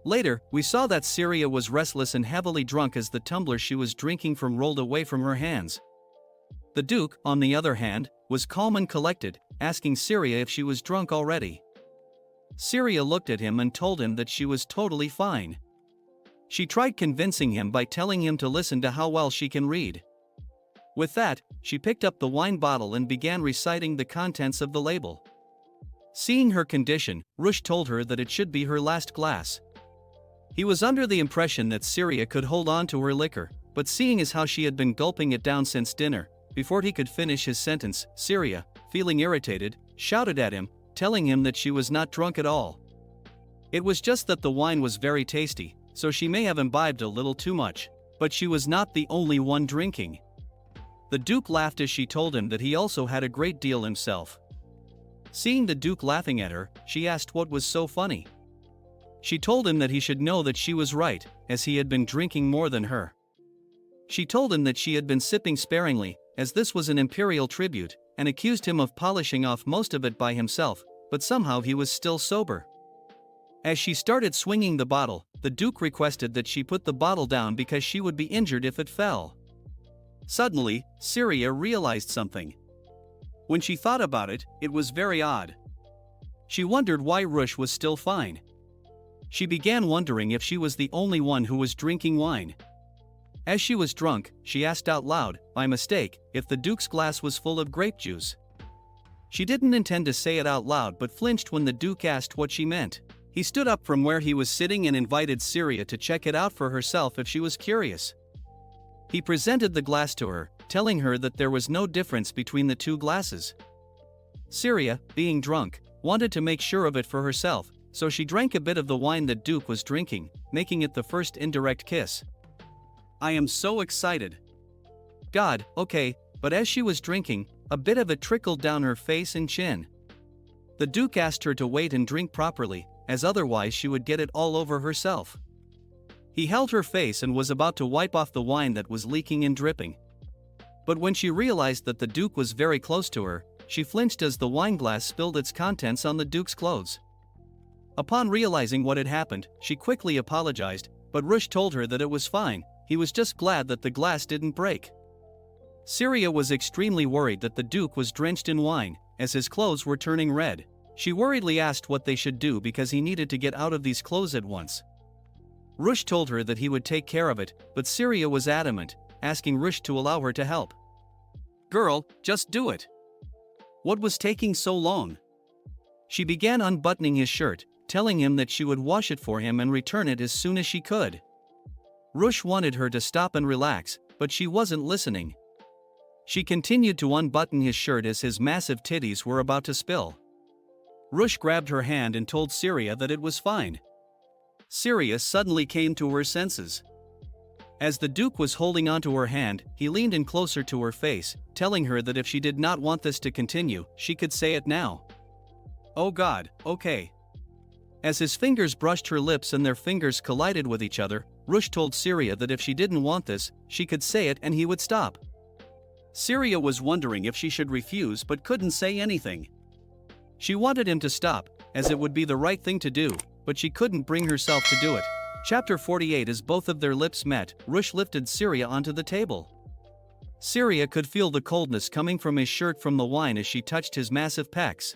Later, we saw that Syria was restless and heavily drunk as the tumbler she was drinking from rolled away from her hands. The Duke, on the other hand, was calm and collected, asking Syria if she was drunk already. Syria looked at him and told him that she was totally fine. She tried convincing him by telling him to listen to how well she can read. With that, she picked up the wine bottle and began reciting the contents of the label. Seeing her condition, Rush told her that it should be her last glass. He was under the impression that Syria could hold on to her liquor, but seeing as how she had been gulping it down since dinner, before he could finish his sentence, Syria, feeling irritated, shouted at him, telling him that she was not drunk at all. It was just that the wine was very tasty, so she may have imbibed a little too much, but she was not the only one drinking. The Duke laughed as she told him that he also had a great deal himself. Seeing the Duke laughing at her, she asked what was so funny. She told him that he should know that she was right, as he had been drinking more than her. She told him that she had been sipping sparingly, as this was an imperial tribute, and accused him of polishing off most of it by himself, but somehow he was still sober. As she started swinging the bottle, the Duke requested that she put the bottle down because she would be injured if it fell. Suddenly, Syria realized something. When she thought about it, it was very odd. She wondered why Rush was still fine. She began wondering if she was the only one who was drinking wine. As she was drunk, she asked out loud, by mistake, if the Duke's glass was full of grape juice. She didn't intend to say it out loud but flinched when the Duke asked what she meant. He stood up from where he was sitting and invited Syria to check it out for herself if she was curious. He presented the glass to her, telling her that there was no difference between the two glasses. Syria, being drunk, wanted to make sure of it for herself, so she drank a bit of the wine that Duke was drinking, making it the first indirect kiss. I am so excited. God, okay, but as she was drinking, a bit of it trickled down her face and chin. The Duke asked her to wait and drink properly, as otherwise she would get it all over herself. He held her face and was about to wipe off the wine that was leaking and dripping. But when she realized that the Duke was very close to her, she flinched as the wineglass spilled its contents on the Duke's clothes. Upon realizing what had happened, she quickly apologized, but Rush told her that it was fine, he was just glad that the glass didn't break. Syria was extremely worried that the Duke was drenched in wine, as his clothes were turning red. She worriedly asked what they should do because he needed to get out of these clothes at once. Rush told her that he would take care of it, but Syria was adamant, asking Rush to allow her to help. Girl, just do it. What was taking so long? She began unbuttoning his shirt, telling him that she would wash it for him and return it as soon as she could. Rush wanted her to stop and relax, but she wasn't listening. She continued to unbutton his shirt as his massive titties were about to spill. Rush grabbed her hand and told Syria that it was fine. Syria suddenly came to her senses. As the Duke was holding onto her hand, he leaned in closer to her face, telling her that if she did not want this to continue, she could say it now. Oh God, okay. As his fingers brushed her lips and their fingers collided with each other, Rush told Syria that if she didn't want this, she could say it and he would stop. Syria was wondering if she should refuse but couldn't say anything. She wanted him to stop, as it would be the right thing to do, but she couldn't bring herself to do it. Chapter 48. As both of their lips met, Rush lifted Syria onto the table. Syria could feel the coldness coming from his shirt from the wine as she touched his massive pecs.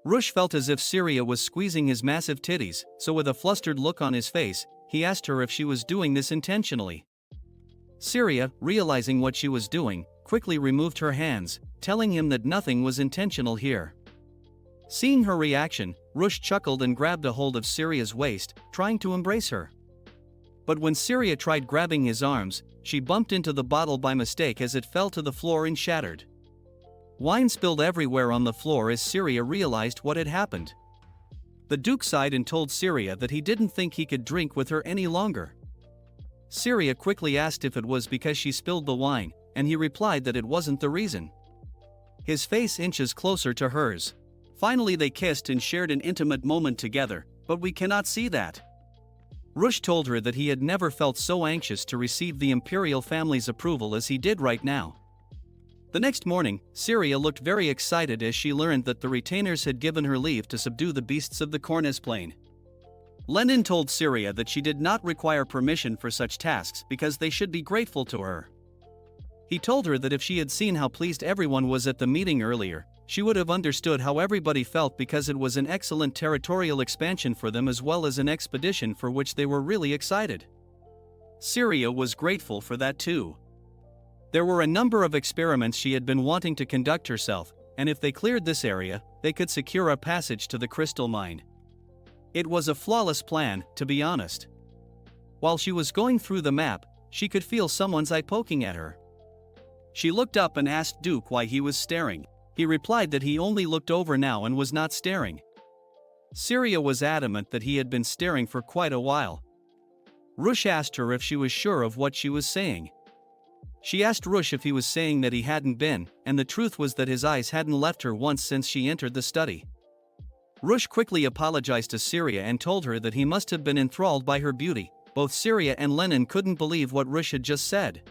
Rush felt as if Syria was squeezing his massive titties, so with a flustered look on his face, he asked her if she was doing this intentionally. Syria, realizing what she was doing, quickly removed her hands, telling him that nothing was intentional here. Seeing her reaction, Rush chuckled and grabbed a hold of Syria's waist, trying to embrace her. But when Syria tried grabbing his arms, she bumped into the bottle by mistake as it fell to the floor and shattered. Wine spilled everywhere on the floor as Syria realized what had happened. The Duke sighed and told Syria that he didn't think he could drink with her any longer. Syria quickly asked if it was because she spilled the wine, and he replied that it wasn't the reason. His face inches closer to hers. Finally they kissed and shared an intimate moment together, but we cannot see that. Rush told her that he had never felt so anxious to receive the imperial family's approval as he did right now. The next morning, Syria looked very excited as she learned that the retainers had given her leave to subdue the beasts of the Cornus Plain. Lenin told Syria that she did not require permission for such tasks because they should be grateful to her. He told her that if she had seen how pleased everyone was at the meeting earlier, she would have understood how everybody felt because it was an excellent territorial expansion for them as well as an expedition for which they were really excited. Syria was grateful for that too. There were a number of experiments she had been wanting to conduct herself, and if they cleared this area, they could secure a passage to the crystal mine. It was a flawless plan, to be honest. While she was going through the map, she could feel someone's eye poking at her. She looked up and asked Duke why he was staring. He replied that he only looked over now and was not staring. Syria was adamant that he had been staring for quite a while. Rush asked her if she was sure of what she was saying. She asked Rush if he was saying that he hadn't been, and the truth was that his eyes hadn't left her once since she entered the study. Rush quickly apologized to Syria and told her that he must have been enthralled by her beauty. Both Syria and Lenin couldn't believe what Rush had just said.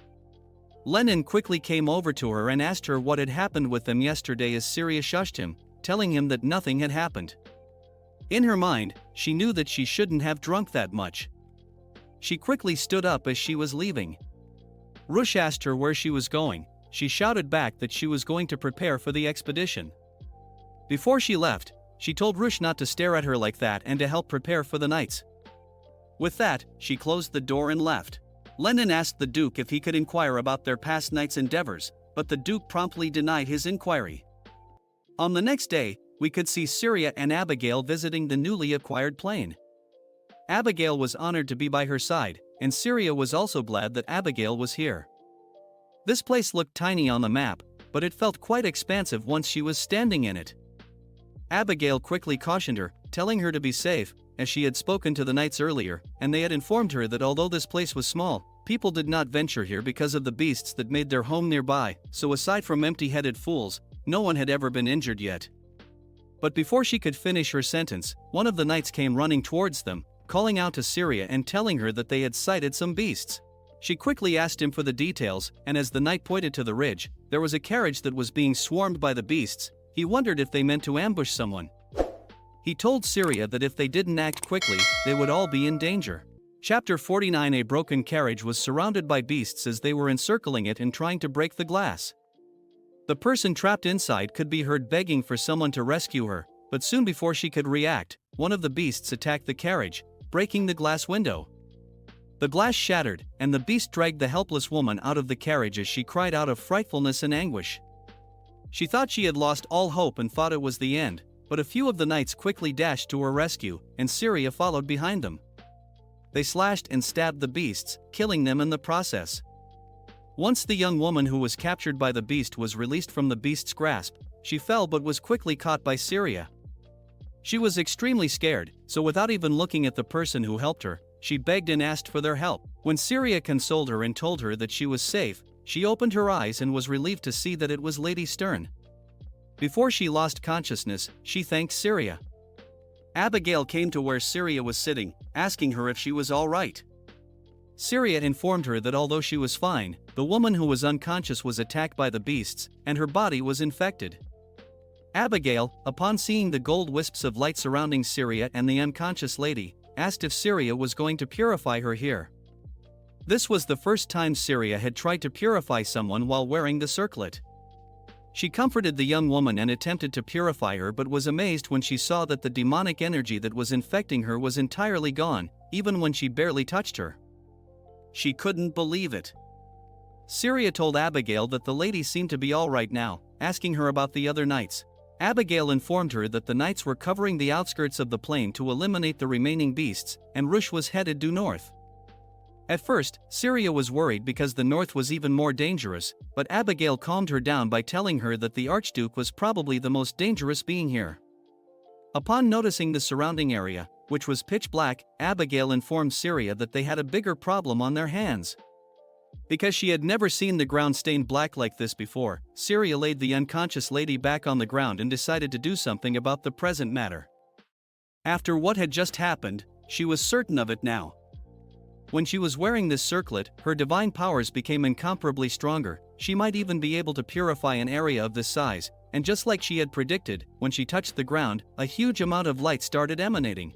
Lenin quickly came over to her and asked her what had happened with them yesterday as Syria shushed him, telling him that nothing had happened. In her mind, she knew that she shouldn't have drunk that much. She quickly stood up as she was leaving. Rush asked her where she was going. She shouted back that she was going to prepare for the expedition. Before she left, she told Rush not to stare at her like that and to help prepare for the nights. With that, she closed the door and left. Lenin asked the Duke if he could inquire about their past night's endeavors, but the Duke promptly denied his inquiry. On the next day, we could see Syria and Abigail visiting the newly acquired plane. Abigail was honored to be by her side, and Syria was also glad that Abigail was here. This place looked tiny on the map, but it felt quite expansive once she was standing in it. Abigail quickly cautioned her, telling her to be safe, as she had spoken to the knights earlier, and they had informed her that although this place was small, people did not venture here because of the beasts that made their home nearby, so aside from empty-headed fools, no one had ever been injured yet. But before she could finish her sentence, one of the knights came running towards them, calling out to Syria and telling her that they had sighted some beasts. She quickly asked him for the details, and as the knight pointed to the ridge, there was a carriage that was being swarmed by the beasts. He wondered if they meant to ambush someone. He told Syria that if they didn't act quickly, they would all be in danger. Chapter 49. A broken carriage was surrounded by beasts as they were encircling it and trying to break the glass. The person trapped inside could be heard begging for someone to rescue her, but soon before she could react, one of the beasts attacked the carriage, breaking the glass window. The glass shattered, and the beast dragged the helpless woman out of the carriage as she cried out of frightfulness and anguish. She thought she had lost all hope and thought it was the end, but a few of the knights quickly dashed to her rescue, and Syria followed behind them. They slashed and stabbed the beasts, killing them in the process. Once the young woman who was captured by the beast was released from the beast's grasp, she fell but was quickly caught by Syria. She was extremely scared, so without even looking at the person who helped her, she begged and asked for their help. When Syria consoled her and told her that she was safe, she opened her eyes and was relieved to see that it was Lady Stern. Before she lost consciousness, she thanked Syria. Abigail came to where Syria was sitting, asking her if she was all right. Syria informed her that although she was fine, the woman who was unconscious was attacked by the beasts, and her body was infected. Abigail, upon seeing the gold wisps of light surrounding Syria and the unconscious lady, asked if Syria was going to purify her here. This was the first time Syria had tried to purify someone while wearing the circlet. She comforted the young woman and attempted to purify her, but was amazed when she saw that the demonic energy that was infecting her was entirely gone, even when she barely touched her. She couldn't believe it. Syria told Abigail that the lady seemed to be all right now, asking her about the other knights. Abigail informed her that the knights were covering the outskirts of the plain to eliminate the remaining beasts, and Rush was headed due north. At first, Syria was worried because the north was even more dangerous, but Abigail calmed her down by telling her that the Archduke was probably the most dangerous being here. Upon noticing the surrounding area, which was pitch black, Abigail informed Syria that they had a bigger problem on their hands. Because she had never seen the ground stained black like this before, Syria laid the unconscious lady back on the ground and decided to do something about the present matter. After what had just happened, she was certain of it now. When she was wearing this circlet, her divine powers became incomparably stronger. She might even be able to purify an area of this size, and just like she had predicted, when she touched the ground, a huge amount of light started emanating.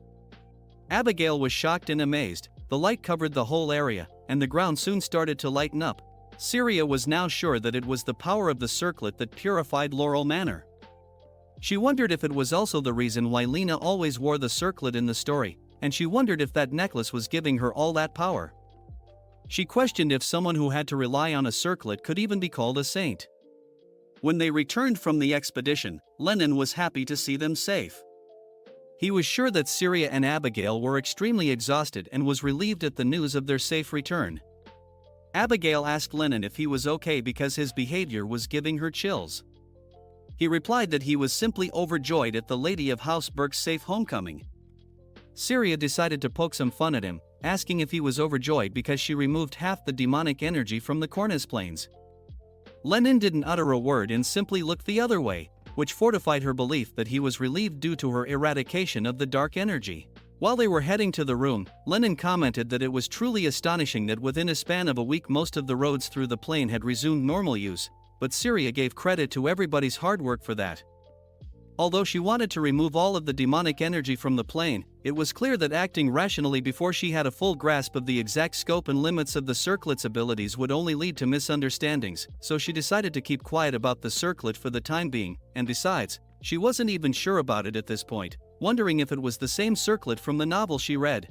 Abigail was shocked and amazed. The light covered the whole area, and the ground soon started to lighten up. Syria was now sure that it was the power of the circlet that purified Laurel Manor. She wondered if it was also the reason why Lena always wore the circlet in the story, and she wondered if that necklace was giving her all that power. She questioned if someone who had to rely on a circlet could even be called a saint. When they returned from the expedition, Lennon was happy to see them safe. He was sure that Syria and Abigail were extremely exhausted and was relieved at the news of their safe return. Abigail asked Lennon if he was okay because his behavior was giving her chills. He replied that he was simply overjoyed at the Lady of House Burke's safe homecoming. Syria decided to poke some fun at him, asking if he was overjoyed because she removed half the demonic energy from the Cornus Plains. Lennon didn't utter a word and simply looked the other way, which fortified her belief that he was relieved due to her eradication of the dark energy. While they were heading to the room, Lennon commented that it was truly astonishing that within a span of a week most of the roads through the plain had resumed normal use, but Syria gave credit to everybody's hard work for that. Although she wanted to remove all of the demonic energy from the plane, it was clear that acting rationally before she had a full grasp of the exact scope and limits of the circlet's abilities would only lead to misunderstandings, so she decided to keep quiet about the circlet for the time being, and besides, she wasn't even sure about it at this point, wondering if it was the same circlet from the novel she read.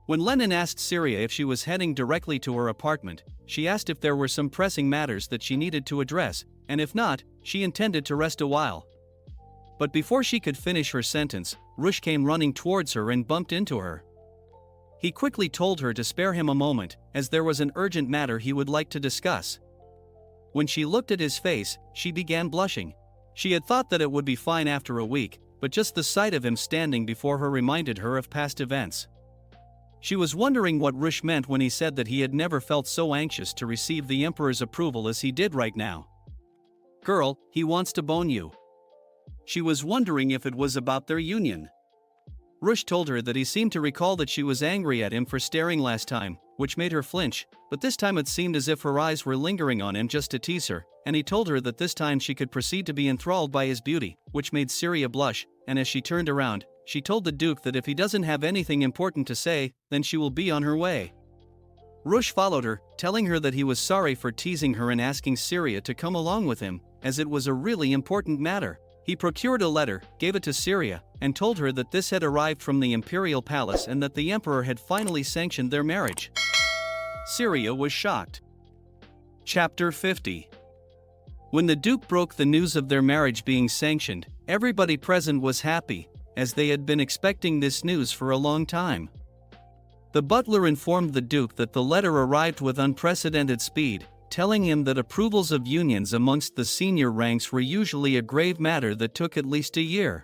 When Lennon asked Syria if she was heading directly to her apartment, she asked if there were some pressing matters that she needed to address, and if not, she intended to rest a while. But before she could finish her sentence, Rush came running towards her and bumped into her. He quickly told her to spare him a moment, as there was an urgent matter he would like to discuss. When she looked at his face, she began blushing. She had thought that it would be fine after a week, but just the sight of him standing before her reminded her of past events. She was wondering what Rush meant when he said that he had never felt so anxious to receive the Emperor's approval as he did right now. "Girl, he wants to bone you." She was wondering if it was about their union. Rush told her that he seemed to recall that she was angry at him for staring last time, which made her flinch, but this time it seemed as if her eyes were lingering on him just to tease her, and he told her that this time she could proceed to be enthralled by his beauty, which made Syria blush, and as she turned around, she told the Duke that if he doesn't have anything important to say, then she will be on her way. Rush followed her, telling her that he was sorry for teasing her and asking Syria to come along with him, as it was a really important matter. He procured a letter, gave it to Syria, and told her that this had arrived from the imperial palace and that the emperor had finally sanctioned their marriage. Syria was shocked. Chapter 50. When the Duke broke the news of their marriage being sanctioned, everybody present was happy, as they had been expecting this news for a long time. The butler informed the Duke that the letter arrived with unprecedented speed, telling him that approvals of unions amongst the senior ranks were usually a grave matter that took at least a year.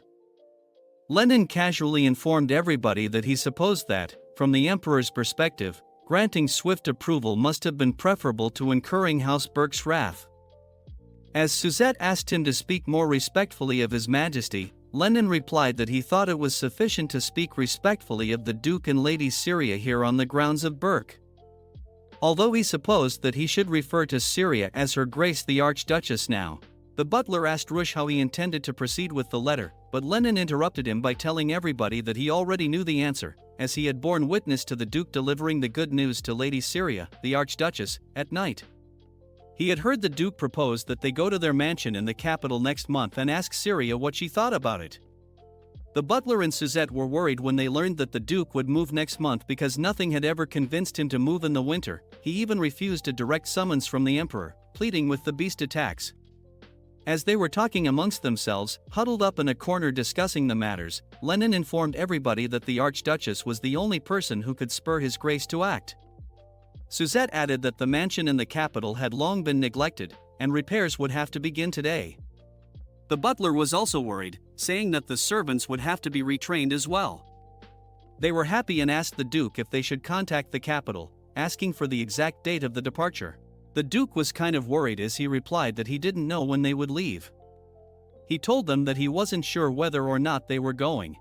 Lennon casually informed everybody that he supposed that, from the emperor's perspective, granting swift approval must have been preferable to incurring House Burke's wrath. As Suzette asked him to speak more respectfully of His Majesty, Lennon replied that he thought it was sufficient to speak respectfully of the Duke and Lady Syria here on the grounds of Burke. Although he supposed that he should refer to Syria as Her Grace the Archduchess now, the butler asked Rush how he intended to proceed with the letter, but Lennon interrupted him by telling everybody that he already knew the answer, as he had borne witness to the Duke delivering the good news to Lady Syria, the Archduchess, at night. He had heard the Duke propose that they go to their mansion in the capital next month and ask Syria what she thought about it. The butler and Suzette were worried when they learned that the Duke would move next month because nothing had ever convinced him to move in the winter. He even refused a direct summons from the Emperor, pleading with the beast attacks. As they were talking amongst themselves, huddled up in a corner discussing the matters, Lenin informed everybody that the Archduchess was the only person who could spur His Grace to act. Suzette added that the mansion in the capital had long been neglected, and repairs would have to begin today. The butler was also worried, saying that the servants would have to be retrained as well. They were happy and asked the Duke if they should contact the capital, asking for the exact date of the departure. The Duke was kind of worried as he replied that he didn't know when they would leave. He told them that he wasn't sure whether or not they were going.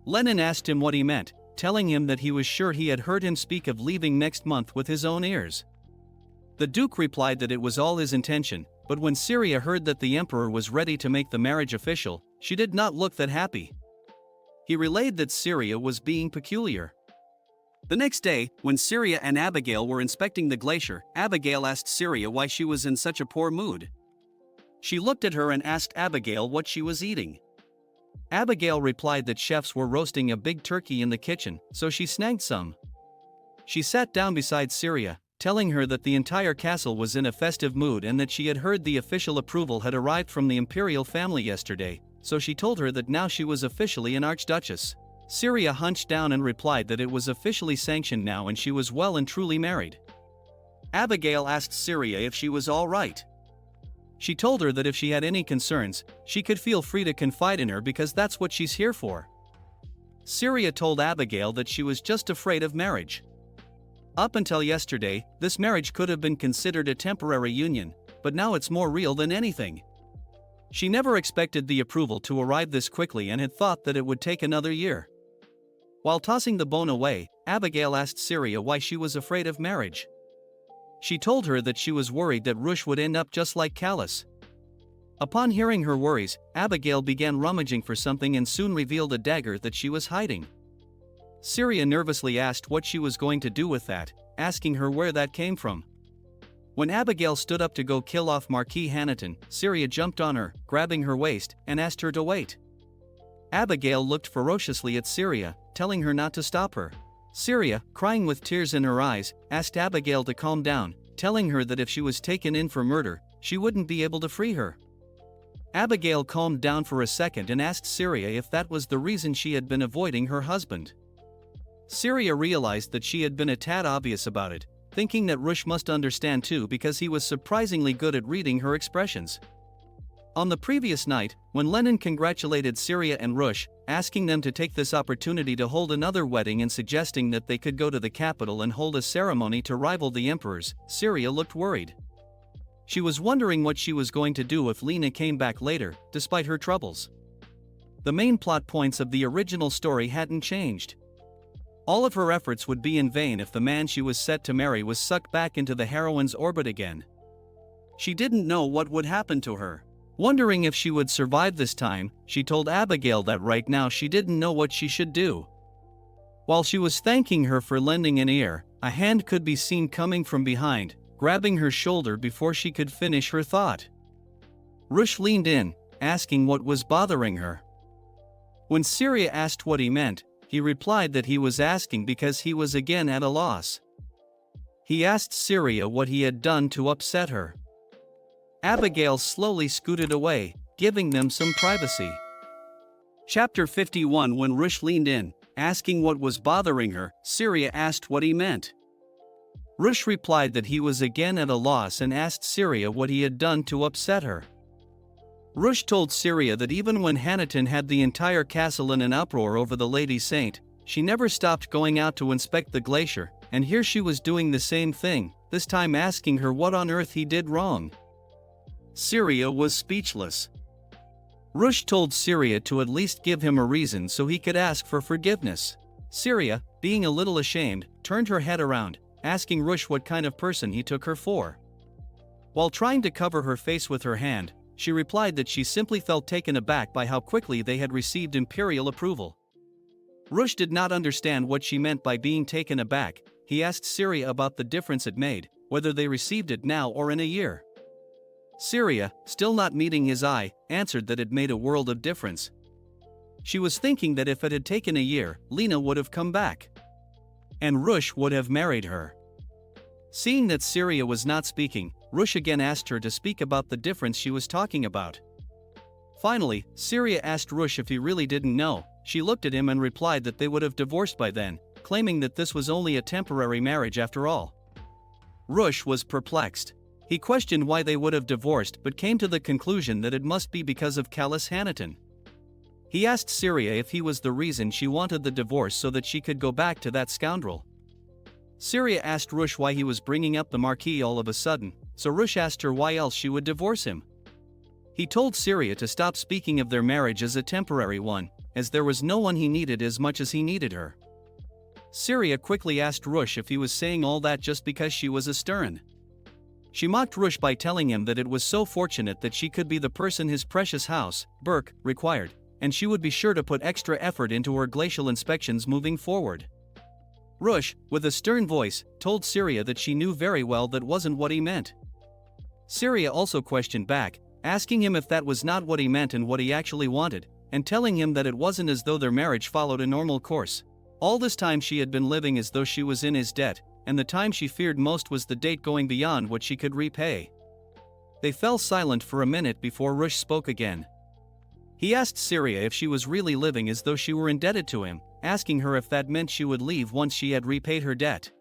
Lenin asked him what he meant, telling him that he was sure he had heard him speak of leaving next month with his own ears. The Duke replied that it was all his intention, but when Syria heard that the Emperor was ready to make the marriage official, she did not look that happy. He relayed that Syria was being peculiar. The next day, when Syria and Abigail were inspecting the glacier, Abigail asked Syria why she was in such a poor mood. She looked at her and asked Abigail what she was eating. Abigail replied that chefs were roasting a big turkey in the kitchen, so she snagged some. She sat down beside Syria, telling her that the entire castle was in a festive mood and that she had heard the official approval had arrived from the imperial family yesterday, so she told her that now she was officially an archduchess. Syria hunched down and replied that it was officially sanctioned now and she was well and truly married. Abigail asked Syria if she was all right. She told her that if she had any concerns, she could feel free to confide in her because that's what she's here for. Syria told Abigail that she was just afraid of marriage. Up until yesterday, this marriage could have been considered a temporary union, but now it's more real than anything. She never expected the approval to arrive this quickly and had thought that it would take another year. While tossing the bone away, Abigail asked Syria why she was afraid of marriage. She told her that she was worried that Rush would end up just like Callus. Upon hearing her worries, Abigail began rummaging for something and soon revealed a dagger that she was hiding. Syria nervously asked what she was going to do with that, asking her where that came from. When Abigail stood up to go kill off Marquis Hanaton, Syria jumped on her, grabbing her waist, and asked her to wait. Abigail looked ferociously at Syria, telling her not to stop her. Syria, crying with tears in her eyes, asked Abigail to calm down, telling her that if she was taken in for murder, she wouldn't be able to free her. Abigail calmed down for a second and asked Syria if that was the reason she had been avoiding her husband. Syria realized that she had been a tad obvious about it, thinking that Rush must understand too because he was surprisingly good at reading her expressions. On the previous night, when Lenin congratulated Syria and Rush, asking them to take this opportunity to hold another wedding and suggesting that they could go to the capital and hold a ceremony to rival the emperors, Syria looked worried. She was wondering what she was going to do if Lena came back later, despite her troubles. The main plot points of the original story hadn't changed. All of her efforts would be in vain if the man she was set to marry was sucked back into the heroine's orbit again. She didn't know what would happen to her. Wondering if she would survive this time, she told Abigail that right now she didn't know what she should do. While she was thanking her for lending an ear, a hand could be seen coming from behind, grabbing her shoulder before she could finish her thought. Rush leaned in, asking what was bothering her. When Syria asked what he meant, he replied that he was asking because he was again at a loss. He asked Syria what he had done to upset her. Abigail slowly scooted away, giving them some privacy. Chapter 51. When Rush leaned in, asking what was bothering her, Syria asked what he meant. Rush replied that he was again at a loss and asked Syria what he had done to upset her. Rush told Syria that even when Hanaton had the entire castle in an uproar over the Lady Saint, she never stopped going out to inspect the glacier, and here she was doing the same thing, this time asking her what on earth he did wrong. Syria was speechless. Rush told Syria to at least give him a reason so he could ask for forgiveness. Syria, being a little ashamed, turned her head around, asking Rush what kind of person he took her for. While trying to cover her face with her hand, she replied that she simply felt taken aback by how quickly they had received imperial approval. Rush did not understand what she meant by being taken aback. He asked Syria about the difference it made, whether they received it now or in a year. Syria, still not meeting his eye, answered that it made a world of difference. She was thinking that if it had taken a year, Lena would have come back. And Rush would have married her. Seeing that Syria was not speaking, Rush again asked her to speak about the difference she was talking about. Finally, Syria asked Rush if he really didn't know. She looked at him and replied that they would have divorced by then, claiming that this was only a temporary marriage after all. Rush was perplexed. He questioned why they would have divorced but came to the conclusion that it must be because of Callus Hanaton. He asked Syria if he was the reason she wanted the divorce so that she could go back to that scoundrel. Syria asked Rush why he was bringing up the Marquis all of a sudden, so Rush asked her why else she would divorce him. He told Syria to stop speaking of their marriage as a temporary one, as there was no one he needed as much as he needed her. Syria quickly asked Rush if he was saying all that just because she was a Stern. She mocked Rush by telling him that it was so fortunate that she could be the person his precious house, Burke, required, and she would be sure to put extra effort into her glacial inspections moving forward. Rush, with a stern voice, told Syria that she knew very well that wasn't what he meant. Syria also questioned back, asking him if that was not what he meant and what he actually wanted, and telling him that it wasn't as though their marriage followed a normal course. All this time she had been living as though she was in his debt, and the time she feared most was the date going beyond what she could repay. They fell silent for a minute before Rush spoke again. He asked Syria if she was really living as though she were indebted to him, asking her if that meant she would leave once she had repaid her debt.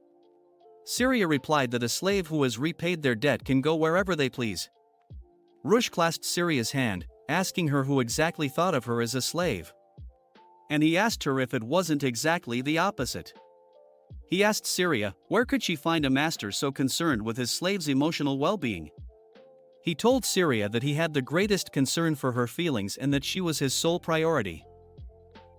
Syria replied that a slave who has repaid their debt can go wherever they please. Rush clasped Syria's hand, asking her who exactly thought of her as a slave. And he asked her if it wasn't exactly the opposite. He asked Syria, where could she find a master so concerned with his slave's emotional well-being? He told Syria that he had the greatest concern for her feelings and that she was his sole priority.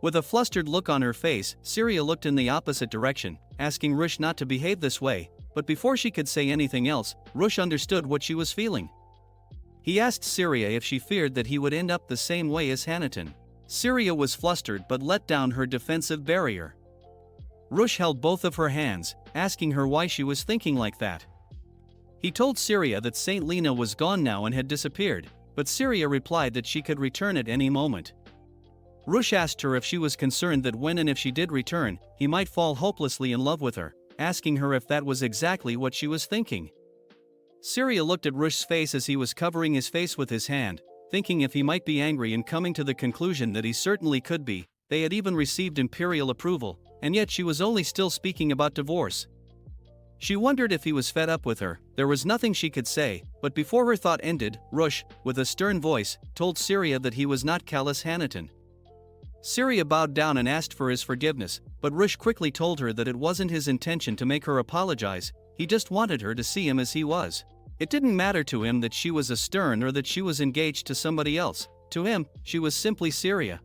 With a flustered look on her face, Syria looked in the opposite direction, asking Rush not to behave this way, but before she could say anything else, Rush understood what she was feeling. He asked Syria if she feared that he would end up the same way as Hanaton. Syria was flustered but let down her defensive barrier. Rush held both of her hands, asking her why she was thinking like that. He told Syria that Saint Lena was gone now and had disappeared, but Syria replied that she could return at any moment. Rush asked her if she was concerned that when and if she did return, he might fall hopelessly in love with her, asking her if that was exactly what she was thinking. Syria looked at Rush's face as he was covering his face with his hand, thinking if he might be angry and coming to the conclusion that he certainly could be. They had even received imperial approval, and yet she was only still speaking about divorce. She wondered if he was fed up with her. There was nothing she could say, but before her thought ended, Rush, with a stern voice, told Syria that he was not Callus Hanaton. Syria bowed down and asked for his forgiveness, but Rush quickly told her that it wasn't his intention to make her apologize, he just wanted her to see him as he was. It didn't matter to him that she was a Stern or that she was engaged to somebody else. To him, she was simply Syria.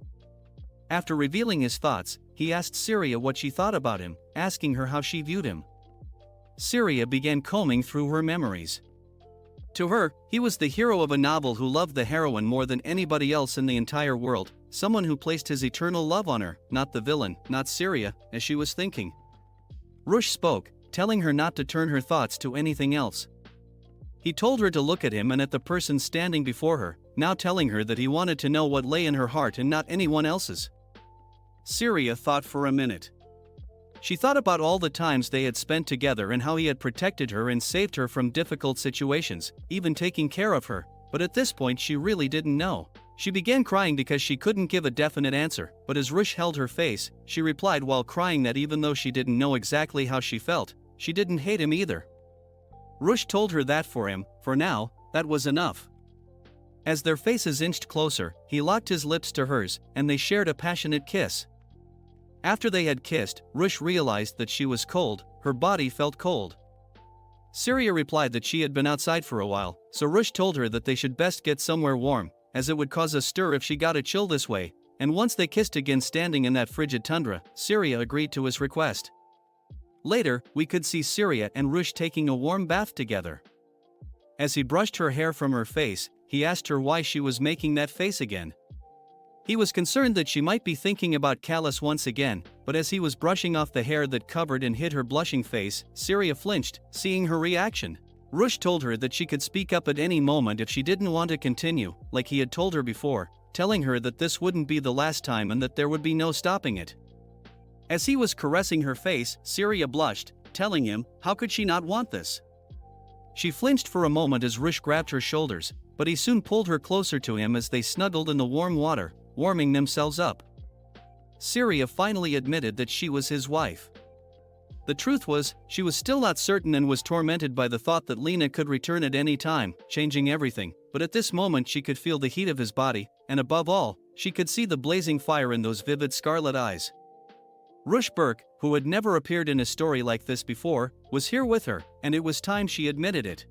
After revealing his thoughts, he asked Syria what she thought about him, asking her how she viewed him. Syria began combing through her memories. To her, he was the hero of a novel who loved the heroine more than anybody else in the entire world, someone who placed his eternal love on her, not the villain, not Syria, as she was thinking. Rush spoke, telling her not to turn her thoughts to anything else. He told her to look at him and at the person standing before her, now telling her that he wanted to know what lay in her heart and not anyone else's. Syria thought for a minute. She thought about all the times they had spent together and how he had protected her and saved her from difficult situations, even taking care of her, but at this point she really didn't know. She began crying because she couldn't give a definite answer, but as Rush held her face, she replied while crying that even though she didn't know exactly how she felt, she didn't hate him either. Rush told her that for him, for now, that was enough. As their faces inched closer, he locked his lips to hers, and they shared a passionate kiss. After they had kissed, Rush realized that she was cold, her body felt cold. Syria replied that she had been outside for a while, so Rush told her that they should best get somewhere warm, as it would cause a stir if she got a chill this way, and once they kissed again standing in that frigid tundra, Syria agreed to his request. Later, we could see Syria and Rush taking a warm bath together. As he brushed her hair from her face, he asked her why she was making that face again. He was concerned that she might be thinking about Callus once again, but as he was brushing off the hair that covered and hid her blushing face, Syria flinched, seeing her reaction. Rush told her that she could speak up at any moment if she didn't want to continue, like he had told her before, telling her that this wouldn't be the last time and that there would be no stopping it. As he was caressing her face, Syria blushed, telling him, how could she not want this? She flinched for a moment as Rush grabbed her shoulders, but he soon pulled her closer to him as they snuggled in the warm water, warming themselves up. Syria finally admitted that she was his wife. The truth was, she was still not certain and was tormented by the thought that Lena could return at any time, changing everything, but at this moment she could feel the heat of his body, and above all, she could see the blazing fire in those vivid scarlet eyes. Rush Burke, who had never appeared in a story like this before, was here with her, and it was time she admitted it.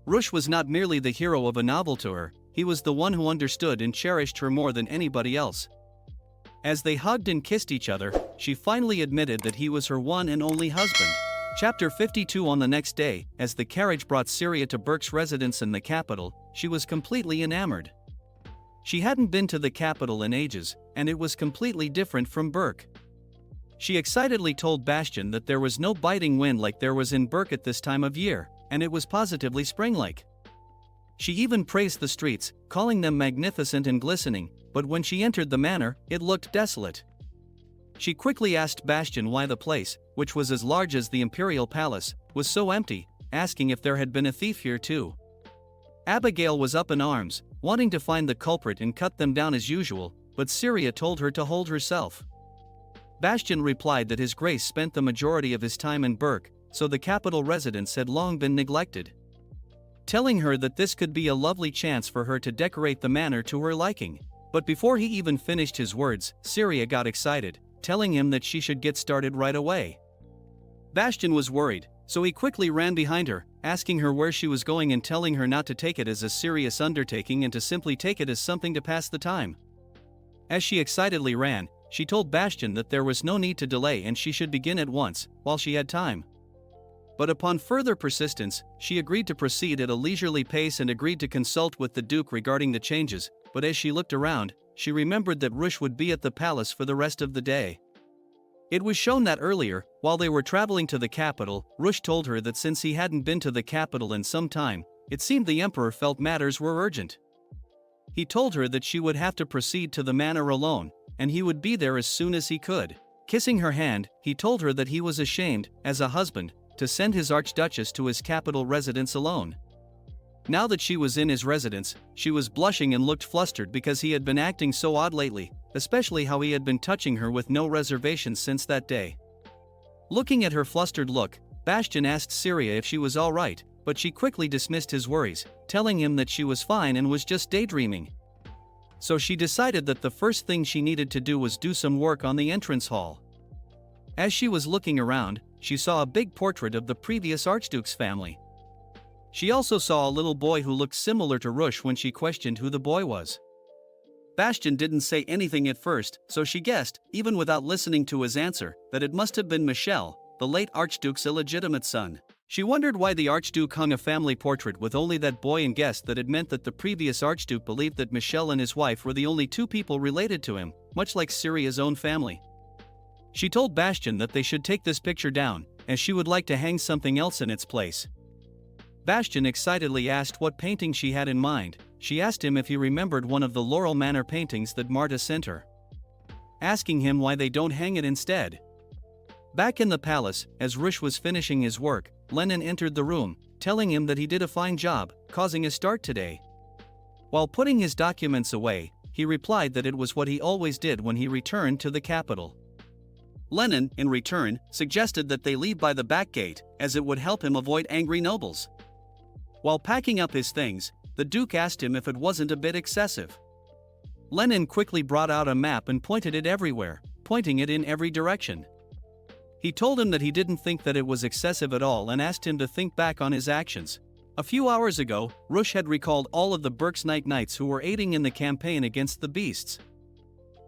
Rush was not merely the hero of a novel to her, he was the one who understood and cherished her more than anybody else. As they hugged and kissed each other, she finally admitted that he was her one and only husband. Chapter 52. On the next day, as the carriage brought Syria to Burke's residence in the capital, she was completely enamored. She hadn't been to the capital in ages, and it was completely different from Burke. She excitedly told Bastian that there was no biting wind like there was in Burke at this time of year, and it was positively spring-like. She even praised the streets, calling them magnificent and glistening, but when she entered the manor, it looked desolate. She quickly asked Bastian why the place, which was as large as the imperial palace, was so empty, asking if there had been a thief here too. Abigail was up in arms, wanting to find the culprit and cut them down as usual, but Syria told her to hold herself. Bastian replied that His Grace spent the majority of his time in Burke, so the capital residence had long been neglected. Telling her that this could be a lovely chance for her to decorate the manor to her liking. But before he even finished his words, Syria got excited, telling him that she should get started right away. Bastian was worried, so he quickly ran behind her, asking her where she was going and telling her not to take it as a serious undertaking and to simply take it as something to pass the time. As she excitedly ran, she told Bastian that there was no need to delay and she should begin at once, while she had time. But upon further persistence, she agreed to proceed at a leisurely pace and agreed to consult with the Duke regarding the changes, but as she looked around, she remembered that Rush would be at the palace for the rest of the day. It was shown that earlier, while they were traveling to the capital, Rush told her that since he hadn't been to the capital in some time, it seemed the Emperor felt matters were urgent. He told her that she would have to proceed to the manor alone, and he would be there as soon as he could. Kissing her hand, he told her that he was ashamed, as a husband, to send his Archduchess to his capital residence alone. Now that she was in his residence, she was blushing and looked flustered because he had been acting so odd lately, especially how he had been touching her with no reservations since that day. Looking at her flustered look, Bastian asked Syria if she was all right, but she quickly dismissed his worries, telling him that she was fine and was just daydreaming. So she decided that the first thing she needed to do was do some work on the entrance hall. As she was looking around, she saw a big portrait of the previous Archduke's family. She also saw a little boy who looked similar to Rush when she questioned who the boy was. Bastian didn't say anything at first, so she guessed, even without listening to his answer, that it must have been Michel, the late Archduke's illegitimate son. She wondered why the Archduke hung a family portrait with only that boy and guessed that it meant that the previous Archduke believed that Michel and his wife were the only two people related to him, much like Syria's own family. She told Bastian that they should take this picture down, as she would like to hang something else in its place. Bastian excitedly asked what painting she had in mind. She asked him if he remembered one of the Laurel Manor paintings that Marta sent her, asking him why they don't hang it instead. Back in the palace, as Rush was finishing his work, Lenin entered the room, telling him that he did a fine job, causing a start today. While putting his documents away, he replied that it was what he always did when he returned to the capital. Lenin, in return, suggested that they leave by the back gate, as it would help him avoid angry nobles. While packing up his things, the Duke asked him if it wasn't a bit excessive. Lenin quickly brought out a map and pointed it everywhere, pointing it in every direction. He told him that he didn't think that it was excessive at all and asked him to think back on his actions. A few hours ago, Rush had recalled all of the Burke's knights who were aiding in the campaign against the beasts.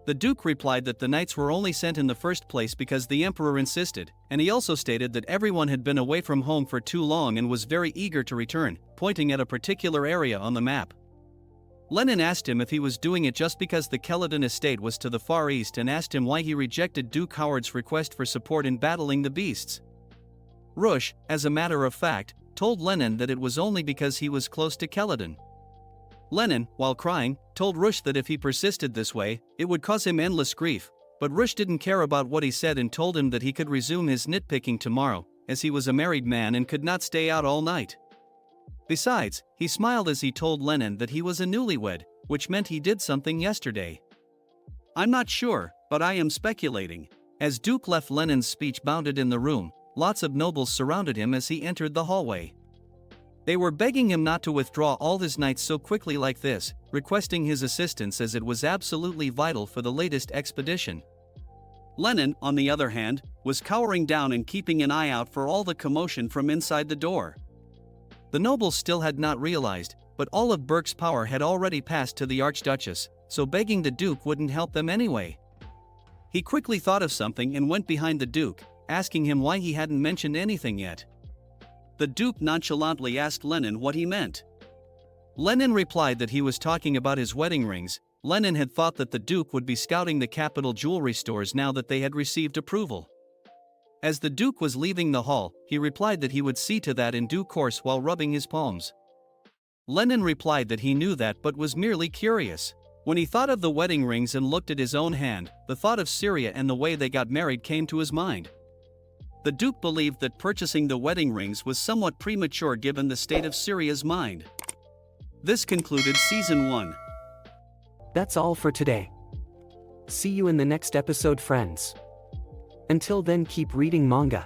The Duke replied that the knights were only sent in the first place because the Emperor insisted, and he also stated that everyone had been away from home for too long and was very eager to return, pointing at a particular area on the map. Lenin asked him if he was doing it just because the Keladin estate was to the far east and asked him why he rejected Duke Howard's request for support in battling the beasts. Rush, as a matter of fact, told Lenin that it was only because he was close to Keladin. Lenin, while crying, told Rush that if he persisted this way, it would cause him endless grief, but Rush didn't care about what he said and told him that he could resume his nitpicking tomorrow, as he was a married man and could not stay out all night. Besides, he smiled as he told Lenin that he was a newlywed, which meant he did something yesterday. I'm not sure, but I am speculating. As Duke left, Lenin's speech bounded in the room. Lots of nobles surrounded him as he entered the hallway. They were begging him not to withdraw all his knights so quickly like this, requesting his assistance as it was absolutely vital for the latest expedition. Lenin, on the other hand, was cowering down and keeping an eye out for all the commotion from inside the door. The nobles still had not realized, but all of Berk's power had already passed to the Archduchess, so begging the Duke wouldn't help them anyway. He quickly thought of something and went behind the Duke, asking him why he hadn't mentioned anything yet. The Duke nonchalantly asked Lenin what he meant. Lenin replied that he was talking about his wedding rings. Lenin had thought that the Duke would be scouting the capital jewelry stores now that they had received approval. As the Duke was leaving the hall, he replied that he would see to that in due course while rubbing his palms. Lenin replied that he knew that but was merely curious. When he thought of the wedding rings and looked at his own hand, the thought of Syria and the way they got married came to his mind. The Duke believed that purchasing the wedding rings was somewhat premature given the state of Syria's mind. This concluded Season 1. That's all for today. See you in the next episode, friends. Until then, keep reading manga.